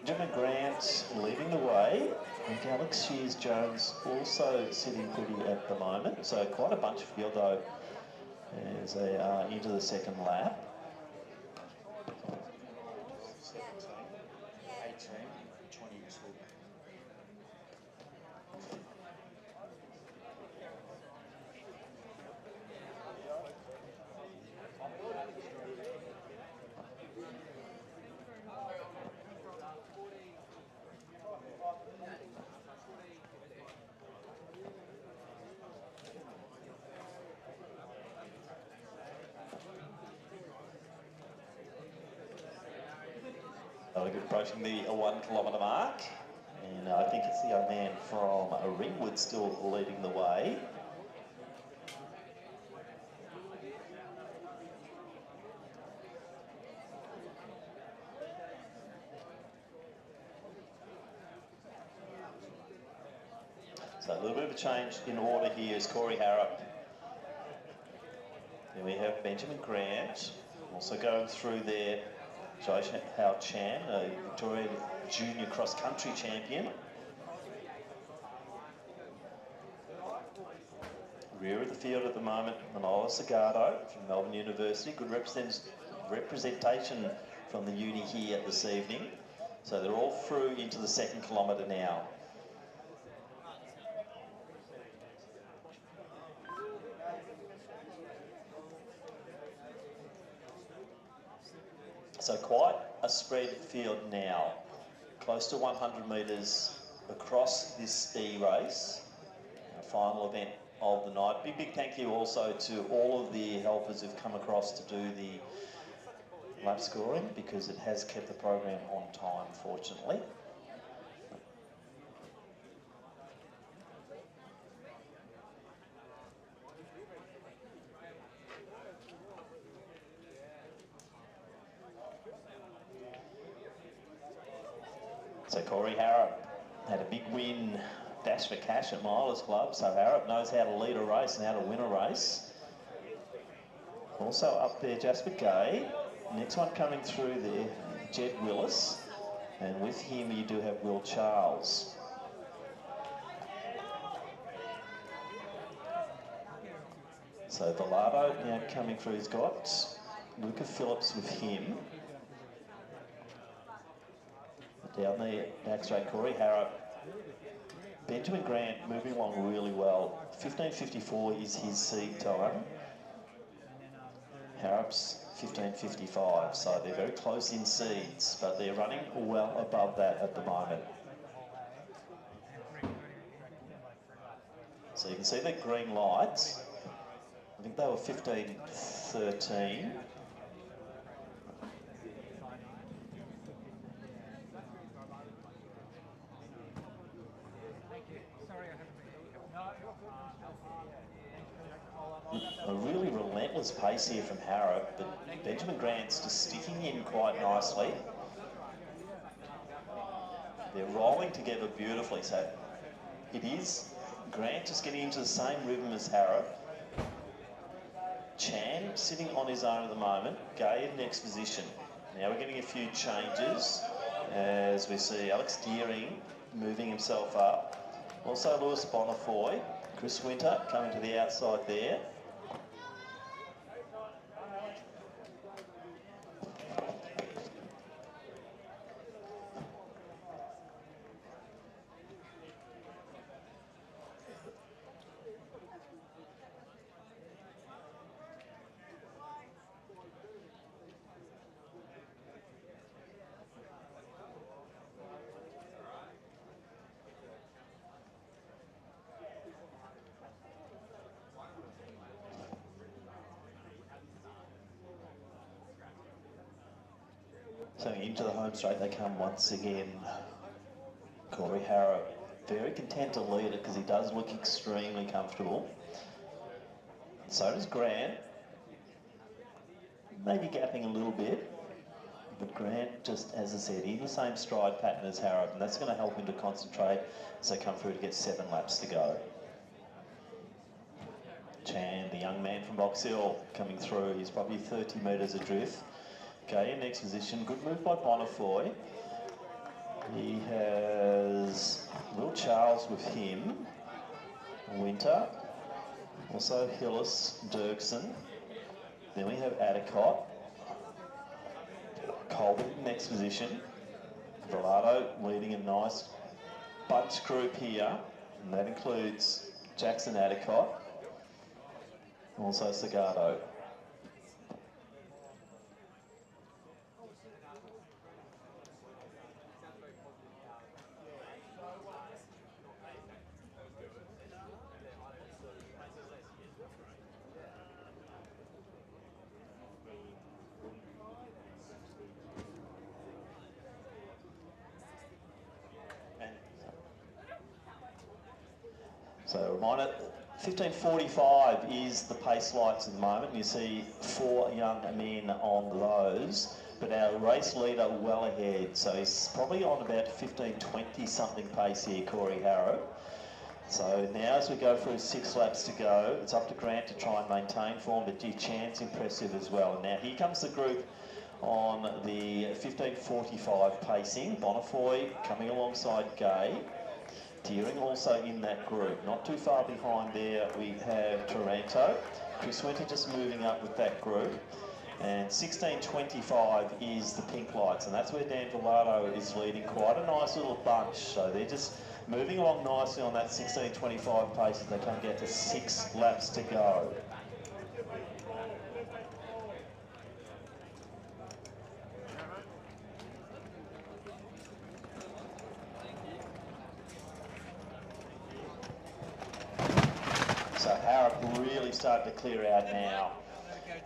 Benjamin Grant leading the way, and Alex Shears-Jones also sitting pretty at the moment. So quite a bunch of field though as they are into the second lap. 18, 22. Approaching the 1 kilometre mark, and I think it's the young man from Ringwood still leading the way. So a little bit of a change in order here is Corey Harrop. Then we have Benjamin Grant also going through there. Jai Hao Chan, a Victoria Junior Cross Country champion. Rear of the field at the moment, Manolo Segato from Melbourne University. Good representation from the uni here this evening. So they're all through into the 2nd kilometre now. So quite a spread field now, close to 100 metres across this E-race, our final event of the night. Big thank you also to all of the helpers who've come across to do the lap scoring, because it has kept the program on time, fortunately. So Corey Harrop had a big win, Dash for Cash at Milers Club. So Harrop knows how to lead a race and how to win a race. Also up there, Jasper Gay. next one coming through there, Jed Willis, and with him you do have Will Charles. So Velado now coming through, he's got Luca Phillips with him. Down the back straight, Corey Harrop. Benjamin Grant moving along really well. 15:54 is his seed time. Harrop's 15:55, so they're very close in seeds, but they're running well above that at the moment. So you can see the green lights. I think they were 15:13. A really relentless pace here from Harrop, but Benjamin Grant's just sticking in quite nicely. They're rolling together beautifully, so it is Grant just getting into the same rhythm as Harrop. Chan sitting on his own at the moment. Gay in next position. Now we're getting a few changes as we see Alex Deering moving himself up. Also Lewis Bonifoy, Chris Winter coming to the outside there. So into the home straight they come once again. Corey Harrop, very content to lead it because he does look extremely comfortable. So does Grant. Maybe gapping a little bit, but Grant just, as I said, in the same stride pattern as Harrop, and that's going to help him to concentrate as they come through to get 7 laps to go. Chan, the young man from Box Hill, coming through. He's probably 30 metres adrift. Okay, in next position, good move by Bonifoy. He has Will Charles with him, Winter, also Hillis, Dirksen. Then we have Adicott, Colby next position. Velado leading a nice bunch group here, and that includes Jackson Adicott, also Sagado. So a reminder, 15:45 is the pace lights at the moment. You see 4 young men on those, but our race leader well ahead. So he's probably on about 15:20 something pace here, Corey Harrow. So now as we go through 6 laps to go, it's up to Grant to try and maintain form, but G Chan's impressive as well. And now here comes the group on the 15:45 pacing. Bonifoy coming alongside Gay. Deering also in that group. Not too far behind there we have Taranto. Chris Winter just moving up with that group. And 16:25 is the pink lights, and that's where Dan Velado is leading quite a nice little bunch. So they're just moving along nicely on that 16:25 pace as they come get to 6 laps to go. So Harrop really starting to clear out now.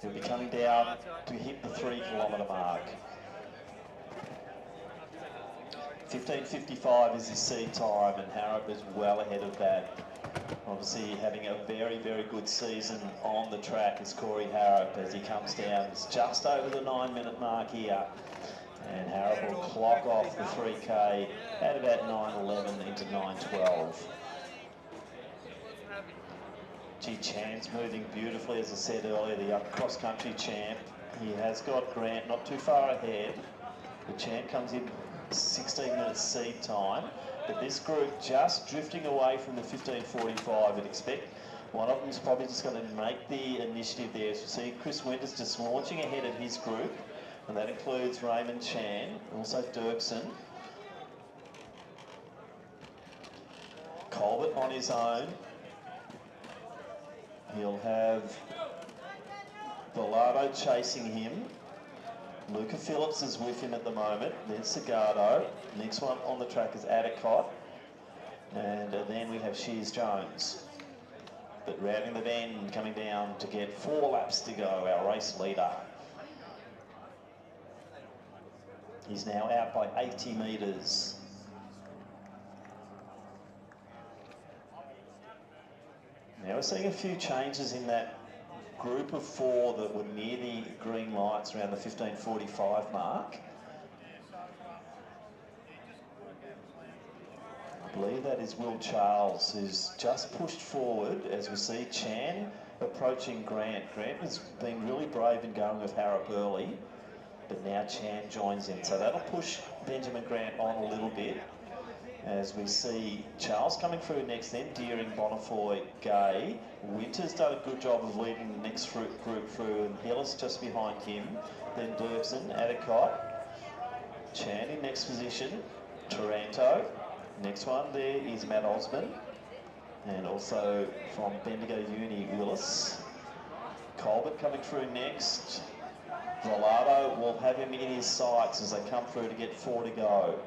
He'll be coming down to hit the 3 kilometre mark. 15:55 is his seed time, and Harrop is well ahead of that. Obviously having a very, very good season on the track is Corey Harrop as he comes down. It's just over the 9-minute mark here. And Harrop will clock off the 3K at about 9:11 into 9:12. G Chan's moving beautifully, as I said earlier, the cross-country champ. He has got Grant not too far ahead. The Chan comes in 16 minutes seed time, but this group just drifting away from the 15:45. I'd expect one of them's probably just going to make the initiative there. As you see, Chris Winters just launching ahead of his group, and that includes Raymond Chan, also Dirksen. Colbert on his own. He'll have Bilardo chasing him. Luca Phillips is with him at the moment. Then Segardo. Next one on the track is Adicott. And then we have Shears Jones. But rounding the bend, coming down to get 4 laps to go, our race leader. He's now out by 80 metres. Now we're seeing a few changes in that group of 4 that were near the green lights around the 15:45 mark. I believe that is Will Charles, who's just pushed forward as we see Chan approaching Grant. Grant has been really brave in going with Harrop early, but now Chan joins in. So that'll push Benjamin Grant on a little bit. As we see Charles coming through next, then Deering, Bonifoy, Gay. Winter's done a good job of leading the next group through, and Hillis just behind him. Then Dirksen, Adicott, Chan in next position, Taranto. Next one there is Matt Osman, and also from Bendigo Uni, Willis. Colbert coming through next. Rolado will have him in his sights as they come through to get 4 to go.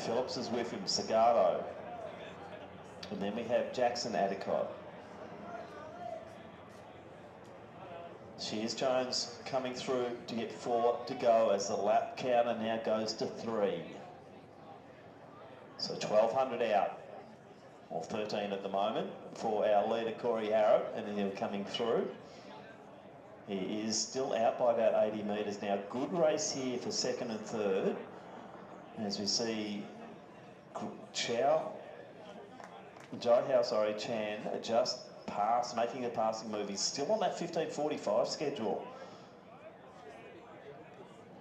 Phillips is with him, Segardo. And then we have Jackson Adicott. Shears Jones coming through to get 4 to go as the lap counter now goes to 3. So 1,200 out, or 13 at the moment, for our leader Corey Harrop, and then he'll coming through. He is still out by about 80 metres now. Good race here for 2nd and 3rd. As we see Chan just making a passing move. He's still on that 15:45 schedule.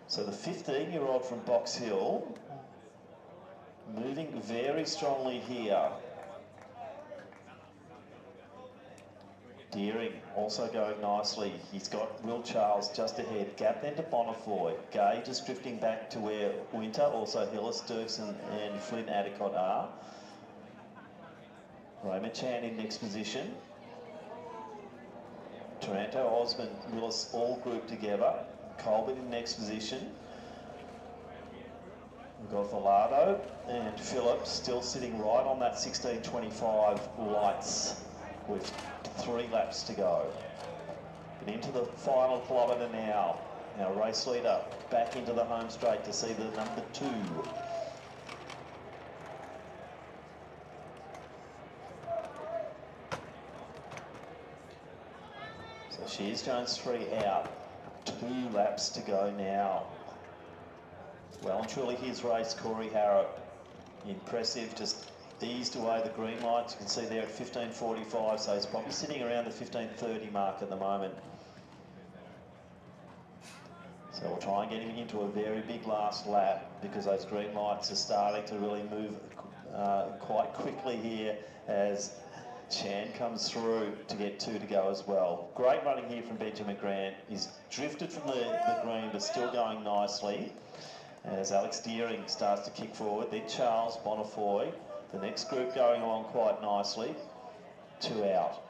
So the 15-year-old from Box Hill moving very strongly here. Deering also going nicely. He's got Will Charles just ahead. Gap then to Bonifoy. Gay just drifting back to where Winter, also Hillis, Dirksen and Flynn Adicott are. Raymond Chan in next position. Taranto, Osman, Willis all grouped together. Colbert in next position. We've got Velado and Phillips still sitting right on that 16:25 lights with 3 laps to go. But into the final kilometre now. Our race leader back into the home straight to see the number 2. So Shears Jones 3 out. 2 laps to go now. Well and truly his race, Corey Harrop. Impressive, just eased away the green lights. You can see there at 15:45, so he's probably sitting around the 15:30 mark at the moment. So we'll try and get him into a very big last lap because those green lights are starting to really move quite quickly here as Chan comes through to get 2 to go as well. Great running here from Benjamin Grant. He's drifted from the green but still going nicely as Alex Deering starts to kick forward. Then Charles, Bonifoy. The next group going along quite nicely. 2 out.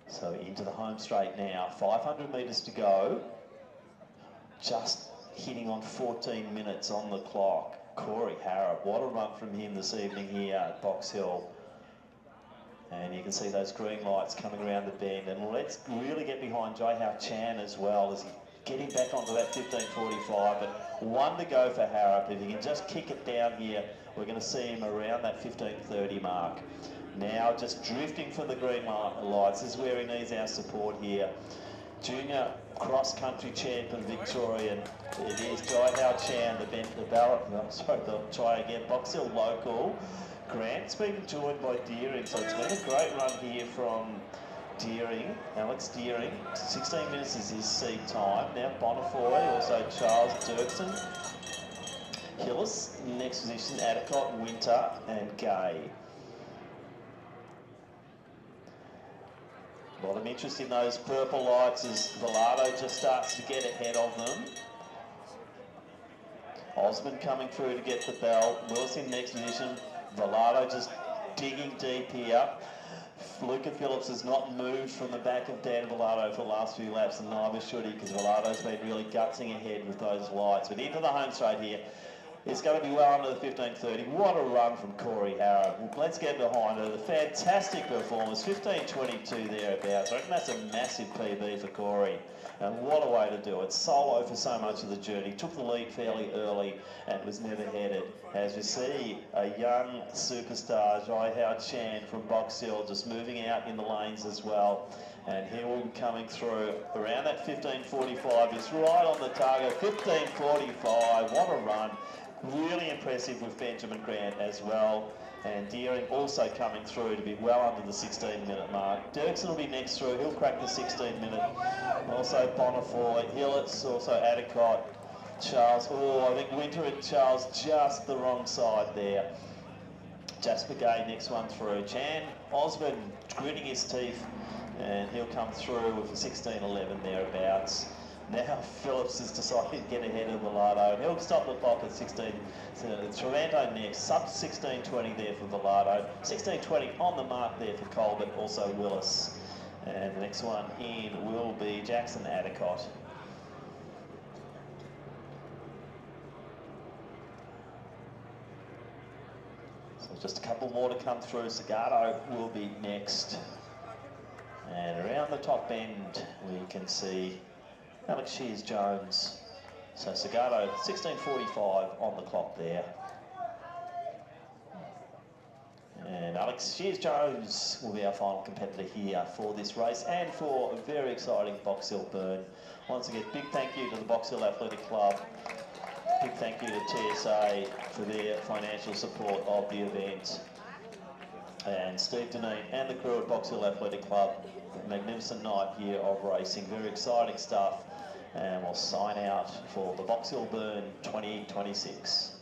So into the home straight now, 500 metres to go. Just hitting on 14 minutes on the clock. Corey Harrop, what a run from him this evening here at Box Hill. And you can see those green lights coming around the bend. And let's really get behind Jai Hao Chan as well as he getting back onto that 15.45, but one to go for Harrop. If he can just kick it down here, we're going to see him around that 15.30 mark. Now just drifting for the green lights. This is where he needs our support here. Junior cross-country champion Victorian. It is Jai Hao Chan, the try again, Box Hill local. Grant's been joined by Deering, so it's been a great run here from Deering, Alex Deering. 16 minutes is his seed time. Now Bonifoy, also Charles Dirksen. Hillis, next position, Adicott, Winter and Gay. A lot of interest in those purple lights as Velado just starts to get ahead of them. Osmond coming through to get the bell. Willis in next position. Velado just digging deep here. Luca Phillips has not moved from the back of Dan Velado for the last few laps, and neither should he, because Velado's been really gutsing ahead with those lights. But into the home straight here. It's going to be well under the 15.30. What a run from Corey Harrow. Well, let's get behind her. The fantastic performance, 15.22 thereabouts. I reckon that's a massive PB for Corey. And what a way to do it. Solo for so much of the journey. Took the lead fairly early and was never headed. As we see a young superstar, Jai Hao Chan from Box Hill, just moving out in the lanes as well. And he will be coming through around that 15.45. It's right on the target, 15.45. What a run. Really impressive with Benjamin Grant as well. And Deering also coming through to be well under the 16-minute mark. Dirksen will be next through. He'll crack the 16-minute. Also Bonifoy, Hillets, also Adicott, Charles. Oh, I think Winter and Charles just the wrong side there. Jasper Gay next one through. Chan Osmond gritting his teeth, and he'll come through with a 16.11 thereabouts. Now Phillips has decided to get ahead of Velado. He'll stop the clock at 16. Toronto next, sub 16.20 there for Velado. 16.20 on the mark there for Colbert, also Willis. And the next one in will be Jackson Adicott. So just a couple more to come through. Segato will be next. And around the top end we can see Alex Shears-Jones. So Segato, 16.45 on the clock there. And Alex Shears-Jones will be our final competitor here for this race and for a very exciting Box Hill burn. Once again, big thank you to the Box Hill Athletic Club. Big thank you to TSA for their financial support of the event. And Steve Deneen and the crew at Box Hill Athletic Club. A magnificent night here of racing, very exciting stuff. And we'll sign out for the Box Hill Burn 2026.